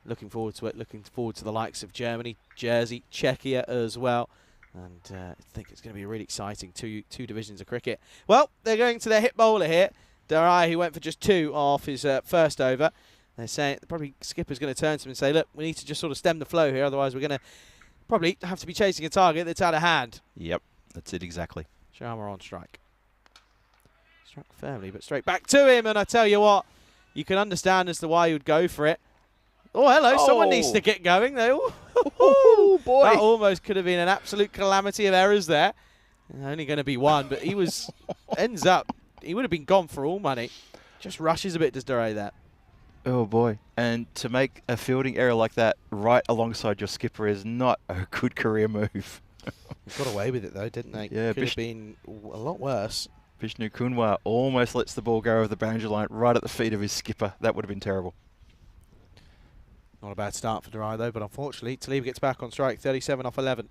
Looking forward to it. Looking forward to the likes of Germany, Jersey, Czechia as well. And I think it's going to be really exciting. Two divisions of cricket. Well, they're going to their hit bowler here. Darai, who went for just 2 off his first over. They're saying, probably skipper's going to turn to him and say, look, we need to just sort of stem the flow here, otherwise we're going to probably have to be chasing a target that's out of hand. Yep, that's it exactly. Sharma on strike. Struck firmly, but straight back to him, and I tell you what, you can understand as to why he would go for it. Oh, hello, someone needs to get going. Oh, boy. That almost could have been an absolute calamity of errors there. Only going to be 1, but he was, ends up, he would have been gone for all money. Just rushes a bit, does Darai that. Oh boy, and to make a fielding error like that right alongside your skipper is not a good career move. They got away with it though, didn't they? Yeah, could have been a lot worse. Vishnu Kunwa almost lets the ball go over the boundary line right at the feet of his skipper. That would have been terrible. Not a bad start for Darai though, but unfortunately Talib gets back on strike, 37 off 11.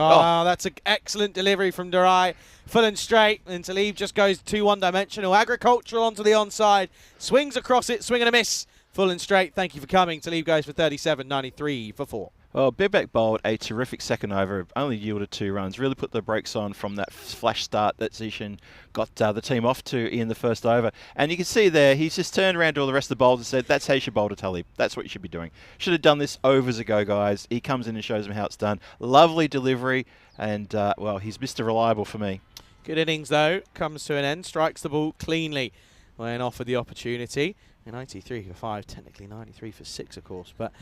Oh, that's an excellent delivery from Darai. Full and straight, and Talib just goes too one-dimensional. Agricultural onto the onside. Swings across it, swing and a miss. Full and straight, thank you for coming. Talib goes for 37, 93 for 4. Well, Bibek bowled a terrific second over, only yielded 2 runs, really put the brakes on from that flash start that Zishan got the team off to in the first over. And you can see there, he's just turned around to all the rest of the bowlers and said, that's how you should bowl to Talib. That's what you should be doing. Should have done this overs ago, guys. He comes in and shows them how it's done. Lovely delivery, and, well, he's Mr. Reliable for me. Good innings, though. Comes to an end. Strikes the ball cleanly when offered the opportunity. 93 for 5, technically 93 for 6, of course. But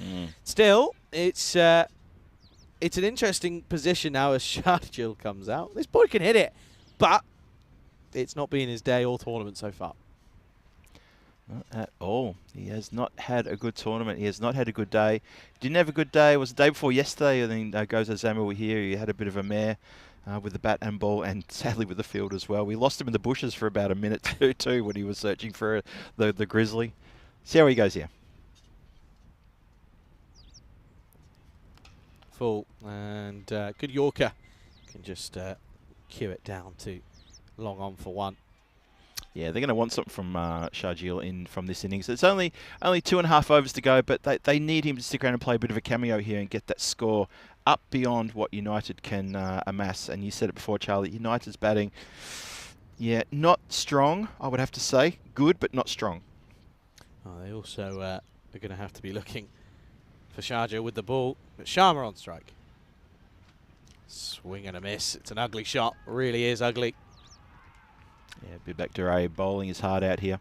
still, it's an interesting position now as Shardjil comes out. This boy can hit it, but it's not been his day all tournament so far. Not at all. He has not had a good tournament. He has not had a good day. Didn't have a good day. It was the day before yesterday. I think Goza Zamil were here. He had a bit of a mare with the bat and ball, and sadly with the field as well. We lost him in the bushes for about a minute too when he was searching for the grizzly. See how he goes here. Full, and good Yorker. Can just cue it down to long on for 1. Yeah, they're going to want something from Shardjil in from this innings. It's only 2.5 overs to go, but they need him to stick around and play a bit of a cameo here and get that score up beyond what United can amass. And you said it before, Charlie, United's batting, yeah, not strong, I would have to say. Good, but not strong. Oh, they also are going to have to be looking for Sharjah with the ball. But Sharma on strike. Swing and a miss. It's an ugly shot. Really is ugly. Yeah, Bibek Duray bowling his heart out here.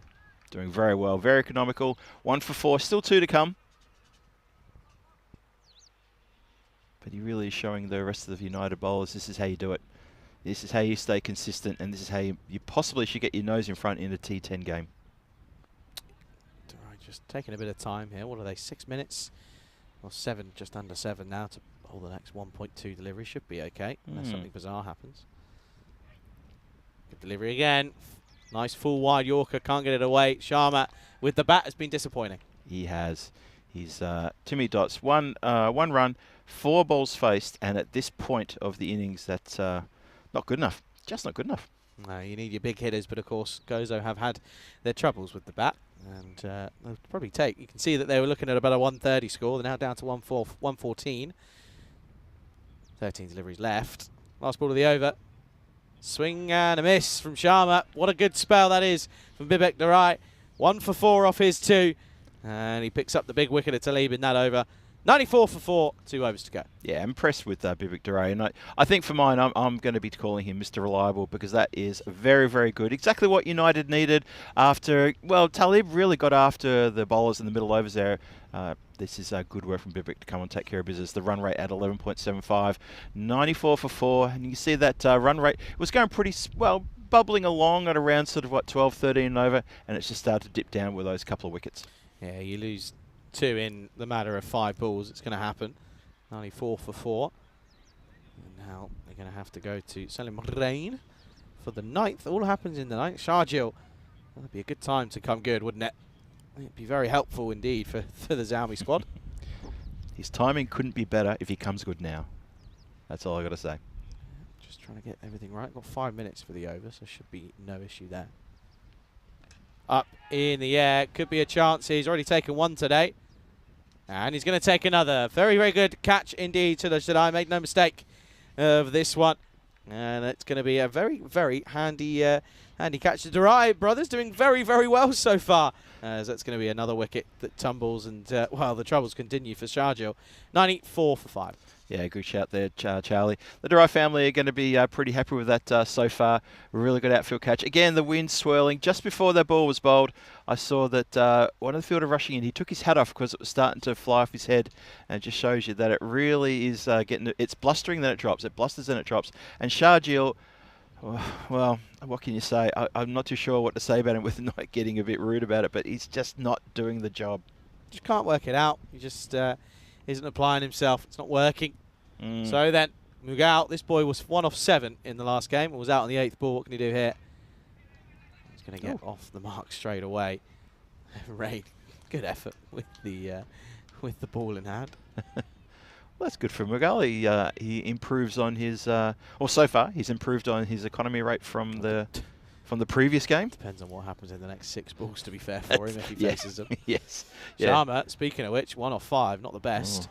Doing very well. Very economical. 1 for 4. Still 2 to come. But he really is showing the rest of the United bowlers this is how you do it. This is how you stay consistent, and this is how you possibly should get your nose in front in a T10 game. Just taking a bit of time here. What are they, 6 minutes? Or 7, just under 7 now to hold the next 1.2 delivery. Should be okay, unless something bizarre happens. Good delivery again. Nice full wide Yorker, can't get it away. Sharma with the bat has been disappointing. He has. He's too many dots. One run, 4 balls faced, and at this point of the innings, that's not good enough. Just not good enough. No, you need your big hitters, but of course Gozo have had their troubles with the bat, and they'll probably take. You can see that they were looking at about a 130 score. They're now down to 114. 13 deliveries left. Last ball of the over. Swing and a miss from Sharma. What a good spell that is from Bibek Durai. 1 for 4 off his 2. And he picks up the big wicket at Talib in that over. 94 for 4, 2 overs to go. Yeah, impressed with Vivek Duray. And I think for mine, I'm going to be calling him Mr. Reliable because that is very, very good. Exactly what United needed after, well, Talib really got after the bowlers in the middle overs there. This is good work from Vivek to come and take care of business. The run rate at 11.75, 94 for 4. And you can see that run rate was going pretty, well, bubbling along at around sort of, 12, 13 over. And it's just started to dip down with those couple of wickets. Yeah, you lose 2 in the matter of 5 balls. It's going to happen. 94 for 4. And now they're going to have to go to Salim Rain for the 9th. All happens in the 9th. Sharjeel. That'd be a good time to come good, wouldn't it? It'd be very helpful indeed for the Zalmi squad. His timing couldn't be better if he comes good now. That's all I got to say. Just trying to get everything right. Got 5 minutes for the over, so should be no issue there. Up in the air. Could be a chance. He's already taken 1 today. And he's going to take another. Very, very good catch indeed. Should I make no mistake of this one. And it's going to be a very, very handy handy catch. The Durai brothers doing very, very well so far. As that's going to be another wicket that tumbles. And, well, the troubles continue for Sharjeel. 94 for 5. Yeah, good shout there, Charlie. The Durai family are going to be pretty happy with that so far. Really good outfield catch. Again, the wind swirling. Just before that ball was bowled, I saw that one of the fielder rushing in, he took his hat off because it was starting to fly off his head. And it just shows you that it really is it's blustering, then it drops. It blusters, then it drops. And Sharjeel, well, what can you say? I'm not too sure what to say about him with not getting a bit rude about it, but he's just not doing the job. Just can't work it out. He just isn't applying himself. It's not working. So then, Mughal, this boy was 1 off 7 in the last game. It was out on the 8th ball. What can he do here? He's going to get off the mark straight away. Rain, good effort with the ball in hand. Well, that's good for Mughal. He improves on his, or so far, he's improved on his economy rate from the previous game. Depends on what happens in the next 6 balls, to be fair for him, if he faces them. Yes. Sharma, speaking of which, 1 off 5, not the best.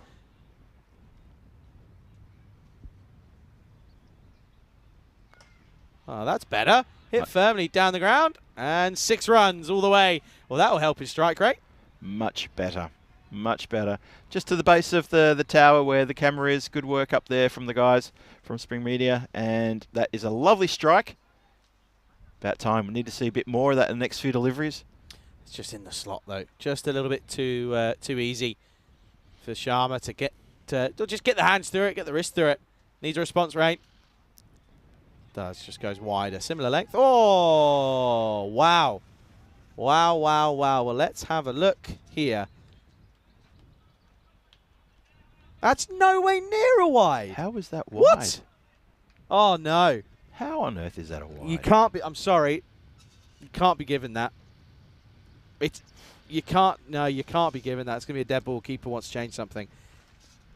Oh, that's better. Hit firmly down the ground, and 6 runs all the way. Well, that will help his strike rate. Much better. Much better. Just to the base of the tower where the camera is. Good work up there from the guys from Spring Media. And that is a lovely strike. About time. We need to see a bit more of that in the next few deliveries. It's just in the slot, though. Just a little bit too easy for Sharma to get just get the hands through it, get the wrist through it. Needs a response rate. Does. Just goes wider. Similar length. Oh, wow. Wow, wow, wow. Well, let's have a look here. That's no way near a wide. How is that wide? What? Oh, no. How on earth is that a wide? You can't be. I'm sorry. You can't be given that. You can't. No, you can't be given that. It's going to be a dead ball. Keeper wants to change something.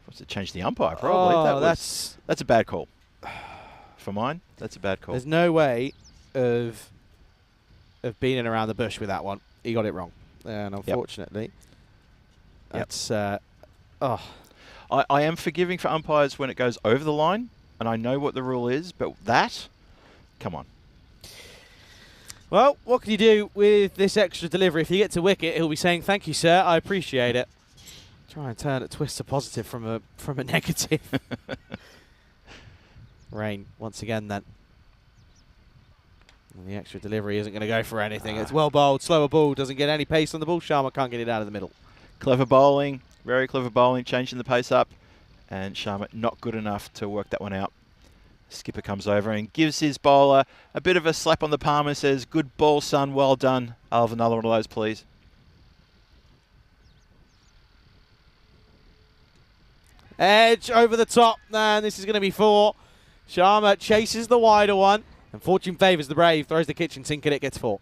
Wants to change the umpire, probably. Oh, that's a bad call. For mine, that's a bad call. There's no way of beating around the bush with that one. He got it wrong. And unfortunately, that's... I am forgiving for umpires when it goes over the line, and I know what the rule is, but that, come on. Well, what can you do with this extra delivery? If he gets a wicket, he'll be saying, "Thank you, sir. I appreciate it." Try and turn it, twist a positive from a negative. Rain once again then. And the extra delivery isn't going to go for anything. It's well bowled, slower ball, doesn't get any pace on the ball. Sharma can't get it out of the middle. Clever bowling, very clever bowling, changing the pace up. And Sharma not good enough to work that one out. Skipper comes over and gives his bowler a bit of a slap on the palm and says, "Good ball, son, well done. I'll have another one of those, please." Edge over the top, and this is going to be 4. Sharma chases the wider one, and fortune favours the brave, throws the kitchen sink at it, gets 4.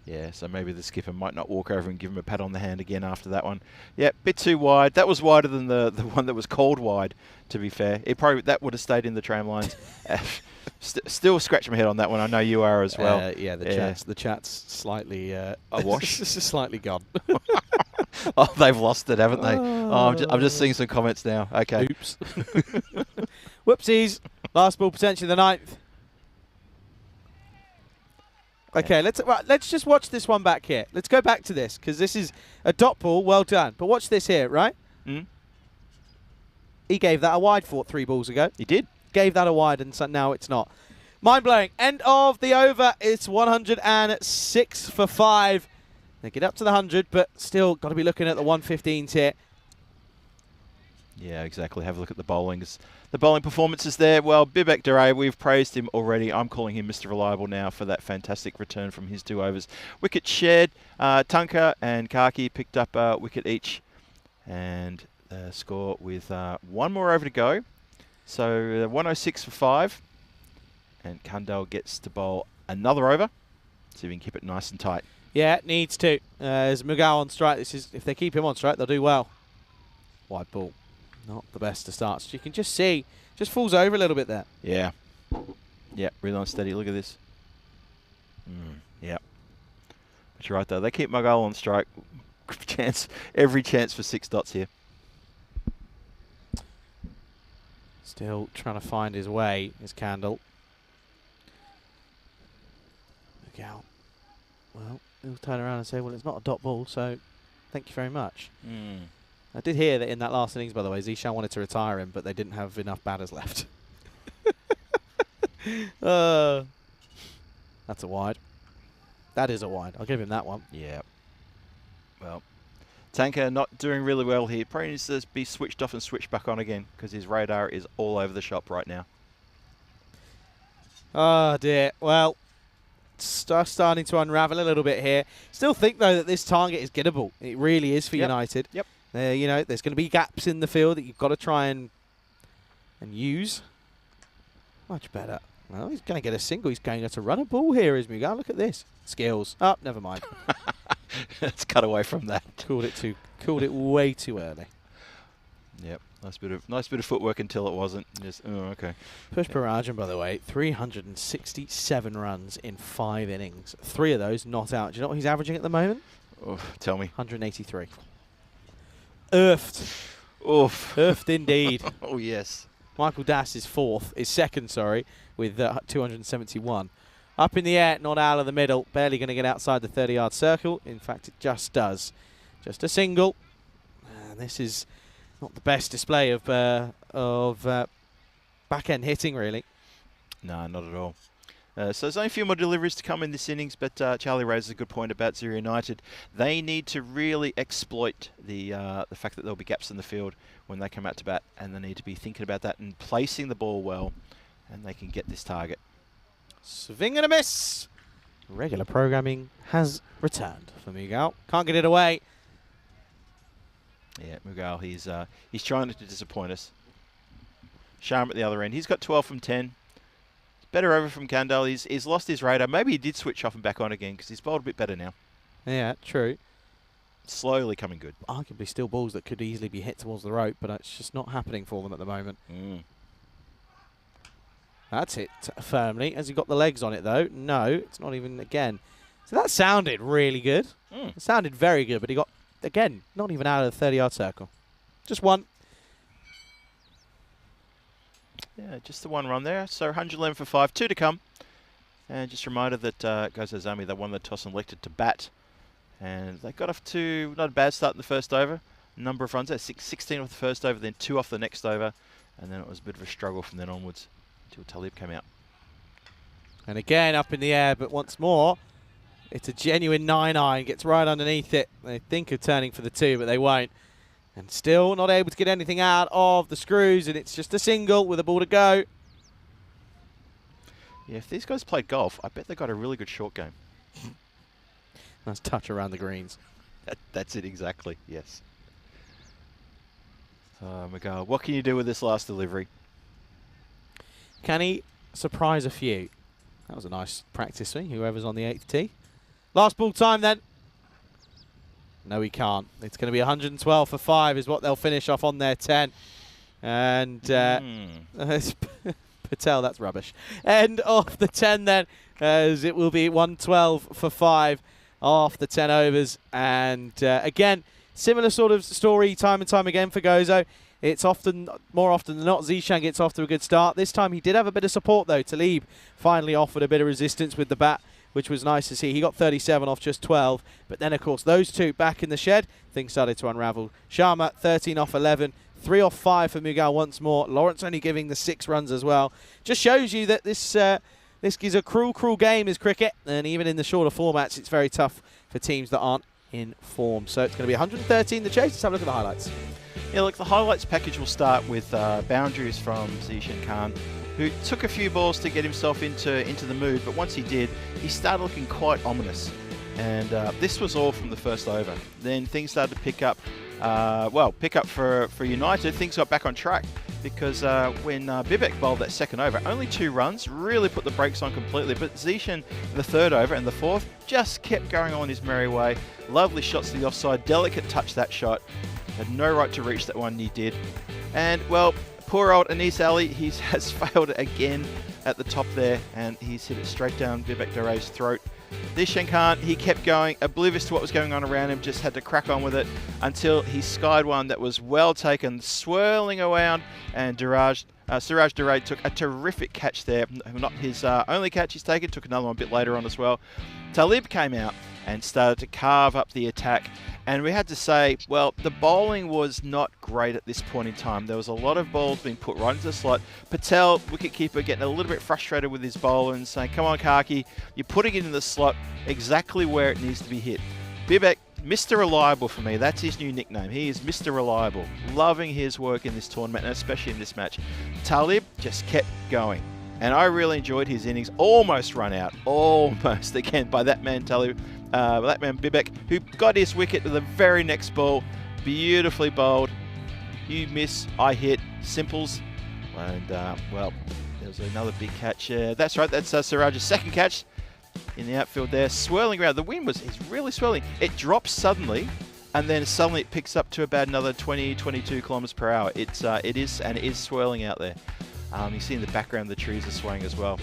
Yeah, so maybe the skipper might not walk over and give him a pat on the hand again after that one. Yeah, bit too wide. That was wider than the one that was called wide, to be fair. That would have stayed in the tram lines. Still scratching my head on that one. I know you are as well. The chat's slightly awash. This is slightly gone. Oh, they've lost it, haven't they? Oh, I'm just seeing some comments now. Okay. Oops. Whoopsies. Last ball potentially the 9th. Okay, let's just watch this one back here. Let's go back to this, because this is a dot ball, well done. But watch this here, right? He gave that a wide for 3 balls ago. He did. Gave that a wide, and so now it's not. Mind-blowing. End of the over. It's 106 for 5. They get up to the 100, but still got to be looking at the 115s here. Yeah, exactly. Have a look at the bowlings. The bowling performances there. Well, Bibek Duray, we've praised him already. I'm calling him Mr. Reliable now for that fantastic return from his 2 overs. Wicket shared. Tunka and Kaki picked up a wicket each. And score with 1 more over to go. So 106 for 5. And Kundal gets to bowl another over. See if we can keep it nice and tight. Yeah, it needs to. As Mughal on strike, if they keep him on strike, they'll do well. Wide ball. Not the best to start. So you can just see, just falls over a little bit there. Yeah. Yeah, really unsteady. Look at this. Yeah. But you're right, though. They keep Mughal on strike. Every chance for 6 dots here. Still trying to find his way, is Candle. Mughal. Well, he'll turn around and say, well, it's not a dot ball, so thank you very much. I did hear that in that last innings, by the way, Zishan wanted to retire him, but they didn't have enough batters left. That's a wide. That is a wide. I'll give him that one. Yeah. Well, Tanker not doing really well here. Probably needs to be switched off and switched back on again because his radar is all over the shop right now. Oh, dear. Well, starting to unravel a little bit here. Still think, though, that this target is gettable. It really is for United. Yep. You know, there's going to be gaps in the field that you've got to try and use. Much better. Well, he's going to get a single. He's going to run a ball here, is Mughal. Look at this. Skills. Oh, never mind. Let's cut away from that. Called it way too early. Yep. Nice bit of footwork until it wasn't. Just okay. Push Parajan, by the way, 367 runs in 5 innings. 3 of those not out. Do you know what he's averaging at the moment? Oh, tell me. 183. Earthed. Oof. Earthed indeed. Oh, yes. Michael Das is second, with 271. Up in the air, not out of the middle. Barely going to get outside the 30-yard circle. In fact, it just does. Just a single. And this is not the best display of back-end hitting, really. No, not at all. So there's only a few more deliveries to come in this innings, but Charlie raises a good point about Zero United. They need to really exploit the fact that there'll be gaps in the field when they come out to bat, and they need to be thinking about that and placing the ball well, and they can get this target. Swing and a miss. Regular programming has returned for Mughal. Can't get it away. Yeah, Mughal, he's trying to disappoint us. Sharma at the other end. He's got 12 from 10. Better over from Kandal. He's lost his radar. Maybe he did switch off and back on again because he's bowled a bit better now. Yeah, true. Slowly coming good. Arguably still balls that could easily be hit towards the rope, but it's just not happening for them at the moment. That's hit firmly. Has he got the legs on it, though? No, it's not even again. So that sounded really good. It sounded very good, but he got, again, not even out of the 30-yard circle. Just one. Yeah, just the one run there. So 111 for 5, 2 to come. And just a reminder that Gozo Zami, they won the toss and elected to bat. And they got off to not a bad start in the first over. Number of runs there, 16 off the first over, then 2 off the next over. And then it was a bit of a struggle from then onwards until Talib came out. And again, up in the air, but once more, it's a genuine 9-iron. Gets right underneath it. They think of turning for the 2, but they won't. And still not able to get anything out of the screws, and it's just a single with a ball to go. Yeah, if these guys played golf, I bet they got a really good short game. Nice touch around the greens. That's it exactly, yes. Mughal, what can you do with this last delivery? Can he surprise a few? That was a nice practice swing, whoever's on the 8th tee. Last ball time then. No, he can't. It's going to be 112 for 5 is what they'll finish off on their 10. And Patel, that's rubbish. End of the 10 then, as it will be 112 for 5 off the 10 overs. And again, similar sort of story time and time again for Gozo. It's more often than not, Zishan gets off to a good start. This time he did have a bit of support though. Talib finally offered a bit of resistance with the bat, which was nice to see. He got 37 off just 12. But then, of course, those two back in the shed, things started to unravel. Sharma, 13 off 11, 3 off 5 for Mughal once more. Lawrence only giving the 6 runs as well. Just shows you that this is a cruel game, is cricket. And even in the shorter formats, it's very tough for teams that aren't in form. So it's going to be 113 the chase. Let's have a look at the highlights. Yeah, look, the highlights package will start with boundaries from Zishan Khan, who took a few balls to get himself into the mood, but once he did, he started looking quite ominous. And this was all from the first over. Then things started to pick up. For United, things got back on track because when Bibek bowled that second over, only 2 runs, really put the brakes on completely. But Zishan, the third over and the fourth, just kept going on his merry way. Lovely shots to the offside, delicate touch that shot. Had no right to reach that one, he did. And, well, poor old Anis Ali, he has failed again at the top there, and he's hit it straight down Bibek Duray's throat. Zishan Khan, he kept going, oblivious to what was going on around him, just had to crack on with it until he skied one that was well taken, swirling around, and Siraj Duray took a terrific catch there. Not his only catch he's taken, took another one a bit later on as well. Talib came out and started to carve up the attack. And we had to say, well, the bowling was not great at this point in time. There was a lot of balls being put right into the slot. Patel, wicketkeeper, getting a little bit frustrated with his bowler and saying, come on, Kaki, you're putting it in the slot exactly where it needs to be hit. Bibek, Mr. Reliable for me. That's his new nickname. He is Mr. Reliable. Loving his work in this tournament, and especially in this match. Talib just kept going. And I really enjoyed his innings. Almost run out. Almost, again, by that man, Talib. That man Bibek, who got his wicket to the very next ball. Beautifully bowled. You miss, I hit. Simples. And, well, there was another big catch. That's right, that's Siraj's second catch in the outfield there. Swirling around. The wind is really swirling. It drops suddenly, and then suddenly it picks up to about another 20, 22 kilometers per hour. It is swirling out there. You see in the background the trees are swaying as well.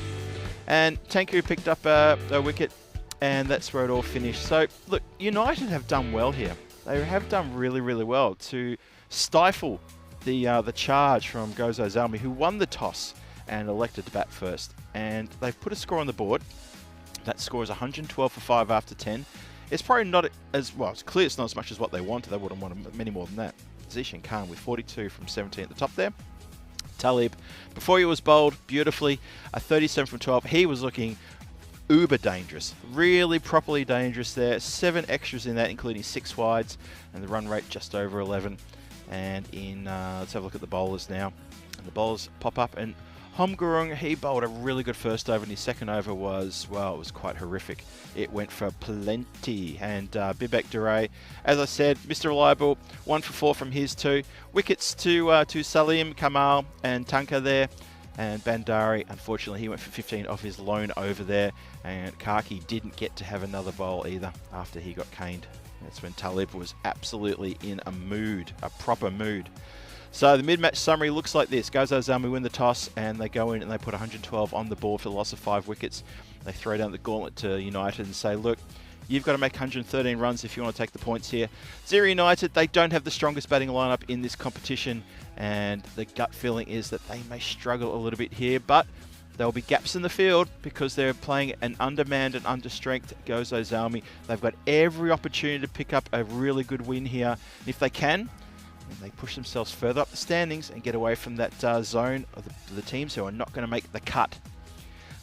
And Tanku picked up a wicket, and that's where it all finished. So, look, United have done well here. They have done really, really well to stifle the charge from Gozo Zalmi, who won the toss and elected to bat first. And they've put a score on the board. That score is 112 for 5 after 10. It's probably not as, well, it's clear it's not as much as what they wanted. They would have wanted many more than that. Zishan Khan with 42 from 17 at the top there. Talib, before he was bowled beautifully, a 37 from 12. He was looking uber dangerous, really properly dangerous there. 7 extras in that, including 6 wides, and the run rate just over 11. And let's have a look at the bowlers now. And the bowlers pop up, and Homgurung, he bowled a really good first over, and his second over was, well, it was quite horrific. It went for plenty. And Bibek Duray, as I said, Mr. Reliable, 1 for 4 from his 2. Wickets to Salim, Kamal, and Tanka there. And Bandari, unfortunately, he went for 15 off his lone over there. And Kaki didn't get to have another bowl either after he got caned. That's when Talib was absolutely in a mood, a proper mood. So the mid-match summary looks like this. Gozo Zalmi win the toss, and they go in and they put 112 on the board for the loss of 5 wickets. They throw down the gauntlet to United and say, look, you've got to make 113 runs if you want to take the points here. Zero United, they don't have the strongest batting lineup in this competition, and the gut feeling is that they may struggle a little bit here, but there will be gaps in the field because they're playing an undermanned and understrength Gozo Zalmi. They've got every opportunity to pick up a really good win here. And if they can, and they push themselves further up the standings and get away from that zone of the teams who are not going to make the cut.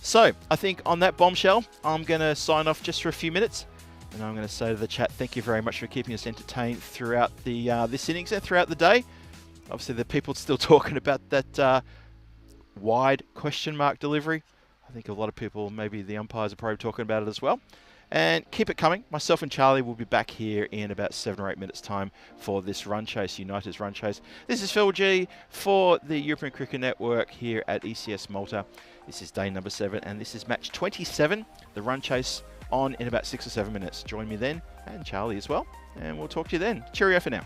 So, I think on that bombshell, I'm going to sign off just for a few minutes. And I'm going to say to the chat, thank you very much for keeping us entertained throughout the this innings and throughout the day. Obviously, the people still talking about that wide question mark delivery. I think a lot of people, maybe the umpires are probably talking about it as well. And keep it coming. Myself and Charlie will be back here in about 7 or 8 minutes' time for this run chase, United's run chase. This is Phil G for the European Cricket Network here at ECS Malta. This is day number 7, and this is match 27, the run chase, on in about 6 or 7 minutes. Join me then, and Charlie as well, and we'll talk to you then. Cheerio for now.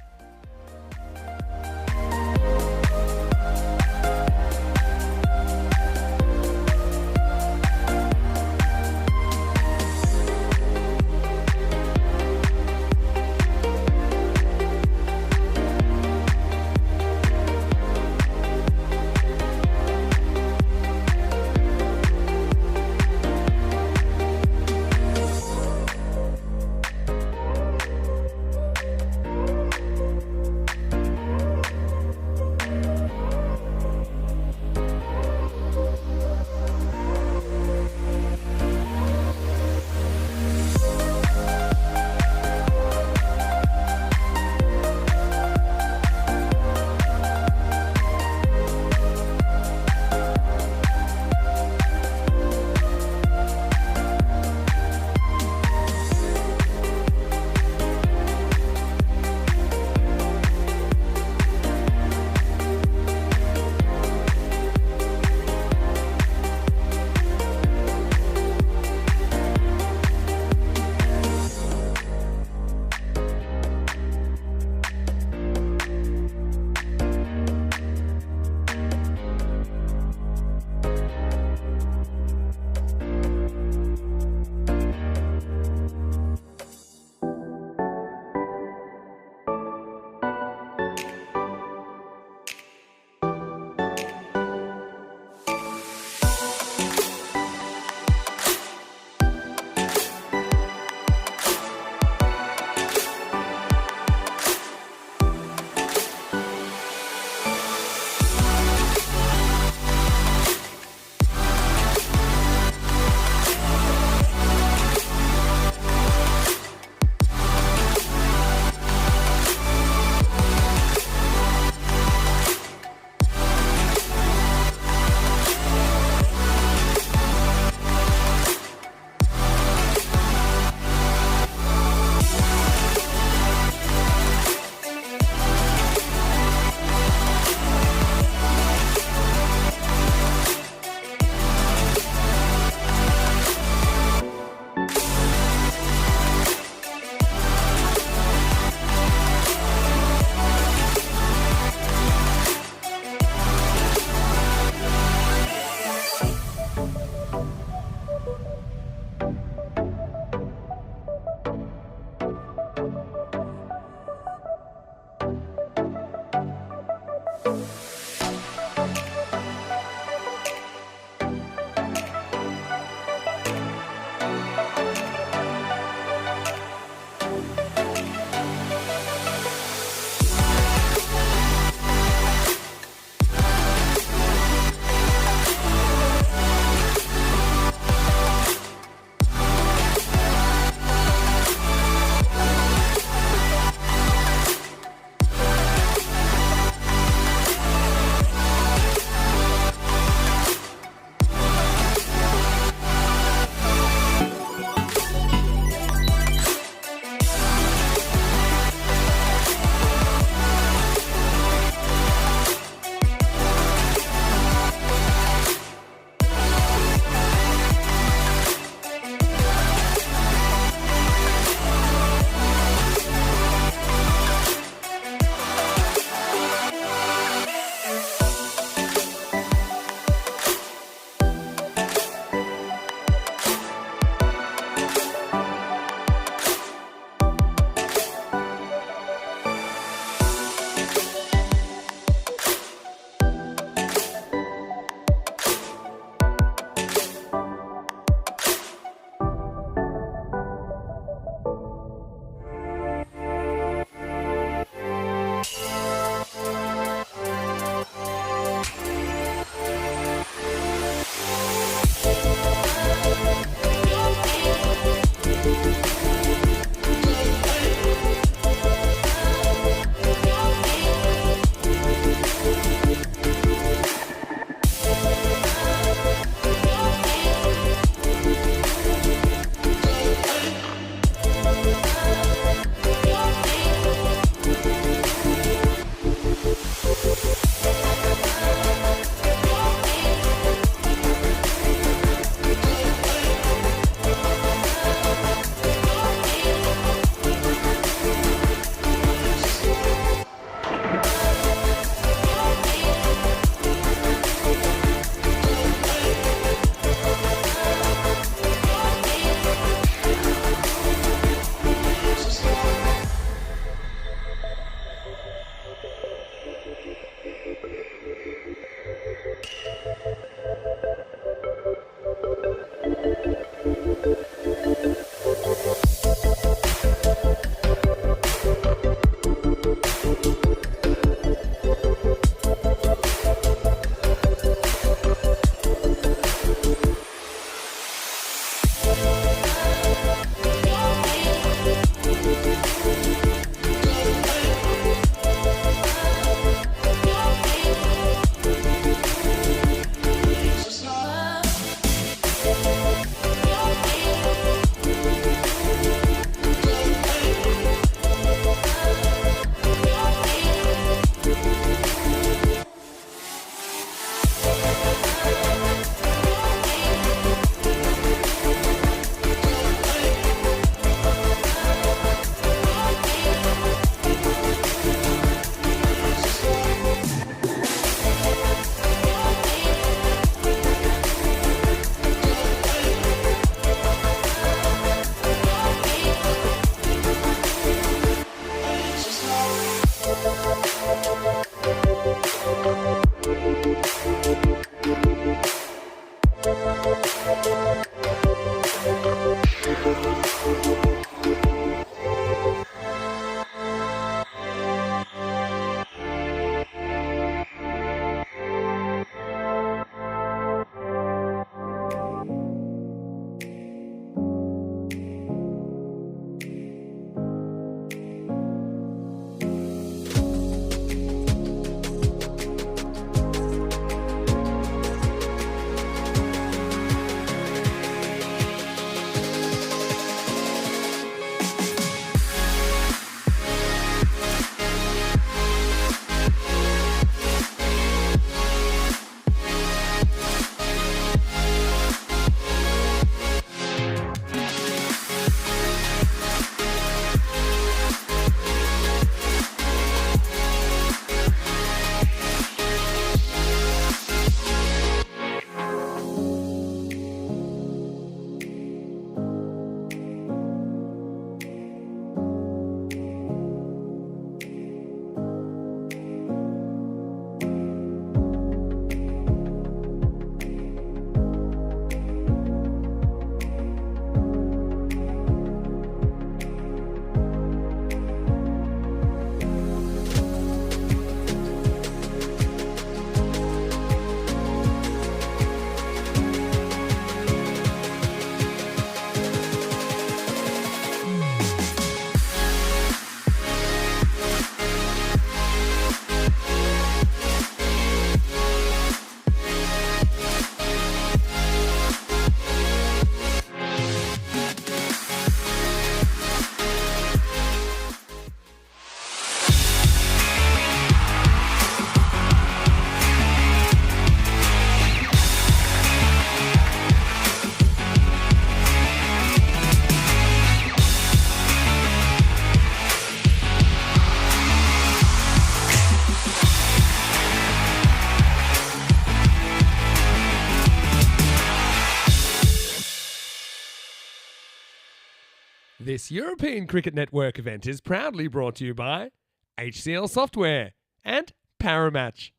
This European Cricket Network event is proudly brought to you by HCL Software and Paramatch.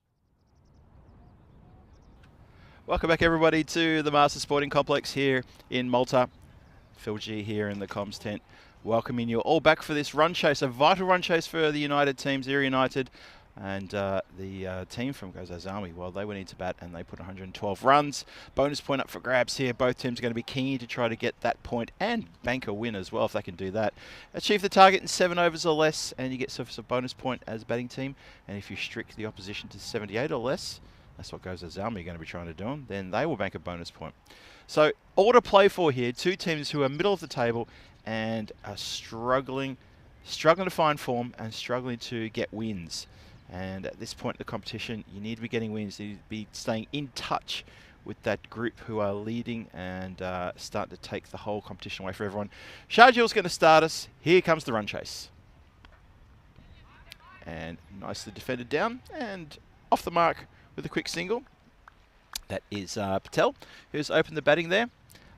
Welcome back, everybody, to the Master Sporting Complex here in Malta. Phil G here in the comms tent, welcoming you all back for this run chase, a vital run chase for the United teams, Erie United, and the team from Gozazami. Well, they went into bat and they put 112 runs. Bonus point up for grabs here. Both teams are going to be keen to try to get that point and bank a win as well if they can do that. Achieve the target in 7 overs or less, and you get yourself a bonus point as a batting team. And if you restrict the opposition to 78 or less, that's what Gozazami are going to be trying to do, then they will bank a bonus point. So all to play for here. Two teams who are middle of the table and are struggling to find form and struggling to get wins. And at this point in the competition, you need to be getting wins. You need to be staying in touch with that group who are leading and starting to take the whole competition away from everyone. Sharjil's going to start us. Here comes the run chase. And nicely defended down and off the mark with a quick single. That is Patel, who's opened the batting there.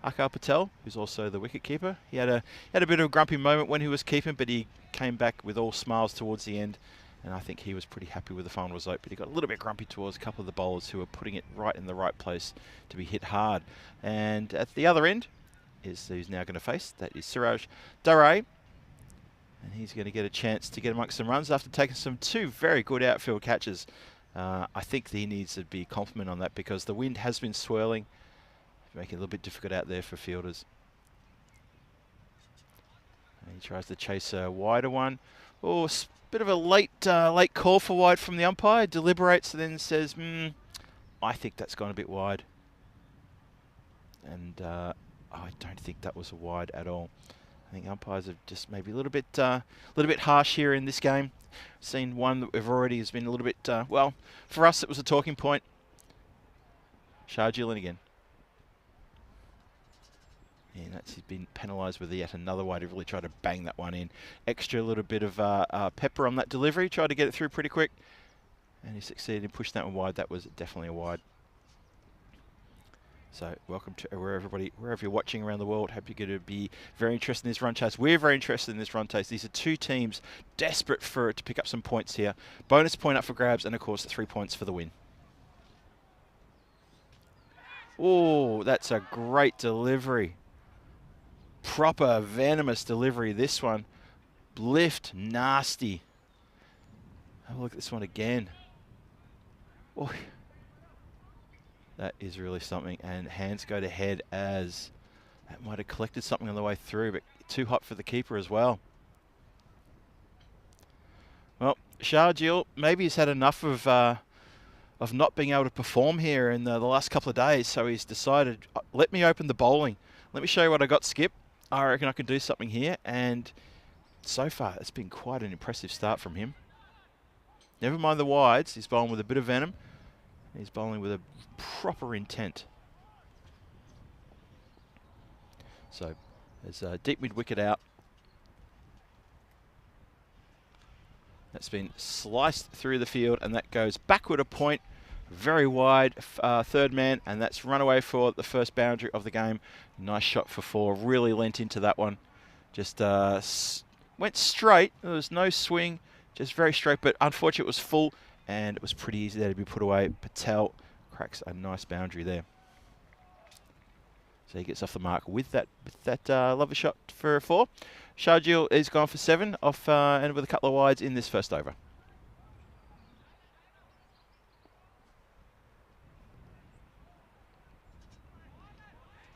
Akal Patel, who's also the wicket keeper. He had a bit of a grumpy moment when he was keeping, but he came back with all smiles towards the end. And I think he was pretty happy with the final result, but he got a little bit grumpy towards a couple of the bowlers who were putting it right in the right place to be hit hard. And at the other end is who's now going to face. That is Siraj Dare. And he's going to get a chance to get amongst some runs after taking two very good outfield catches. I think he needs to be compliment on that because the wind has been swirling, making it a little bit difficult out there for fielders. And he tries to chase a wider one. Oh, bit of a late call for wide from the umpire. Deliberates and then says, I think that's gone a bit wide. And I don't think that was a wide at all. I think umpires have just maybe a little bit harsh here in this game. Seen one that we've already has been a little bit, well, for us it was a talking point. Sharjil again. And that's he's been penalised with yet another wide. He really tried to bang that one in. Extra little bit of pepper on that delivery. Tried to get it through pretty quick. And he succeeded in pushing that one wide. That was definitely a wide. So welcome to wherever you're watching around the world. Hope you're going to be very interested in this run chase. We're very interested in this run chase. These are two teams desperate to pick up some points here. Bonus point up for grabs and, of course, 3 points for the win. Oh, that's a great delivery. Proper venomous delivery. This one. Lift, nasty. Have a look at this one again. Oh. That is really something, and hands go to head as that might have collected something on the way through, but too hot for the keeper as well. Well, Sharjil maybe he's had enough of not being able to perform here in the last couple of days, so he's decided, let me open the bowling. Let me show you what I got, Skip. I reckon I can do something here, and so far it's been quite an impressive start from him. Never mind the wides, he's bowling with a bit of venom. He's bowling with a proper intent. So there's a deep mid wicket out. That's been sliced through the field and that goes backward a point. Very wide, third man, and that's run away for the first boundary of the game. Nice shot for 4. Really lent into that one. Just went straight. There was no swing, just very straight, but unfortunately it was full. And it was pretty easy there to be put away. Patel cracks a nice boundary there. So he gets off the mark with that lovely shot for 4. Sharjil is gone for 7 off and with a couple of wides in this first over.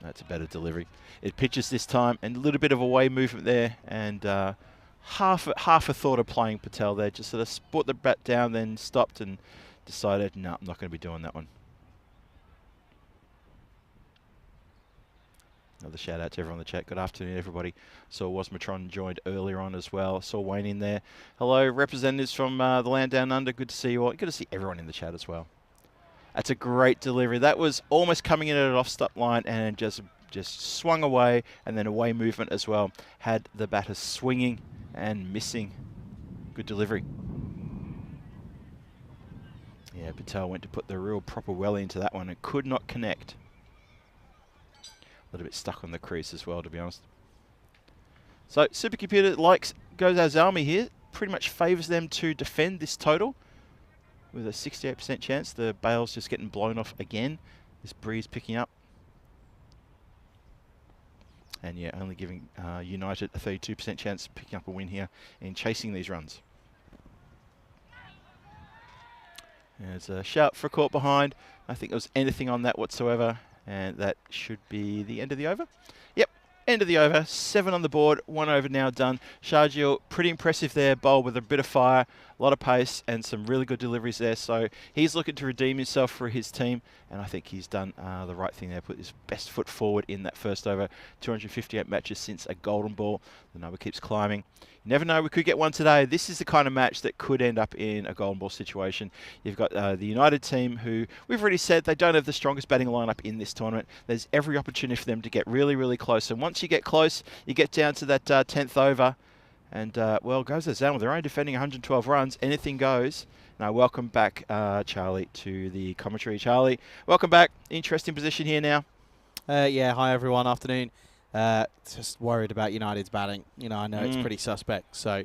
That's a better delivery. It pitches this time and a little bit of away movement there and half a thought of playing Patel there, just sort of brought the bat down, then stopped and decided, no, I'm not going to be doing that one. Another shout out to everyone in the chat. Good afternoon, everybody. Saw Wasmatron joined earlier on as well. Saw Wayne in there. Hello, representatives from the land down under. Good to see you all. Good to see everyone in the chat as well. That's a great delivery. That was almost coming in at an off-stop line and just swung away, and then away movement as well. Had the batter swinging and missing. Good delivery. Yeah, Patel went to put the real proper well into that one and could not connect. A little bit stuck on the crease as well, to be honest. So Supercomputer likes Goes Zalmi here. Pretty much favours them to defend this total with a 68% chance. The bale's just getting blown off again. This breeze picking up. And yeah, only giving United a 32% chance of picking up a win here in chasing these runs. There's a shout for a caught behind. I think there was anything on that whatsoever. And that should be the end of the over. Yep, end of the over. 7 on the board, 1 over now done. Sharjeel, pretty impressive there. Bowled with a bit of fire, a lot of pace, and some really good deliveries there. So he's looking to redeem himself for his team. And I think he's done the right thing there. Put his best foot forward in that first over. 258 matches since a golden ball. The number keeps climbing. You never know, we could get one today. This is the kind of match that could end up in a golden ball situation. You've got the United team who, we've already said, they don't have the strongest batting lineup in this tournament. There's every opportunity for them to get really, really close. And once you get close, you get down to that 10th over. And, well, goes as down. They're only defending 112 runs. Anything goes. Now, welcome back, Charlie, to the commentary. Charlie, welcome back. Interesting position here now. Yeah, hi, everyone. Afternoon. Just worried about United's batting. You know, I know it's pretty suspect. So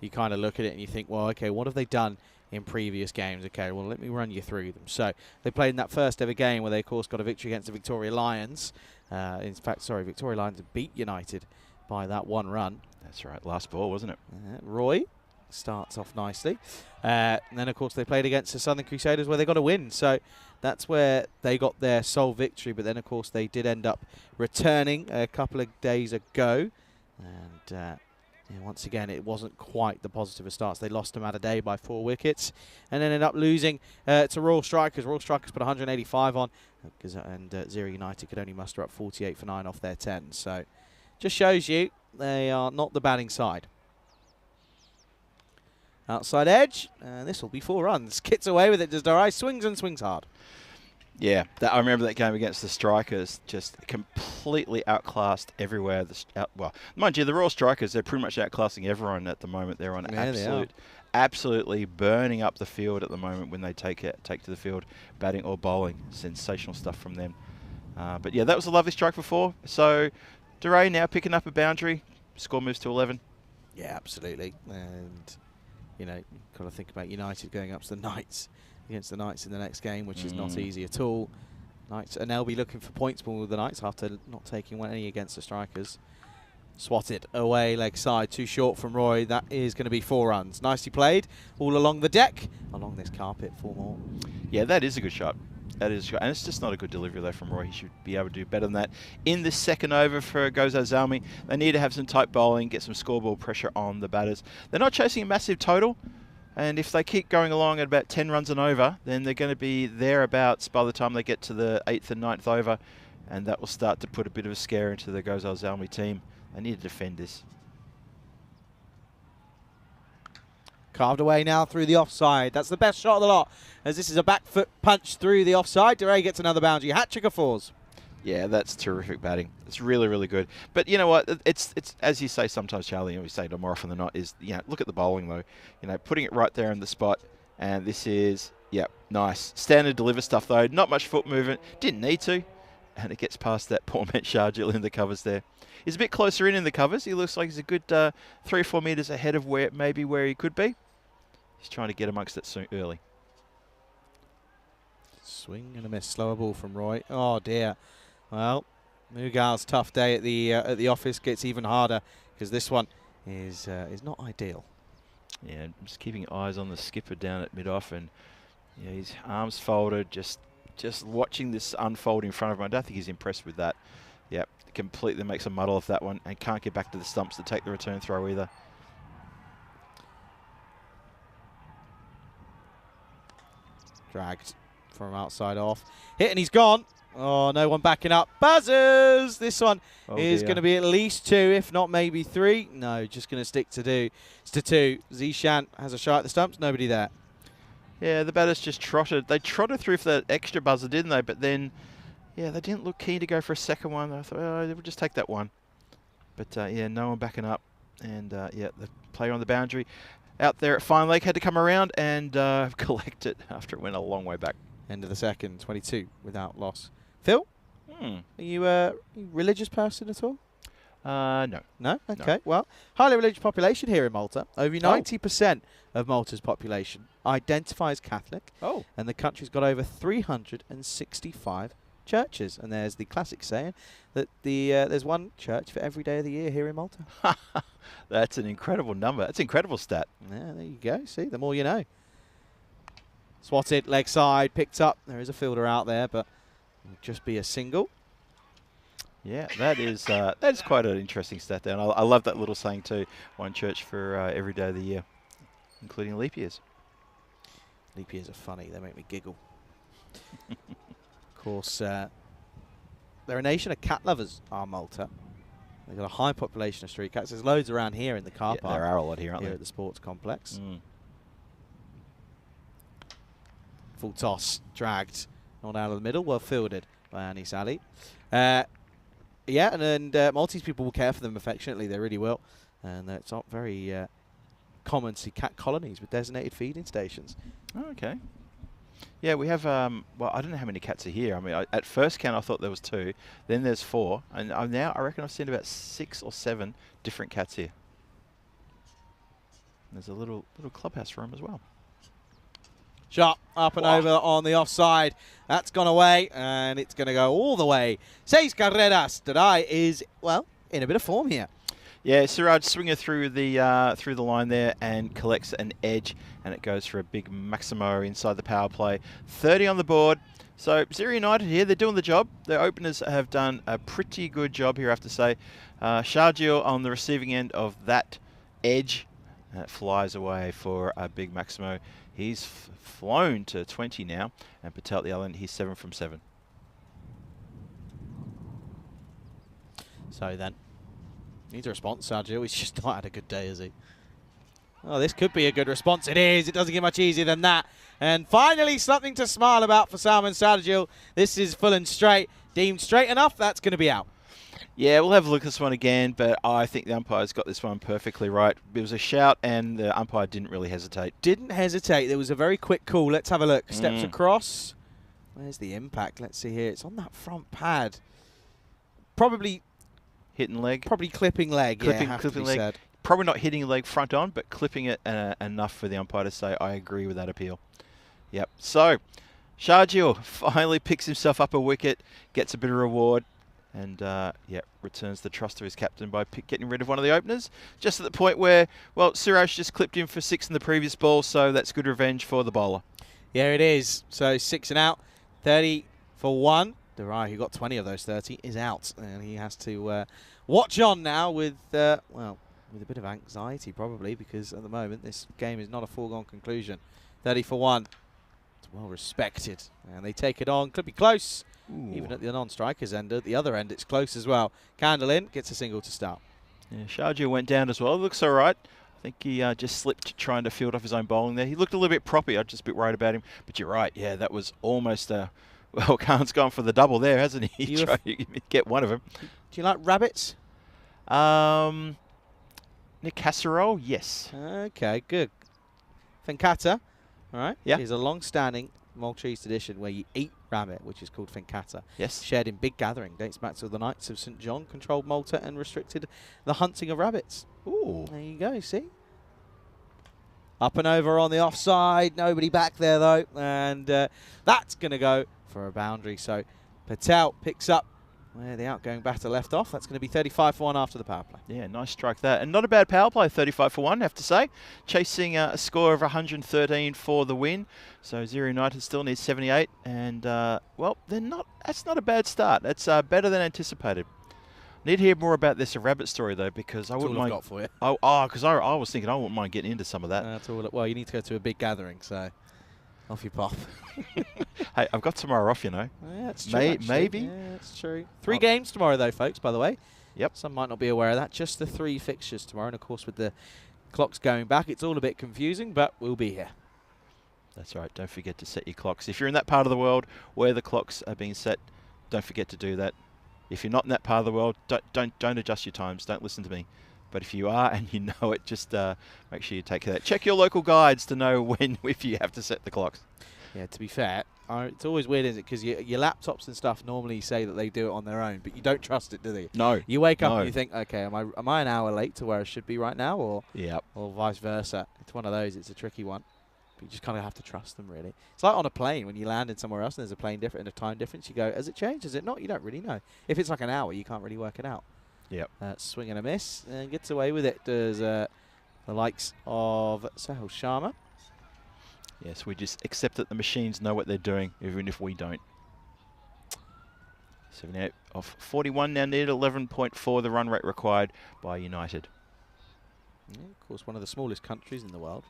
you kind of look at it and you think, well, okay, what have they done in previous games? Okay, well, let me run you through them. So they played in that first ever game where they, of course, got a victory against the Victoria Lions. In fact, sorry, Victoria Lions beat United by that 1 run. That's right. Last ball, wasn't it? Roy starts off nicely. And then, of course, they played against the Southern Crusaders where they got a win. So that's where they got their sole victory. But then, of course, they did end up returning a couple of days ago. And yeah, once again, it wasn't quite the positive of starts. They lost them out a day by 4 wickets and ended up losing to Royal Strikers. Royal Strikers put 185 on, and Zero United could only muster up 48 for 9 off their 10. So just shows you they are not the batting side. Outside edge, and this will be 4 runs. Kits away with it, Desdarai swings and swings hard. Yeah, I remember that game against the Strikers, just completely outclassed everywhere. Well, mind you, the Royal Strikers, they're pretty much outclassing everyone at the moment. They're on absolutely burning up the field at the moment when they take to the field, batting or bowling. Sensational stuff from them. But yeah, that was a lovely strike for 4. So Duray now picking up a boundary. Score moves to 11. Yeah, absolutely. And you know, got to think about United going up to the Knights against the Knights in the next game, which is not easy at all. Knights, and they'll be looking for points more with the Knights after not taking any against the Strikers. Swatted away, leg side, too short from Roy. That is going to be 4 runs. Nicely played, all along the deck, along this carpet, 4 more. Yeah, that is a good shot. That is, and it's just not a good delivery though from Roy. He should be able to do better than that. In the second over for Goes Zalmi, they need to have some tight bowling, get some scoreboard pressure on the batters. They're not chasing a massive total, and if they keep going along at about 10 runs and over, then they're going to be thereabouts by the time they get to the 8th and 9th over, and that will start to put a bit of a scare into the Goes Zalmi team. They need to defend this. Carved away now through the offside. That's the best shot of the lot, as this is a back foot punch through the offside. Duray gets another boundary. Hat-trick of 4s. Yeah, that's terrific batting. It's really, really good. But you know what? It's as you say sometimes, Charlie, and we say it more often than not, is, you know, look at the bowling though. You know, putting it right there in the spot. And this is, yep, nice. Standard deliver stuff though. Not much foot movement. Didn't need to. And it gets past that poor man Sharjeel in the covers there. He's a bit closer in the covers. He looks like he's a good 3 or 4 metres ahead of where he could be. He's trying to get amongst it soon, early. Swing and a miss. Slower ball from Roy. Oh dear. Well, Mughal's tough day at the office gets even harder because this one is not ideal. Yeah, just keeping eyes on the skipper down at mid-off, and yeah, his arms folded, just watching this unfold in front of him. I don't think he's impressed with that. Yep, completely makes a muddle of that one and can't get back to the stumps to take the return throw either. Dragged from outside off. Hit and he's gone. Oh, no one backing up. Buzzers! This one is going to be at least 2, if not maybe 3. No, just going to stick to 2. It's to 2. Zishan has a shot at the stumps. Nobody there. Yeah, the batters just trotted. They trotted through for that extra buzzer, didn't they? But then, yeah, they didn't look keen to go for a second one. I thought, oh, we'll just take that one. But, yeah, no one backing up. And, yeah, the player on the boundary out there at fine leg had to come around and collect it after it went a long way back. End of the second, 22 without loss. Phil, are you a religious person at all? No. No? Okay. Well, highly religious population here in Malta. Over 90% of Malta's population identifies Catholic. Oh. And the country's got over 365 churches. And there's the classic saying that there's one church for every day of the year here in Malta. That's an incredible number. That's an incredible stat. Yeah, there you go. See, the more you know. Swatted, leg side, picked up. There is a fielder out there, but it'll just be a single. Yeah, that is quite an interesting stat there. And I love that little saying too. One church for every day of the year, including leap years. Leap years are funny. They make me giggle. Of course, they're a nation of cat lovers, are Malta. They've got a high population of street cats. There's loads around here in the car park. There are a lot here, aren't here there? at the sports complex. Mm. Full toss, dragged, not out of the middle, well fielded by Anis Ali. Yeah, and Maltese people will care for them affectionately. They really will. And it's not very common to see cat colonies with designated feeding stations. Oh, okay. Yeah, we have, well, I don't know how many cats are here. I mean, at first count, I thought there was 2. Then there's 4. And now I reckon I've seen about 6 or 7 different cats here. And there's a little clubhouse room as well. Shot up and over on the offside. That's gone away, and it's going to go all the way. 6 carreras. Darai is, well, in a bit of form here. Yeah, Siraj swinger through the line there and collects an edge, and it goes for a big Maximo inside the power play. 30 on the board. So Zero United here, they're doing the job. Their openers have done a pretty good job here, I have to say. Shargil on the receiving end of that edge. And it flies away for a big Maximo. He's flown to 20 now, and Patel at the other end, he's 7 from 7. So then, needs a response, Sergio. He's just not had a good day, has he? Oh, this could be a good response. It is. It doesn't get much easier than that. And finally, something to smile about for Salman Sergio. This is full and straight. Deemed straight enough, that's going to be out. Yeah, we'll have a look at this one again, but I think the umpire's got this one perfectly right. It was a shout, and the umpire didn't really hesitate. Didn't hesitate. There was a very quick call. Let's have a look. Steps across. Where's the impact? Let's see here. It's on that front pad. Probably hitting leg. Probably clipping leg. Clipping leg. Said. Probably not hitting leg front on, but clipping it enough for the umpire to say, I agree with that appeal. Yep. So, Shargil finally picks himself up a wicket, gets a bit of reward. And, yeah, returns the trust of his captain by getting rid of one of the openers. Just at the point where, well, Siraj just clipped him for 6 in the previous ball, so that's good revenge for the bowler. Yeah, it is. So 6 and out, 30 for 1. Darai, who got 20 of those 30, is out. And he has to watch on now with, well, with a bit of anxiety probably, because at the moment this game is not a foregone conclusion. 30 for 1. It's well respected. And they take it on. Could be close. Ooh. Even at the non-strikers end, at the other end, it's close as well. Candle in, gets a single to start. Yeah, Sharjah went down as well. Looks all right. I think he just slipped trying to field off his own bowling there. He looked a little bit proppy. I'm just a bit worried about him. But you're right. Yeah, that was almost well, Khan's gone for the double there, hasn't he? He tried to get one of them. Do you like rabbits? Nick Casserole, yes. Okay, good. Fincata, all right, yeah, is a long-standing Maltese tradition where you eat rabbit, which is called fincata. Yes. Shared in big gathering dates back to the Knights of St. John, controlled Malta and restricted the hunting of rabbits. Ooh. There you go, see? Up and over on the offside. Nobody back there, though. And that's going to go for a boundary. So Patel picks up where the outgoing batter left off. That's going to be 35 for 1 after the power play. Yeah, nice strike that. And not a bad power play, 35 for 1, I have to say. Chasing a score of 113 for the win. So Zero United still needs 78. And, well, that's not a bad start. That's better than anticipated. Need to hear more about this rabbit story, though, because I wouldn't mind. Got for you. Because I was thinking I wouldn't mind getting into some of that. That's all. Well, you need to go to a big gathering, so off you pop. Hey, I've got tomorrow off, you know. Yeah, that's true. Maybe. Yeah, that's true. 3 games tomorrow, though, folks, by the way. Yep. Some might not be aware of that. Just the 3 fixtures tomorrow. And, of course, with the clocks going back, it's all a bit confusing, but we'll be here. That's right. Don't forget to set your clocks. If you're in that part of the world where the clocks are being set, don't forget to do that. If you're not in that part of the world, don't adjust your times. Don't listen to me. But if you are and you know it, just make sure you take care of that. Check your local guides to know if you have to set the clocks. Yeah, to be fair, It's always weird, isn't it? Because your laptops and stuff normally say that they do it on their own, but you don't trust it, do they? No. You wake up and you think, okay, am I an hour late to where I should be right now, or vice versa? It's one of those. It's a tricky one. But you just kind of have to trust them, really. It's like on a plane when you land in somewhere else and there's a plane different and a time difference. You go, has it changed? Has it not? You don't really know. If it's like an hour, you can't really work it out. Yep. Swing and a miss, and gets away with it. Does the likes of Sahil Sharma. Yes, we just accept that the machines know what they're doing, even if we don't. 78 off 41 now needed, 11.4 the run rate required by United. Yeah, of course, one of the smallest countries in the world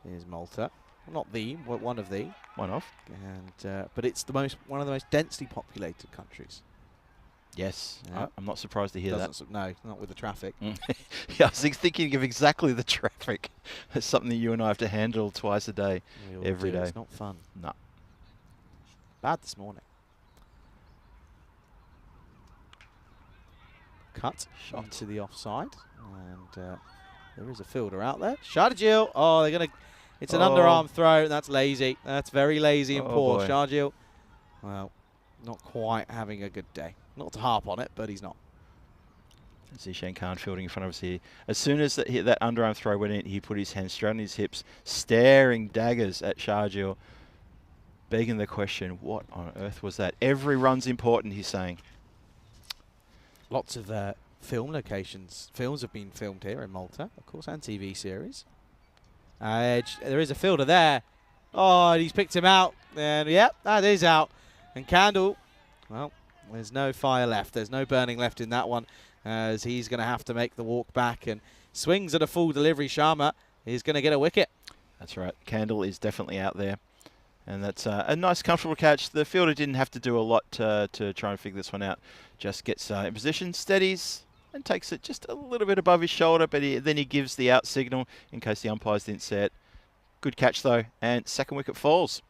is Malta. Well, not the, but one of the. One of. And but it's one of the most densely populated countries. Yes, Yeah. I'm not surprised to hear that. No, not with the traffic. Yeah, I was thinking of exactly the traffic. It's something that you and I have to handle twice a day, every day. It's not fun. No. Bad this morning. Cut into the offside, and there is a fielder out there. Sharjeel. Oh, they're gonna. It's an underarm throw. And that's lazy. That's very lazy and poor. Boy. Sharjeel. Well, not quite having a good day. Not to harp on it, but he's not. Zishan Khan fielding in front of us here. As soon as that underarm throw went in, he put his hands straight on his hips, staring daggers at Sharjeel, begging the question, what on earth was that? Every run's important, he's saying. Lots of film locations. Films have been filmed here in Malta, of course, and TV series. There is a fielder there. Oh, and he's picked him out. And, yep, that is out. And Candle, well, there's no fire left. There's no burning left in that one, as he's going to have to make the walk back and swings at a full delivery. Sharma is going to get a wicket. That's right. Candle is definitely out there. And that's a nice, comfortable catch. The fielder didn't have to do a lot to try and figure this one out. Just gets in position, steadies, and takes it just a little bit above his shoulder, but then he gives the out signal in case the umpires didn't see it. Good catch, though, and second wicket falls.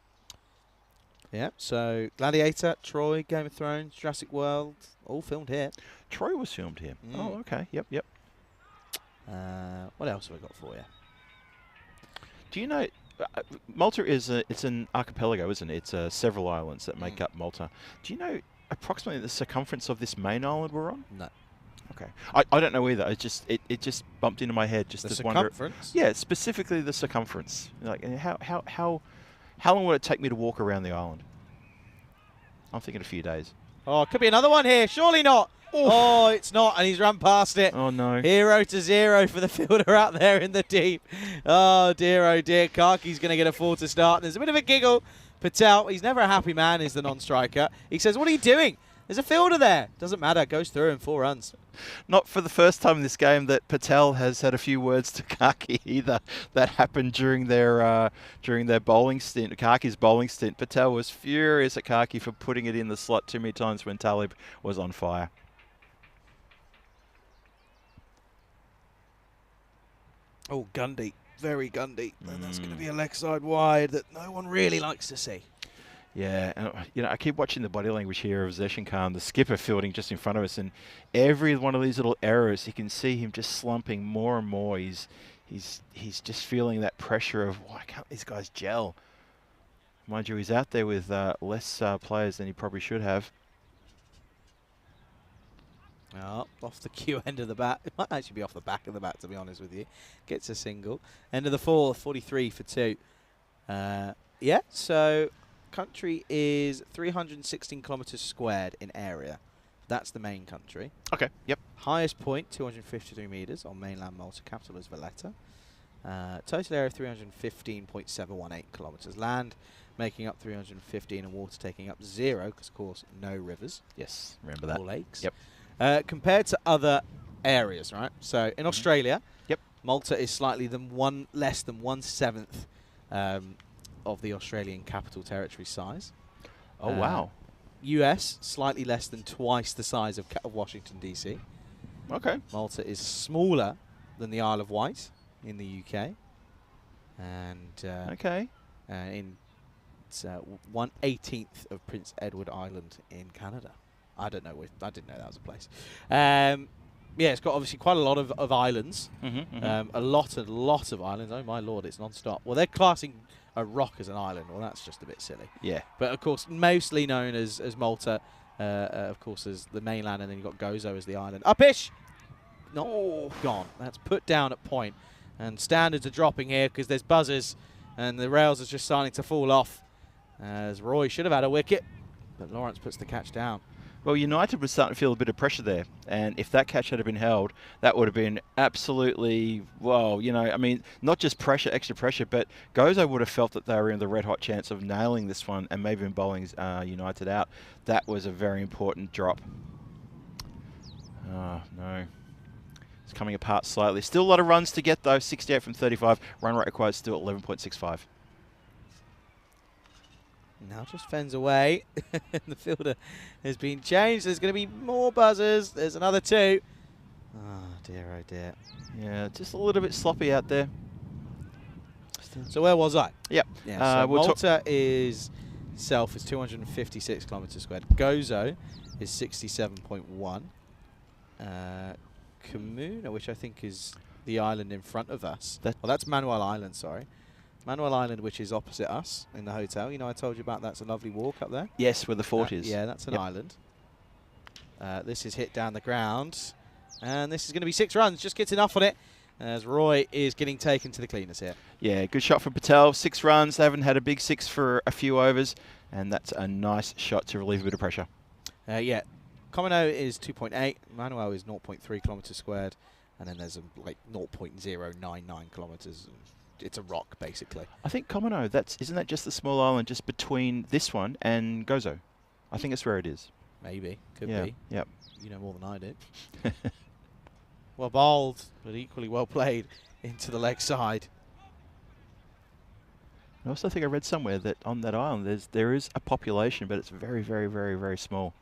Yeah, so Gladiator, Troy, Game of Thrones, Jurassic World, all filmed here. Troy was filmed here. Oh, okay. Yep. What else have I got for you? Do you know, Malta it's an archipelago, isn't it? It's several islands that make up Malta. Do you know approximately the circumference of this main island we're on? No. Okay. I don't know either. It just bumped into my head. Just The this wonder. circumference? Yeah, specifically the circumference. Like how long would it take me to walk around the island? I'm thinking a few days. Oh, could be another one here. Surely not. Oof. Oh, it's not, and he's run past it. Oh, no. 0 for the fielder out there in the deep. Oh, dear. Karki's going to get a 4 to start. There's a bit of a giggle. Patel, he's never a happy man, is the non-striker. He says, what are you doing? There's a fielder there. Doesn't matter. Goes through in 4 runs. Not for the first time in this game that Patel has had a few words to Karki either. That happened during their bowling stint, Karki's bowling stint. Patel was furious at Karki for putting it in the slot too many times when Talib was on fire. Oh, Gundy. Very Gundy. And that's going to be a leg side wide that no one really likes to see. Yeah, and I keep watching the body language here of Zeshan Khan, the skipper fielding just in front of us, and every one of these little errors, you can see him just slumping more and more. He's just feeling that pressure of, why can't these guys gel? Mind you, he's out there with less players than he probably should have. Oh, off the cue end of the bat. It might actually be off the back of the bat, to be honest with you. Gets a single. End of the 4th, 43 for 2. Yeah, so country is 316 kilometres squared in area. That's the main country. Okay, yep. Highest point, 253 metres on mainland Malta. Capital is Valletta. Total area, 315.718 kilometres. Land making up 315 and water taking up 0, because, of course, no rivers. Yes, remember that. Or lakes. Yep. Compared to other areas, right? So in Australia, yep, Malta is slightly less than 1/7 of the Australian capital territory size. Oh, wow. US, slightly less than twice the size of Washington, D.C. Okay. Malta is smaller than the Isle of Wight in the UK. And okay. It's 1/18 of Prince Edward Island in Canada. I didn't know that was a place. Yeah, it's got obviously quite a lot of islands. A lot of islands. Oh my lord, it's non-stop. Well, they're classing a rock as an island. Well, that's just a bit silly. Yeah. But of course, mostly known as Malta, of course, as the mainland, and then you've got Gozo as the island. Upish! Not gone. That's put down at point. And standards are dropping here because there's buzzers, and the rails are just starting to fall off. As Roy should have had a wicket, but Lawrence puts the catch down. Well, United was starting to feel a bit of pressure there, and if that catch had been held, that would have been absolutely, well, you know, I mean, not just pressure, extra pressure, but Gozo would have felt that they were in the red-hot chance of nailing this one and maybe bowling United out. That was a very important drop. Oh, no. It's coming apart slightly. Still a lot of runs to get, though. 68 from 35. Run rate required still at 11.65. Now just fends away. The fielder has been changed. There's going to be more buzzers. There's another 2. Oh, dear, oh, dear. Yeah, just a little bit sloppy out there. So where was I? Yep. Yeah, so Malta is 256 kilometres squared. Gozo is 67.1. Kamuna, which I think is the island in front of us. That's Manuel Island, sorry. Manuel Island, which is opposite us in the hotel. You know, I told you about that's a lovely walk up there. Yes, where the fort is. Yeah, that's an island. This is hit down the ground. And this is going to be 6 runs. Just gets enough on it as Roy is getting taken to the cleaners here. Yeah, good shot from Patel. 6 runs. They haven't had a big 6 for a few overs. And that's a nice shot to relieve a bit of pressure. Yeah. Comino is 2.8. Manuel is 0.3 kilometres squared. And then there's like 0.099 kilometres. It's a rock, basically. I think Comino, isn't that just the small island just between this one and Gozo? I think that's where it is. Maybe. Could be. Yep. You know more than I did. Well bowled, but equally well played into the leg side. I also think I read somewhere that on that island there is a population, but it's very, very, very, very small.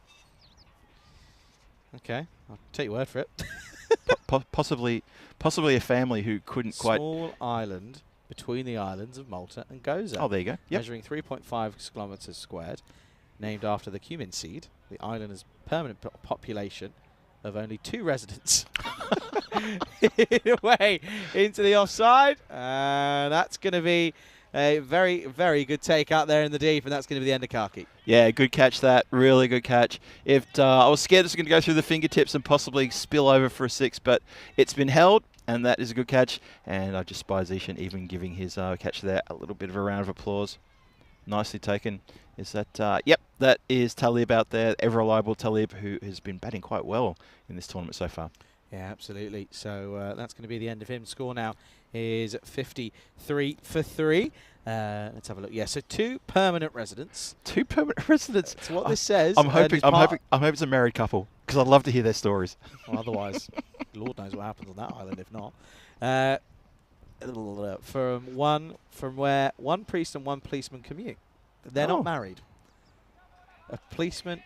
Okay, I'll take your word for it. Possibly a family who couldn't quite... Small island between the islands of Malta and Gozo. Oh, there you go. Yep. Measuring 3.5 kilometres squared, named after the cumin seed. The island has permanent population of only 2 residents. Away into the offside. That's going to be a very, very good take out there in the deep, and that's going to be the end of Kaki. Yeah, good catch that. Really good catch. I was scared it was going to go through the fingertips and possibly spill over for a 6, but it's been held, and that is a good catch. And I just spy Zishan even giving his catch there a little bit of a round of applause. Nicely taken. Is that, yep, that is Talib out there, ever reliable Talib, who has been batting quite well in this tournament so far. Yeah, absolutely. So that's going to be the end of him. Score now is 53 for 3. Let's have a look. Yeah, so 2 permanent residents. 2 permanent residents. That's what this says. I'm hoping it's a married couple because I'd love to hear their stories. Well, otherwise, Lord knows what happens on that island if not. From where one priest and one policeman commute. They're not married. A policeman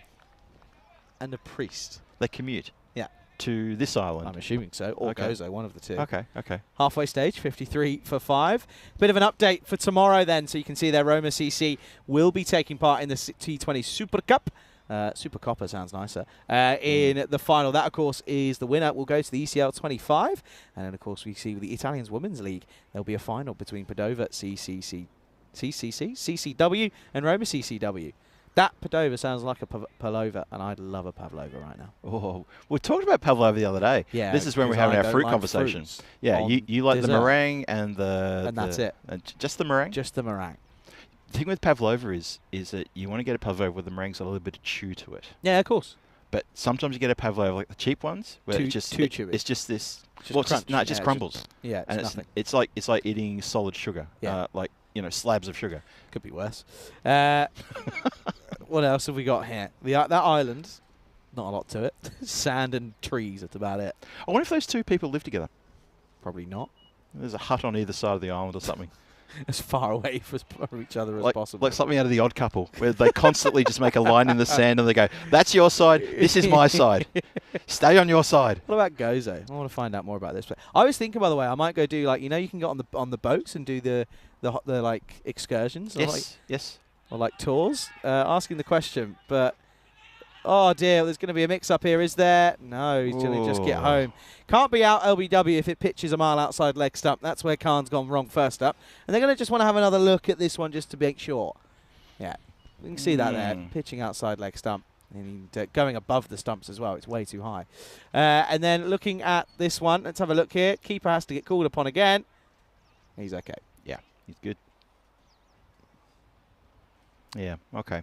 and a priest. They commute. Yeah. To this island. I'm assuming so. Or Gozo, one of the 2. Okay. Halfway stage, 53 for 5. Bit of an update for tomorrow then. So you can see there Roma CC will be taking part in the T20 Super Cup. Super Copper sounds nicer. In the final, that of course is the winner. Will go to the ECL 25. And then of course we see with the Italians Women's League, there'll be a final between Padova CCW and Roma CCW. That Padova sounds like a Pavlova, and I'd love a Pavlova right now. Oh, we talked about Pavlova the other day. Yeah, this is when we're having our fruit conversation. Yeah, you like the meringue and that's it. Just the meringue? Just the meringue. The thing with Pavlova is that you want to get a Pavlova where the meringue's got a little bit of chew to it. Yeah, of course. But sometimes you get a Pavlova like the cheap ones where too chewy. It's just this. It just crumbles. It's nothing. It's like eating solid sugar. Yeah. Slabs of sugar. Could be worse. What else have we got here? That island, not a lot to it. Sand and trees, that's about it. I wonder if those 2 people live together. Probably not. There's a hut on either side of the island or something. As far away from each other as possible. Like something out of The Odd Couple, where they constantly just make a line in the sand and they go, that's your side, this is my side. Stay on your side. What about Gozo? I want to find out more about this. But I was thinking, by the way, I might go do you can get on the boats and do the excursions. Yes. Or like tours. Asking the question, but Oh dear, there's going to be a mix-up here, is there? No, he's going to just get Ooh. home. Can't be out LBW if it pitches a mile outside leg stump. That's where Khan's gone wrong first up. And they're going to just want to have another look at this one just to make sure. Yeah, you can see that there, pitching outside leg stump. And going above the stumps as well. It's way too high. And then looking at this one, let's have a look here. Keeper has to get called upon again. He's okay. Yeah, he's good. Yeah, okay.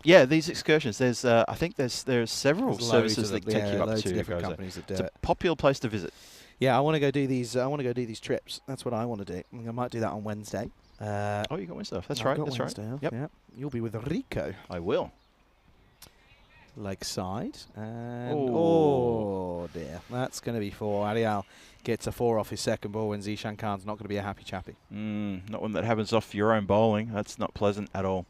Yeah, these excursions. There's, I think there's several There's services loads that take you up loads to of different Gozo. companies that do It's a it. popular place to visit. Yeah, I want to go do these. I want to go do these trips. That's what I want to do. I might do that on Wednesday. Oh, you got Wednesday off. That's I've right. got That's Wednesday right. off, Yep, yeah. You'll be with Rico. I will. Lakeside. And Oh. oh dear, that's going to be 4. Ariel gets a 4 off his second ball when Zishan Khan's not going to be a happy chappy. Not one that happens off your own bowling. That's not pleasant at all.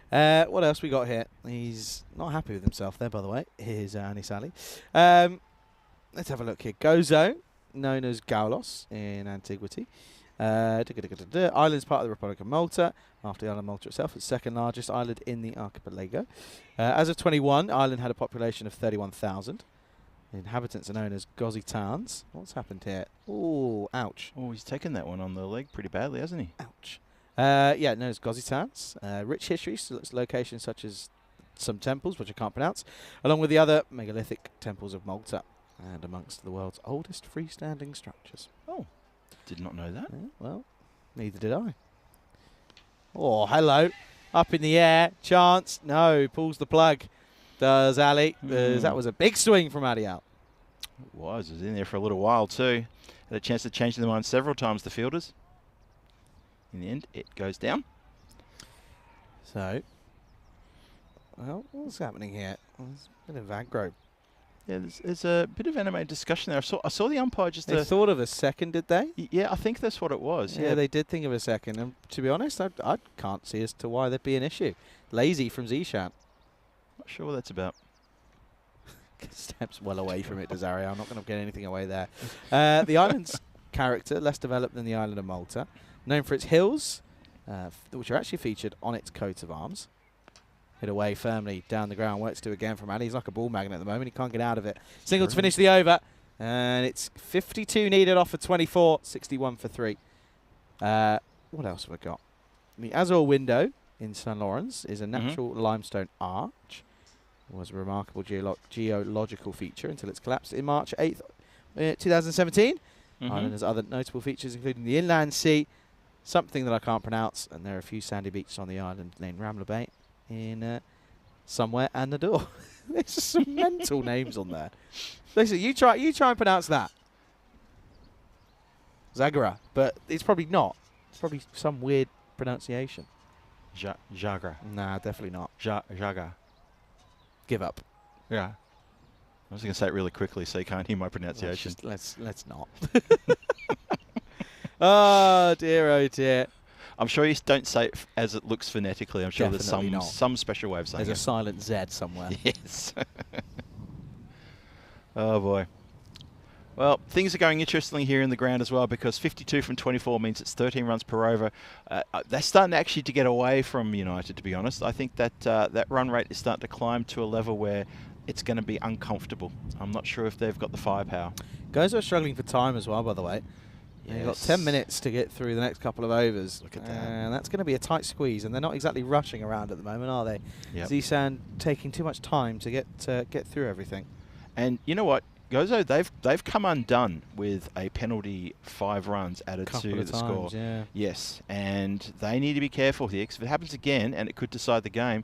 What else we got here? He's not happy with himself there, by the way. Here's Anis Ali. Let's have a look here. Gozo, known as Gaulos in antiquity. Island's part of the Republic of Malta. After the island of Malta itself, it's the second largest island in the archipelago. As of 21, Ireland had a population of 31,000. Inhabitants are known as Gozitans. What's happened here? Oh, ouch. Oh, he's taken that one on the leg pretty badly, hasn't he? Ouch. Yeah, known as Gozitans. Rich history, locations such as some temples, which I can't pronounce, along with the other megalithic temples of Malta, and amongst the world's oldest freestanding structures. Oh, did not know that. Yeah, well, neither did I. Oh, hello. Up in the air. Chance. No, pulls the plug. Does Ali. That was a big swing from Adial. It was in there for a little while too. Had a chance to change their mind several times, the fielders. In the end, it goes down. So, well, what's happening here? There's a bit of aggro. Yeah, there's a bit of animated discussion there. I saw the umpire just. They thought of a second, did they? Yeah, I think that's what it was. Yeah, they did think of a second. And to be honest, I can't see as to why there'd be an issue. Lazy from Zishan. Not sure what that's about. Steps well away from it, Desario. I'm not going to get anything away there. The island's character, less developed than the island of Malta. Known for its hills, which are actually featured on its coat of arms. Hit away firmly down the ground. Works to again from Ali. He's like a ball magnet at the moment. He can't get out of it. Single to finish the over. And it's 52 needed off for 24. 61 for 3. What else have I got? The Azure window in St. Lawrence is a natural limestone arch. It was a remarkable geological feature until it's collapsed in March 8th, 2017. Island has other notable features, including the inland sea, something that I can't pronounce, and there are a few sandy beaches on the island named Ramla Bay in somewhere and the door. There's some mental names on there. Listen, you try and pronounce that. Zagara, but it's probably not. It's probably some weird pronunciation. Jaga. Nah, definitely not. Jaga. Give up. Yeah. I was going to say it really quickly so you can't hear my pronunciation. Let's not. Oh dear, oh dear. I'm sure you don't say it as it looks phonetically. I'm sure Definitely there's not. some special way of saying There's it. a silent Z somewhere. Yes. Oh boy. Well, things are going interestingly here in the ground as well, because 52 from 24 means it's 13 runs per over. They're starting actually to get away from United, to be honest. I think that that run rate is starting to climb to a level where it's going to be uncomfortable. I'm not sure if they've got the firepower. Guys are struggling for time as well, by the way. Yes. You've got 10 minutes to get through the next couple of overs. Look at that. And that's going to be a tight squeeze, and they're not exactly rushing around at the moment, are they? Yep. Zishan taking too much time to get through everything. And you know what? Gozo, they've come undone with a penalty 5 runs added to the score. Yeah. Yes, and they need to be careful here, because if it happens again and it could decide the game,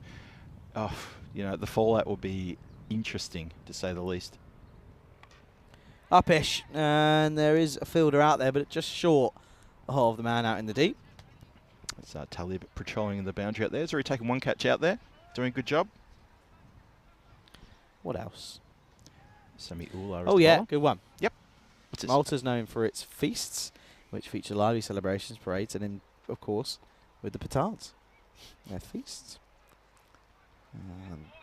the fallout will be interesting, to say the least. Up-ish, and there is a fielder out there, but just short of the man out in the deep. It's Talib patrolling the boundary out there. He's already taken one catch out there, doing a good job. What else? Sami Ula. Oh yeah, good one. Yep. What's this? Malta's known for its feasts, which feature lively celebrations, parades, and of course, with the petards. Their feasts.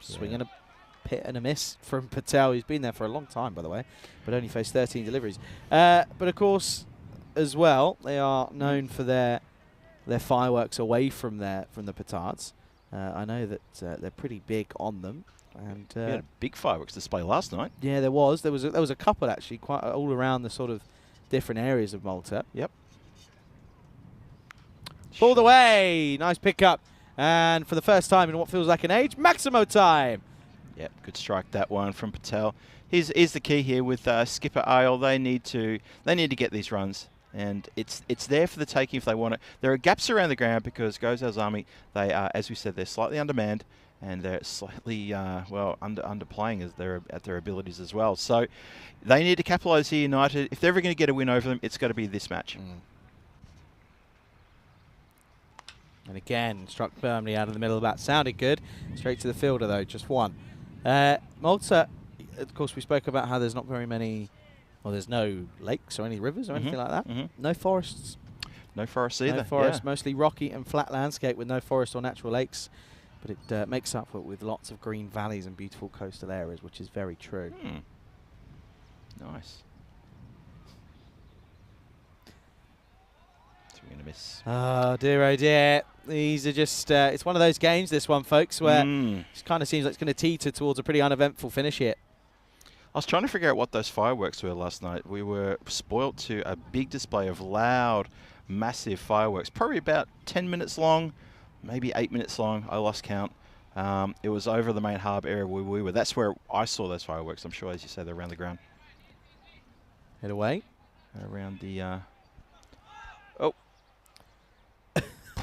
Swinging a hit and a miss from Patel. He's been there for a long time, by the way, but only faced 13 deliveries. But of course, as well, they are known for their fireworks away from the petards. I know that they're pretty big on them. And We had a big fireworks display last night. yeah, there was a couple actually, quite all around the sort of different areas of Malta. Yep. Pulled away, nice pickup, and for the first time in what feels like an age, Maximo time. Yep, good strike that one from Patel. Here's the key here with skipper Aisle. They need to get these runs, and it's there for the taking if they want it. There are gaps around the ground because Gozal's Army, they are, as we said, they're slightly undermanned and they're slightly underplaying at their abilities as well. So they need to capitalise here, United. If they're ever going to get a win over them, it's got to be this match. And again, struck firmly out of the middle of that. Sounded good. Straight to the fielder though, just one. Malta, of course, we spoke about how there's not very many, well, there's no lakes or any rivers or anything like that. No forests. No forests either. No forests, mostly rocky and flat landscape with no forest or natural lakes. But it makes up for it with lots of green valleys and beautiful coastal areas, which is very true. Nice. So we're going to miss. Oh dear. These are just, it's one of those games, this one, folks, where it kind of seems like it's going to teeter towards a pretty uneventful finish here. I was trying to figure out what those fireworks were last night. We were spoilt to a big display of loud, massive fireworks, probably about 10 minutes long, maybe 8 minutes long. I lost count. It was over the main harbour area where we were. That's where I saw those fireworks. I'm sure, as you say, they're around the ground. Head away. Around the...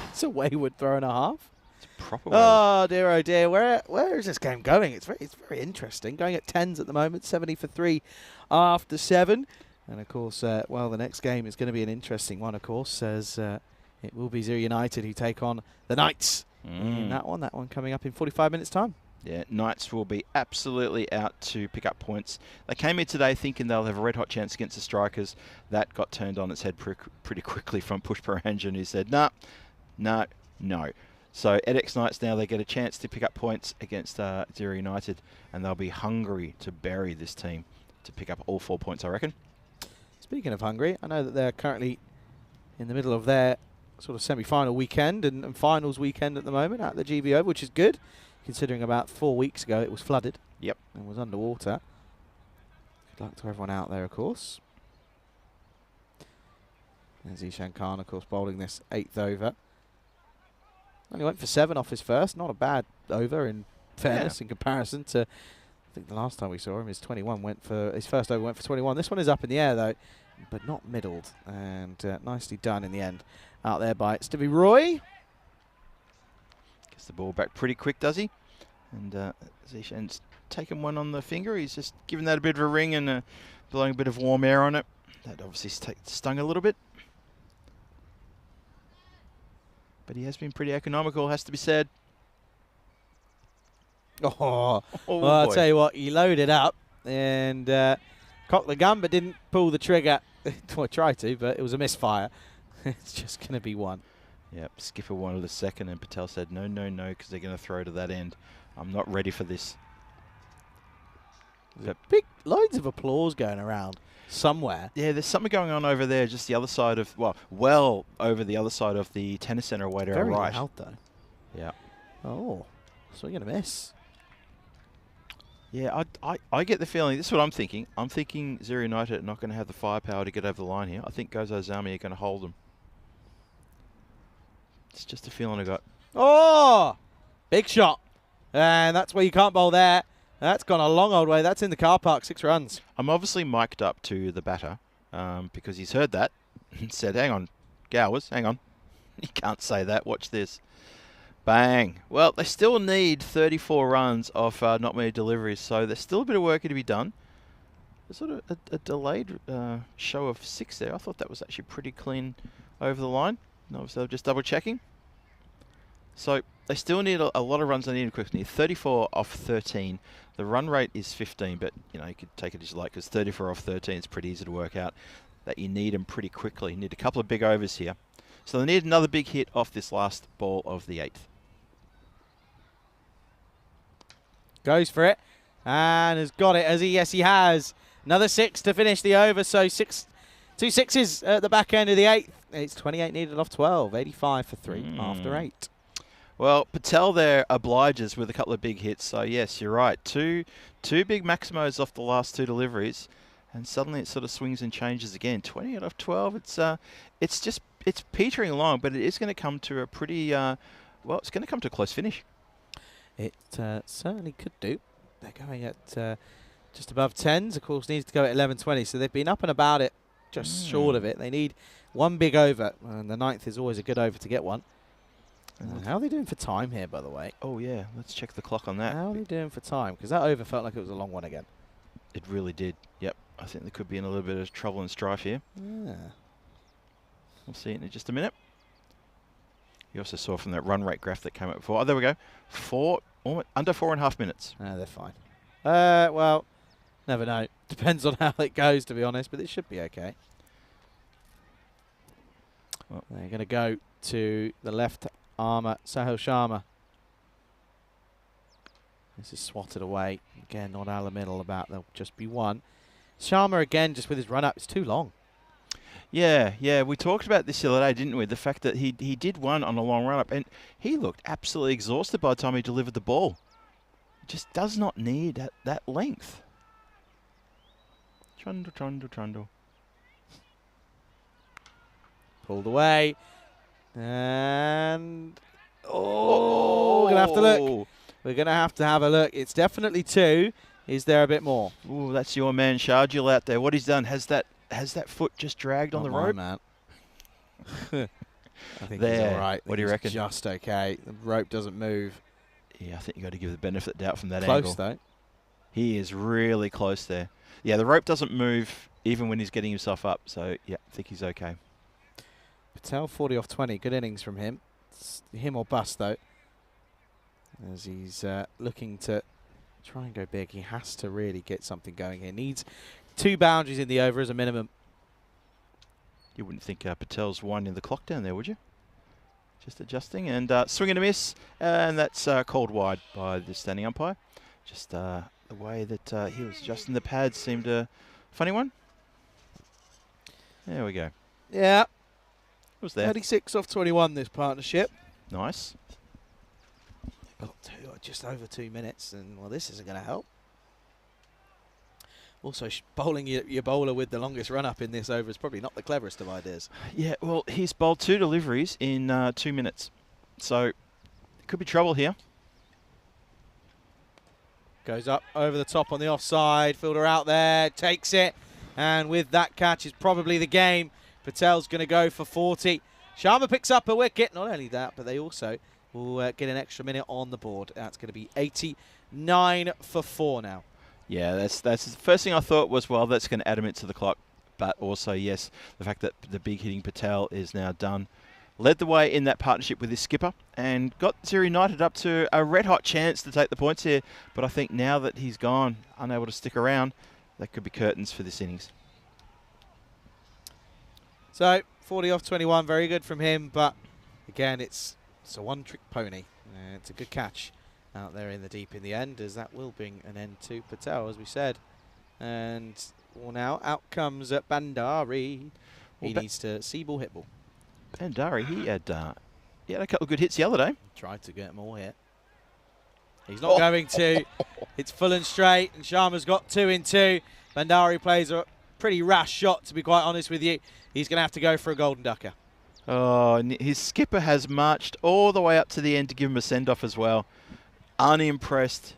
It's a wayward throw and a half. It's a proper Oh dear. Where is this game going? It's very interesting. Going at 10s at the moment, 70 for 3 after 7. And of course, well, the next game is going to be an interesting one, of course, as it will be Zero United who take on the Knights in that one coming up in 45 minutes' time. Yeah, Knights will be absolutely out to pick up points. They came in today thinking they'll have a red-hot chance against the Strikers. That got turned on its head pretty quickly from Push Paranjan, who said, no. So edX Knights now, they get a chance to pick up points against Zero United, and they'll be hungry to bury this team to pick up all 4 points, I reckon. Speaking of hungry, I know that they're currently in the middle of their sort of semi-final weekend and finals weekend at the moment at the GBO, which is good, considering about 4 weeks ago it was flooded. Yep. And was underwater. Good luck to everyone out there, of course. And Zishan Khan, of course, bowling this 8th over. Only went for 7 off his first. Not a bad over, in fairness, in comparison to, I think the last time we saw him, his 21 went for, his first over went for 21. This one is up in the air, though, but not middled. And nicely done in the end. Out there by Stevie Roy. Gets the ball back pretty quick, does he? And Zishan's taken one on the finger. He's just giving that a bit of a ring and blowing a bit of warm air on it. That obviously stung a little bit. But he has been pretty economical, has to be said. Well, I'll tell you what, he loaded up and cocked the gun but didn't pull the trigger. Well, tried to, but it was a misfire. It's just going to be one. Yep, skipper wanted a second and Patel said no, because they're going to throw to that end. I'm not ready for this. Big loads of applause going around somewhere. Yeah, there's something going on over there, just the other side of, well over the other side of the tennis centre away to our Very right. loud, though. Yeah. Oh, so you're going to miss. Yeah, I get the feeling, this is what I'm thinking. I'm thinking Zero United are not going to have the firepower to get over the line here. I think Gozo Zami are going to hold them. It's just a feeling I got. Oh, big shot. And that's where you can't bowl there. That's gone a long old way. That's in the car park, 6 runs. I'm obviously mic'd up to the batter because he's heard that and said, hang on, Gowers, hang on. You can't say that. Watch this. Bang. Well, they still need 34 runs off not many deliveries, so there's still a bit of work to be done. There's sort of a delayed show of 6 there. I thought that was actually pretty clean over the line. And obviously, they're just double checking. So they still need a lot of runs. They need quickly. 34 off 13. The run rate is 15, but you could take it as you like because 34 off 13 is pretty easy to work out. That you need them pretty quickly. You need a couple of big overs here. So they need another big hit off this last ball of the 8th. Goes for it and has got it. Yes, he has. Another 6 to finish the over. So 2 6s at the back end of the 8th. It's 28 needed off 12. 85 for 3 after 8. Well, Patel there obliges with a couple of big hits. So yes, you're right. Two big Maximos off the last 2 deliveries, and suddenly it sort of swings and changes again. 20 out of 12. It's petering along, but it is going to come to a pretty it's going to come to a close finish. It certainly could do. They're going at just above 10s. Of course, needs to go at 11:20. So they've been up and about it, just short of it. They need one big over, and the 9th is always a good over to get one. How are they doing for time here, by the way? Oh yeah, let's check the clock on that. How are they doing for time? Because that over felt like it was a long one again. It really did. Yep, I think they could be in a little bit of trouble and strife here. Yeah. We'll see it in just a minute. You also saw from that run rate graph that came up before. Oh, there we go. Under 4.5 minutes. They're fine. Well, never know. Depends on how it goes, to be honest, but it should be okay. Well, they're going to go to the left armour, Sahil Sharma. This is swatted away. Again, not out of the middle about there'll just be one. Sharma again, just with his run up, it's too long. Yeah, we talked about this the other day, didn't we? The fact that he did one on a long run up, and he looked absolutely exhausted by the time he delivered the ball. Just does not need that length. Trundle. Pulled away. And we're gonna have to look. We're gonna have to have a look. It's definitely 2. Is there a bit more? Ooh, that's your man Sharjul out there. What he's done, has that foot just dragged on the rope? Man. I think there. he's all right. What do you reckon? Just okay. The rope doesn't move. Yeah, I think you got to give the benefit of the doubt from that Close angle. though. He is really close there. Yeah, the rope doesn't move even when he's getting himself up. So yeah, I think he's okay. Patel 40 off 20. Good innings from him. It's him or bust though. As he's looking to try and go big. He has to really get something going here. Needs 2 boundaries in the over as a minimum. You wouldn't think Patel's winding the clock down there, would you? Just adjusting and swing and a miss, and that's called wide by the standing umpire. Just the way that he was adjusting the pads seemed a funny one. There we go. Yeah. It was there. 36 off 21 this partnership. Nice. Got just over 2 minutes, and well, this isn't going to help. Also, bowling your bowler with the longest run-up in this over is probably not the cleverest of ideas. Yeah, well, he's bowled 2 deliveries in 2 minutes. So, there could be trouble here. Goes up over the top on the offside. Fielder out there, takes it. And with that catch, is probably the game. Patel's going to go for 40. Sharma picks up a wicket. Not only that, but they also will get an extra minute on the board. That's going to be 89 for 4 now. Yeah, that's the first thing I thought was, well, that's going to add a minute to the clock. But also, yes, the fact that the big hitting Patel is now done. Led the way in that partnership with his skipper and got Zero United up to a red-hot chance to take the points here. But I think now that he's gone, unable to stick around, that could be curtains for this innings. So, 40 off 21, very good from him. But, again, it's a one-trick pony. It's a good catch out there in the deep in the end, as that will bring an end to Patel, as we said. And well, now out comes Bandari. He needs to see ball, hit ball. Bandari, he had a couple of good hits the other day. Tried to get more here. He's not going to. It's full and straight, and Sharma's got 2 in 2. Bandari plays a pretty rash shot, to be quite honest with you. He's going to have to go for a golden ducker. Oh, and his skipper has marched all the way up to the end to give him a send-off as well. Unimpressed.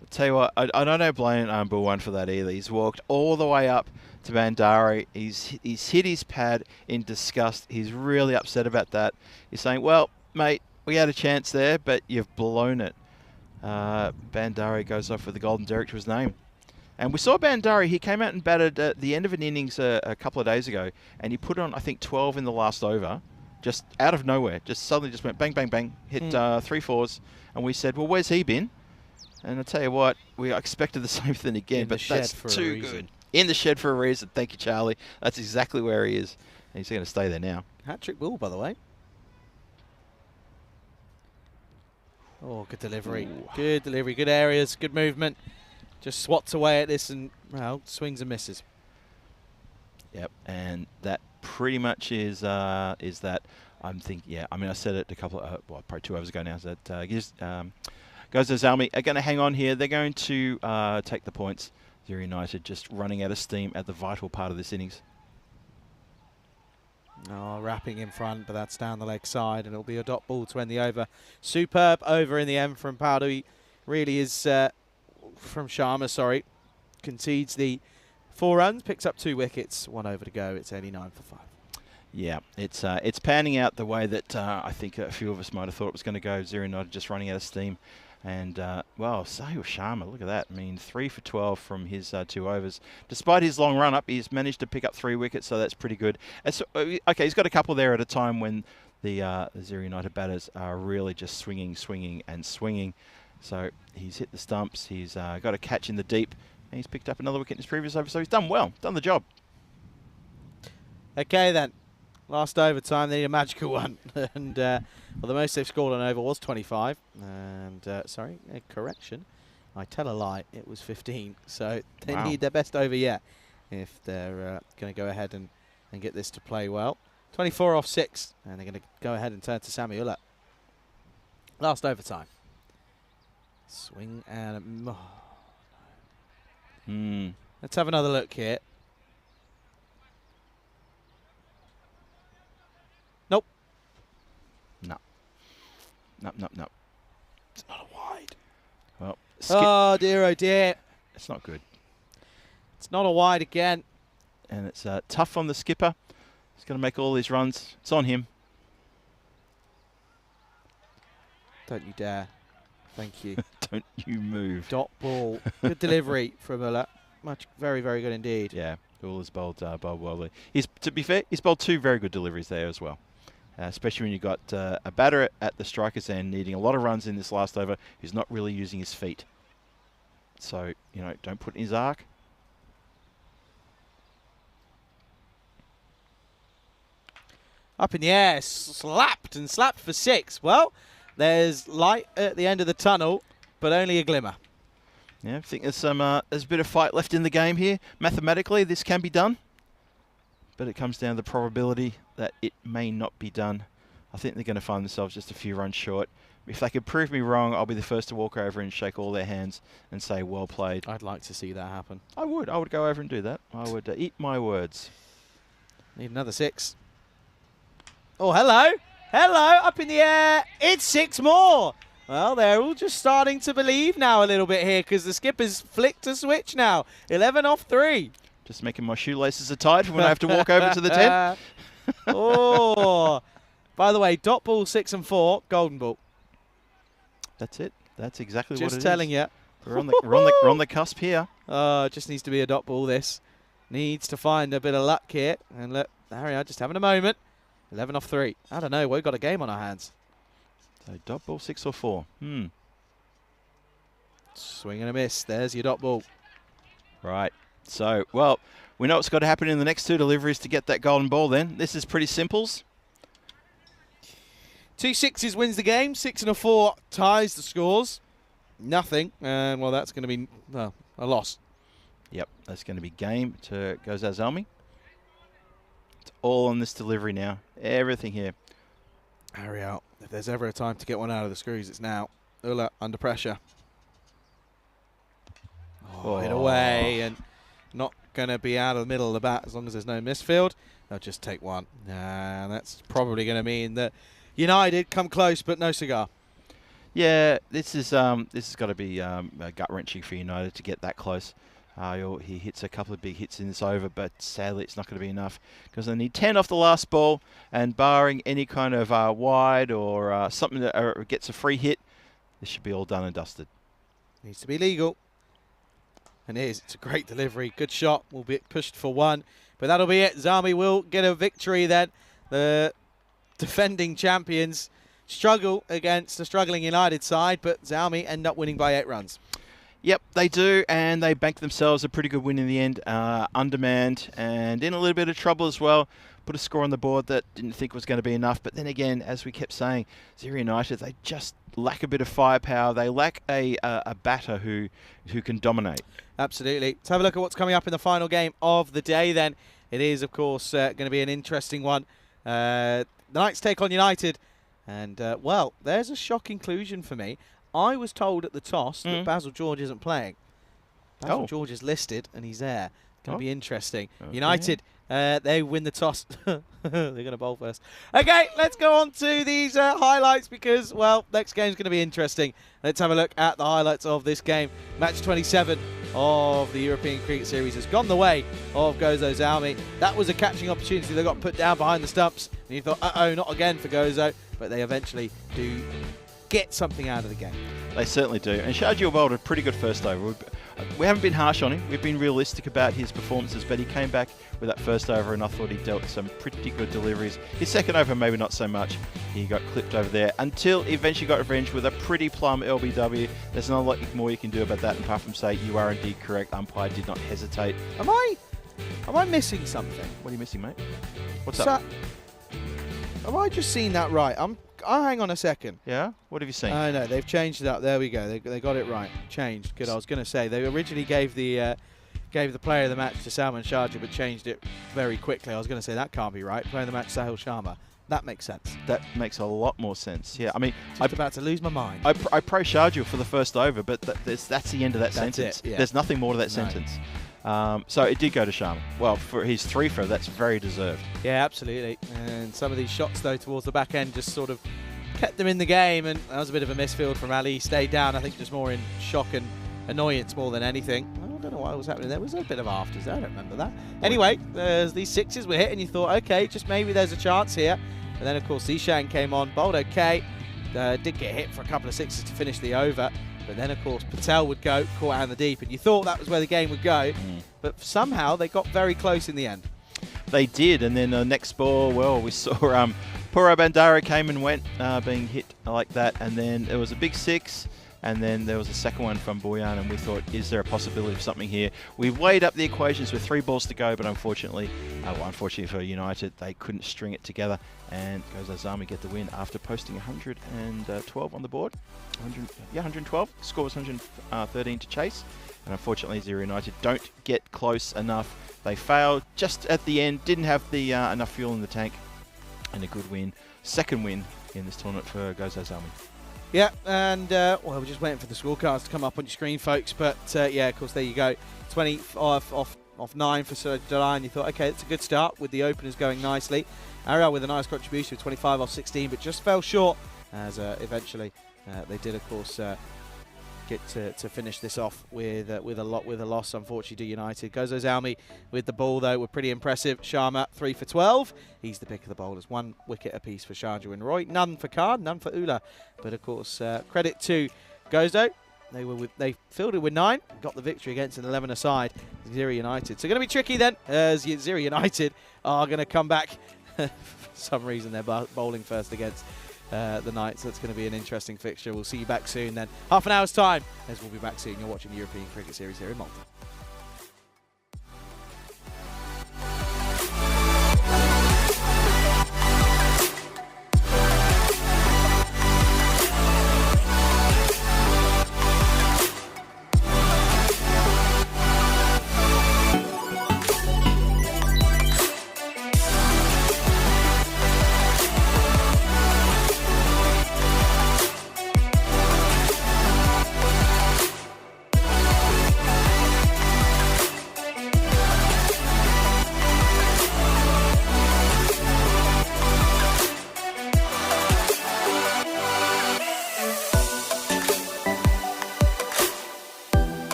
I'll tell you what, I don't blame Bulwan for that either. He's walked all the way up to Bandari. He's hit his pad in disgust. He's really upset about that. He's saying, well, mate, we had a chance there, but you've blown it. Bandari goes off with the golden derrick to his name. And we saw Bandari, he came out and batted at the end of an innings a couple of days ago, and he put on, I think, 12 in the last over, just out of nowhere. Just suddenly just went bang, bang, bang, hit 3 fours. And we said, well, where's he been? And I'll tell you what, we expected the same thing again, but that's too good. In the shed for a reason. Thank you, Charlie. That's exactly where he is. And he's going to stay there now. Hat-trick ball, by the way. Oh, good delivery. Ooh. Good delivery, good areas, good movement. Just swats away at this and, well, swings and misses. Yep, and that pretty much is that. I'm thinking, yeah. I mean, I said it a couple, probably 2 hours ago now. That Goes to Zalmi are going to hang on here. They're going to take the points. Zero United just running out of steam at the vital part of this innings. Oh, wrapping in front, but that's down the leg side, and it'll be a dot ball to end the over. Superb over in the end from Pardo. He really is, from Sharma, sorry. Concedes the 4 runs, picks up 2 wickets, 1 over to go. It's 89 for 5. Yeah, it's panning out the way that I think a few of us might have thought it was going to go. Zero United just running out of steam. And, well, Sahil Sharma, look at that. I mean, 3 for 12 from his 2 overs. Despite his long run-up, he's managed to pick up 3 wickets, so that's pretty good. Okay, he's got a couple there at a time when the Zero United batters are really just swinging, and swinging. So he's hit the stumps, he's got a catch in the deep, and he's picked up another wicket in his previous over, so he's done well, done the job. Okay, then. Last overtime, they need a magical one. And well, the most they've scored on over was 25. And, sorry, a correction. I tell a lie, it was 15. So they need their best over yet if they're going to go ahead and get this to play well. 24 off 6, and they're going to go ahead and turn to Sami Ullah. Last overtime. Swing and... Let's have another look here. No. It's not a wide. Well, oh dear, oh dear. It's not good. It's not a wide again. And it's tough on the skipper. He's going to make all these runs. It's on him. Don't you dare. Thank you. Don't you move. Dot ball. Good delivery from Ullah. Very, very good indeed. Yeah, Ullah's bowled well. To be fair, he's bowled 2 very good deliveries there as well. Especially when you've got a batter at the striker's end needing a lot of runs in this last over who's not really using his feet. So, don't put in his arc. Up in the air, slapped for 6. Well, there's light at the end of the tunnel, but only a glimmer. Yeah, I think there's a bit of fight left in the game here. Mathematically, this can be done. But it comes down to the probability that it may not be done. I think they're going to find themselves just a few runs short. If they could prove me wrong, I'll be the first to walk over and shake all their hands and say, well played. I'd like to see that happen. I would go over and do that. I would eat my words. Need another 6. Oh, hello, up in the air. It's 6 more. Well, they're all just starting to believe now a little bit here because the skipper's flicked a switch now. 11 off 3. Just making my shoelaces are tied for when I have to walk over to the tent. Oh, by the way, dot ball 6 and 4, golden ball. That's it. That's exactly what it is. Just telling you. We're on the cusp here. Oh, it just needs to be a dot ball, this. Needs to find a bit of luck here. And look, there we are, just having a moment. 11 off 3. I don't know, we've got a game on our hands. So dot ball 6 or 4. Swing and a miss. There's your dot ball. Right. So, well, we know what's got to happen in the next 2 deliveries to get that golden ball then. This is pretty simples. 2 6s wins the game. 6 and a 4 ties the scores. Nothing. And, well, that's going to be a loss. Yep, that's going to be game to goes Azalmi. It's all on this delivery now. Everything here. Hurry out. If there's ever a time to get one out of the screws, it's now. Ullah under pressure. Oh, hit away and not going to be out of the middle of the bat as long as there's no misfield. They'll just take one. And that's probably going to mean that United come close, but no cigar. Yeah, this has got to be gut-wrenching for United to get that close. He hits a couple of big hits in this over, but sadly it's not going to be enough because they need 10 off the last ball, and barring any kind of wide or something that gets a free hit, this should be all done and dusted. Needs to be legal. And it is. It's a great delivery. Good shot. Will be pushed for 1. But that'll be it. Zalmi will get a victory then. The defending champions struggle against a struggling United side, but Zalmi end up winning by 8 runs. Yep, they do, and they bank themselves a pretty good win in the end. Undermanned and in a little bit of trouble as well. Put a score on the board that didn't think was going to be enough. But then again, as we kept saying, Zero United, they just lack a bit of firepower. They lack a batter who can dominate. Absolutely. Let's have a look at what's coming up in the final game of the day then. It is, of course, going to be an interesting one. the Knights take on United. And, well, there's a shock inclusion for me. I was told at the toss that Basil George isn't playing. Basil George is listed, and he's there. It's going to be interesting. Okay. United, they win the toss. They're going to bowl first. Okay, let's go on to these highlights because, well, next game's going to be interesting. Let's have a look at the highlights of this game. Match 27 of the European Cricket Series has gone the way of Gozo's Army. That was a catching opportunity. They got put down behind the stumps, and you thought, uh-oh, not again for Gozo. But they eventually do get something out of the game. They certainly do. And Sharjeel bowled a pretty good first over. We haven't been harsh on him. We've been realistic about his performances, but he came back with that first over, and I thought he dealt some pretty good deliveries. His second over, maybe not so much. He got clipped over there until he eventually got revenge with a pretty plumb LBW. There's not a lot more you can do about that, apart from say you are indeed correct. Umpire did not hesitate. Am I missing something? What are you missing, mate? What's up? Have I just seen that right? Hang on a second. Yeah? What have you seen? No, they've changed it up. There we go. They got it right. Changed. Good. I was going to say they originally gave the player of the match to Salman Sharjah, but changed it very quickly. I was going to say that can't be right. Player of the match Sahil Sharma. That makes sense. That makes a lot more sense. Yeah, I mean, I'm about to lose my mind. I praise Sharjah for the first over, but that's the end of that sentence. It, yeah. There's nothing more to that sentence. So it did go to Sharma. Well, for his 3-for, that's very deserved. Yeah, absolutely. And some of these shots, though, towards the back end just sort of kept them in the game, and that was a bit of a misfield from Ali. He stayed down, I think, just more in shock and annoyance more than anything. I don't know what was happening. There was a bit of afters there. I don't remember that. Anyway, there's these sixes were hit, and you thought, okay, just maybe there's a chance here. And then, of course, Zishan came on, bowled okay. Did get hit for a couple of sixes to finish the over. But then, of course, Patel would go, caught out in the deep, and you thought that was where the game would go. But somehow they got very close in the end. They did, and then the next ball, well, we saw Puro Bandara came and went, being hit like that, and then there was a big six, and then there was a second one from Boyan, and we thought, is there a possibility of something here? We weighed up the equations with 3 balls to go, but unfortunately for United, they couldn't string it together, and Gozo's Army get the win after posting 112 on the board. 112. Score was 113 to chase, and unfortunately, Zero United don't get close enough. They failed just at the end, didn't have the enough fuel in the tank, and a good win. Second win in this tournament for Gozo's Army. Yeah, and well, we're just waiting for the scorecards to come up on your screen, folks. But yeah, of course, there you go. 20 off 9 for Sir Jalai, and you thought, okay, it's a good start with the openers going nicely. Ariel with a nice contribution with 25 off 16, but just fell short as eventually they did, of course, get to finish this off with a loss, unfortunately, to United. Gozo's Army with the ball, though, were pretty impressive. Sharma, 3 for 12. He's the pick of the bowlers. 1 wicket apiece for Sharjah and Roy. None for Khan, none for Ula. But, of course, credit to Gozo. They fielded with 9, got the victory against an 11-a-side Zero United. So going to be tricky then, as Zero United are going to come back. For some reason, they're bowling first against the Knights. That's going to be an interesting fixture. We'll see you back soon then. Half an hour's time, as we'll be back soon. You're watching the European Cricket Series here in Malta.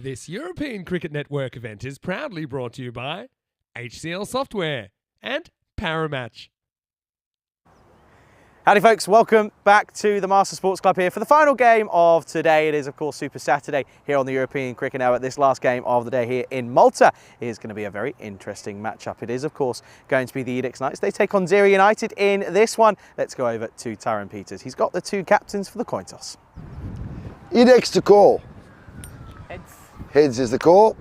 This European Cricket Network event is proudly brought to you by HCL Software and Paramatch. Howdy folks, welcome back to the Master Sports Club here for the final game of today. It is of course Super Saturday here on the European Cricket Network. This last game of the day here in Malta is going to be a very interesting matchup. It is of course going to be the Edix Knights. They take on Zira United in this one. Let's go over to Taran Peters. He's got the two captains for the coin toss. Edix to call. Heads. Heads is the call.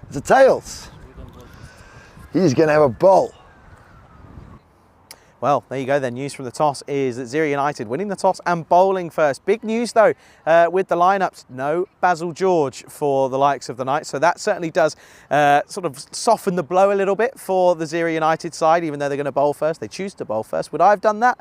It's a tails. He's going to have a bowl. Well, there you go then. News from the toss is that Zira United winning the toss and bowling first. Big news though with the lineups. No Basil George for the likes of the Knights. So that certainly does sort of soften the blow a little bit for the Zira United side, even though they're going to bowl first. They choose to bowl first. Would I have done that?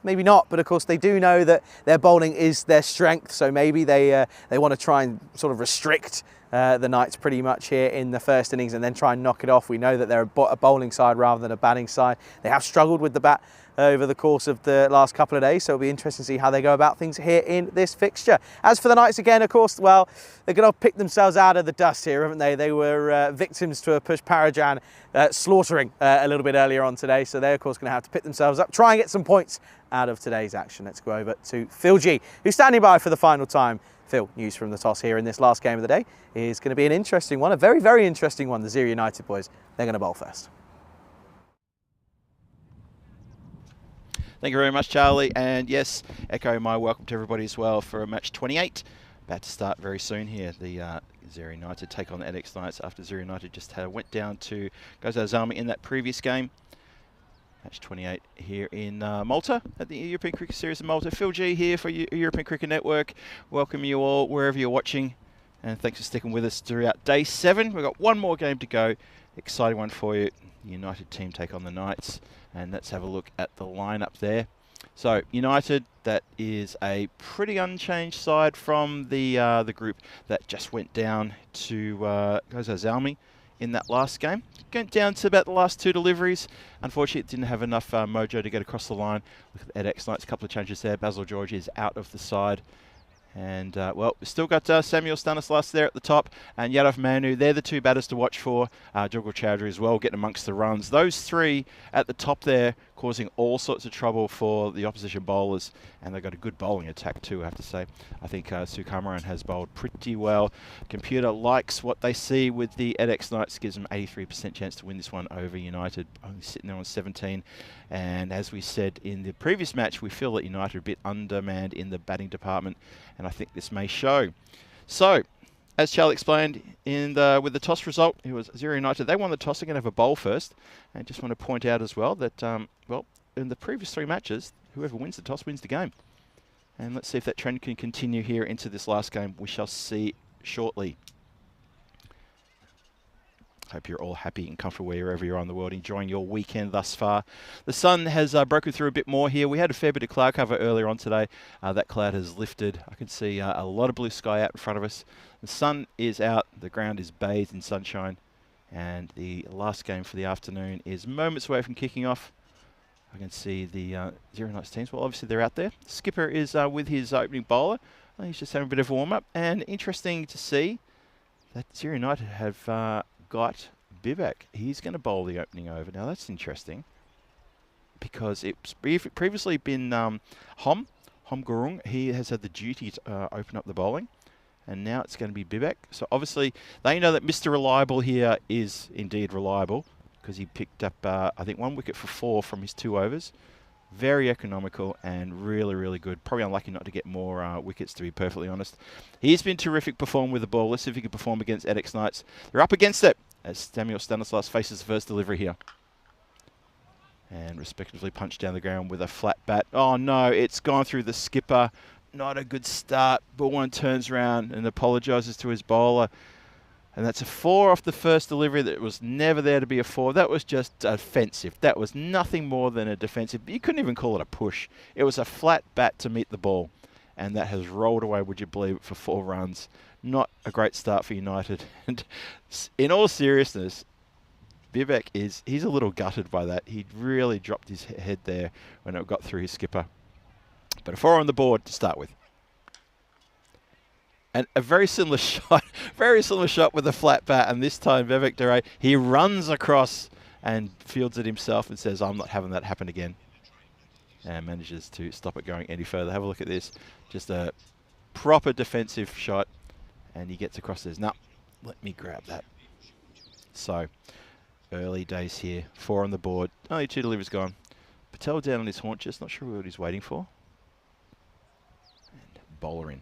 Maybe not, but of course they do know that their bowling is their strength. So maybe they want to try and sort of restrict the Knights pretty much here in the first innings and then try and knock it off. We know that they're a bowling side rather than a batting side. They have struggled with the bat over the course of the last couple of days, so it'll be interesting to see how they go about things here in this fixture. As for the Knights again, of course, well, they're going to pick themselves out of the dust here, haven't they? They were victims to a push Parajan slaughtering a little bit earlier on today, so they're of course going to have to pick themselves up, try and get some points out of today's action. Let's go over to Phil G, who's standing by for the final time. Phil, news from the toss here in this last game of the day is going to be an interesting one, a very, very interesting one. The Zira United boys, they're going to bowl first. Thank you very much, Charlie. And yes, echo my welcome to everybody as well for match 28. About to start very soon here. The Zira United take on the EDX Knights after Zira United just went down to Gozalzami in that previous game. Match 28 here in Malta at the European Cricket Series in Malta. Phil G here for European Cricket Network. Welcome you all wherever you're watching. And thanks for sticking with us throughout day 7. We've got one more game to go. Exciting one for you. The United team take on the Knights. And let's have a look at the lineup there. So United, that is a pretty unchanged side from the group that just went down to Gozalzami in that last game. Went down to about the last 2 deliveries. Unfortunately, it didn't have enough mojo to get across the line. Look at the EDX Knights, a couple of changes there. Basil George is out of the side. And, well, we've still got Samuel Stanislas there at the top and Yadav Manu. They're the 2 batters to watch for. Jugal Chowdhury as well, getting amongst the runs. Those 3 at the top there causing all sorts of trouble for the opposition bowlers. And they've got a good bowling attack too, I have to say. I think Sukamaran has bowled pretty well. Computer likes what they see with the EDX Knights. Gives them 83% chance to win this one over United. Only sitting there on 17. And as we said in the previous match, we feel that United are a bit undermanned in the batting department. And I think this may show. So, as Charlie explained with the toss result, it was Zira United. They won the toss. They're going to have a bowl first. And just want to point out as well that, well, in the previous 3 matches, whoever wins the toss wins the game. And let's see if that trend can continue here into this last game. We shall see shortly. Hope you're all happy and comfortable wherever you are in the world, enjoying your weekend thus far. The sun has broken through a bit more here. We had a fair bit of cloud cover earlier on today. That cloud has lifted. I can see a lot of blue sky out in front of us. The sun is out. The ground is bathed in sunshine. And the last game for the afternoon is moments away from kicking off. I can see the Zira Knights teams. Well, obviously they're out there. Skipper is with his opening bowler. He's just having a bit of a warm-up. And interesting to see that Zira United have got Bivak. He's going to bowl the opening over. Now that's interesting because it's previously been Hom Gurung. He has had the duty to open up the bowling. And now it's going to be Bivak. So obviously they know that Mr. Reliable here is indeed reliable because he picked up, I think, 1 wicket for 4 from his 2 overs. Very economical and really, really good. Probably unlucky not to get more wickets, to be perfectly honest. He's been terrific performing with the ball. Let's see if he can perform against EDX Knights. They're up against it as Samuel Stanislas faces the first delivery here. And respectively punched down the ground with a flat bat. Oh no, it's gone through the skipper. Not a good start. Bullone turns around and apologises to his bowler. And that's a 4 off the first delivery that was never there to be a 4. That was just offensive. That was nothing more than a defensive. You couldn't even call it a push. It was a flat bat to meet the ball. And that has rolled away, would you believe it, for 4 runs. Not a great start for United. And in all seriousness, Bivak he's a little gutted by that. He really dropped his head there when it got through his skipper. But a 4 on the board to start with. And a very similar shot, with a flat bat, and this time Vivek Duray, he runs across and fields it himself and says, I'm not having that happen again. And manages to stop it going any further. Have a look at this. Just a proper defensive shot, and he gets across this. No, let me grab that. So, early days here. 4 on the board. Only 2 deliveries gone. Patel down on his haunches. Not sure what he's waiting for. And bowler in.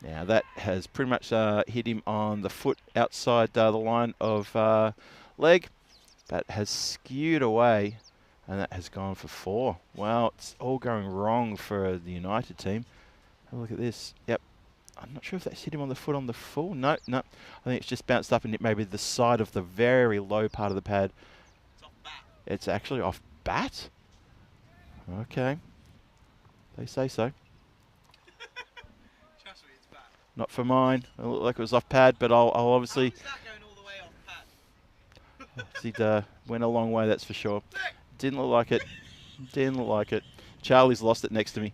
Now that has pretty much hit him on the foot outside the line of leg. That has skewed away, and that has gone for 4. Well, it's all going wrong for the United team. Have a look at this. Yep. I'm not sure if that's hit him on the foot on the full. No. I think it's just bounced up and hit maybe the side of the very low part of the pad. It's off bat. It's actually off bat? Okay. They say so. Not for mine. It looked like it was off pad, but I'll obviously... How is that going all the way off pad? It went a long way, that's for sure. Didn't look like it. Didn't look like it. Charlie's lost it next to me.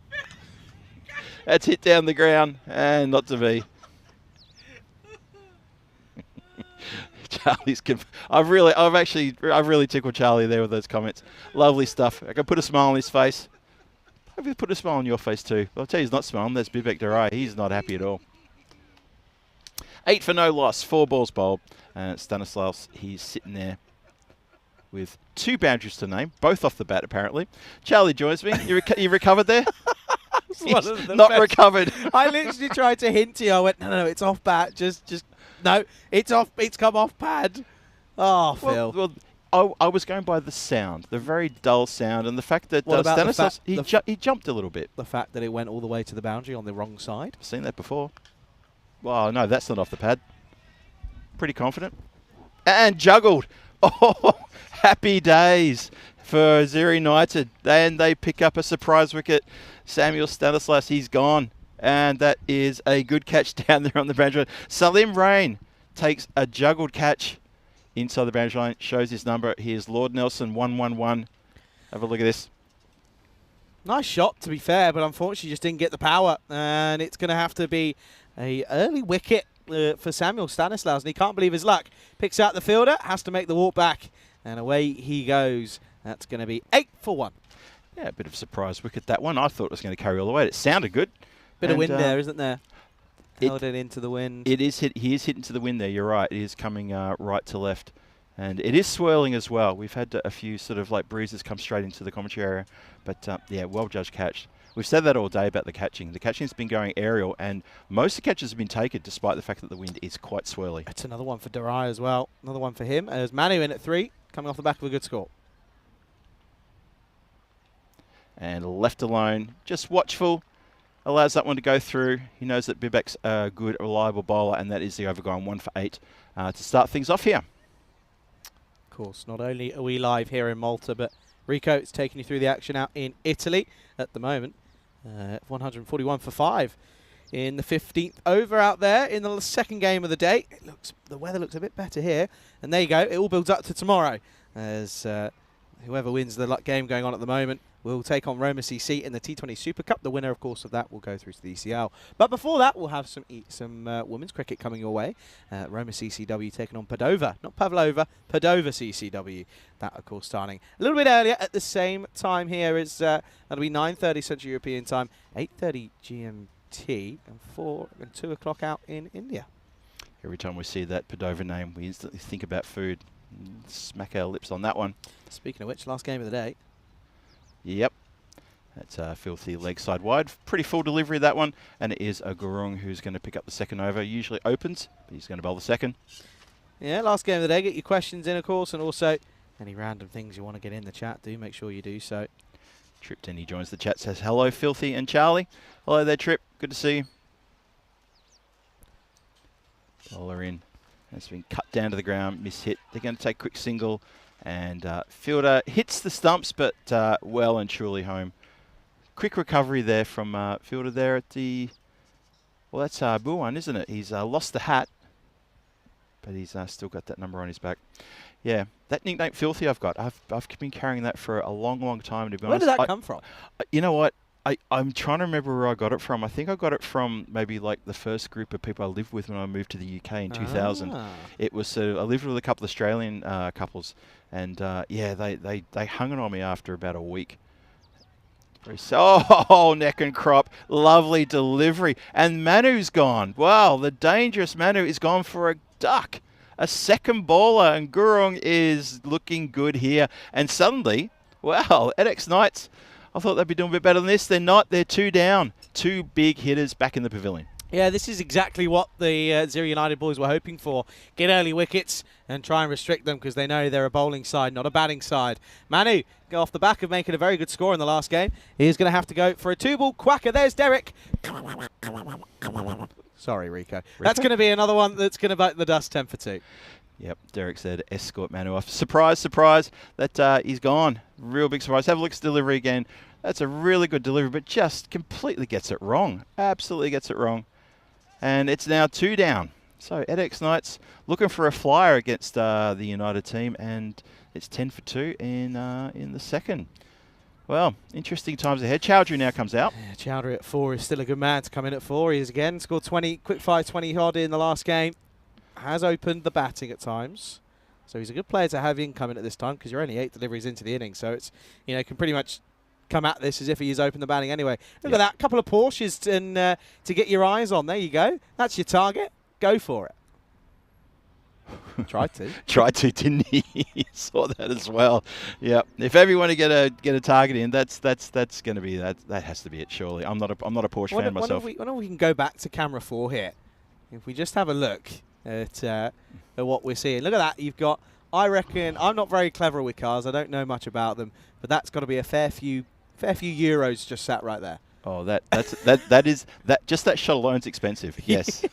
That's hit down the ground, and not to be. Charlie's... I've really tickled Charlie there with those comments. Lovely stuff. I can put a smile on his face. Hope you put a smile on your face too. I'll tell you he's not smiling. That's Vivek Duray. He's not happy at all. 8 for no loss, 4 balls bowled. And Stanislaus, he's sitting there with 2 boundaries to name, both off the bat apparently. Charlie joins me. You recovered there? He's not recovered. I literally tried to hint to you. I went, no, it's off bat. Just no, it's off. It's come off pad. Oh, Phil. Well, I was going by the sound, the very dull sound, and the fact that Stanislaus, he jumped a little bit. The fact that it went all the way to the boundary on the wrong side. I've seen that before. Well, no, that's not off the pad. Pretty confident. And juggled. Oh, happy days for Ziri United. And they pick up a surprise wicket. Samuel Stanislaus, he's gone. And that is a good catch down there on the boundary line. Salim Rain takes a juggled catch inside the boundary line. Shows his number. Here's Lord Nelson, 111. Have a look at this. Nice shot, to be fair, but unfortunately just didn't get the power. And it's going to have to be a early wicket for Samuel Stanislaus. And he can't believe his luck. Picks out the fielder, has to make the walk back. And away he goes. That's going to be 8 for 1. Yeah, a bit of a surprise wicket, that one. I thought it was going to carry all the way. It sounded good. Bit of wind there, isn't there? Held it into the wind. It is hit. He is hitting to the wind there. You're right. It is coming right to left. And it is swirling as well. We've had a few sort of like breezes come straight into the commentary area. But yeah, well judged catch. We've said that all day about the catching. The catching's been going aerial, and most of the catches have been taken despite the fact that the wind is quite swirly. It's another one for Duray as well. Another one for him. There's Manu in at 3, coming off the back of a good score. And left alone, just watchful. Allows that one to go through. He knows that Bibek's a good, reliable bowler, and that is the over going 1 for 8 to start things off here. Of course, not only are we live here in Malta, but Rico is taking you through the action out in Italy at the moment. 141 for 5 in the 15th over out there in the second game of the day. The weather looks a bit better here, and there you go. It all builds up to tomorrow as whoever wins the game going on at the moment will take on Roma CC in the T20 Super Cup. The winner, of course, of that will go through to the ECL. But before that, we'll have some women's cricket coming your way. Roma CCW taking on Padova. Not Pavlova, Padova CCW. That, of course, starting a little bit earlier at the same time here. That'll be 9:30 Central European Time, 8:30 GMT, and 2 o'clock out in India. Every time we see that Padova name, we instantly think about food. Smack our lips on that one. Speaking of which, last game of the day. Yep. That's a filthy leg side wide. Pretty full delivery, that one. And it is a Gurung who's going to pick up the second over. Usually opens, but he's going to bowl the second. Yeah, last game of the day. Get your questions in, of course, and also any random things you want to get in the chat, do make sure you do so. Tripton, he joins the chat, says hello, Filthy and Charlie. Hello there, Trip. Good to see you. Bowler in. It's been cut down to the ground, miss-hit. They're going to take a quick single. And fielder hits the stumps, but well and truly home. Quick recovery there from fielder there at the... Well, that's Buwan, isn't it? He's lost the hat, but he's still got that number on his back. Yeah, that nickname Filthy I've got. I've been carrying that for a long, long time, to be honest. Where did that come from? You know what? I'm trying to remember where I got it from. I think I got it from maybe like the first group of people I lived with when I moved to the UK in 2000. It was I lived with a couple of Australian couples, and yeah, they hung it on me after about a week. Oh, neck and crop. Lovely delivery. And Manu's gone. Wow, the dangerous Manu is gone for a duck. A second baller, and Gurung is looking good here. And suddenly, wow, edX Knights, I thought they'd be doing a bit better than this. They're not. They're 2 down. 2 big hitters back in the pavilion. Yeah, this is exactly what the Zero United boys were hoping for. Get early wickets and try and restrict them because they know they're a bowling side, not a batting side. Manu, go off the back of making a very good score in the last game. He's going to have to go for a 2-ball quacker. There's Derek. Sorry, Rico. That's going to be another one that's going to bite the dust 10 for 2. Yep, Derek said escort Manu off. Surprise, surprise that he's gone. Real big surprise. Have a look at his delivery again. That's a really good delivery, but just completely gets it wrong. Absolutely gets it wrong. And it's now 2 down. So edX Knights looking for a flyer against the United team, and it's 10 for 2 in the second. Well, interesting times ahead. Chowdhury now comes out. Yeah, Chowdhury at 4 is still a good man to come in at 4. He is again scored 20, quick fire 20 odd in the last game. Has opened the batting at times. So he's a good player to have in coming at this time because you're only 8 deliveries into the inning. So it's, you know, can pretty much come at this as if he's opened the batting anyway. Look at that. Couple of Porsches to get your eyes on. There you go. That's your target. Go for it. Tried to. Tried to, didn't he? He saw that as well. Yep. If everyone to get a target in, that's going to be that has to be it. Surely. I'm not a Porsche fan myself. Why don't we can go back to camera 4 here? If we just have a look at what we're seeing. Look at that. You've got. I reckon I'm not very clever with cars. I don't know much about them, but that's got to be a fair few euros just sat right there. Oh, just that shot alone's expensive. Yes.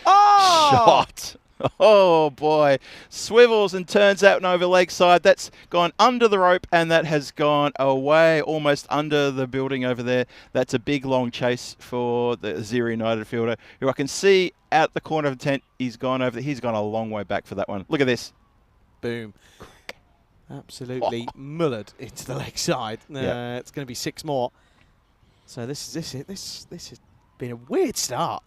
Oh! Shot. Oh, boy. Swivels and turns out and over leg side. That's gone under the rope, and that has gone away almost under the building over there. That's a big, long chase for the Zero United fielder, who I can see out the corner of the tent. He's gone over there. He's gone a long way back for that one. Look at this. Boom. Absolutely mullered into the leg side. It's going to be 6 more. So this has been a weird start.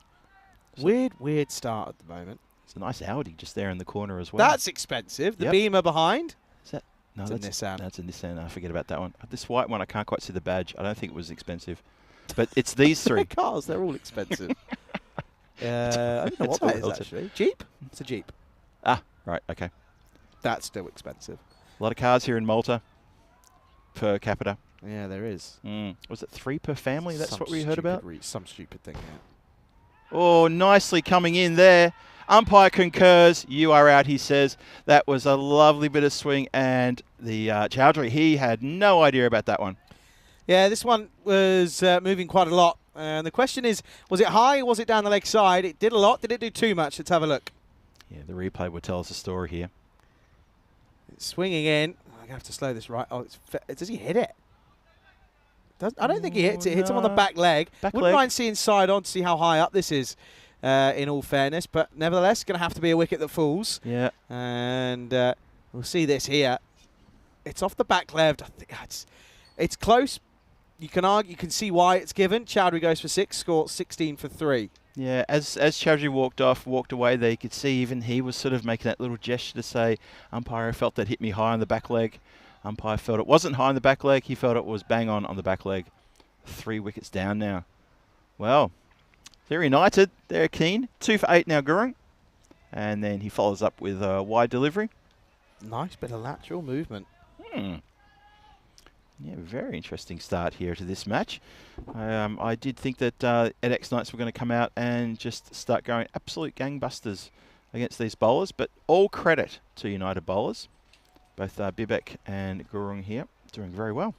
Weird start at the moment. It's a nice Audi just there in the corner as well. That's expensive. The Beamer behind. Is that? No, that's a Nissan. That's a Nissan. I forget about that one. This white one, I can't quite see the badge. I don't think it was expensive. But it's these 3. Cars, they're all expensive. I don't know what that is, actually. Jeep? It's a Jeep. Ah, right, okay. That's still expensive. A lot of cars here in Malta per capita. Yeah, there is. Was it 3 per family? That's what we heard about? Some stupid thing, yeah. Oh, nicely coming in there. Umpire concurs. You are out, he says. That was a lovely bit of swing. And the Chowdhury, he had no idea about that one. Yeah, this one was moving quite a lot. And the question is, was it high or was it down the leg side? It did a lot. Did it do too much? Let's have a look. Yeah, the replay will tell us the story here. It's swinging in. I'm going to have to slow this right. Oh, does he hit it? I don't think he hits it. Hits him on the back leg. Wouldn't mind seeing side on to see how high up this is, in all fairness. But nevertheless, going to have to be a wicket that falls. Yeah. And we'll see this here. It's off the back left. I think it's close. You can argue. You can see why it's given. Chowdhury goes for 6. Score 16 for 3. Yeah, as Chowdhury walked away there, you could see even he was sort of making that little gesture to say, umpire, I felt that hit me high on the back leg. Umpire felt it wasn't high on the back leg. He felt it was bang on the back leg. 3 wickets down now. Well, they're united. They're keen. 2 for 8 now, Gurung. And then he follows up with a wide delivery. Nice bit of lateral movement. Yeah, very interesting start here to this match. I did think that edX Knights were going to come out and just start going absolute gangbusters against these bowlers, but all credit to United bowlers. Both Bibek and Gurung here doing very well.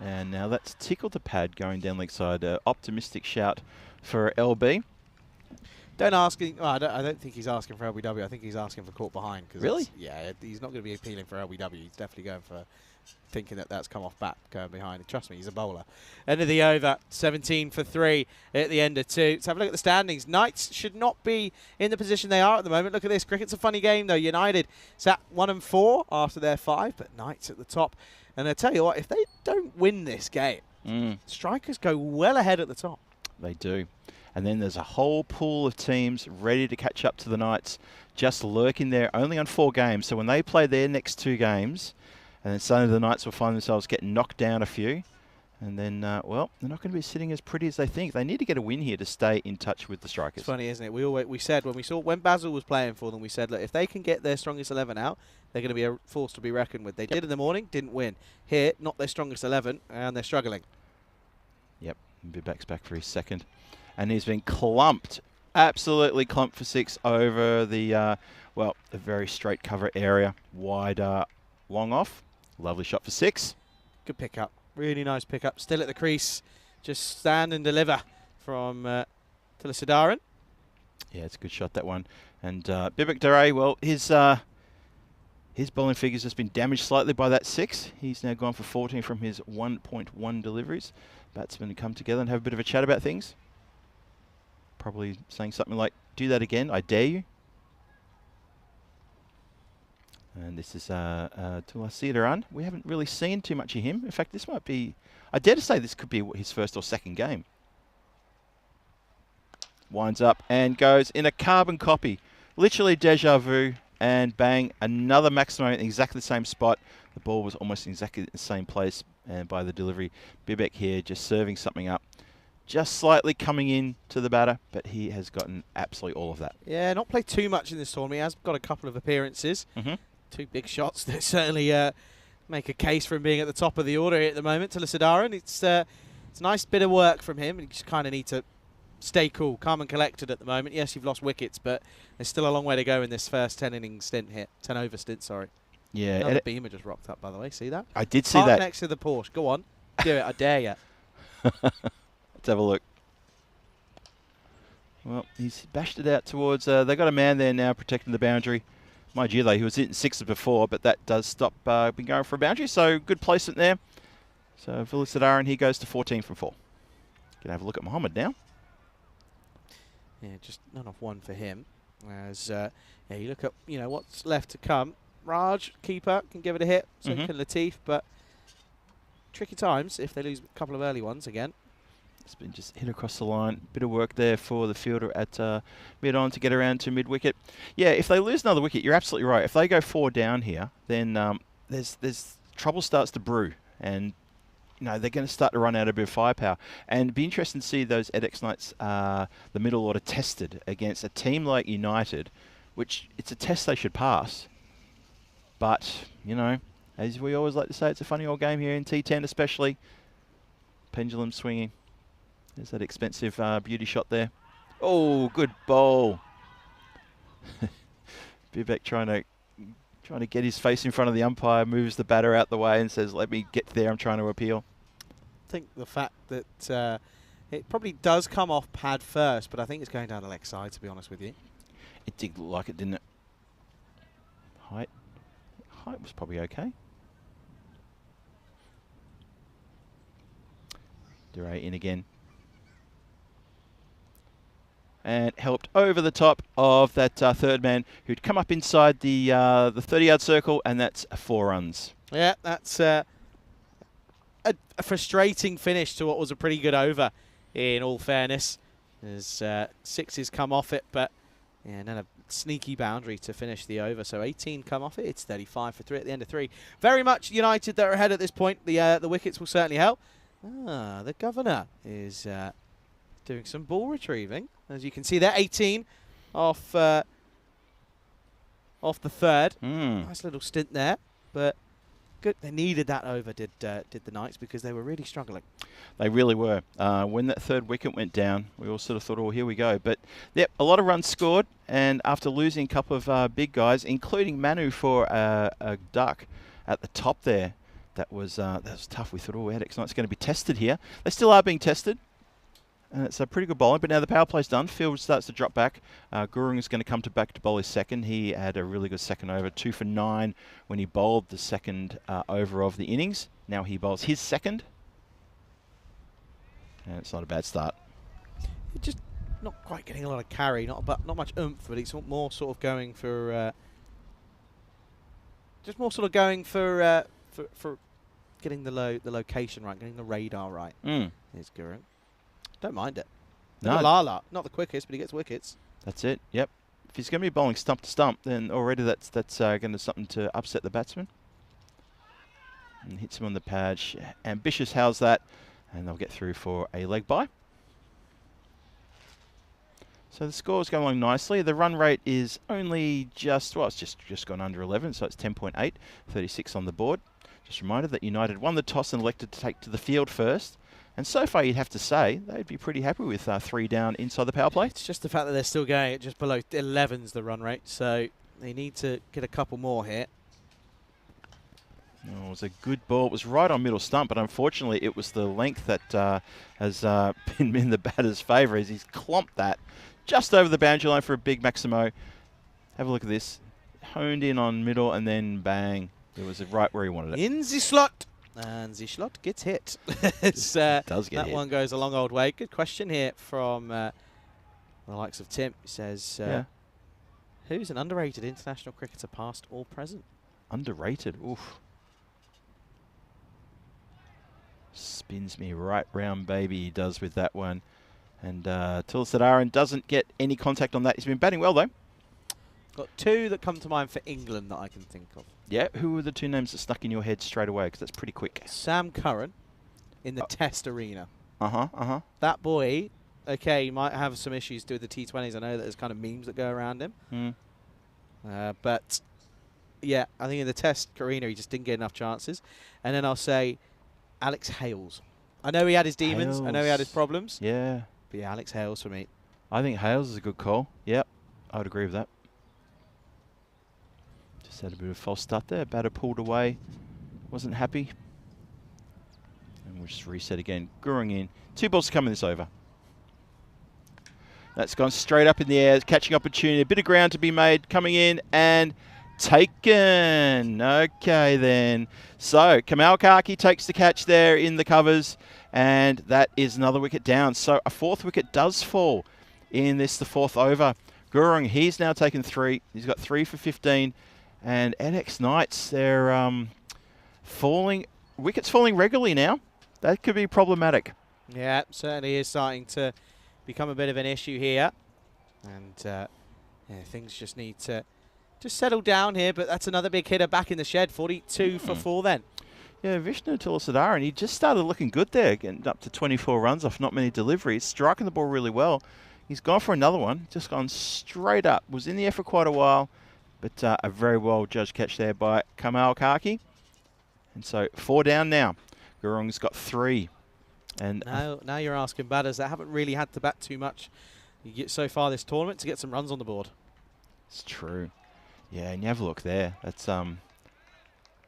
And now that's tickled the pad going down leg side. Optimistic shout for LB. Don't ask him. Well, I don't think he's asking for LBW. I think he's asking for caught behind. Really? Yeah, he's not going to be appealing for LBW. He's definitely going thinking that that's come off back going behind. And trust me, he's a bowler. End of the over, 17 for 3 at the end of 2. Let's have a look at the standings. Knights should not be in the position they are at the moment. Look at this. Cricket's a funny game, though. United sat 1 and 4 after their 5, but Knights at the top. And I tell you what, if they don't win this game, Strikers go well ahead at the top. They do. And then there's a whole pool of teams ready to catch up to the Knights, just lurking there, only on 4 games. So when they play their next 2 games, and then suddenly the Knights will find themselves getting knocked down a few. And then, well, they're not going to be sitting as pretty as they think. They need to get a win here to stay in touch with the Strikers. It's funny, isn't it? We said when Basil was playing for them, we said, look, if they can get their strongest 11 out, they're going to be a force to be reckoned with. They did in the morning, didn't win. Here, not their strongest 11, and they're struggling. Yep, Bibek's back for his second. And he's been clumped, absolutely clumped for 6 over the, well, a very straight cover area. Wide, long off. Lovely shot for 6. Good pickup. Really nice pickup. Still at the crease. Just stand and deliver from Tilasidaran. Yeah, it's a good shot, that one. And Bibek Dare, well, his bowling figure's just been damaged slightly by that 6. He's now gone for 14 from his 1.1 deliveries. Batsmen come together and have a bit of a chat about things. Probably saying something like, do that again, I dare you. And this is Tilasidaran. We haven't really seen too much of him. In fact, this might be, I dare to say this could be his first or second game. Winds up and goes in a carbon copy. Literally deja vu, and bang, another maximum in exactly the same spot. The ball was almost in exactly the same place, and by the delivery, Bibek here just serving something up. Just slightly coming in to the batter, but he has gotten absolutely all of that. Yeah, not played too much in this tournament. He has got a couple of appearances. 2 big shots that certainly make a case for him being at the top of the order here at the moment. Tilasidaran, it's a nice bit of work from him. You just kind of need to stay cool, calm and collected at the moment. Yes, you've lost wickets, but there's still a long way to go in this first 10-inning stint here. 10-over stint, sorry. Yeah. Another beamer just rocked up, by the way. See that? I did see Park that. Next to the Porsche. Go on. Do it. I dare you. Let's have a look. Well, he's bashed it out towards... they've got a man there now protecting the boundary. Mind you, though, he was hitting 6s before, but that does stop being going for a boundary, so good placement there. So Tilasidaran, he goes to 14 from 4. Gonna have a look at Mohammed now. Yeah, just none off 1 for him. As yeah, you look at what's left to come. Raj, keeper, can give it a hit. So can Latif, but tricky times if they lose a couple of early ones again. It's been just hit across the line. Bit of work there for the fielder at mid-on to get around to mid-wicket. Yeah, if they lose another wicket, you're absolutely right. If they go 4 down here, then there's trouble starts to brew, and they're going to start to run out a bit of firepower. And it'd be interesting to see those EDX Knights, the middle order, tested against a team like United, which it's a test they should pass. But as we always like to say, it's a funny old game here in T10, especially. Pendulum swinging. There's that expensive beauty shot there. Oh, good bowl. Bibek trying to get his face in front of the umpire, moves the batter out the way and says, let me get there, I'm trying to appeal. I think the fact that it probably does come off pad first, but I think it's going down the leg side, to be honest with you. It did look like it, didn't it? Height was probably okay. Dure in again. And helped over the top of that third man who'd come up inside the 30-yard circle, and that's 4 runs. Yeah, that's a frustrating finish to what was a pretty good over, in all fairness. As 6s come off it, but and then a sneaky boundary to finish the over. So 18 come off it. It's 35 for 3 at the end of 3. Very much United that are ahead at this point. The wickets will certainly help. The governor is doing some ball retrieving. As you can see there, 18 off the third. Nice little stint there, but good. They needed that over, did the Knights, because they were really struggling. They really were. When that third wicket went down, we all sort of thought, oh, here we go. But, yep, a lot of runs scored, and after losing a couple of big guys, including Manu for a duck at the top there, that was tough. We thought, oh, EDX Knight's going to be tested here. They still are being tested. And it's a pretty good bowling, but now the power play's done. Field starts to drop back. Gurung is going to come back to bowl his second. He had a really good second over, 2 for 9 when he bowled the second over of the innings. Now he bowls his second. And it's not a bad start. Just not quite getting a lot of carry, not much oomph, but it's more sort of going for just more sort of going for getting the location right, getting the radar right. Here's Gurung. Don't mind it. No. Lala, not the quickest, but he gets wickets. That's it. Yep. If he's going to be bowling stump to stump, then already that's going to something to upset the batsman. And hits him on the patch. Ambitious, how's that? And they'll get through for a leg bye. So the score's going along nicely. The run rate is only just gone under 11, so it's 10.8, 36 on the board. Just a reminder that United won the toss and elected to take to the field first. And so far, you'd have to say they'd be pretty happy with 3 down inside the power play. It's just the fact that they're still going at just below 11's the run rate, so they need to get a couple more here. Oh, it was a good ball. It was right on middle stump, but unfortunately, it was the length that has been in the batter's favour as he's clomped that just over the boundary line for a big Maximo. Have a look at this. Honed in on middle and then bang. It was right where he wanted it. In the slot. And the slot gets hit. Does get that hit. one goes a long old way. Good question here from the likes of Tim. He says, who's an underrated international cricketer, past or present? Underrated. Oof. Spins me right round, baby. He does with that one. And Tulasadaran doesn't get any contact on that. He's been batting well, though. Got 2 that come to mind for England that I can think of. Yeah, who were the 2 names that stuck in your head straight away? Because that's pretty quick. Sam Curran in the Test arena. That boy, okay, he might have some issues with the T20s. I know that there's kind of memes that go around him. But, yeah, I think in the Test arena he just didn't get enough chances. And then I'll say Alex Hales. I know he had his demons. I know he had his problems. Yeah. But yeah, Alex Hales for me. I think Hales is a good call. Yep, I would agree with that. Just had a bit of a false start there. Batter pulled away. Wasn't happy. And we'll just reset again. Gurung in. 2 balls to come in this over. That's gone straight up in the air. Catching opportunity. A bit of ground to be made. Coming in and taken. Okay then. So Kamal Kaki takes the catch there in the covers. And that is another wicket down. So a 4th wicket does fall in this, the 4th over. Gurung, he's now taken 3. He's got 3 for 15. And NX Knights, they're wickets falling regularly now. That could be problematic. Yeah, certainly is starting to become a bit of an issue here. And yeah, things just need to just settle down here. But that's another big hitter back in the shed. 42 for 4 then. Yeah, Vishnu Tulasadaran, he just started looking good there, getting up to 24 runs off not many deliveries, striking the ball really well. He's gone for another one, just gone straight up. Was in the air for quite a while, but a very well judged catch there by Kamal Kaki. And so 4 down now. Gurung's got 3. And now you're asking batters that haven't really had to bat too much so far this tournament to get some runs on the board. It's true. Yeah, and you have a look there. That's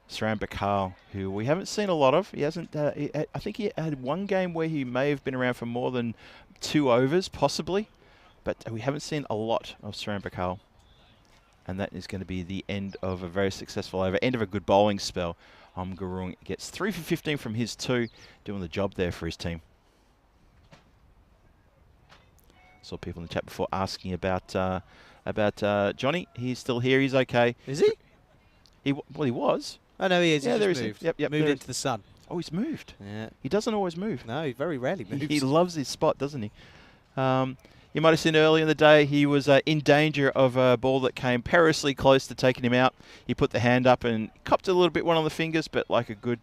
Saran Bakal, who we haven't seen a lot of. He hasn't. I think he had 1 game where he may have been around for more than 2 overs, possibly. But we haven't seen a lot of Saran Bakal. And that is going to be the end of a very successful over, end of a good bowling spell. Gurung gets 3 for 15 from his 2, doing the job there for his team. Saw people in the chat before asking about Johnny. He's still here. He's okay. Is he? He was. Oh, no, he is. Yeah, He there just is. moved. Yep, Moved into the sun. Oh, he's moved. Yeah. He doesn't always move. No, he very rarely moves. He loves his spot, doesn't he? You might have seen earlier in the day he was in danger of a ball that came perilously close to taking him out. He put the hand up and copped a little bit one on the fingers, but like a good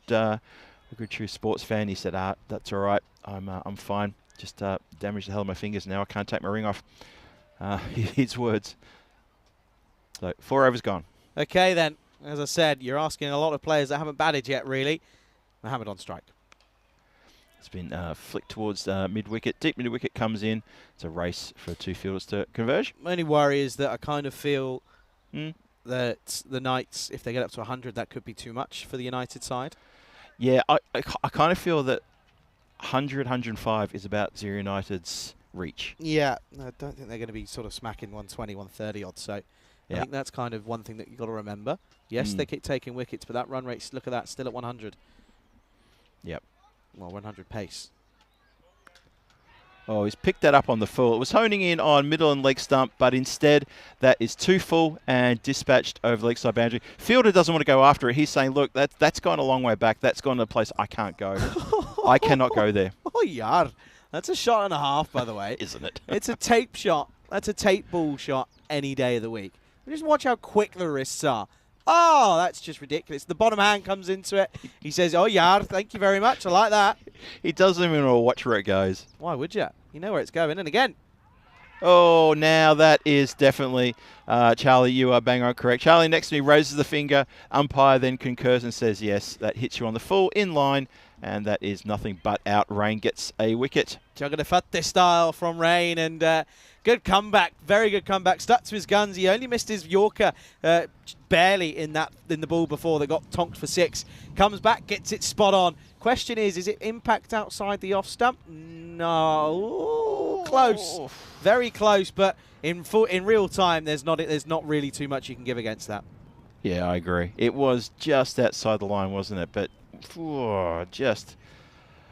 true sports fan, he said, that's all right. I'm fine. Just damaged the hell of my fingers. Now I can't take my ring off. His words. So 4 overs gone. Okay, then. As I said, you're asking a lot of players that haven't batted yet, really. Mohammed on strike. It's been flicked towards mid-wicket. Deep mid-wicket comes in. It's a race for 2 fielders to converge. My only worry is that I kind of feel that the Knights, if they get up to 100, that could be too much for the United side. Yeah, I kind of feel that 100, 105 is about Zero United's reach. Yeah, I don't think they're going to be sort of smacking 120, 130 odds. So I think that's kind of one thing that you've got to remember. Yes, they keep taking wickets, but that run rate, look at that, still at 100. Yep. Well, 100 pace. Oh, he's picked that up on the full. It was honing in on middle and leg stump, but instead that is too full and dispatched over leg side boundary. Fielder doesn't want to go after it. He's saying, look, that's gone a long way back. That's gone to a place I can't go. I cannot go there. Oh, yar. That's a shot and a half, by the way. Isn't it? It's a tape shot. That's a tape ball shot any day of the week. Just watch how quick the wrists are. Oh, that's just ridiculous. The bottom hand comes into it. He says, oh, yar, thank you very much. I like that. He doesn't even want to watch where it goes. Why would you? You know where it's going. And again. Oh, now that is definitely, Charlie, you are bang on correct. Charlie next to me raises the finger. Umpire then concurs and says, yes, that hits you on the full in line. And that is nothing but out. Rain gets a wicket. Juggernafatte style from Rain, and good comeback, very good comeback. Stuck to his guns. He only missed his Yorker barely in the ball before they got tonked for 6. Comes back, gets it spot on. Question is it impact outside the off stump? No, ooh, close, very close. But in real time, there's not really too much you can give against that. Yeah, I agree. It was just outside the line, wasn't it? But just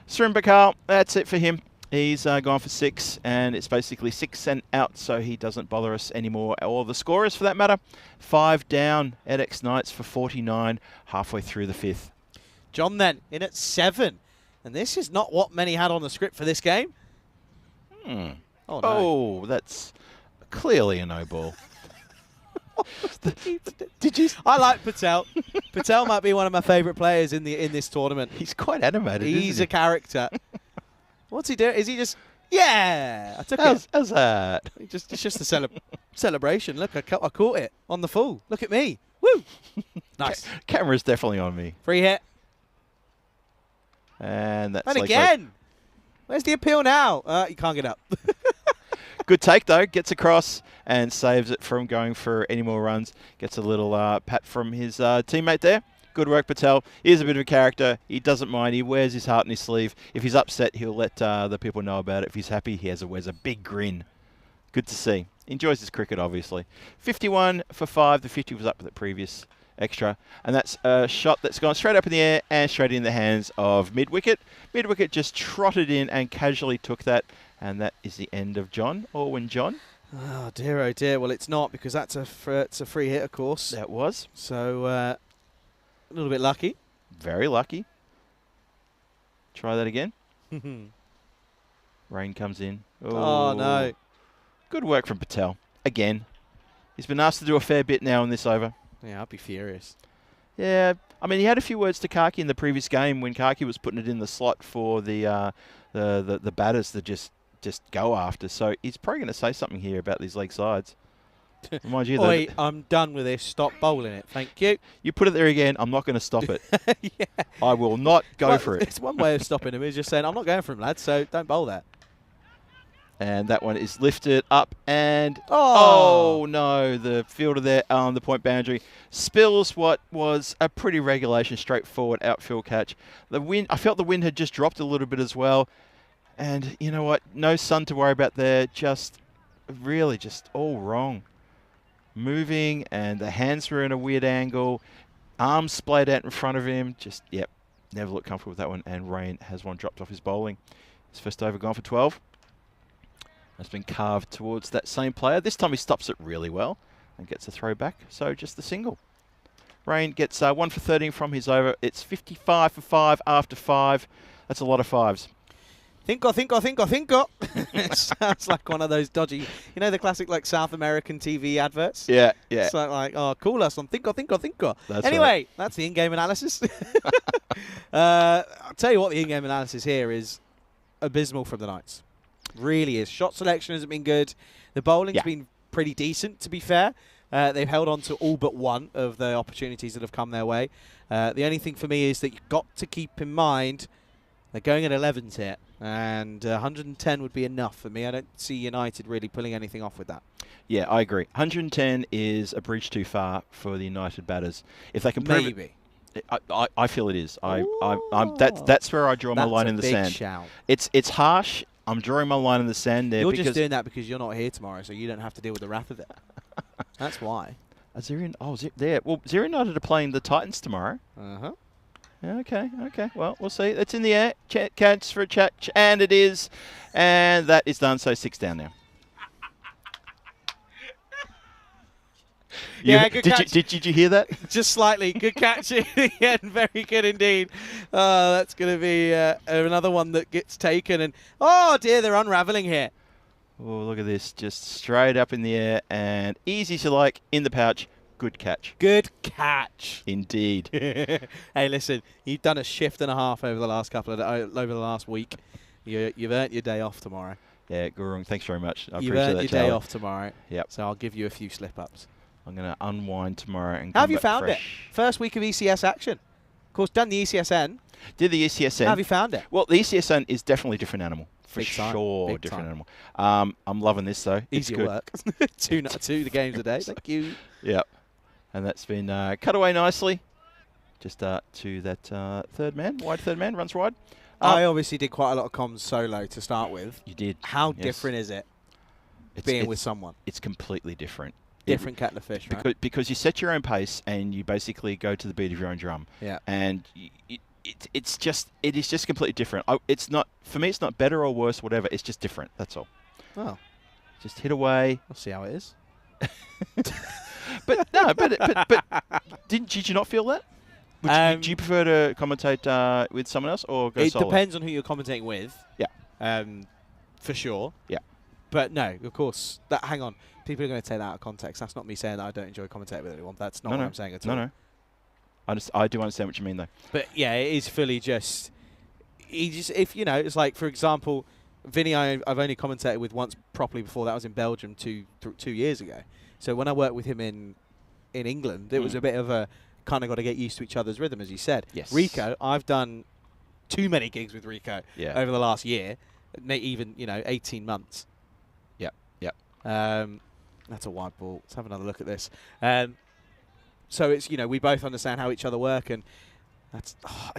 Surin Bakal, that's it for him. He's gone for 6, and it's basically 6 and out, so he doesn't bother us anymore. Or the scorers, for that matter. 5 down, edX Knights for 49, halfway through the 5th. John then in at 7, and this is not what many had on the script for this game. Oh, no. Oh, that's clearly a no ball. Did you? I like Patel. Patel might be one of my favourite players in this tournament. He's quite animated. He's a character. What's he doing? Is he just? Yeah, I took it. How's that? It's just a celebration. Look, I caught it on the full. Look at me. Woo! Nice. Camera's definitely on me. Free hit. And that's And again. Where's the appeal now? You can't get up. Good take, though. Gets across and saves it from going for any more runs. Gets a little pat from his teammate there. Good work, Patel. He's a bit of a character. He doesn't mind. He wears his heart on his sleeve. If he's upset, he'll let the people know about it. If he's happy, he wears a big grin. Good to see. Enjoys his cricket, obviously. 51 for 5. The 50 was up with the previous extra. And that's a shot that's gone straight up in the air and straight in the hands of mid-wicket. Mid-wicket just trotted in and casually took that. And that is the end of John. Orwin John. Oh, dear, oh, dear. Well, it's not, because it's a free hit, of course. That was. So, a little bit lucky. Very lucky. Try that again. Rain comes in. Oh, no. Good work from Patel. Again. He's been asked to do a fair bit now in this over. Yeah, I'd be furious. Yeah. I mean, he had a few words to Kaki in the previous game when Kaki was putting it in the slot for the batters to just go after. So he's probably going to say something here about these leg sides. Remind you Oi, I'm done with this. Stop bowling it. Thank you. You put it there again, I'm not going to stop it. Yeah. I will not go for it. It's one way of stopping him is just saying, I'm not going for him, lads, so don't bowl that. And that one is lifted up and... Oh, no. The fielder there on the point boundary spills what was a pretty regulation, straightforward outfield catch. The wind, I felt the wind had just dropped a little bit as well. And you know what? No sun to worry about there. Just really just all wrong. Moving, and the hands were in a weird angle. Arms splayed out in front of him. Just, yep, never looked comfortable with that one. And Rain has one dropped off his bowling. His first over gone for 12. That's been carved towards that same player. This time he stops it really well and gets a throw back. So just the single. Rain gets 1 for 13 from his over. It's 55 for 5 after 5. That's a lot of 5s. Thinko. It sounds like one of those dodgy, you know, the classic like South American TV adverts. Yeah, yeah. It's like oh, call us on Thinko. That's anyway, right. That's the in-game analysis. I'll tell you what, the in-game analysis here is abysmal from the Knights. Really is. Shot selection hasn't been good. The bowling's been pretty decent, to be fair. They've held on to all but one of the opportunities that have come their way. The only thing for me is that you've got to keep in mind they're going at 11s here, and 110 would be enough for me. I don't see United really pulling anything off with that. Yeah, I agree. 110 is a bridge too far for the United batters. If they can prove Maybe. I feel it is. That's where I draw my line in the sand. Shout. It's harsh. I'm drawing my line in the sand there. You're because just doing that because you're not here tomorrow, so you don't have to deal with the wrath of it. That's why. There. Well, Zero United are playing the Titans tomorrow. Uh-huh. Okay. Well, we'll see. It's in the air. Catch for a chat, and it is, and that is done. So 6 down now. Yeah, good catch. Did you hear that? Just slightly. Good catch in the end. Very good indeed. That's going to be another one that gets taken. And oh dear, they're unraveling here. Oh, look at this. Just straight up in the air and easy to like in the pouch. Good catch. Good catch. Indeed. Hey, listen, you've done a shift and a half over the last over the last week. You've earned your day off tomorrow. Yeah, Gurung, thanks very much. I You've appreciate earned that, your Charlie. day off tomorrow. Yep. So I'll give you a few slip-ups. I'm going to unwind tomorrow and How come have you back found fresh. it? First week of ECS action. Of course, done the ECSN. Did the ECSN. How have you found it? Well, the ECSN is definitely a different animal. For Big time. sure, Big different time. animal. I'm loving this, though. It's Easy good. work. two games a day. Thank you. Yep. And that's been cut away nicely. Just to that third man. Wide third man. Runs wide. I obviously did quite a lot of comms solo to start with. You did. How yes. different is it It's being with someone? It's completely different. Different kettle of fish, right? Because you set your own pace and you basically go to the beat of your own drum. Yeah. And it is just completely different. It's not, for me, it's not better or worse, whatever. It's just different. That's all. Oh. Just hit away. We'll see how it is. But did you not feel that? Do you prefer to commentate with someone else or go It solo? depends on who you're commentating with. Yeah. For sure. Yeah. But no, of course. Hang on. People are going to take that out of context. That's not me saying that I don't enjoy commentating with anyone. That's not what I'm saying at all. No. I do understand what you mean, though. But yeah, it is fully just. If you know, it's like, for example, Vinny, I've only commentated with once properly before. That was in Belgium 2 years ago. So when I worked with him in England, it was a bit of a kind of got to get used to each other's rhythm, as you said. Yes. Rico, I've done too many gigs with Rico over the last year, even 18 months. Yep. That's a wide ball. Let's have another look at this. So it's we both understand how each other work, and that's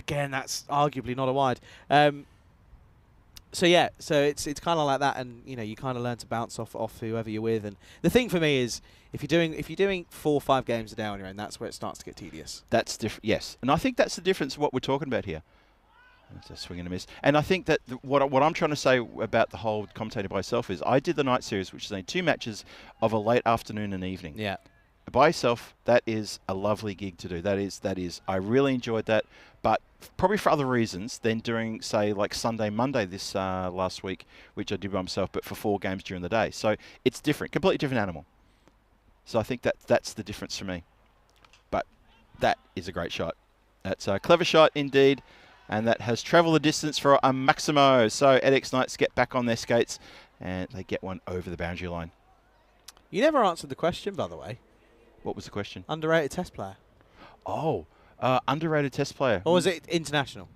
that's arguably not a wide. So it's kind of like that, and you kind of learn to bounce off whoever you're with. And the thing for me is, if you're doing 4 or 5 games a day on your own, that's where it starts to get tedious. That's different. Yes, and I think that's the difference of what we're talking about here. It's a swing and a miss. And I think that what I'm trying to say about the whole commentating by yourself is I did the night series, which is only 2 matches of a late afternoon and evening. Yeah. By yourself, that is a lovely gig to do. That is. I really enjoyed that, but probably for other reasons than doing, say, like Sunday, Monday this last week, which I did by myself, but for 4 games during the day. So it's different, completely different animal. So I think that's the difference for me. But that is a great shot. That's a clever shot indeed. And that has travelled the distance for a Maximo. So EDX Knights get back on their skates and they get one over the boundary line. You never answered the question, by the way. What was the question? Underrated test player. Oh, underrated test player. Or was it international?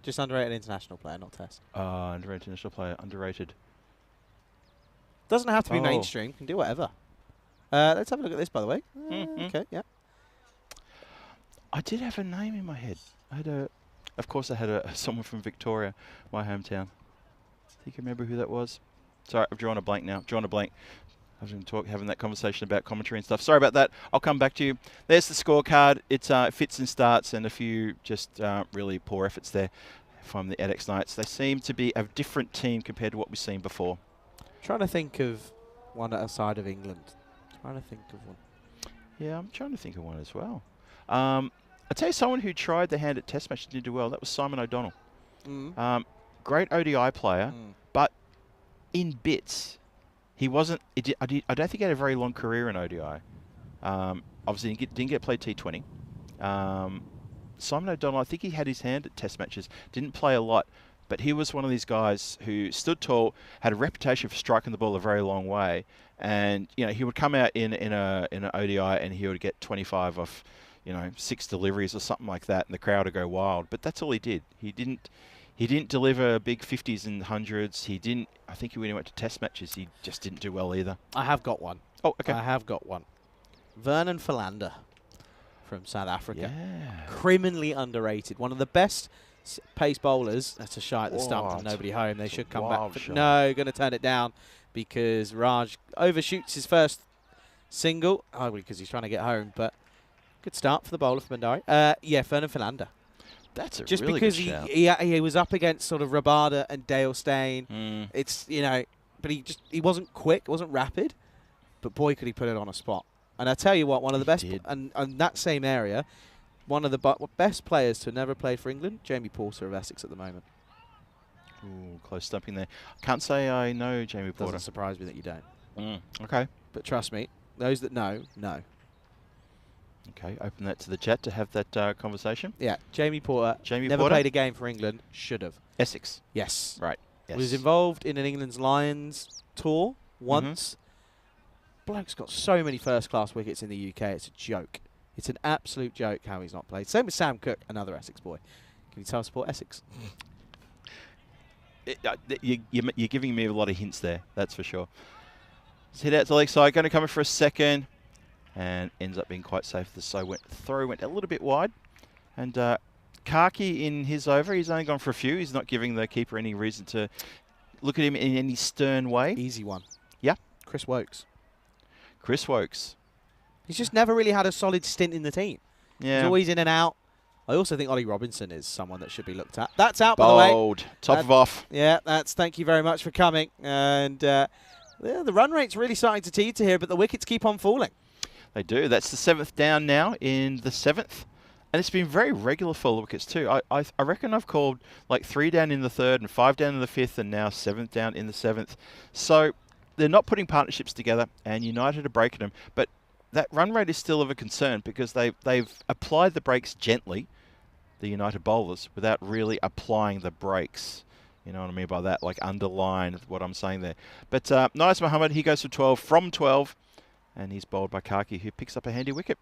Just underrated international player, not test. Underrated international player. Underrated. Doesn't have to be mainstream. Can do whatever. Let's have a look at this, by the way. Okay, yeah. I did have a name in my head. Of course, I had someone from Victoria, my hometown. Do you remember who that was? Sorry, I've drawn a blank now. I was having that conversation about commentary and stuff. Sorry about that. I'll come back to you. There's the scorecard. It's fits and starts and a few just really poor efforts there from the EDX Knights. They seem to be a different team compared to what we've seen before. Trying to think of one outside of England. Trying to think of one. Yeah, I'm trying to think of one as well. I'll tell you someone who tried their hand at test match and did do well. That was Simon O'Donnell. Great ODI player, but in bits. He wasn't. I don't think he had a very long career in ODI. Obviously, didn't get played T20. Simon O'Donnell, I think he had his hand at test matches. Didn't play a lot, but he was one of these guys who stood tall, had a reputation for striking the ball a very long way, and he would come out in an ODI and he would get 25 off, 6 deliveries or something like that, and the crowd would go wild. But that's all he did. He didn't deliver big 50s and 100s. He didn't. I think when he went to test matches, he just didn't do well either. I have got one. Oh, okay. I have got one. Vernon Philander from South Africa. Yeah. Criminally underrated. One of the best pace bowlers. That's a shot at the stump Whoa, and nobody home. They it's a should come wild back. But shot. no, going to turn it down because Raj overshoots his first single. Oh, because he's trying to get home. But good start for the bowler for Bandari. Yeah, Fernand Philander. That's a Just really because good shout. he was up against sort of Rabada and Dale Steyn. Mm. It's, you know, but he wasn't quick, wasn't rapid. But boy, could he put it on a spot. And I tell you what, one of the best, did. and that same area, one of the best players to have never played for England, Jamie Porter of Essex at the moment. Ooh, close stumping there. Can't say I know Jamie Porter. Doesn't surprise me that you don't. Okay. But trust me, those that know. Okay, open that to the chat to have that conversation. Yeah, Jamie Porter Jamie never Porter? played a game for England. Should have. Essex. Yes. Right. Yes. Was involved in an England's Lions tour once. Bloke's got so many first-class wickets in the UK. It's a joke. It's an absolute joke how he's not played. Same with Sam Cook, another Essex boy. Can you tell I support Essex? You're giving me a lot of hints there, that's for sure. Let's hit out to leg side, going to come in for a second, and ends up being quite safe. The throw went a little bit wide, and Kaki in his over, he's only gone for a few. He's not giving the keeper any reason to look at him in any stern way. Easy one. Yeah. Chris Wokes. Chris Wokes. He's just never really had a solid stint in the team. Yeah. He's always in and out. I also think Ollie Robinson is someone that should be looked at. That's out, by the way. Bold. Top of off. Yeah, thank you very much for coming. And yeah, the run rate's really starting to teeter here, but the wickets keep on falling. They do. That's the 7th down now in the 7th. And it's been very regular for the wickets too. I reckon I've called like 3 down in the 3rd and 5 down in the 5th and now 7th down in the 7th. So they're not putting partnerships together, and United are breaking them. But that run rate is still of a concern because they've applied the brakes gently, the United bowlers, without really applying the brakes. You know what I mean by that? Like underline what I'm saying there. But Nice Mohammed, he goes for 12 from 12, and he's bowled by Kaki, who picks up a handy wicket.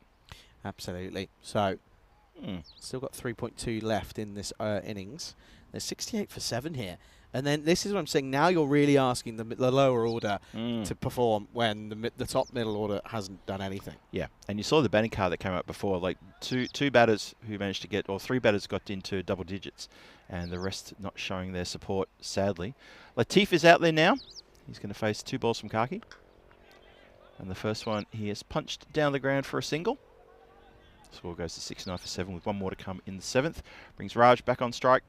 Absolutely. So still got 3.2 left in this innings. There's 68 for 7 here. And then this is what I'm saying. Now you're really asking the lower order to perform when the top middle order hasn't done anything. Yeah, and you saw the batting card that came up before. Like two batters who managed to get, or 3 batters got into double digits, and the rest not showing their support, sadly. Latif is out there now. He's going to face 2 balls from Kaki. And the first one, he has punched down the ground for a single. Score goes to 69 for 7 with 1 more to come in the 7th. Brings Raj back on strike.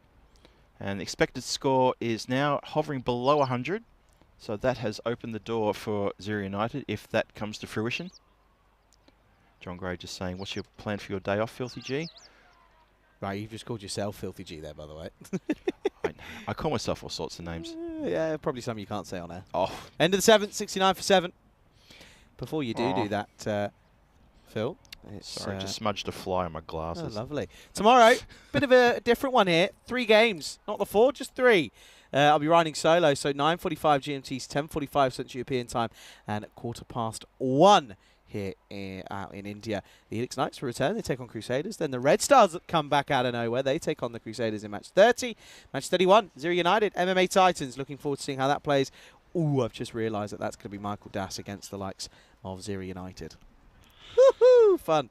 And the expected score is now hovering below 100. So that has opened the door for Zero United if that comes to fruition. John Gray just saying, what's your plan for your day off, Filthy G? Right, you've just called yourself Filthy G there, by the way. I call myself all sorts of names. Yeah, probably some you can't say on air. Oh. End of the 7th, 69 for 7. Before you do that, Phil. Sorry, just smudged a fly on my glasses. Oh, lovely. Tomorrow, bit of a different one here. 3 games, not the 4, just 3. I'll be riding solo, so 9:45 GMT, 10:45 Central European time, and at 1:15 here out in India. The Helix Knights will return. They take on Crusaders. Then the Red Stars come back out of nowhere. They take on the Crusaders in match 30. Match 31, Zero United, MMA Titans. Looking forward to seeing how that plays. Ooh, I've just realised that that's going to be Michael Das against the likes of Zero United. Woohoo! Fun.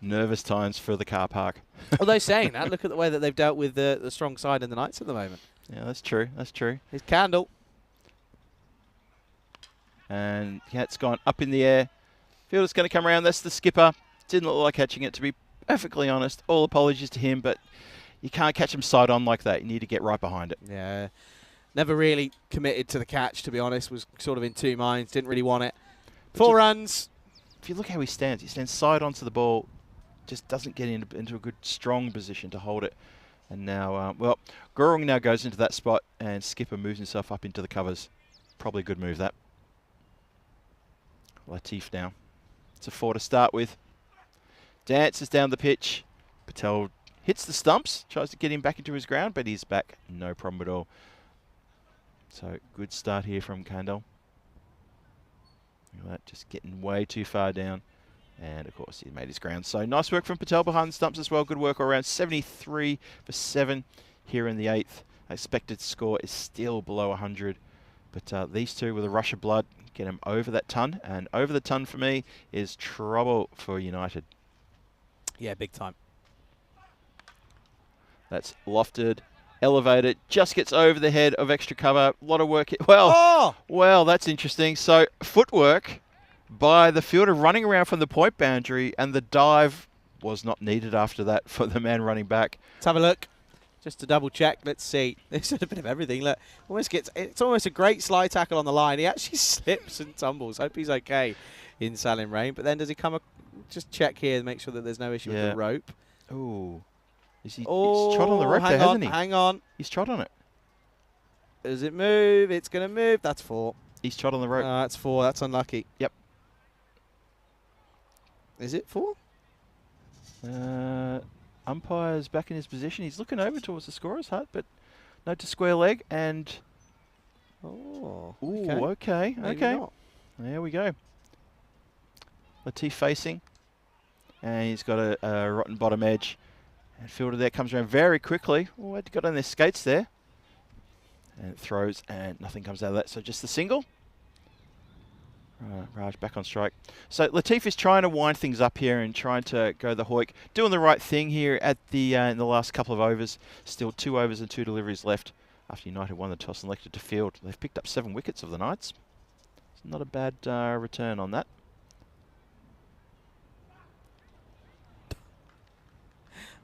Nervous times for the car park. Although saying that, look at the way that they've dealt with the strong side in the Knights at the moment. Yeah, that's true. That's true. His candle. And yeah, it's gone up in the air. Fielder's going to come around. That's the skipper. Didn't look like catching it, to be perfectly honest. All apologies to him, but you can't catch him side on like that. You need to get right behind it. Yeah. Never really committed to the catch, to be honest. Was sort of in 2 minds. Didn't really want it. 4 runs. If you look how he stands side onto the ball, just doesn't get into a good, strong position to hold it. And now, well, Gurung now goes into that spot, and skipper moves himself up into the covers. Probably a good move, that. Latif now. It's a 4 to start with. Dances down the pitch. Patel hits the stumps, tries to get him back into his ground, but he's back. No problem at all. So, good start here from Kandal. Look at that, just getting way too far down. And, of course, he made his ground. So, nice work from Patel behind the stumps as well. Good work all around. 73 for 7 here in the 8th. Expected score is still below 100. But these two with a rush of blood get him over that ton. And over the ton for me is trouble for United. Yeah, big time. That's lofted, elevated, just gets over the head of extra cover. A lot of work. Well, Oh! well, that's interesting. So footwork by the fielder running around from the point boundary, and the dive was not needed after that for the man running back. Let's have a look. Just to double check, let's see. There's a bit of everything. Look, it's almost a great slide tackle on the line. He actually slips and tumbles. Hope he's okay in Salim Rain. But then does he come? Just check here and make sure that there's no issue with the rope. Ooh. He's trod Oh, on the rope there, hasn't he? hang on. He's trod on it. Does it move? It's going to move. That's 4. He's trod on the rope. That's 4. That's unlucky. Yep. Is it 4? Umpire's back in his position. He's looking over towards the scorer's hut, but note to square leg and... Oh, Ooh, okay. Maybe not. There we go. Latif facing. And he's got a rotten bottom edge. And fielder there comes around very quickly. Oh, had to got on their skates there. And it throws, and nothing comes out of that. So just the single. Raj back on strike. So Latif is trying to wind things up here and trying to go the hoik. Doing the right thing here at the in the last couple of overs. Still 2 overs and 2 deliveries left after United won the toss and elected to field. They've picked up 7 wickets of the Knights. It's not a bad return on that.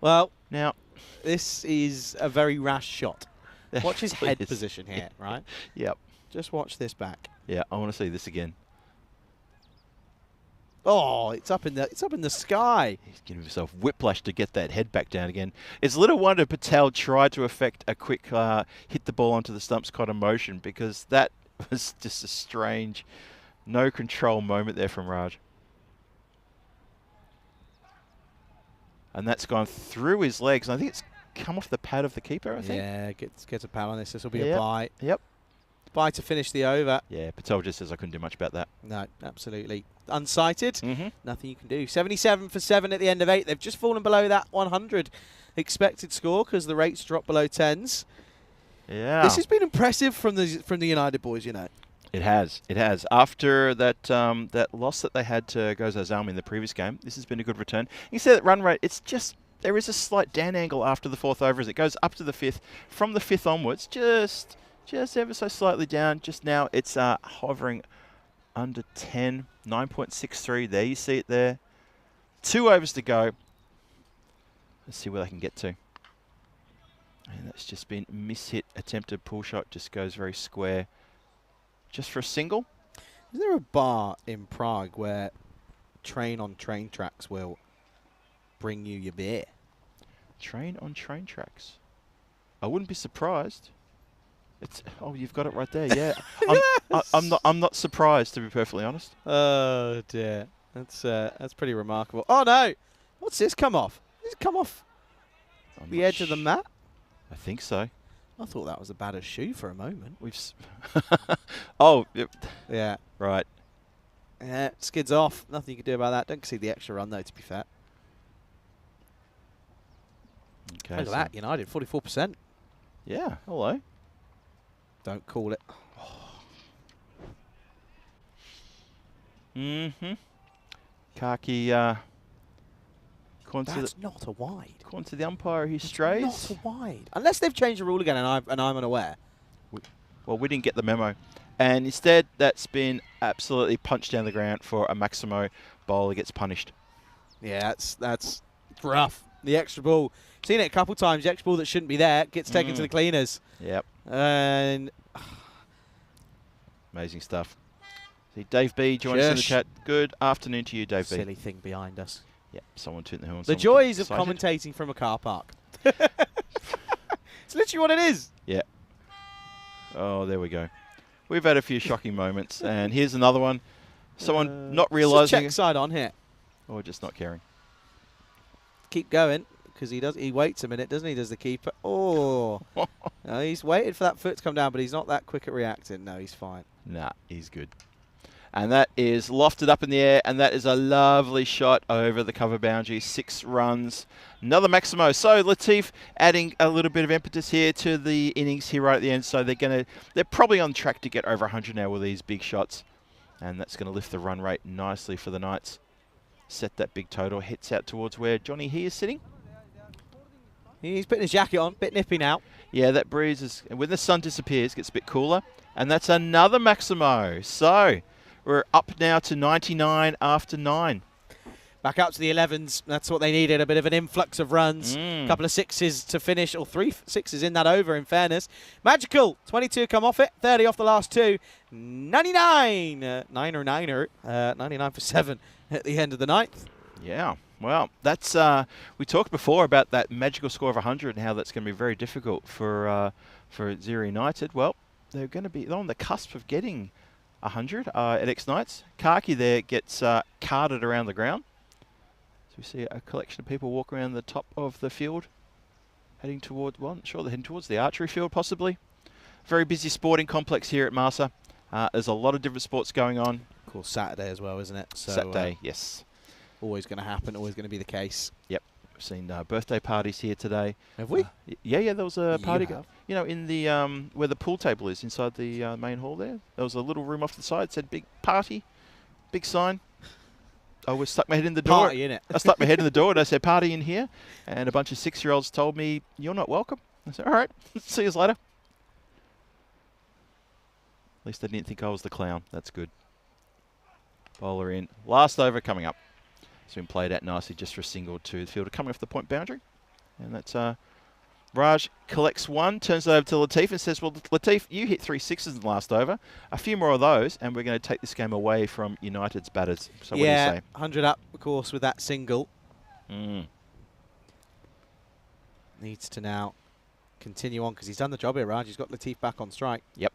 Well, Now, this is a very rash shot. Watch his head Please. position here, right? Yep. Just watch this back. Yeah, I want to see this again. Oh, it's up in the sky. He's giving himself whiplash to get that head back down again. It's little wonder Patel tried to effect a quick hit the ball onto the stumps kind of motion, because that was just a strange, no control moment there from Raj. And that's gone through his legs. I think it's come off the pad of the keeper, I think. Yeah, gets a pal on this. This will be a bye. Yep. Bye to finish the over. Yeah, Patel just says I couldn't do much about that. No, absolutely. Unsighted. Mm-hmm. Nothing you can do. 77 for 7 at the end of 8. They've just fallen below that 100 expected score because the rates dropped below 10s. Yeah. This has been impressive from the United boys, you know. It has. It has. After that that loss that they had to Gozo Zalmi in the previous game, this has been a good return. You can see that run rate, it's just, there is a slight down angle after the 4th over as it goes up to the 5th. From the 5th onwards, just ever so slightly down. Just now it's hovering under 10, 9.63. There, you see it there. 2 overs to go. Let's see where they can get to. And that's just been mishit. Attempted pull shot, just goes very square. Just for a single. Is there a bar in Prague where train on train tracks will bring you your beer? Train on train tracks. I wouldn't be surprised. It's you've got it right there. Yeah, I'm not surprised, to be perfectly honest. Oh dear, that's pretty remarkable. Oh no, what's this come off? Did it come off the edge of the mat? I think so. I thought that was a batter shoe for a moment. Oh, yep. Yeah. Right. Yeah, skids off. Nothing you can do about that. Don't concede the extra run though, to be fair. Okay. Look at that, United, 44%. Yeah. Hello. Don't call it. Mm-hmm. Kaki. That's not a wide. According to the umpire, he strays. Not a wide. Unless they've changed the rule again and I'm unaware. Well, we didn't get the memo. And instead, that's been absolutely punched down the ground for a Maximo. Bowler gets punished. Yeah, that's rough. The extra ball. Seen it a couple times. The extra ball that shouldn't be there gets taken to the cleaners. Yep. And amazing stuff. See, Dave B joins us in the chat. Good afternoon to you, Dave B. silly thing behind us. Yep, someone tooting the horn. The joys of commentating from a car park. It's literally what it is. Yeah. Oh, there we go. We've had a few shocking moments, and here's another one. Someone not realising. Check side on here. Or just not caring. Keep going, because he waits a minute, doesn't he? Does the keeper? Oh. No, he's waited for that foot to come down, but he's not that quick at reacting. No, he's fine. Nah, he's good. And that is lofted up in the air, and that is a lovely shot over the cover boundary. 6 runs. Another Maximo. So Latif adding a little bit of impetus here to the innings here right at the end. So they're probably on track to get over 100 now with these big shots. And that's going to lift the run rate nicely for the Knights. set that big total. Hits out towards where Johnny here is sitting. He's putting his jacket on, bit nippy now. Yeah, that breeze is, when the sun disappears, gets a bit cooler. And that's another Maximo. So we're up now to 99 after 9. Back up to the 11s. That's what they needed, a bit of an influx of runs. A couple of 6s to finish, or 3 6s in that over, in fairness. Magical, 22 come off it, 30 off the last 2. 99, 99 for 7 at the end of the 9th. Yeah, well, that's we talked before about that magical score of 100 and how that's going to be very difficult for Zero United. Well, they're on the cusp of getting 100 at X Knights. Kaki there gets carted around the ground. So we see a collection of people walk around the top of the field, heading toward, well, I'm sure they're heading towards the archery field possibly. Very busy sporting complex here at Marsa. There's a lot of different sports going on. Of course, Saturday as well, isn't it? So, Saturday, yes. Always going to happen, always going to be the case. Yep. We've seen birthday parties here today. Have we? Yeah, there was a party. have? You know, in the where the pool table is, inside the main hall there. There was a little room off the side, said big party, big sign. I always stuck my head in the door. Party, innit? I stuck my head in the door and I said, party in here. And a bunch of 6-year-olds told me, you're not welcome. I said, all right, see you later. At least they didn't think I was the clown. That's good. Bowler in. Last over coming up. It's been played out nicely just for a single to the fielder coming off the point boundary. And that's Raj collects 1, turns it over to Latif and says, well, Latif, you hit 3 6s in the last over. A few more of those, and we're going to take this game away from United's batters. So what do you say? 100 up, of course, with that single. Needs to now continue on because he's done the job here, Raj. He's got Latif back on strike. Yep.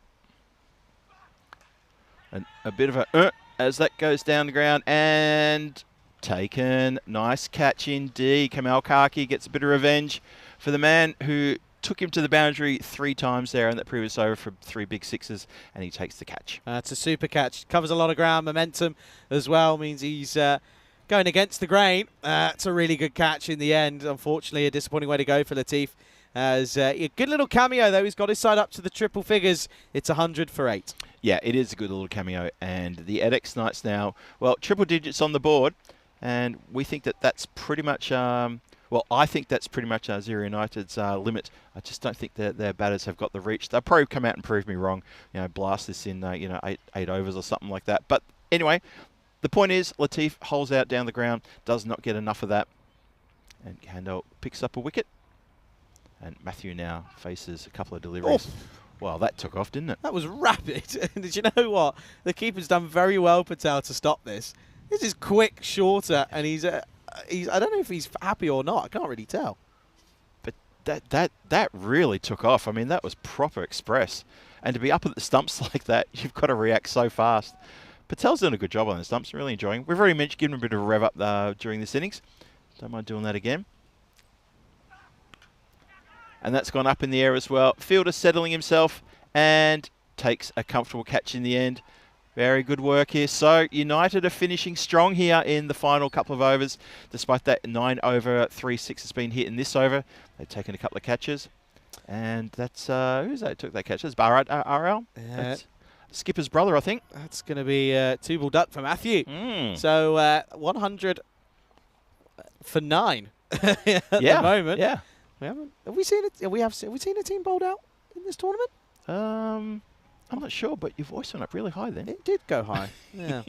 And a bit of a as that goes down the ground and taken. Nice catch indeed. Kamal Kaki gets a bit of revenge for the man who took him to the boundary 3 times there in that previous over for 3 big 6s, and he takes the catch. It's a super catch. Covers a lot of ground. Momentum as well means he's going against the grain. It's a really good catch in the end. Unfortunately, a disappointing way to go for Latif. As a good little cameo, though. He's got his side up to the triple figures. It's 100 for 8. Yeah, it is a good little cameo. And the X Knights now, well, triple digits on the board. And we think that that's pretty much, well, I think that's pretty much Zero United's limit. I just don't think that their batters have got the reach. They'll probably come out and prove me wrong, you know, blast this in, you know, eight overs or something like that. But anyway, the point is Latif holds out down the ground, does not get enough of that. And Handel picks up a wicket. And Matthew now faces a couple of deliveries. Oh. Well, that took off, didn't it? That was rapid. Did you know what? The keeper's done very well, Patel, to stop this. This is quick, shorter, and he's I don't know if he's happy or not. I can't really tell. But that really took off. I mean, that was proper express. And to be up at the stumps like that, you've got to react so fast. Patel's doing a good job on the stumps. Really enjoying. We've already mentioned giving him a bit of a rev up during this innings. Don't mind doing that again. And that's gone up in the air as well. Fielder settling himself and takes a comfortable catch in the end. Very good work here. So United are finishing strong here in the final couple of overs. Despite that 9 over 3 6 has been hit in this over. They've taken a couple of catches. And that's, who's that took that catch? That's RL? That's Skipper's brother, I think. That's going to be 2-ball duck for Matthew. So 100 for 9 at the moment. Yeah. Have we seen it? Have we seen a team bowled out in this tournament? I'm not sure, but your voice went up really high then. It did go high. Yeah.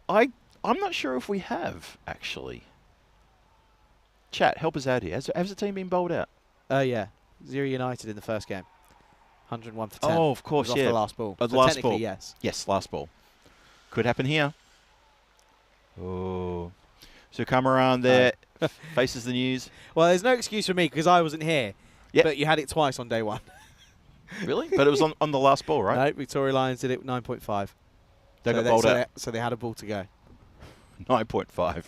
I'm not sure if we have, actually. Chat, help us out here. Has the team been bowled out? Yeah. Zero United in the first game. 101 for 10. Oh, of course, off yeah. the last ball. The So last technically, ball. yes. Yes, last ball. Could happen here. Oh. So come around there, faces the news. Well, there's no excuse for me because I wasn't here. Yep. But you had it twice on day 1. Really? But it was on the last ball, right? No, Victoria Lions did it 9.5. They got bowled out. So they had a ball to go. 9.5.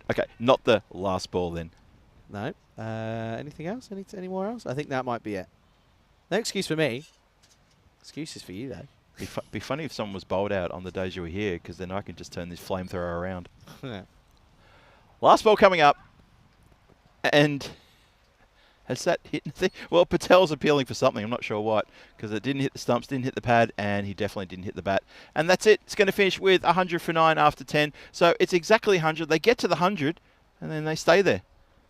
Okay, not the last ball then. No. Anything else? Any more else? I think that might be it. No excuse for me. Excuses for you, though. Be funny if someone was bowled out on the days you were here, because then I can just turn this flamethrower around. Yeah. Last ball coming up. And Has that hit anything? Well, Patel's appealing for something. I'm not sure what, because it didn't hit the stumps, didn't hit the pad, and he definitely didn't hit the bat. And that's it. It's going to finish with 100 for 9 after 10. So it's exactly 100. They get to the 100, and then they stay there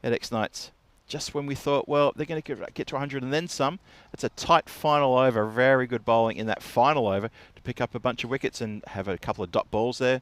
at X-Knights. Just when we thought, well, they're going to get to 100 and then some. It's a tight final over. Very good bowling in that final over to pick up a bunch of wickets and have a couple of dot balls there.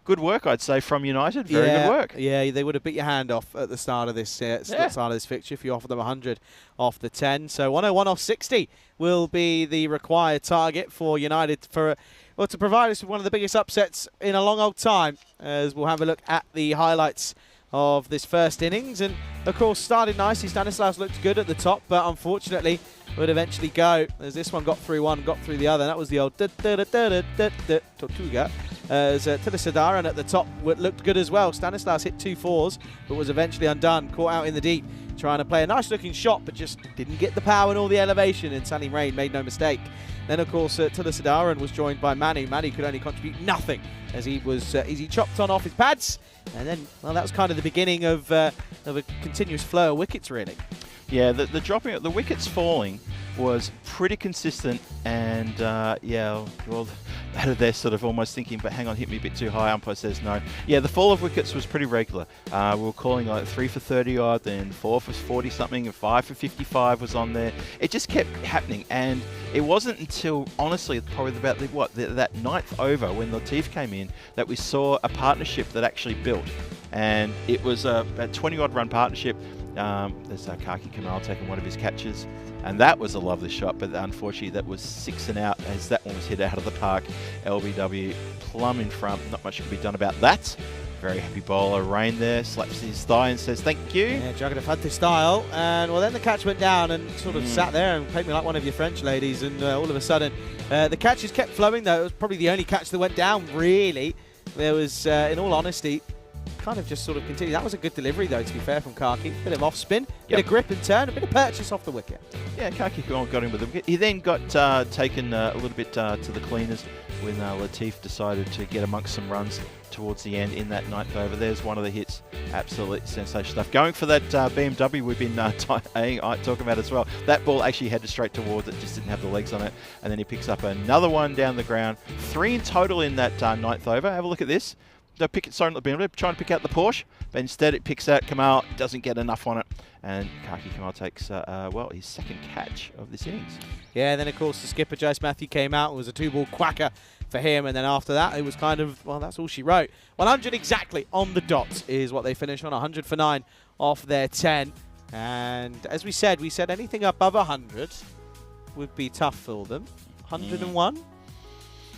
Good work, I'd say, from United. Very good work. Yeah, they would have bit your hand off at the start of this start of this fixture if you offered them 100 off the 10. So 101 off 60 will be the required target for United to provide us with one of the biggest upsets in a long old time. As we'll have a look at the highlights of this first innings, and of course started nicely. Stanislaus looked good at the top, but unfortunately would eventually go as this one got through one, got through the other. That was the old Tortuga. As Tilisidaran at the top looked good as well. Stanislaus hit 2 4s, but was eventually undone, caught out in the deep, trying to play a nice looking shot, but just didn't get the power and all the elevation, and Salim Rain made no mistake. Then of course Tilisidaran was joined by Manu. Manu could only contribute nothing as he was he chopped on off his pads, and then, well, that was kind of the beginning of a continuous flow of wickets, really. Yeah, the dropping, the wickets falling was pretty consistent, and yeah, well, they're sort of almost thinking, but hang on, hit me a bit too high. Umpire says no. Yeah, the fall of wickets was pretty regular. We were calling like 3 for 30 odd, then 4 for 40 something, and 5 for 55 was on there. It just kept happening, and it wasn't until, honestly, probably about that 9th over when Latif came in that we saw a partnership that actually built, and it was a 20 odd run partnership. There's Kaki Kamal taking one of his catches, and that was a lovely shot, but unfortunately that was 6 and out as that one was hit out of the park. LBW plumb in front, not much can be done about that. Very happy bowler, Rain there, slaps his thigh and says thank you. Yeah, Juggernaut had this style, and well, then the catch went down and sort of sat there and played me like one of your French ladies, and all of a sudden the catches kept flowing, though. It was probably the only catch that went down, really. There was, in all honesty, kind of just sort of continued. That was a good delivery, though, to be fair, from Kaki. Bit of off spin, bit of grip and turn, a bit of purchase off the wicket. Yeah, Kaki got him with the wicket. He then got taken a little bit to the cleaners when Latif decided to get amongst some runs towards the end in that 9th over. There's one of the hits. Absolutely sensational stuff. Going for that BMW we've been talking about as well. That ball actually headed straight towards it, just didn't have the legs on it. And then he picks up another one down the ground. 3 in total in that 9th over. Have a look at this. They're trying to pick out the Porsche, but instead it picks out Kamal, doesn't get enough on it, and Kaki Kamal takes, his 2nd catch of this innings. Yeah, and then of course the skipper, Jace Matthew, came out. It was a 2-ball quacker for him, and then after that it was kind of, well, that's all she wrote. 100 exactly on the dot is what they finished on, 100 for 9 off their 10. And as we said anything above 100 would be tough for them. 101?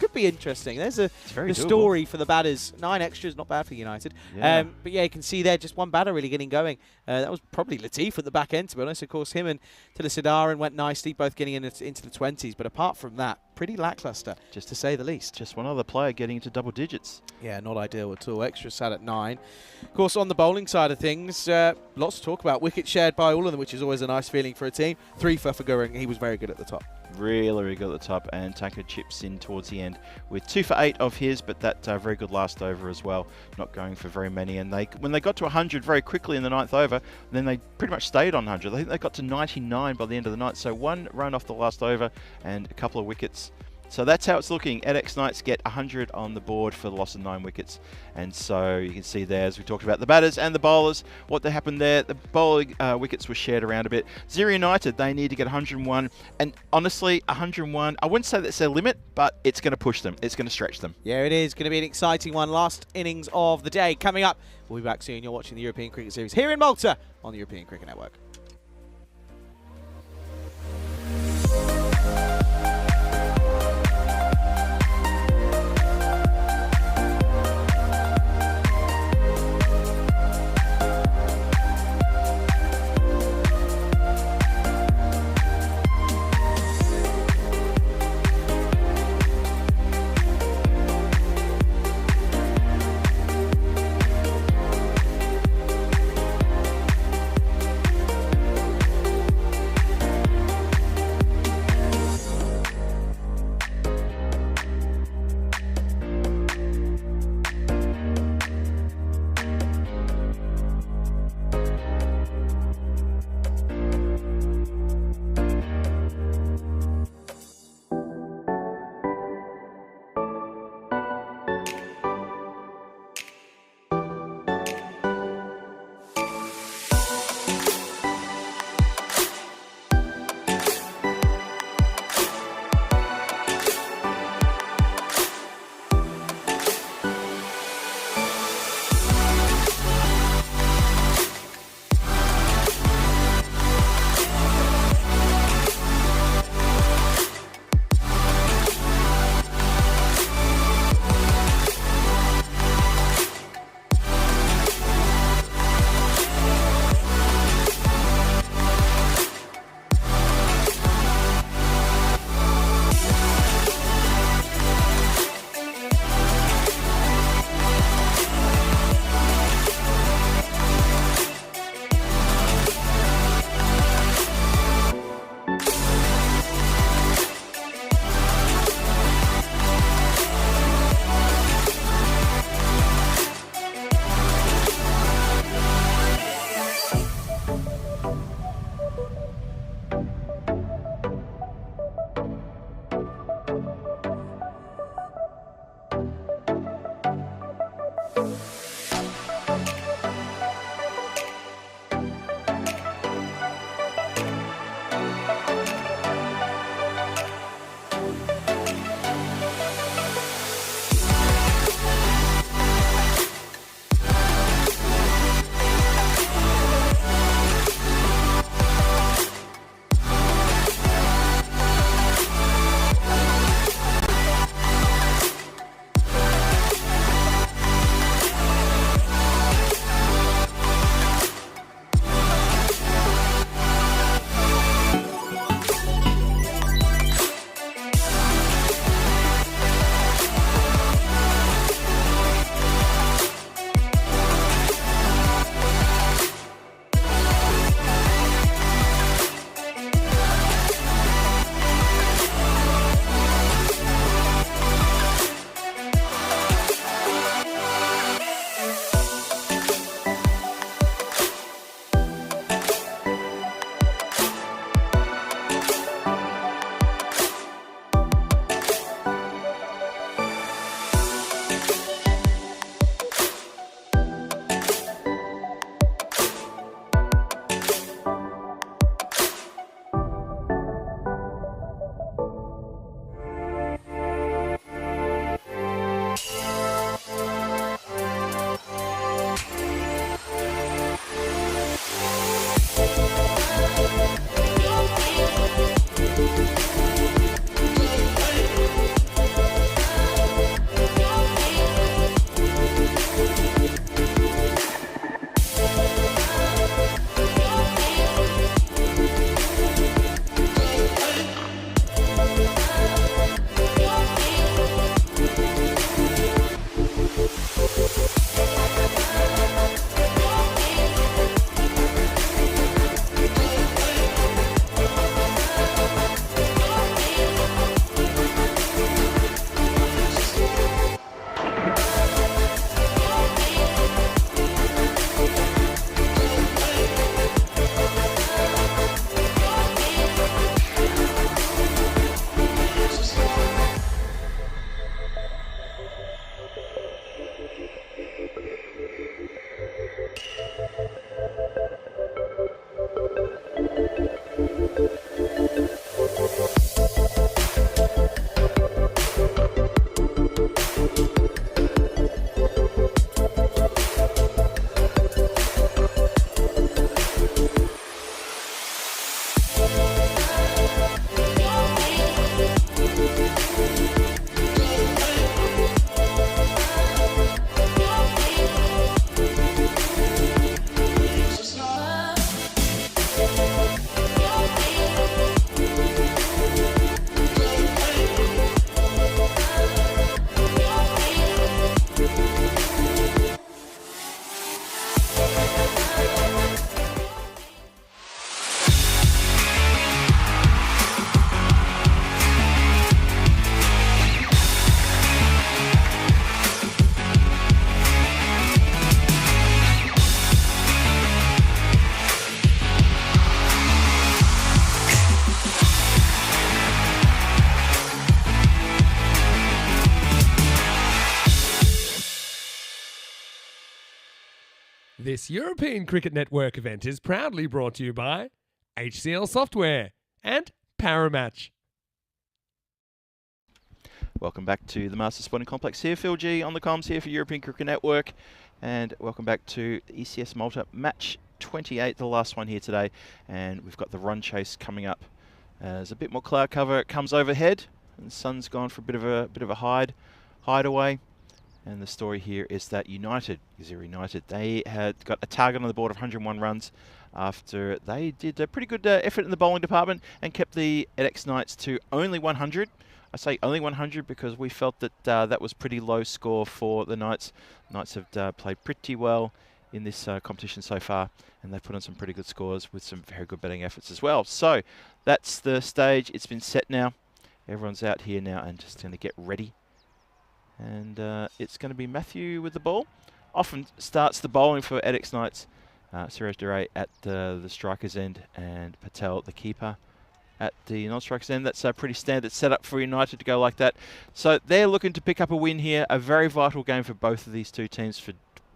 Could be interesting. There's the story for the batters. 9 extras, not bad for United. Yeah. But yeah, you can see there just one batter really getting going. That was probably Latif at the back end, to be honest. Of course, him and Tilisidaran went nicely, both getting into the 20s. But apart from that, pretty lackluster, just to say the least. Just one other player getting into double digits. Yeah, not ideal at all. Extra sat at 9. Of course, on the bowling side of things, lots to talk about. Wicket shared by all of them, which is always a nice feeling for a team. 3 for Figuring. He was very good at the top. Really good at the top, and Tucker chips in towards the end with 2 for 8 of his, but that very good last over as well, not going for very many. And when they got to 100 very quickly in the 9th over, then they pretty much stayed on 100. I think they got to 99 by the end of the night, so 1 run off the last over and a couple of wickets. So that's how it's looking. X Knights get 100 on the board for the loss of 9 wickets. And so you can see there, as we talked about the batters and the bowlers, what happened there. The bowling wickets were shared around a bit. Zero United, they need to get 101. And honestly, 101, I wouldn't say that's their limit, but it's going to push them. It's going to stretch them. Yeah, it is going to be an exciting one. Last innings of the day coming up. We'll be back soon. You're watching the European Cricket Series here in Malta on the European Cricket Network. This European Cricket Network event is proudly brought to you by HCL Software and Paramatch. Welcome back to the Masters Sporting Complex here. Phil G on the comms here for European Cricket Network. And welcome back to the ECS Malta match 28, the last one here today. And we've got the run chase coming up. There's a bit more cloud cover. It comes overhead, and the sun's gone for a bit of a hideaway. And the story here is that Zero United, they had got a target on the board of 101 runs after they did a pretty good effort in the bowling department and kept the EDX Knights to only 100. I say only 100 because we felt that that was pretty low score for the Knights. Knights have played pretty well in this competition so far, and they've put on some pretty good scores with some very good batting efforts as well. So that's the stage. It's been set now. Everyone's out here now and just going to get ready. And it's going to be Matthew with the ball. Often starts the bowling for EDX Knights. Suraj Duray at the striker's end and Patel, the keeper, at the non-striker's end. That's a pretty standard setup for United to go like that. So they're looking to pick up a win here. A very vital game for both of these two teams for,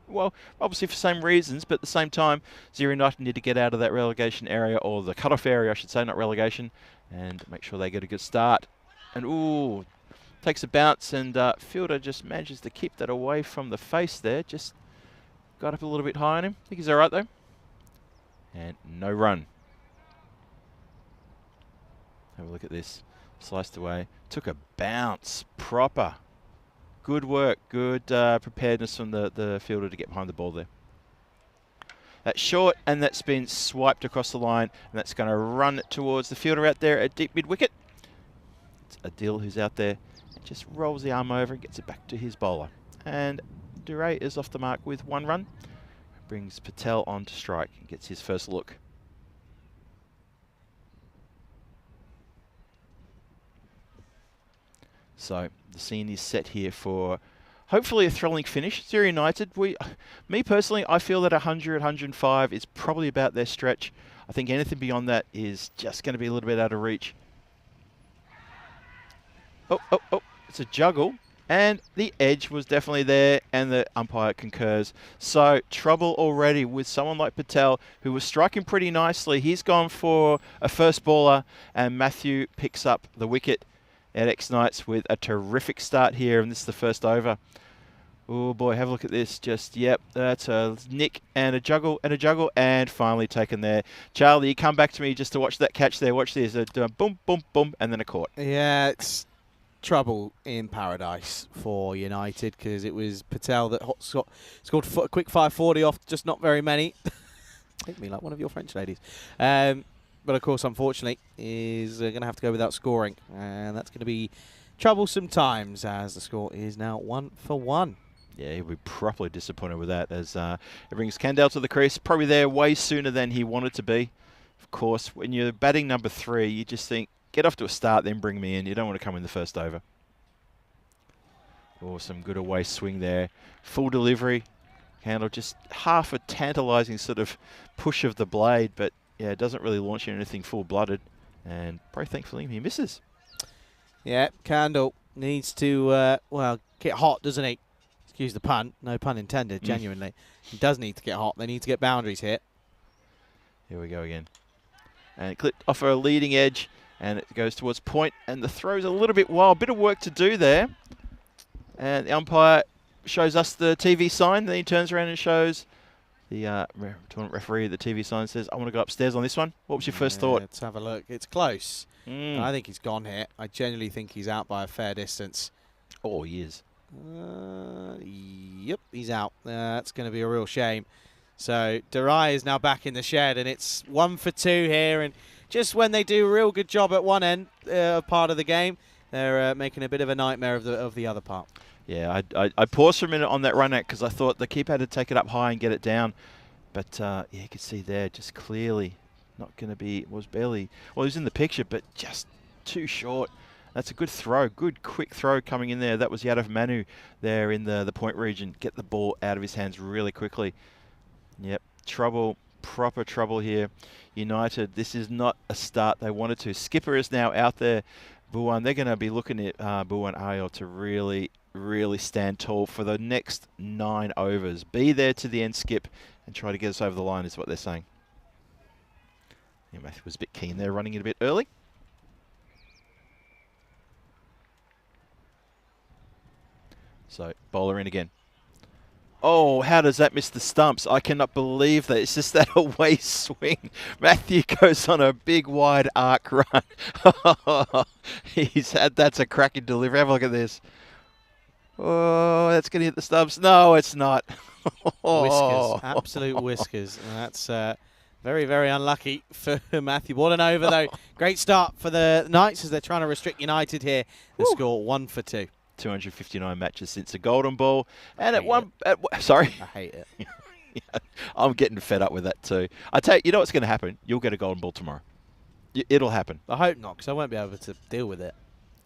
well, obviously for same reasons, but at the same time, Zero United need to get out of that relegation area, or the cut-off area, I should say, not relegation, and make sure they get a good start. And, ooh, takes a bounce, and fielder just manages to keep that away from the face there. Just got up a little bit high on him. I think he's all right, though. And no run. Have a look at this. Sliced away. Took a bounce. Proper. Good work. Good preparedness from the fielder to get behind the ball there. That's short, and that's been swiped across the line, and that's going to run towards the fielder out there at deep mid-wicket. It's Adil who's out there. Just rolls the arm over and gets it back to his bowler. And Duray is off the mark with one run. Brings Patel on to strike and gets his first look. So the scene is set here for hopefully a thrilling finish. Zero United, me personally, I feel that 100, 105 is probably about their stretch. I think anything beyond that is just going to be a little bit out of reach. Oh, it's a juggle. And the edge was definitely there, and the umpire concurs. So trouble already with someone like Patel, who was striking pretty nicely. He's gone for a first baller, and Matthew picks up the wicket. EDX Knights with a terrific start here, and this is the first over. Oh boy, have a look at this. Just, yep, that's a nick and a juggle, and finally taken there. Charlie, you come back to me just to watch that catch there. Watch this. Boom, boom, boom, and then a caught. Yeah, it's trouble in paradise for United, because it was Patel that scored a quick 540 off just not very many. Take me like one of your French ladies. But of course, unfortunately, is going to have to go without scoring, and that's going to be troublesome times, as the score is now 1-1. Yeah, he'll be properly disappointed with that, as it brings Kandel to the crease, probably there way sooner than he wanted to be. Of course, when you're batting number 3, you just think, get off to a start, then bring me in. You don't want to come in the first over. Oh, some good away swing there. Full delivery. Handle just half a tantalising sort of push of the blade, but yeah, it doesn't really launch into anything full-blooded. And probably thankfully he misses. Yeah, Kandel needs to, well, get hot, doesn't he? Excuse the pun. No pun intended, genuinely. He does need to get hot. They need to get boundaries here. Here we go again. And it clipped off a leading edge, and it goes towards point, and the throw's a little bit wild. Bit of work to do there. And the umpire shows us the TV sign. Then he turns around and shows the tournament referee the TV sign, says, I want to go upstairs on this one. What was your first thought? Let's have a look. It's close. I think he's gone here. I genuinely think he's out by a fair distance. Oh, he is. Yep, he's out. That's going to be a real shame. So Duray is now back in the shed, and it's 1 for 2 here. And just when they do a real good job at one end, part of the game, they're making a bit of a nightmare of the other part. Yeah, I paused for a minute on that run out because I thought the keeper had to take it up high and get it down. But yeah, you can see there just clearly not going to be, was barely, well, he was in the picture, but just too short. That's a good throw, good quick throw coming in there. That was Yadav Manu there in the point region. Get the ball out of his hands really quickly. Yep, trouble, proper trouble here. United, this is not a start they wanted to. Skipper is now out there. Buwan, they're going to be looking at Buwan Ayo to really really stand tall for the next 9 overs. Be there to the end, Skip, and try to get us over the line is what they're saying. Yeah, Matthew was a bit keen there, running it a bit early. So, bowler in again. Oh, how does that miss the stumps? I cannot believe that. It's just that away swing. Matthew goes on a big wide arc run. That's a cracking delivery. Have a look at this. Oh, that's going to hit the stumps. No, it's not. Whiskers, absolute whiskers. And that's very, very unlucky for Matthew. What an over, though. Great start for the Knights as they're trying to restrict United here. The score 1 for 2. 259 matches since the Golden Ball. And sorry? I hate it. Yeah, I'm getting fed up with that too. I tell you, you know what's going to happen? You'll get a Golden Ball tomorrow. It'll happen. I hope not, because I won't be able to deal with it.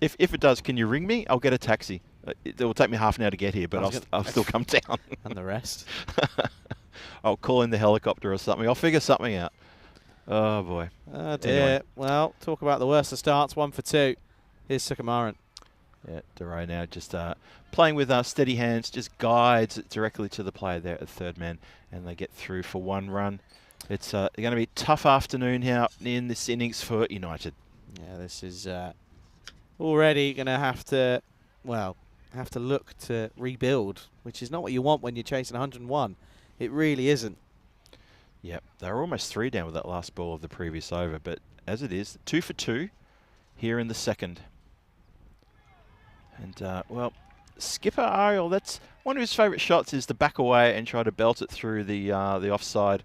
If it does, can you ring me? I'll get a taxi. It will take me half an hour to get here, but I'll still come down. And the rest. I'll call in the helicopter or something. I'll figure something out. Oh, boy. Oh, dear. Anyway. Well, talk about the worst of starts. 1 for 2. Here's Sukumaran. Yeah, Duray now just playing with steady hands, just guides it directly to the player there at third man, and they get through for 1 run. It's going to be a tough afternoon here in this innings for United. Yeah, this is already going to have to look to rebuild, which is not what you want when you're chasing 101. It really isn't. Yep, they were almost 3 down with that last ball of the previous over, but as it is, 2 for 2 here in the second. And, well, Skipper Ariel, that's one of his favourite shots is to back away and try to belt it through the offside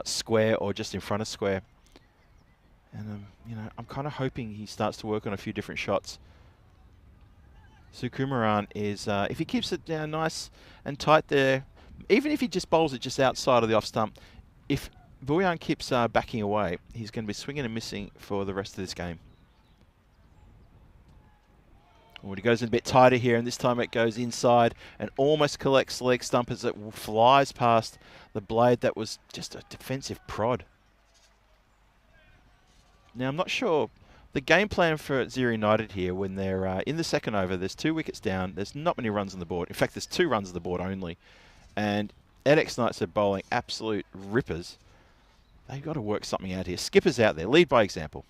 square or just in front of square. And, you know, I'm kind of hoping he starts to work on a few different shots. Sukumaran is, if he keeps it down nice and tight there, even if he just bowls it just outside of the off stump, if Bhuyan keeps backing away, he's going to be swinging and missing for the rest of this game. Well, he goes in a bit tighter here, and this time it goes inside and almost collects leg stump as it flies past the blade. That was just a defensive prod. Now, I'm not sure. The game plan for Zero United here, when they're in the second over, there's 2 wickets down. There's not many runs on the board. In fact, there's 2 runs on the board only. And EDX Knights are bowling absolute rippers. They've got to work something out here. Skipper's out there. Lead by example.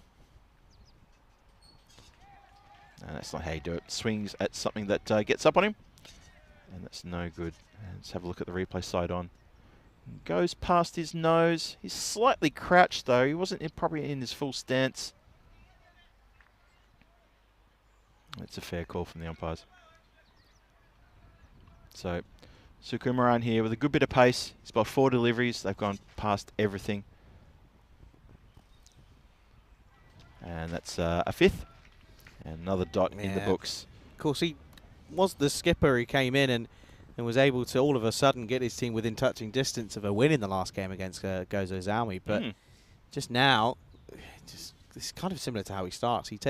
And that's not how you do it. Swings at something that gets up on him. And that's no good. And let's have a look at the replay side on. Goes past his nose. He's slightly crouched though. He wasn't probably in his full stance. It's a fair call from the umpires. So, Sukumaran here with a good bit of pace. He's got 4 deliveries. They've gone past everything. And that's a 5th. And another dot in the books. Of course, he was the skipper who came in and was able to all of a sudden get his team within touching distance of a win in the last game against Gozo Zalmi. But just now, it's kind of similar to how he starts. He's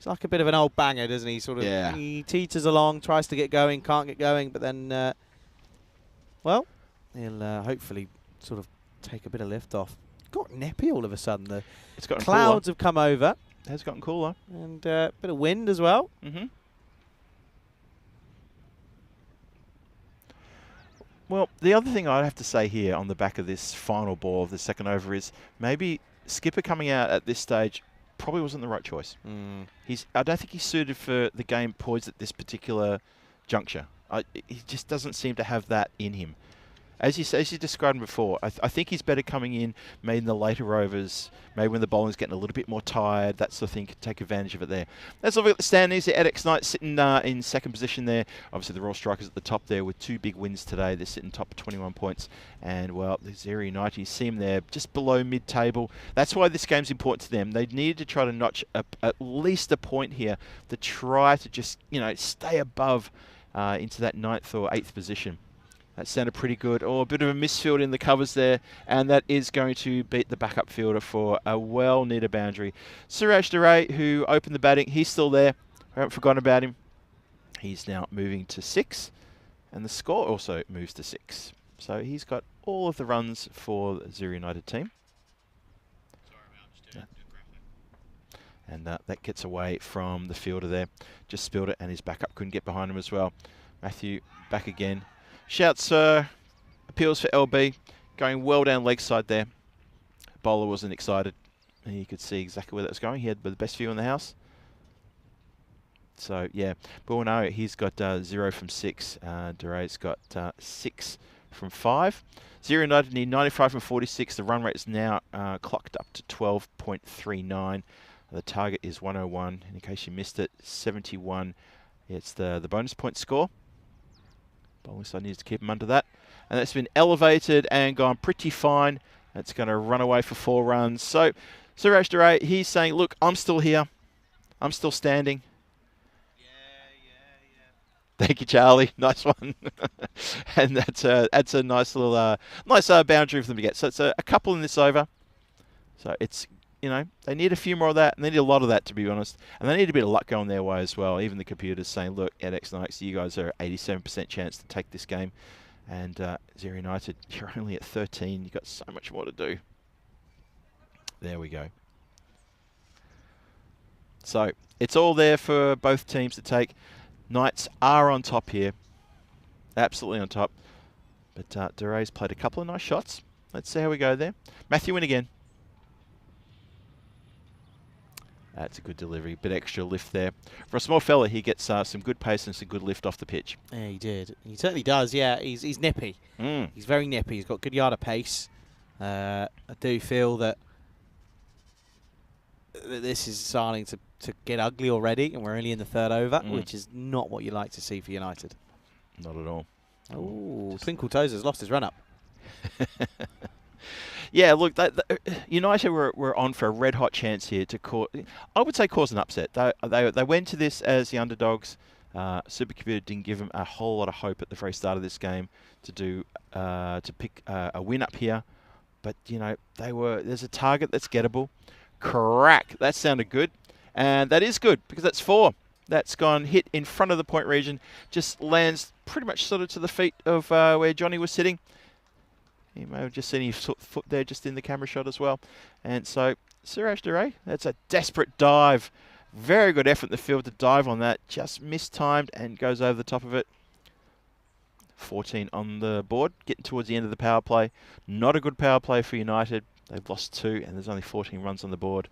like a bit of an old banger, doesn't he? Sort of, he teeters along, tries to get going, can't get going, but then, well, he'll hopefully sort of take a bit of lift off. Got nippy all of a sudden. The clouds have come over. It has gotten cooler. And a bit of wind as well. Well, the other thing I'd have to say here on the back of this final ball of the second over is maybe Skipper coming out at this stage probably wasn't the right choice. I don't think he's suited for the game poised at this particular juncture. He just doesn't seem to have that in him. As you described him before, I think he's better coming in maybe in the later overs, maybe when the bowling's getting a little bit more tired, that sort of thing, could take advantage of it there. Let's look at the standings. The EDX Knights sitting in second position there. Obviously, the Royal Strikers at the top there with 2 big wins today. They're sitting top 21 points. And, well, the Zero United, you see them there just below mid-table. That's why this game's important to them. They need to try to notch at least a point here to try to just, stay above into that 9th or 8th position. That sounded pretty good. Oh, a bit of a misfield in the covers there, and that is going to beat the backup fielder for a well-needed boundary. Suraj Duray, who opened the batting, he's still there. I haven't forgotten about him. He's now moving to 6, and the score also moves to 6. So he's got all of the runs for the Zero United team. And that gets away from the fielder there. Just spilled it, and his backup couldn't get behind him as well. Matthew back again. Shouts, appeals for LB. Going well down leg side there. Bowler wasn't excited. And you could see exactly where that was going. He had the best view in the house. So, yeah, Bruno, he's got 0 from 6. Dure's got 6 from 5. 0 United need 95 from 46. The run rate is now clocked up to 12.39. The target is 101. And in case you missed it, 71. It's the bonus point score. Bowling side needs to keep him under that. And that's been elevated and gone pretty fine. It's going to run away for 4 runs. So, Suraj Dure, he's saying, look, I'm still here. I'm still standing. Thank you, Charlie. Nice one. And that's a nice little boundary for them to get. So it's a couple in this over. So it's, they need a few more of that, and they need a lot of that, to be honest. And they need a bit of luck going their way as well. Even the computer's saying, look, at X-Nikes, you guys are 87% chance to take this game. And Zero United, you're only at 13. You've got so much more to do. There we go. So it's all there for both teams to take. Knights are on top here. Absolutely on top. But Dure's played a couple of nice shots. Let's see how we go there. Matthew in again. That's a good delivery. Bit extra lift there. For a small fella, he gets some good pace and some good lift off the pitch. Yeah, he did. He certainly does, yeah. He's nippy. He's very nippy. He's got good yard of pace. I do feel that this is starting to get ugly already, and we're only in the 3rd over, which is not what you like to see for United. Not at all. Oh, Twinkle Toes has lost his run-up. Yeah, look, United were on for a red-hot chance here to cause an upset. They went to this as the underdogs. Supercomputer didn't give them a whole lot of hope at the very start of this game to pick a win up here. But, there's a target that's gettable. Crack. That sounded good. And that is good, because that's 4. That's gone hit in front of the point region. Just lands pretty much sort of to the feet of where Johnny was sitting. You may have just seen his foot there just in the camera shot as well. And so, Suraj Dure, that's a desperate dive. Very good effort in the field to dive on that. Just mistimed and goes over the top of it. 14 on the board, getting towards the end of the power play. Not a good power play for United. They've lost 2, and there's only 14 runs on the board.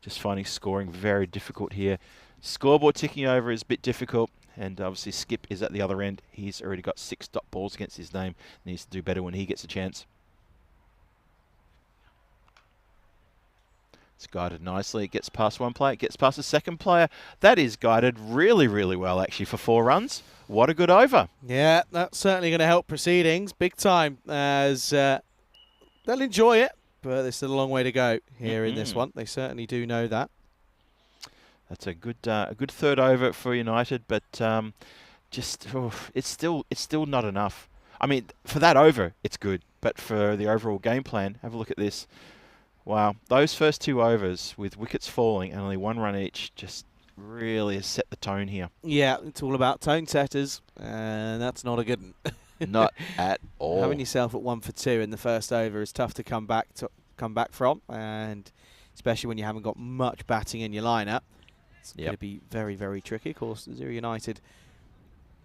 Just finding scoring very difficult here. Scoreboard ticking over is a bit difficult. And obviously Skip is at the other end. He's already got 6 dot balls against his name. Needs to do better when he gets a chance. It's guided nicely. It gets past one player. It gets past the second player. That is guided really, really well, actually, for 4 runs. What a good over. Yeah, that's certainly going to help proceedings big time, as they'll enjoy it. But there's still a long way to go here in this one. They certainly do know that. That's a good 3rd over for United, but it's still not enough. I mean, for that over, it's good, but for the overall game plan, have a look at this. Wow, those first 2 overs with wickets falling and only 1 run each just really has set the tone here. Yeah, it's all about tone setters, and that's not a good one. Not at all. Having yourself at 1 for 2 in the first over is tough to come back from, and especially when you haven't got much batting in your lineup. It's going to be very, very tricky. Of course, Zero United,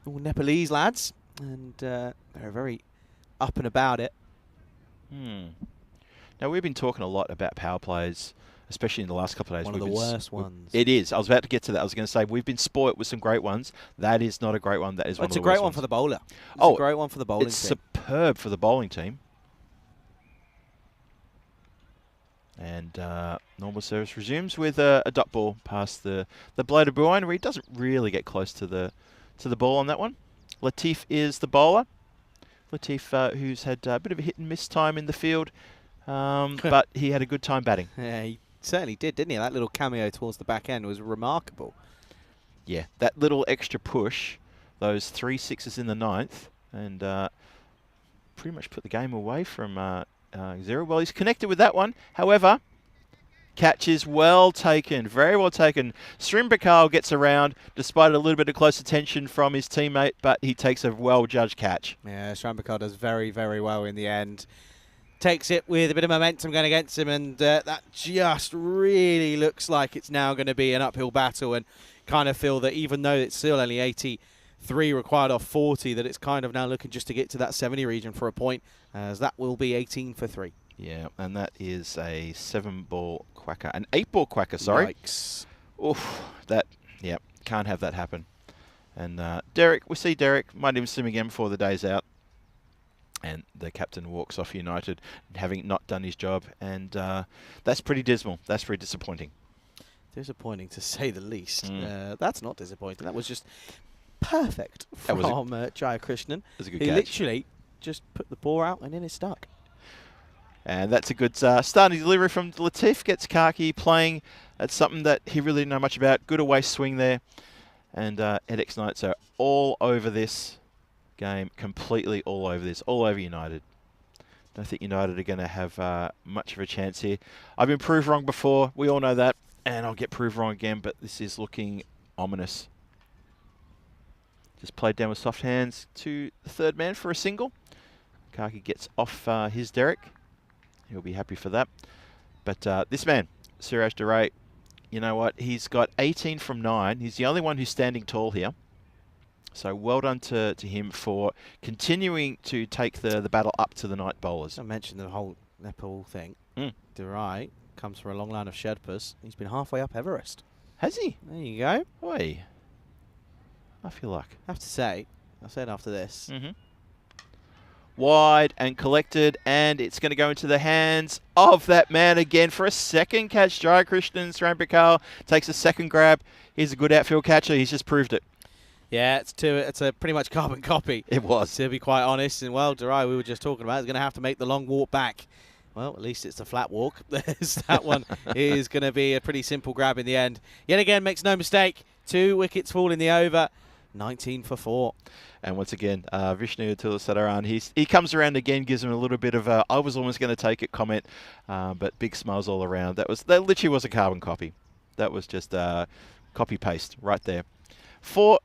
all Nepalese lads, and they're very up and about it. Now, we've been talking a lot about power plays, especially in the last couple of days. One of the worst ones. It is. I was about to get to that. I was going to say, we've been spoilt with some great ones. That is not a great one. That is one of the worst ones. It's a great one for the bowler. It's a great one for the bowling team. It's superb for the bowling team. And normal service resumes with a dot ball past the blade of Buine, where he doesn't really get close to the ball on that one. Latif is the bowler. Latif, who's had a bit of a hit and miss time in the field, but he had a good time batting. Yeah, he certainly did, didn't he? That little cameo towards the back end was remarkable. Yeah, that little extra push, those 3 sixes in the 9th, and pretty much put the game away from Zero. Well, he's connected with that one. However, catch is well taken, very well taken. Srimbakal gets around despite a little bit of close attention from his teammate, but he takes a well-judged catch. Yeah, Srimbakal does very, very well in the end. takes it with a bit of momentum going against him, and that just really looks like it's now going to be an uphill battle, and kind of feel that even though it's still only 83 required off 40, that it's kind of now looking just to get to that 70 region for a point, as that will be 18 for 3. Yeah, and that is a 7-ball quacker. An 8-ball quacker, sorry. Yikes. Oof, yeah, can't have that happen. And Derek, we see Derek, might even swim again before the day's out. And the captain walks off United, having not done his job. And that's pretty dismal. That's pretty disappointing. Disappointing, to say the least. That's not disappointing. That was just perfect from Jaya Krishnan. That's a good He catch. literally just put the ball out and then it's stuck. And that's a good starting delivery from Latif. Gets Kaki playing at something that he really didn't know much about. Good away swing there. And EDX Knights are all over this game, completely all over this, all over United. Don't think United are going to have much of a chance here. I've been proved wrong before. We all know that. And I'll get proved wrong again, but this is looking ominous. Just played down with soft hands to the third man for a single. Kaki gets off his Derek. He'll be happy for that. But this man, Suraj Duray, you know what? He's got 18 from 9. He's the only one who's standing tall here. So well done to him for continuing to take the battle up to the night bowlers. I mentioned the whole Nepal thing. Durai comes from a long line of Sherpas. He's been halfway up Everest. Has he? There you go. Oi. I feel like. I have to say, I said after this. Wide and collected, and it's going to go into the hands of that man again for a second catch. Jai Krishnan Srampikal takes a second grab. He's a good outfield catcher. He's just proved it. Yeah, it's a pretty much carbon copy. It was. To be quite honest. And, well, Durai, we were just talking about, is going to have to make the long walk back. Well, at least it's a flat walk. That one is going to be a pretty simple grab in the end. Yet again, makes no mistake. 2 wickets fall in the over. 19 for 4. And once again, Vishnu Tulasadaran, he comes around again, gives him a little bit of a, I was almost going to take it comment, but big smiles all around. That literally was a carbon copy. That was just copy paste right there.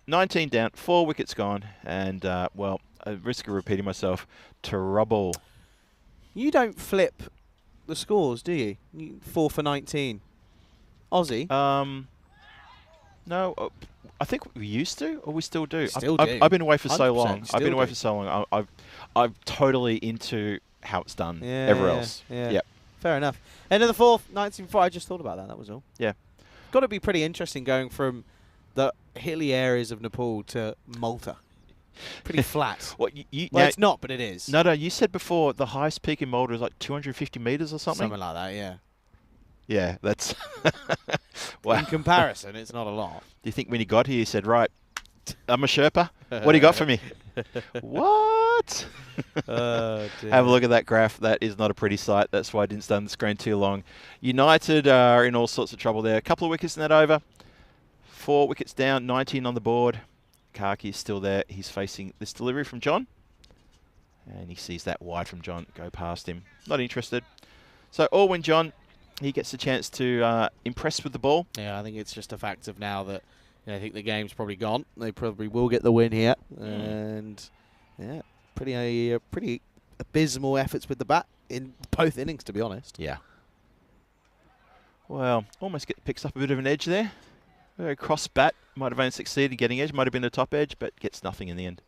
19 down, 4 wickets gone, and well, at risk of repeating myself, trouble. You don't flip the scores, do you? 4 for 19. Aussie? No, I think we used to, or we still do. Still do. I've been away for so 100% long. I've been away for so long. I'm totally into how it's done. Everywhere else. Yeah. Yep. Fair enough. End of the 4th, 19 for 4. I just thought about that. That was all. Yeah. Got to be pretty interesting going from the hilly areas of Nepal to Malta. Pretty flat. Well, Well, it's not, but it is. No, you said before the highest peak in Malta is like 250 metres or something. Something like that, yeah. Yeah, that's... wow. In comparison, it's not a lot. Do you think when he got here, he said, right, I'm a Sherpa. What do you got for me? What? Oh, dear. Have a look at that graph. That is not a pretty sight. That's why I didn't stay on the screen too long. United are in all sorts of trouble there. A couple of wickets in that over. 4 wickets down, 19 on the board. Kaki is still there. He's facing this delivery from John. And he sees that wide from John go past him. Not interested. So Orwin John, he gets a chance to impress with the ball. Yeah, I think it's just a fact of now that I think the game's probably gone. They probably will get the win here. And, yeah, pretty abysmal efforts with the bat in both innings, to be honest. Yeah. Well, almost picks up a bit of an edge there. Very cross bat. Might have only succeeded getting edge. Might have been the top edge, but gets nothing in the end.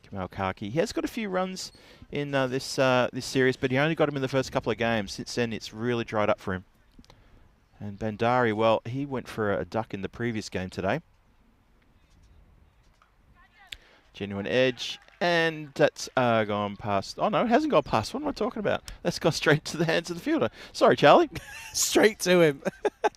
Kamal Kaki. He has got a few runs in this series, but he only got him in the first couple of games. Since then, it's really dried up for him. And Bandari, well, he went for a duck in the previous game today. Genuine edge. And that's gone past. Oh, no, it hasn't gone past. What am I talking about? That's gone straight to the hands of the fielder. Sorry, Charlie. Straight to him.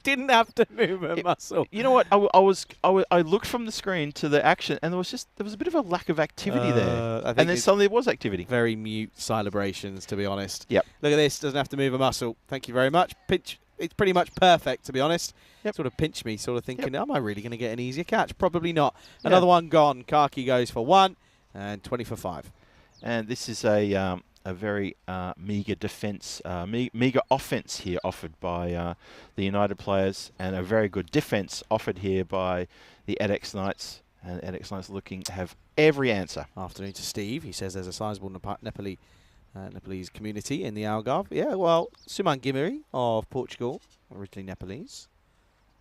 Didn't have to move a muscle. You know what? I looked from the screen to the action, and there was a bit of a lack of activity there. And then suddenly there was activity. Very mute celebrations, to be honest. Yep. Look at this. Doesn't have to move a muscle. Thank you very much. Pitch. It's pretty much perfect, to be honest. Yep. Sort of pinched me, sort of thinking, am I really going to get an easier catch? Probably not. Another one gone. Kaki goes for 1 and 20 for 5. And this is a very meagre defence, meagre offence here offered by the United players, and a very good defence offered here by the EDX Knights. And EDX Knights looking to have every answer. Afternoon to Steve. He says there's a sizable Nepali Nepalese community in the Algarve. Yeah, well, Suman Gimiri of Portugal, originally Nepalese.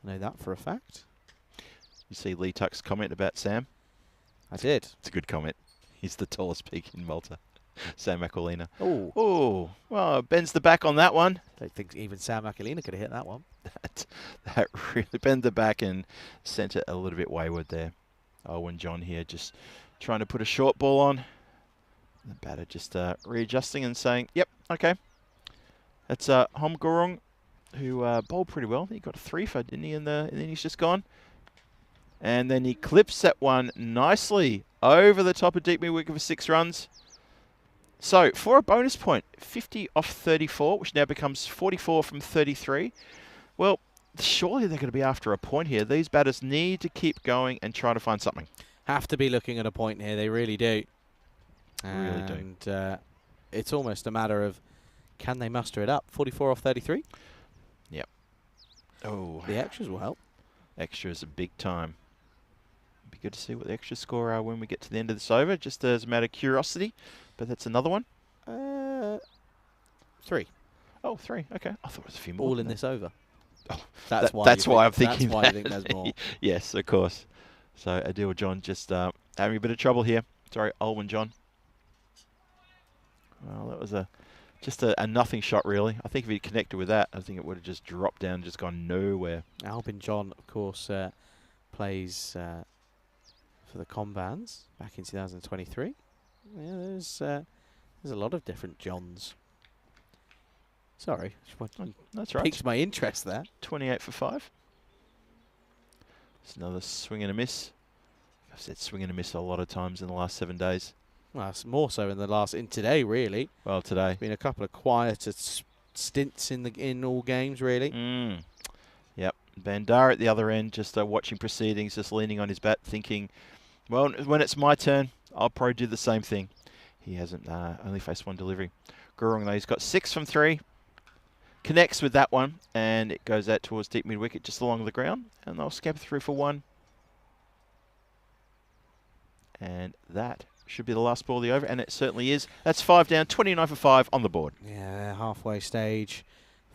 I know that for a fact. You see Lee Tuck's comment about Sam? I did. It's a good comment. He's the tallest peak in Malta. Sam Aquilina. Oh, Well, bends the back on that one. don't think even Sam Aquilina could have hit that one. That really bent the back and sent it a little bit wayward there. Owen John here just trying to put a short ball on. The batter just readjusting and saying, yep, okay. That's Hom Gurung, who bowled pretty well. He got a 3 for, didn't he, in the innings just gone. And then he clips that one nicely over the top of deep mid-wicket for 6 runs. So, for a bonus point, 50 off 34, which now becomes 44 from 33. Well, surely they're going to be after a point here. These batters need to keep going and try to find something. Have to be looking at a point here. They really do. Really do. And it's almost a matter of, can they muster it up? 44 off 33? Yep. Oh, The extras will help. extras are big time. Be good to see what the extra score are when we get to the end of this over, just as a matter of curiosity. But that's another one. 3. Oh, 3. Okay. I thought it was a few more. All than in that. this over. Oh, That's that- why. that's you why think- I'm thinking That's why that. you think there's more. Yes, of course. So Adil John just having a bit of trouble here. Sorry, Olwen John. Well, that was just a nothing shot, really. I think if he'd connected with that, I think it would have just dropped down and just gone nowhere. Albin John, of course, plays for the Combans back in 2023. Yeah, there's a lot of different Johns. Sorry, That's right. piqued my interest there. 28 for 5. It's another swing and a miss. I've said swing and a miss a lot of times in the last 7 days. Well, it's more so in today, really. Well, today. Been a couple of quieter stints in all games, really. Yep. Bandar at the other end, just watching proceedings, just leaning on his bat, thinking, well, when it's my turn, I'll probably do the same thing. He hasn't only faced 1 delivery. Gurung, though, he's got 6 from 3. Connects with that one, and it goes out towards deep mid-wicket, just along the ground, and they'll scamper through for 1. And that should be the last ball of the over, and it certainly is. That's 5 down, 29 for 5 on the board. Yeah, halfway stage,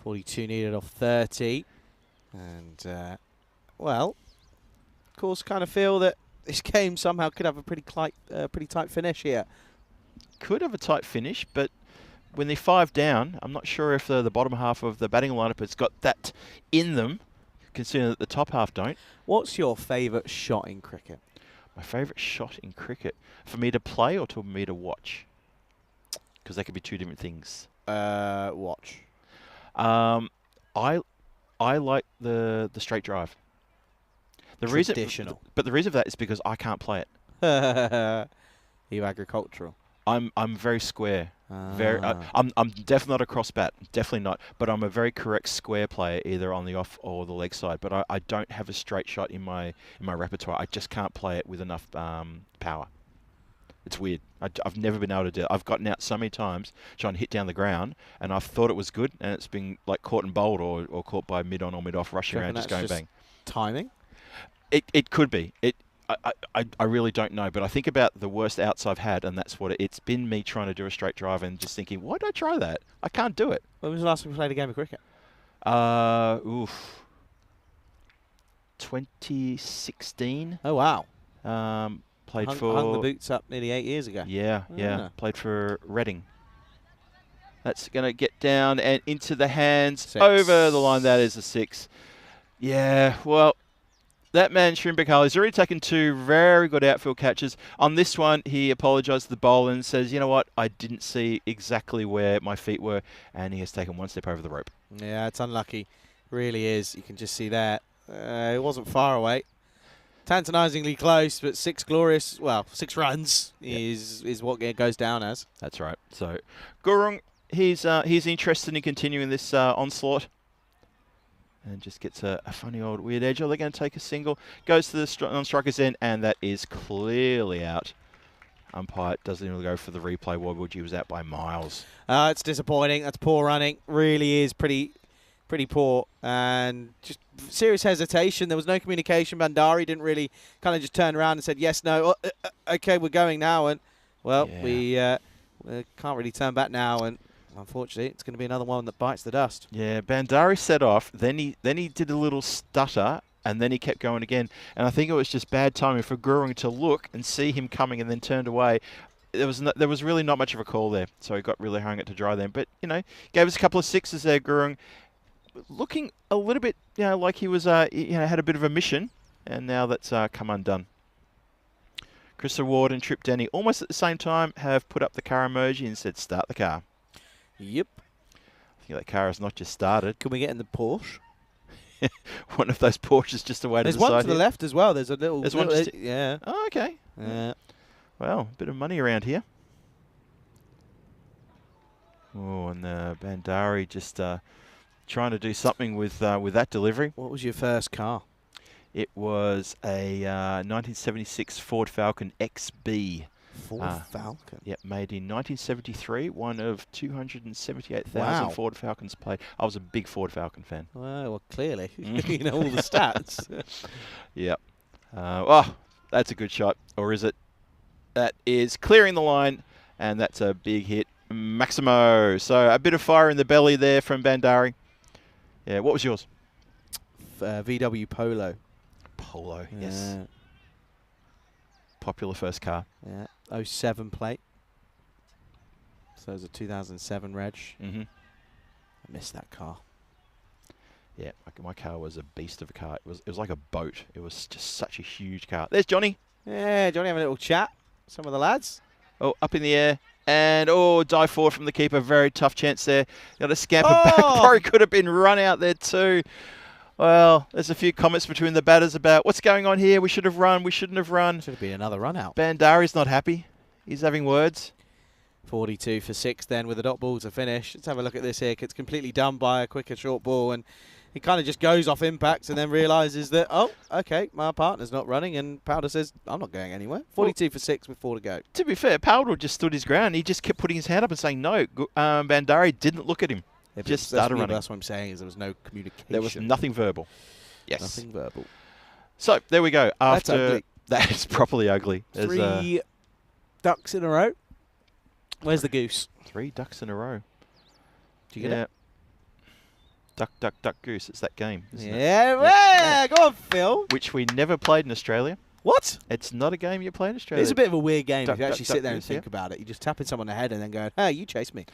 42 needed off 30. And, well, of course, kind of feel that this game somehow could have a pretty tight finish here. Could have a tight finish, but when they're 5 down, I'm not sure if the bottom half of the batting lineup has got that in them, considering that the top half don't. What's your favourite shot in cricket? My favourite shot in cricket, for me to play or for me to watch? Because they could be 2 different things. Watch. I like the straight drive. Traditional. But the reason for that is because I can't play it. Are you agricultural? I'm very square. I'm definitely not a cross bat, definitely not. But I'm a very correct square player, either on the off or the leg side. But I don't have a straight shot in my repertoire. I just can't play it with enough power. It's weird. I've never been able to do it. I've gotten out so many times trying to hit down the ground, and I've thought it was good, and it's been like caught and bowled or caught by mid on or mid off, rushing around, just going bang. Timing? It could be. I really don't know, but I think about the worst outs I've had, and that's what it's been. Me trying to do a straight drive and just thinking, why did I try that? I can't do it. When was the last time you played a game of cricket? 2016. Oh, wow. Played hung for the boots up nearly 8 years ago. yeah. Ah. Played for Reading. That's going to get down and into the hands 6. over the line. That is a 6. Yeah, well, that man, Shrimbekal, has already taken 2 very good outfield catches. On this one, he apologised to the bowler and says, you know what, I didn't see exactly where my feet were, and he has taken 1 step over the rope. Yeah, it's unlucky. Really is. You can just see that. It wasn't far away. Tantalisingly close, but 6 runs is what it goes down as. That's right. So, Gurung, he's interested in continuing this onslaught. And just gets a funny old weird edge. Oh, they're going to take a single. Goes to the non-striker's end, and that is clearly out. Umpire doesn't even go for the replay. Wobbled, was out by miles. It's disappointing. That's poor running. Really is pretty poor. And just serious hesitation. There was no communication. Bandari didn't really kind of just turn around and said, yes, no. Okay, we're going now. And, well, Yeah. Can't really turn back now, and unfortunately, it's going to be another one that bites the dust. Yeah, Bandari set off, then he did a little stutter, and then he kept going again. And I think it was just bad timing for Gurung to look and see him coming and then turned away. There was really not much of a call there, so he got really hung it to dry then. But, gave us a couple of sixes there, Gurung. Looking a little bit, like he was, had a bit of a mission, and now that's come undone. Chris Ward and Trip Denny, almost at the same time, have put up the car emoji and said, start the car. Yep. I think that car has not just started. Can we get in the Porsche? One of those Porsches just away to the side. There's one to the here. left as well. There's a little... There's one just... Yeah. Oh, okay. Yeah. Well, a bit of money around here. Oh, and Bandari just trying to do something with that delivery. What was your first car? It was a 1976 Ford Falcon XB. Ford Falcon? Yep, made in 1973. One of 278,000 Wow. Ford Falcons played. I was a big Ford Falcon fan. Well, clearly. You know all the stats. Yep. That's a good shot. Or is it? That is clearing the line, and that's a big hit. Maximo. So a bit of fire in the belly there from Bandari. Yeah, what was yours? VW Polo. Polo, yes. Popular first car. Yeah. 07 plate. So it was a 2007 reg. Mm-hmm. I missed that car. Yeah, my car was a beast of a car. It was like a boat. It was just such a huge car. There's Johnny. Yeah, Johnny having a little chat. Some of the lads. Oh, up in the air. And, dive forward from the keeper. Very tough chance there. Got to scamper back. Probably could have been run out there too. Well, there's a few comments between the batters about what's going on here. We should have run. We shouldn't have run. Should have been another run out. Bandari's not happy. He's having words. 42 for 6 then with a dot ball to finish. Let's have a look at this here. It's completely done by a quicker short ball, and he kind of just goes off impacts and then realises that, oh, okay, my partner's not running, and Powder says, I'm not going anywhere. 42 for 6 with 4 to go. To be fair, Powder just stood his ground. He just kept putting his hand up and saying no. Bandari didn't look at him. Yeah, just started running. That's what I'm saying, is there was no communication. There was nothing verbal. Yes. Nothing verbal. So, there we go. That's ugly. That is properly ugly. 3 ducks in a row. Where's the goose? 3 ducks in a row. Do you get it? Duck, duck, duck, goose. It's that game, isn't it? Yeah, go on, Phil. Which we never played in Australia. What? It's not a game you play in Australia. It's a bit of a weird game Duck, if you duck, actually duck, sit there and goose, think about it. You just tapping someone on the head and then going, hey, you chase me.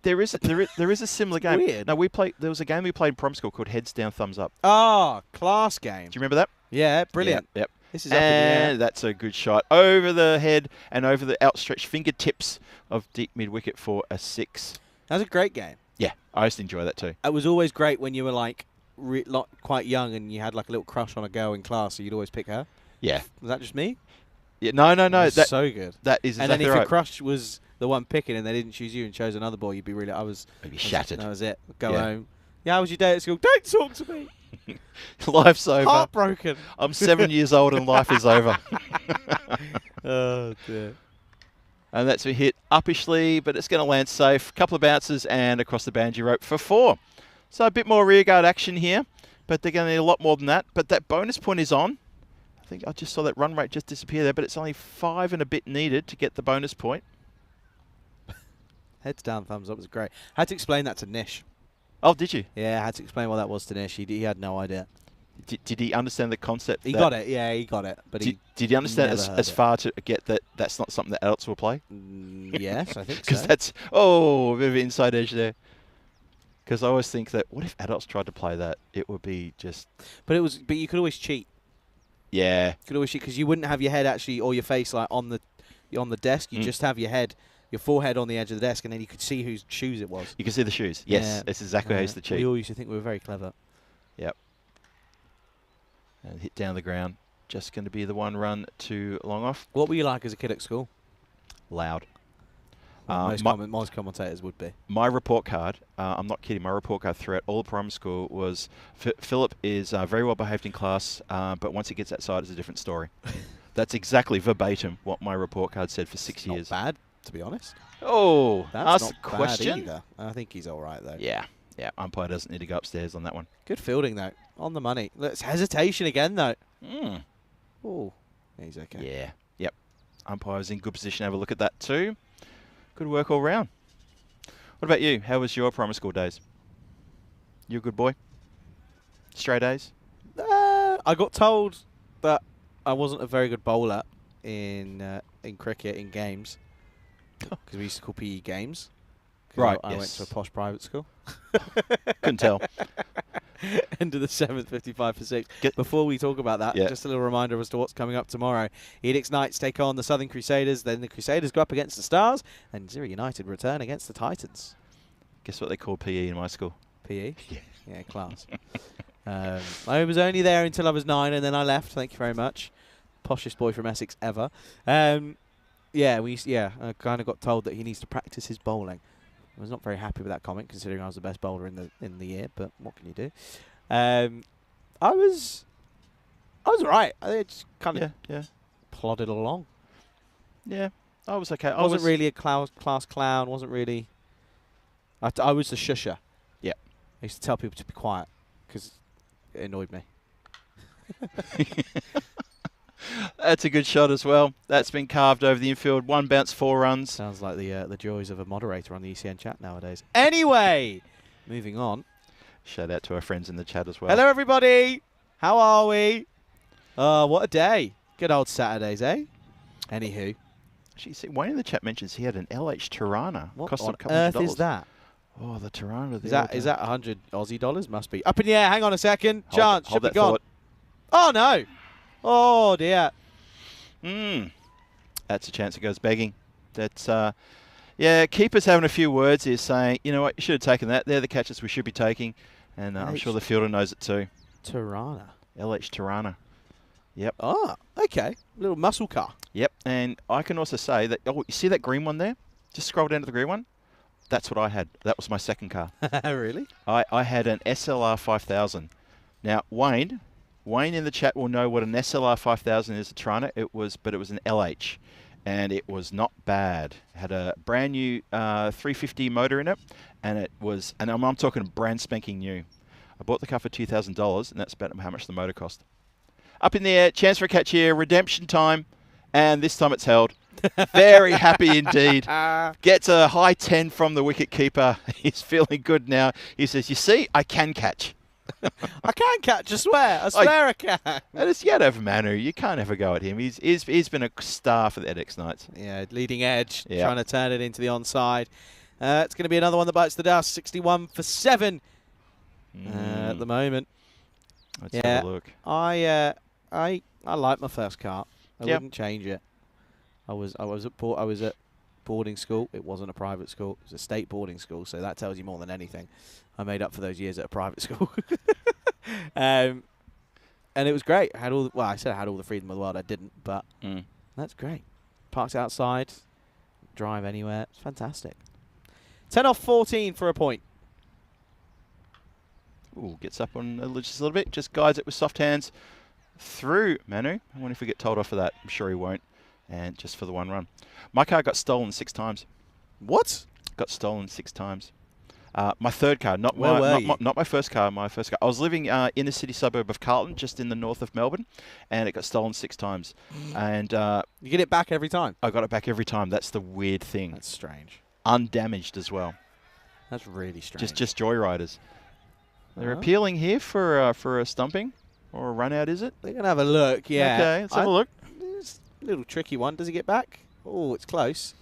There is a similar game. Weird. No, there was a game we played in prom school called Heads Down, Thumbs Up. Oh, class game. Do you remember that? Yeah, brilliant. Yep. This is up in the air. And that's a good shot. Over the head and over the outstretched fingertips of deep mid-wicket for a 6. That was a great game. Yeah, I used to enjoy that too. It was always great when you were like quite young and you had like a little crush on a girl in class, so you'd always pick her. Yeah. Was that just me? Yeah, no. That's so good. That is exactly and then if right. your crush was the one picking and they didn't choose you and chose another boy, you'd be really... Maybe shattered. That was it. Go home. Yeah, how was your day at school? Don't talk to me. Life's over. Heartbroken. I'm 7 years old and life is over. Oh, dear. And that's a hit uppishly, but it's going to land safe. Couple of bounces and across the banji rope for 4. So a bit more rearguard action here, but they're going to need a lot more than that. But that bonus point is on. I think I just saw that run rate just disappear there, but it's only 5 and a bit needed to get the bonus point. Heads down, thumbs up was great. Had to explain that to Nish. Oh, did you? Yeah, I had to explain what that was to Nish. He had no idea. Did he understand the concept? He got it. Yeah, he got it. But did he understand never as far to get that that's not something that adults will play? Yes, I think so. Because that's a bit of an inside edge there. Because I always think that what if adults tried to play that? It would be just. But you could always cheat. Yeah. You could always cheat because you wouldn't have your head actually or your face like on the desk. You just have your forehead on the edge of the desk, and then you could see whose shoes it was. You can see the shoes. Yes, yeah. that's exactly how I used to cheat. We all used to think we were very clever. Yep. And hit down the ground. Just going to be the 1 run to long off. What were you like as a kid at school? Loud. Most commentators would be. My report card, I'm not kidding, my report card throughout all of primary school was Philip is very well behaved in class, but once he gets outside, it's a different story. That's exactly verbatim what my report card said for 6 years. Not bad, to be honest. Oh, that's ask not the question. bad either. I think he's all right, though. Yeah. Umpire doesn't need to go upstairs on that one. Good fielding, though. On the money. Look, it's hesitation again, though. Oh, he's okay. Yeah. Yep. Umpire's in good position. Have a look at that too. Good work all round. What about you? How was your primary school days? You a good boy? Straight A's? I got told that I wasn't a very good bowler in cricket in games because we used to call PE games. Right, I went to a posh private school. Couldn't tell. End of the 7th, 55 for 6. Before we talk about that, just a little reminder as to what's coming up tomorrow. Edicts Knights take on the Southern Crusaders, then the Crusaders go up against the Stars, and Zero United return against the Titans. Guess what they call PE in my school? PE? Yeah. Yeah, class. I was only there until I was 9, and then I left. Thank you very much. Poshest boy from Essex ever. I kind of got told that he needs to practice his bowling. I was not very happy with that comment, considering I was the best bowler in the year. But what can you do? I was right. I just kind of plodded along. Yeah, I was okay. I wasn't really a class clown. Wasn't really. I was the shusher. Yeah, I used to tell people to be quiet because it annoyed me. That's a good shot as well. That's been carved over the infield. 1 bounce, 4 runs. Sounds like the joys of a moderator on the ECN chat nowadays. Anyway, moving on. Shout out to our friends in the chat as well. Hello, everybody. How are we? What a day. Good old Saturdays, eh? Anywho. Actually, see, Wayne in the chat mentions he had an LH Tirana. What Cost him on a couple $100. earth is that? Oh, the Tirana. Is that 100 Aussie dollars? Must be. Up in the air. Hang on a second. Hold Chance. Should be that gone. thought. Oh, no. Oh, dear. That's a chance it goes begging. That's, keeper's having a few words here saying, you know what, you should have taken that. They're the catches we should be taking. And I'm sure the fielder knows it too. Tirana. LH Tirana. Yep. Oh, okay. Little muscle car. Yep. And I can also say that, you see that green one there? Just scroll down to the green one. That's what I had. That was my second car. Really? I had an SLR 5000. Now, Wayne in the chat will know what an SLR 5000 is, a Tirana. It was an LH, and it was not bad. It had a brand new 350 motor in it, and I'm talking brand spanking new. I bought the car for $2,000, and that's about how much the motor cost. Up in the air, chance for a catch here, redemption time, and this time it's held. Very happy indeed. Gets a high 10 from the wicket keeper. He's feeling good now. He says, "You see, I can catch." I can catch, I swear. I swear I can. And it's yet over Manu. You can't ever go at him. He's been a star for the Edicts Knights. Yeah, leading edge, trying to turn it into the onside. It's going to be another one that bites the dust. 61 for 7 at the moment. Let's have a look. I like my first car. I wouldn't change it. I was at boarding school. It wasn't a private school. It was a state boarding school, so that tells you more than anything. I made up for those years at a private school. And it was great. I had all the freedom of the world. I didn't, but that's great. Parks outside, drive anywhere. It's fantastic. 10 off 14 for a point. Ooh, gets up on just a little bit. Just guides it with soft hands through Manu. I wonder if we get told off for that. I'm sure he won't. And just for the 1 run. My car got stolen 6 times. What? Got stolen 6 times. My third car, not my first car. My first car. I was living in a city suburb of Carlton, just in the north of Melbourne, and it got stolen 6 times. And you get it back every time? I got it back every time. That's the weird thing. That's strange. Undamaged as well. That's really strange. Just joyriders. They're appealing here for a stumping or a run out, is it? They're going to have a look, yeah. Okay, let's have a look. It's a little tricky one. Does he get back? Oh, it's close.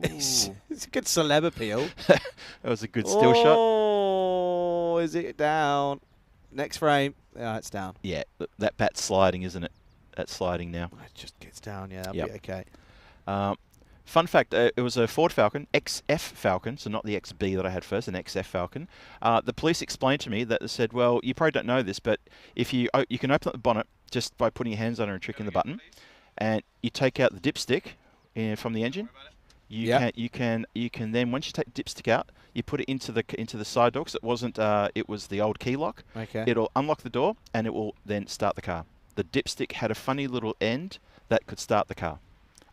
It's a good celeb appeal. That was a good still shot. Oh, is it down? Next frame. Yeah, it's down. Yeah, that bat's sliding, isn't it? That's sliding now. It just gets down, yeah. That'll be okay. Fun fact, it was a Ford Falcon, XF Falcon, so not the XB that I had first, an XF Falcon. The police explained to me that they said, well, you probably don't know this, but if you can open up the bonnet just by putting your hands on it and tricking the button, and you take out the dipstick from the engine. You can then, once you take the dipstick out, you put it into the side door, because it was the old key lock. Okay. It'll unlock the door and it will then start the car. The dipstick had a funny little end that could start the car.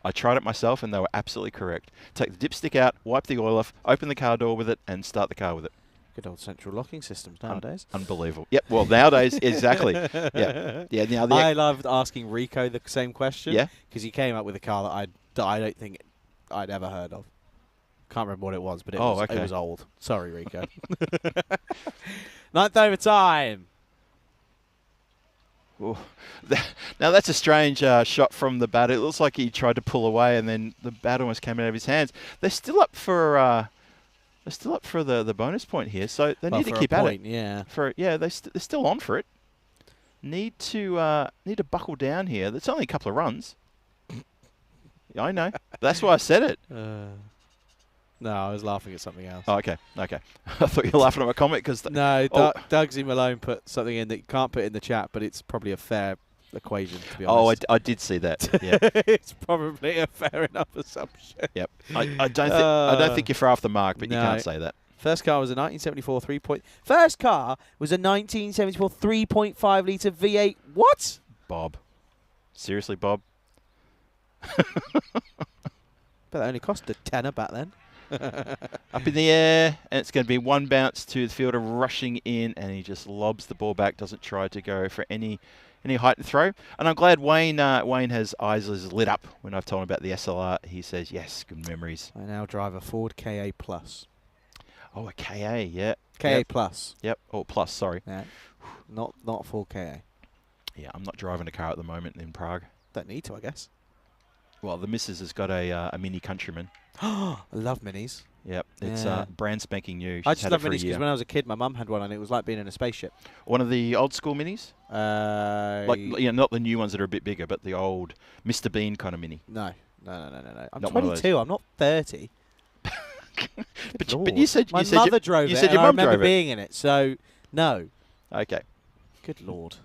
I tried it myself and they were absolutely correct. Take the dipstick out, wipe the oil off, open the car door with it, and start the car with it. Good old central locking systems nowadays. Unbelievable. Yep. Well, nowadays, exactly. Yeah. Yeah. Now I loved asking Rico the same question. Yeah. Because he came up with a car that I don't think I'd ever heard of. Can't remember what it was, but it, Oh, was, okay. it was old. Sorry, Rico. Ninth overtime. Ooh. Now that's a strange shot from the bat. It looks like he tried to pull away, and then the bat almost came out of his hands. They're still up for the bonus point here, so they need to keep at it. Yeah. They're still on for it. Need to buckle down here. That's only a couple of runs. I know. That's why I said it. No, I was laughing at something else. Oh, okay. I thought you were laughing at my comment because No, Dougsy Malone put something in that you can't put in the chat, but it's probably a fair equation, to be honest. I did see that. Yeah. It's probably a fair enough assumption. Yep. I don't think you're far off the mark, but you No. can't say that. First car was a 1974 First car was a 1974 3.5 litre V8. What? Bob. Seriously, Bob? But that only cost a tenner back then. Up in the air, and it's going to be one bounce to the fielder rushing in, and he just lobs the ball back, doesn't try to go for any height and throw. And I'm glad Wayne has eyes lit up when I've told him about the SLR. He says, yes, good memories. I now drive a Ford KA Plus. Oh, a KA, yeah. KA Yep. Plus. Yep. Oh, plus, sorry. Yeah. Not Ford KA. Yeah, I'm not driving a car at the moment in Prague. Don't need to, I guess. Well, the missus has got a Mini Countryman. I love minis. Yep, it's Yeah. Brand spanking new. I She's just had love it for a minis year. because when I was a kid, my mum had one and it was like being in a spaceship. One of the old school minis? Not the new ones that are a bit bigger, but the old Mr. Bean kind of mini. No. I'm Not one of 22. I'm not 30. But you said my you said mother your, drove you it. said And your I mum remember drove it. being in it. So no. Okay, Good lord.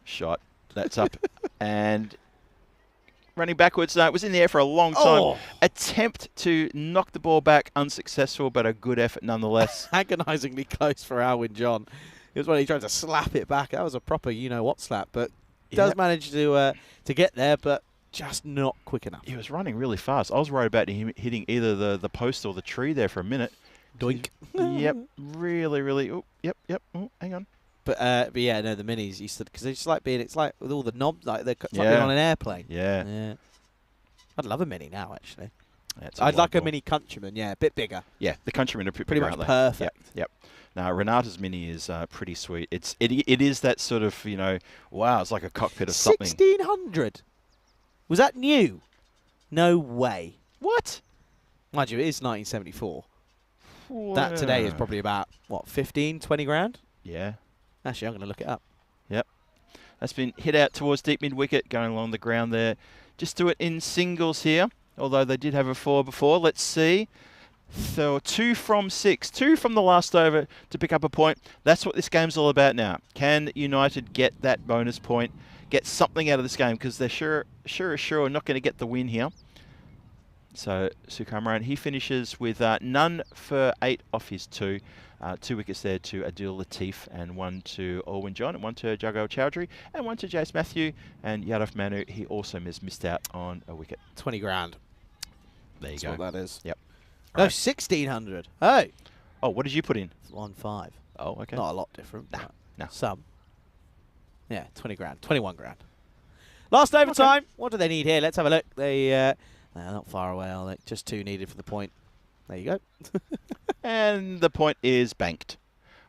shot. That's up and running backwards. It was in the air for a long time. Oh. Attempt to knock the ball back, unsuccessful, but a good effort nonetheless. Agonisingly close for Alwyn John. It was when he tried to slap it back. That was a proper you-know-what slap, but does Yep. manage to get there, but just not quick enough. He was running really fast. I was worried about him hitting either the post or the tree there for a minute. Doink. Yep, really. Oh, yep. Oh, hang on. But yeah, no, the minis used to, because it's like it's like with all the knobs, like it's like Yeah. being on an airplane. Yeah. Yeah. I'd love a mini now, actually. That's I'd like a wonderful. Mini Countryman, yeah, a bit bigger. Yeah, the Countrymen are pretty Pretty bigger, much aren't they? perfect. Yep. Now Renata's Mini is pretty sweet. It is that sort of wow, it's like a cockpit of something. 1600. Was that new? No way. What? Mind you, it is 1974. That today is probably about, what, 15, 20 grand? Yeah. Actually, I'm going to look it up. Yep. That's been hit out towards deep mid wicket, going along the ground there. Just do it in singles here, although they did have a 4 before. Let's see. So 2 from 6, 2 from the last over to pick up a point. That's what this game's all about now. Can United get that bonus point, get something out of this game? Because they're sure not going to get the win here. So Sukamran, he finishes with none for 8 off his 2. 2 wickets there to Adil Latif, and 1 to Alwyn John, and 1 to Jago Chowdhury, and 1 to Jace Matthew, and Yadaf Manu, he also missed out on a wicket. 20 grand. There you That's go. what that is. Yep. No, Right. 1600. Hey. Oh, what did you put in? 1.5. Oh, okay. Not a lot different. Nah, but nah. Some. Yeah, 20 grand. 21 grand. Last overtime. What do they need here? Let's have a look. They're not far away, are they? Just 2 needed for the point. There you go. And the point is banked.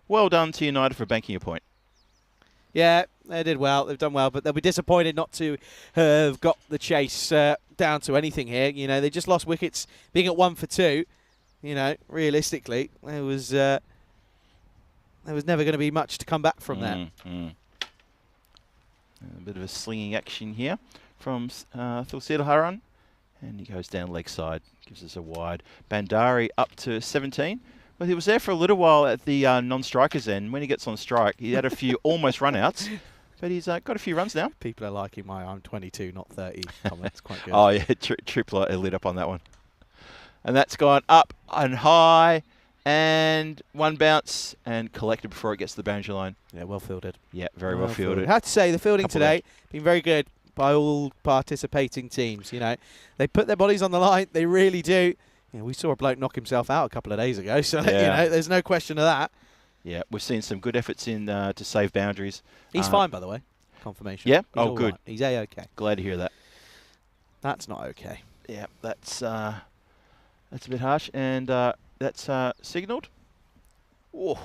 Well done to United for banking a point. Yeah, they did well. They've done well, but they'll be disappointed not to have got the chase down to anything here. You know, they just lost wickets, being at 1 for 2. You know, realistically, there was never going to be much to come back from that. A bit of a slinging action here from Thulsid Haran. And he goes down leg side, gives us a wide. Bandari up to 17. Well, he was there for a little while at the non-strikers end. When he gets on strike, he had a few almost run-outs. But he's got a few runs now. People are liking my "I'm 22, not 30" comment. It's quite good. Oh, yeah, Tripler lit up on that one. And that's gone up and high. And 1 bounce and collected before it gets to the boundary line. Yeah, well fielded. Yeah, very well fielded. I have to say, the fielding Couple today been very good by all participating teams. You know, they put their bodies on the line. They really do. You know, we saw a bloke knock himself out a couple of days ago, so you know, there's no question of that. Yeah, we've seen some good efforts in to save boundaries. He's fine, by the way. Confirmation. Yeah? He's Oh, all good. right. He's A-okay. Glad to hear that. That's not okay. Yeah, that's That's a bit harsh. And that's signalled. Oh.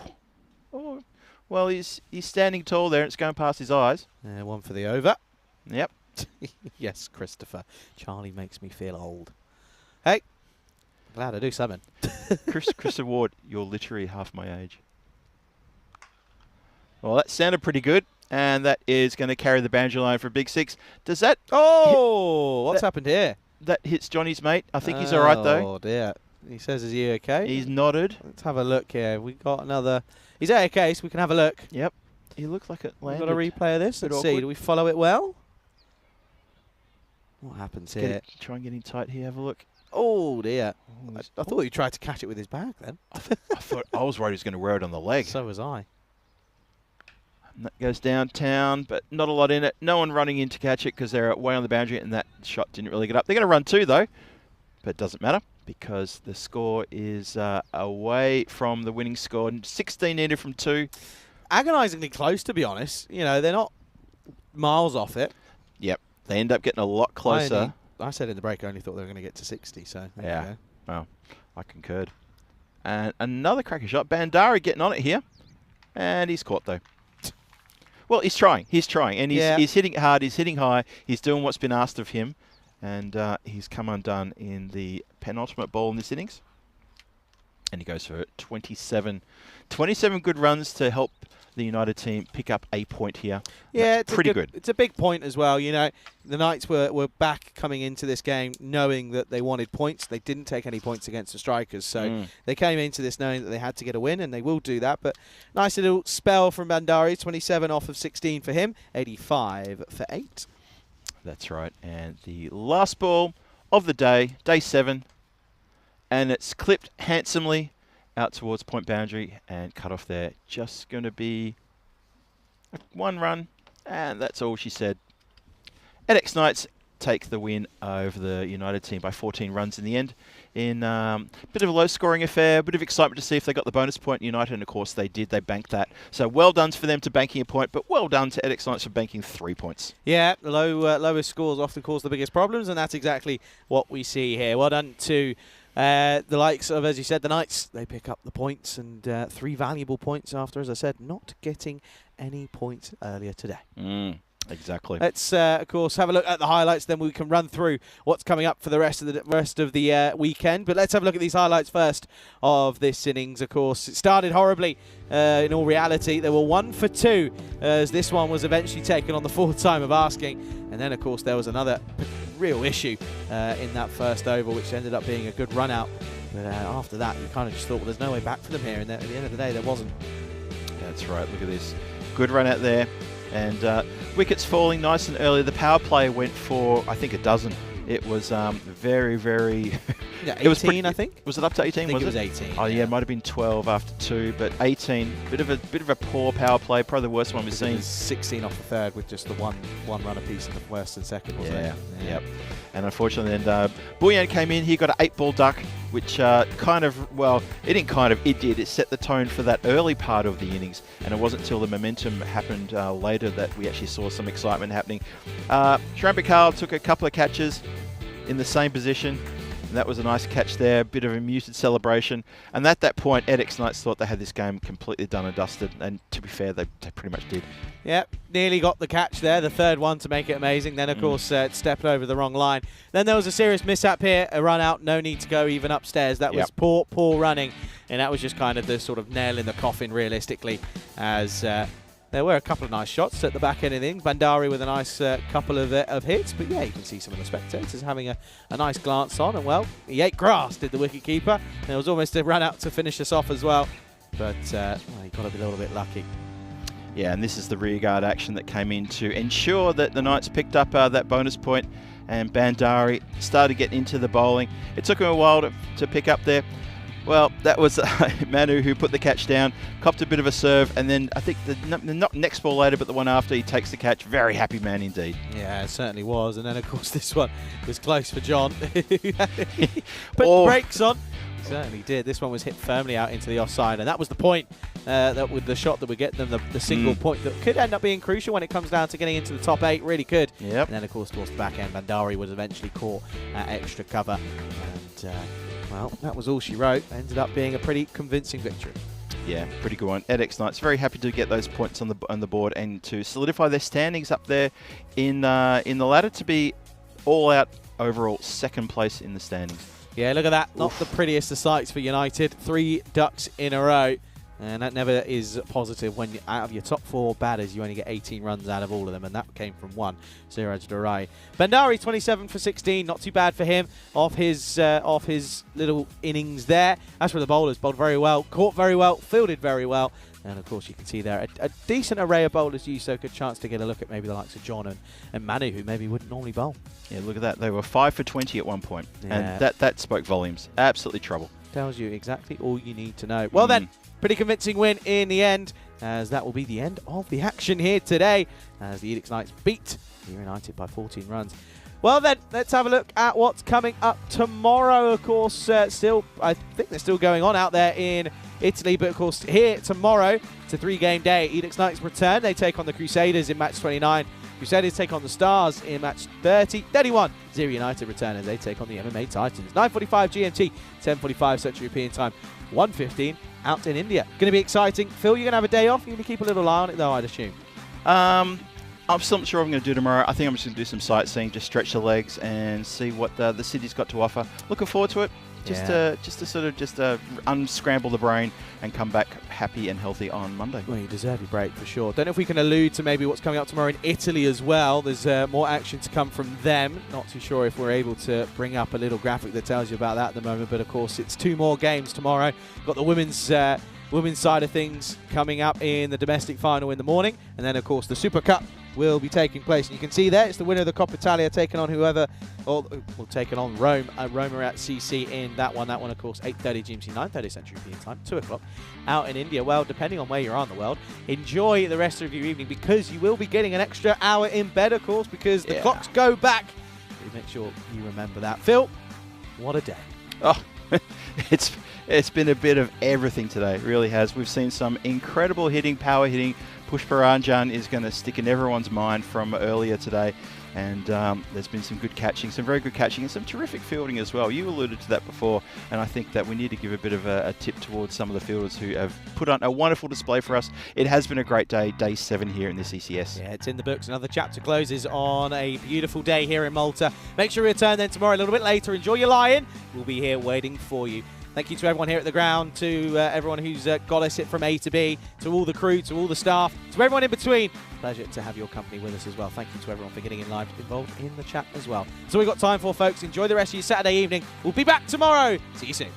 Oh. Well, he's standing tall there. It's going past his eyes. One for the over. Yep. Yes, Christopher. Charlie makes me feel old. Hey, glad I do something. Chris Ward, you're literally half my age. Well, that sounded pretty good, and that is going to carry the boundary line for a big 6. Does that? Oh, what's happened here? That hits Johnny's mate. I think he's all right though. Oh dear. He says, "Is he okay?" He's nodded. Let's have a look here. We got another. He's okay, so we can have a look. Yep. He looked like it We've landed. got a replay of this. Bit Let's see. awkward. Do we follow it well? What happens Get here? it, try and get in tight here. Have a look. Oh dear. Oh, I thought he tried to catch it with his bag then. I was worried he was going to wear it on the leg. So was I. And that goes downtown, but not a lot in it. No one running in to catch it because they're way on the boundary, and that shot didn't really get up. They're going to run 2 though, but it doesn't matter because the score is away from the winning score. 16 needed from 2. Agonisingly close, to be honest. You know, they're not miles off it. Yep. They end up getting a lot closer. I said in the break I only thought they were going to get to 60, so there Yeah. you go. Well, I concurred. And another cracker shot. Bandari getting on it here. And he's caught, though. Well, he's trying. He's trying. And he's hitting it hard. He's hitting high. He's doing what's been asked of him. And he's come undone in the penultimate ball in this innings. And he goes for 27. 27 good runs to help the United team pick up a point here. Yeah, it's pretty good. It's a big point as well. You know, the Knights were back coming into this game knowing that they wanted points. They didn't take any points against the Strikers, so they came into this knowing that they had to get a win, and they will do that. But nice little spell from Bandari, 27 off of 16 for him, 85 for 8. That's right. And the last ball of the day, day 7, and it's clipped handsomely out towards point boundary and cut off there. Just going to be 1 run, and that's all she said. EDX Knights take the win over the United team by 14 runs in the end. In a bit of a low-scoring affair, a bit of excitement to see if they got the bonus point. United, and of course they did. They banked that. So well done for them to banking a point, but well done to EDX Knights for banking 3 points. Yeah, lowest scores often cause the biggest problems, and that's exactly what we see here. Well done to the likes of, as you said, the Knights. They pick up the points, and 3 valuable points after, as I said, not getting any points earlier today. Exactly. Let's, of course, have a look at the highlights. Then we can run through what's coming up for the rest of the weekend. But let's have a look at these highlights first of this innings. Of course, it started horribly. In all reality, they were 1 for 2 as this one was eventually taken on the 4th time of asking. And then, of course, there was another real issue in that first over, which ended up being a good run out. But after that, you kind of just thought, well, there's no way back for them here. And at the end of the day, there wasn't. That's right. Look at this. Good run out there. And wickets falling nice and early. The power play went for, I think, a dozen. It was very, very... Yeah, 18, it was pretty, I think. Was it up to 18? I think it was 18. Oh, yeah, it might have been 12 after 2, but 18. Bit of a poor power play. Probably the worst one we've seen. 16 off the 3rd with just the one run apiece in the first and second, wasn't it? Yeah. Yep. And unfortunately, then Bouillon came in. He got an 8-ball duck, which it did. It set the tone for that early part of the innings, and it wasn't until the momentum happened later that we actually saw some excitement happening. Shrambakal took a couple of catches in the same position, and that was a nice catch there. A bit of a muted celebration, and at that point, EDX Knights thought they had this game completely done and dusted, and to be fair, they pretty much did. Yep, nearly got the catch there, the 3rd one to make it amazing. Then, of course, it stepped over the wrong line. Then there was a serious mishap here, a run out, no need to go even upstairs. That was poor running, and that was just kind of the sort of nail in the coffin, realistically, as there were a couple of nice shots at the back end of the innings. Bandari with a nice couple of hits, but yeah, you can see some of the spectators having a nice glance on, and well, he ate grass, did the wicketkeeper. There was almost a run out to finish us off as well, but he got a little bit lucky. Yeah, and this is the rearguard action that came in to ensure that the Knights picked up that bonus point, and Bandari started getting into the bowling. It took him a while to pick up there. Well, that was Manu who put the catch down, copped a bit of a serve, and then I think not next ball later, but the one after, he takes the catch. Very happy man indeed. Yeah, it certainly was. And then, of course, this one was close for John. Put the brakes on. certainly did. This one was hit firmly out into the offside, and that was the point that with the shot that would get them the single point that could end up being crucial when it comes down to getting into the top 8. Really could. Yep. And then, of course, towards the back end, Bandari was eventually caught at extra cover. And, well, that was all she wrote. Ended up being a pretty convincing victory. Yeah, pretty good one. EDX Knights very happy to get those points on the board and to solidify their standings up there in the ladder to be all out overall second place in the standings. Yeah, look at that. Not the prettiest of sights for United. 3 ducks in a row. And that never is positive when out of your top 4 batters, you only get 18 runs out of all of them, and that came from 1, Siraj Durai. Bandari, 27 for 16, not too bad for him off his little innings there. As for the bowlers, bowled very well, caught very well, fielded very well, and of course you can see there a decent array of bowlers used, so good chance to get a look at maybe the likes of John and Manu, who maybe wouldn't normally bowl. Yeah, look at that. They were 5 for 20 at one point, Yeah. and that spoke volumes. Absolutely trouble. Tells you exactly all you need to know. Well then, pretty convincing win in the end, as that will be the end of the action here today, as the EDX Knights beat United by 14 runs. Well then, let's have a look at what's coming up tomorrow. Of course, I think they're still going on out there in Italy, but of course here tomorrow, it's a 3-game day. EDX Knights return. They take on the Crusaders in match 29. Crusaders take on the Stars in match 30. 31, Zero United return as they take on the MMA Titans. 9:45 GMT, 10:45 Central European Time, 1:15 out in India. Going to be exciting. Phil, you're going to have a day off? You're going to keep a little eye on it though, I'd assume. I'm still not sure what I'm going to do tomorrow. I think I'm just going to do some sightseeing, just stretch the legs and see what the city's got to offer. Looking forward to it. Just to sort of unscramble the brain and come back happy and healthy on Monday. Well, you deserve your break for sure. Don't know if we can allude to maybe what's coming up tomorrow in Italy as well. There's more action to come from them. Not too sure if we're able to bring up a little graphic that tells you about that at the moment, but of course it's 2 more games tomorrow. Got the women's side of things coming up in the domestic final in the morning, and then of course the Super Cup will be taking place. And you can see there, it's the winner of the Coppa Italia taking on taking on Rome. Roma at CC in that one. That one, of course, 8:30 GMT, 9:30 Central European Time, 2 o'clock out in India. Well, depending on where you are in the world, enjoy the rest of your evening because you will be getting an extra hour in bed, of course, because the clocks go back. So make sure you remember that. Phil, what a day. Oh, it's been a bit of everything today. It really has. We've seen some incredible hitting, power hitting. Pushparanjan is going to stick in everyone's mind from earlier today. And there's been some good catching, some very good catching, and some terrific fielding as well. You alluded to that before, and I think that we need to give a bit of a tip towards some of the fielders who have put on a wonderful display for us. It has been a great day, day 7 here in this ECS. Yeah, it's in the books. Another chapter closes on a beautiful day here in Malta. Make sure you return then tomorrow a little bit later. Enjoy your lie-in. We'll be here waiting for you. Thank you to everyone here at the ground, to everyone who's got us it from A to B, to all the crew, to all the staff, to everyone in between. Pleasure to have your company with us as well. Thank you to everyone for getting involved in the chat as well. That's all we've got time for, folks. Enjoy the rest of your Saturday evening. We'll be back tomorrow. See you soon.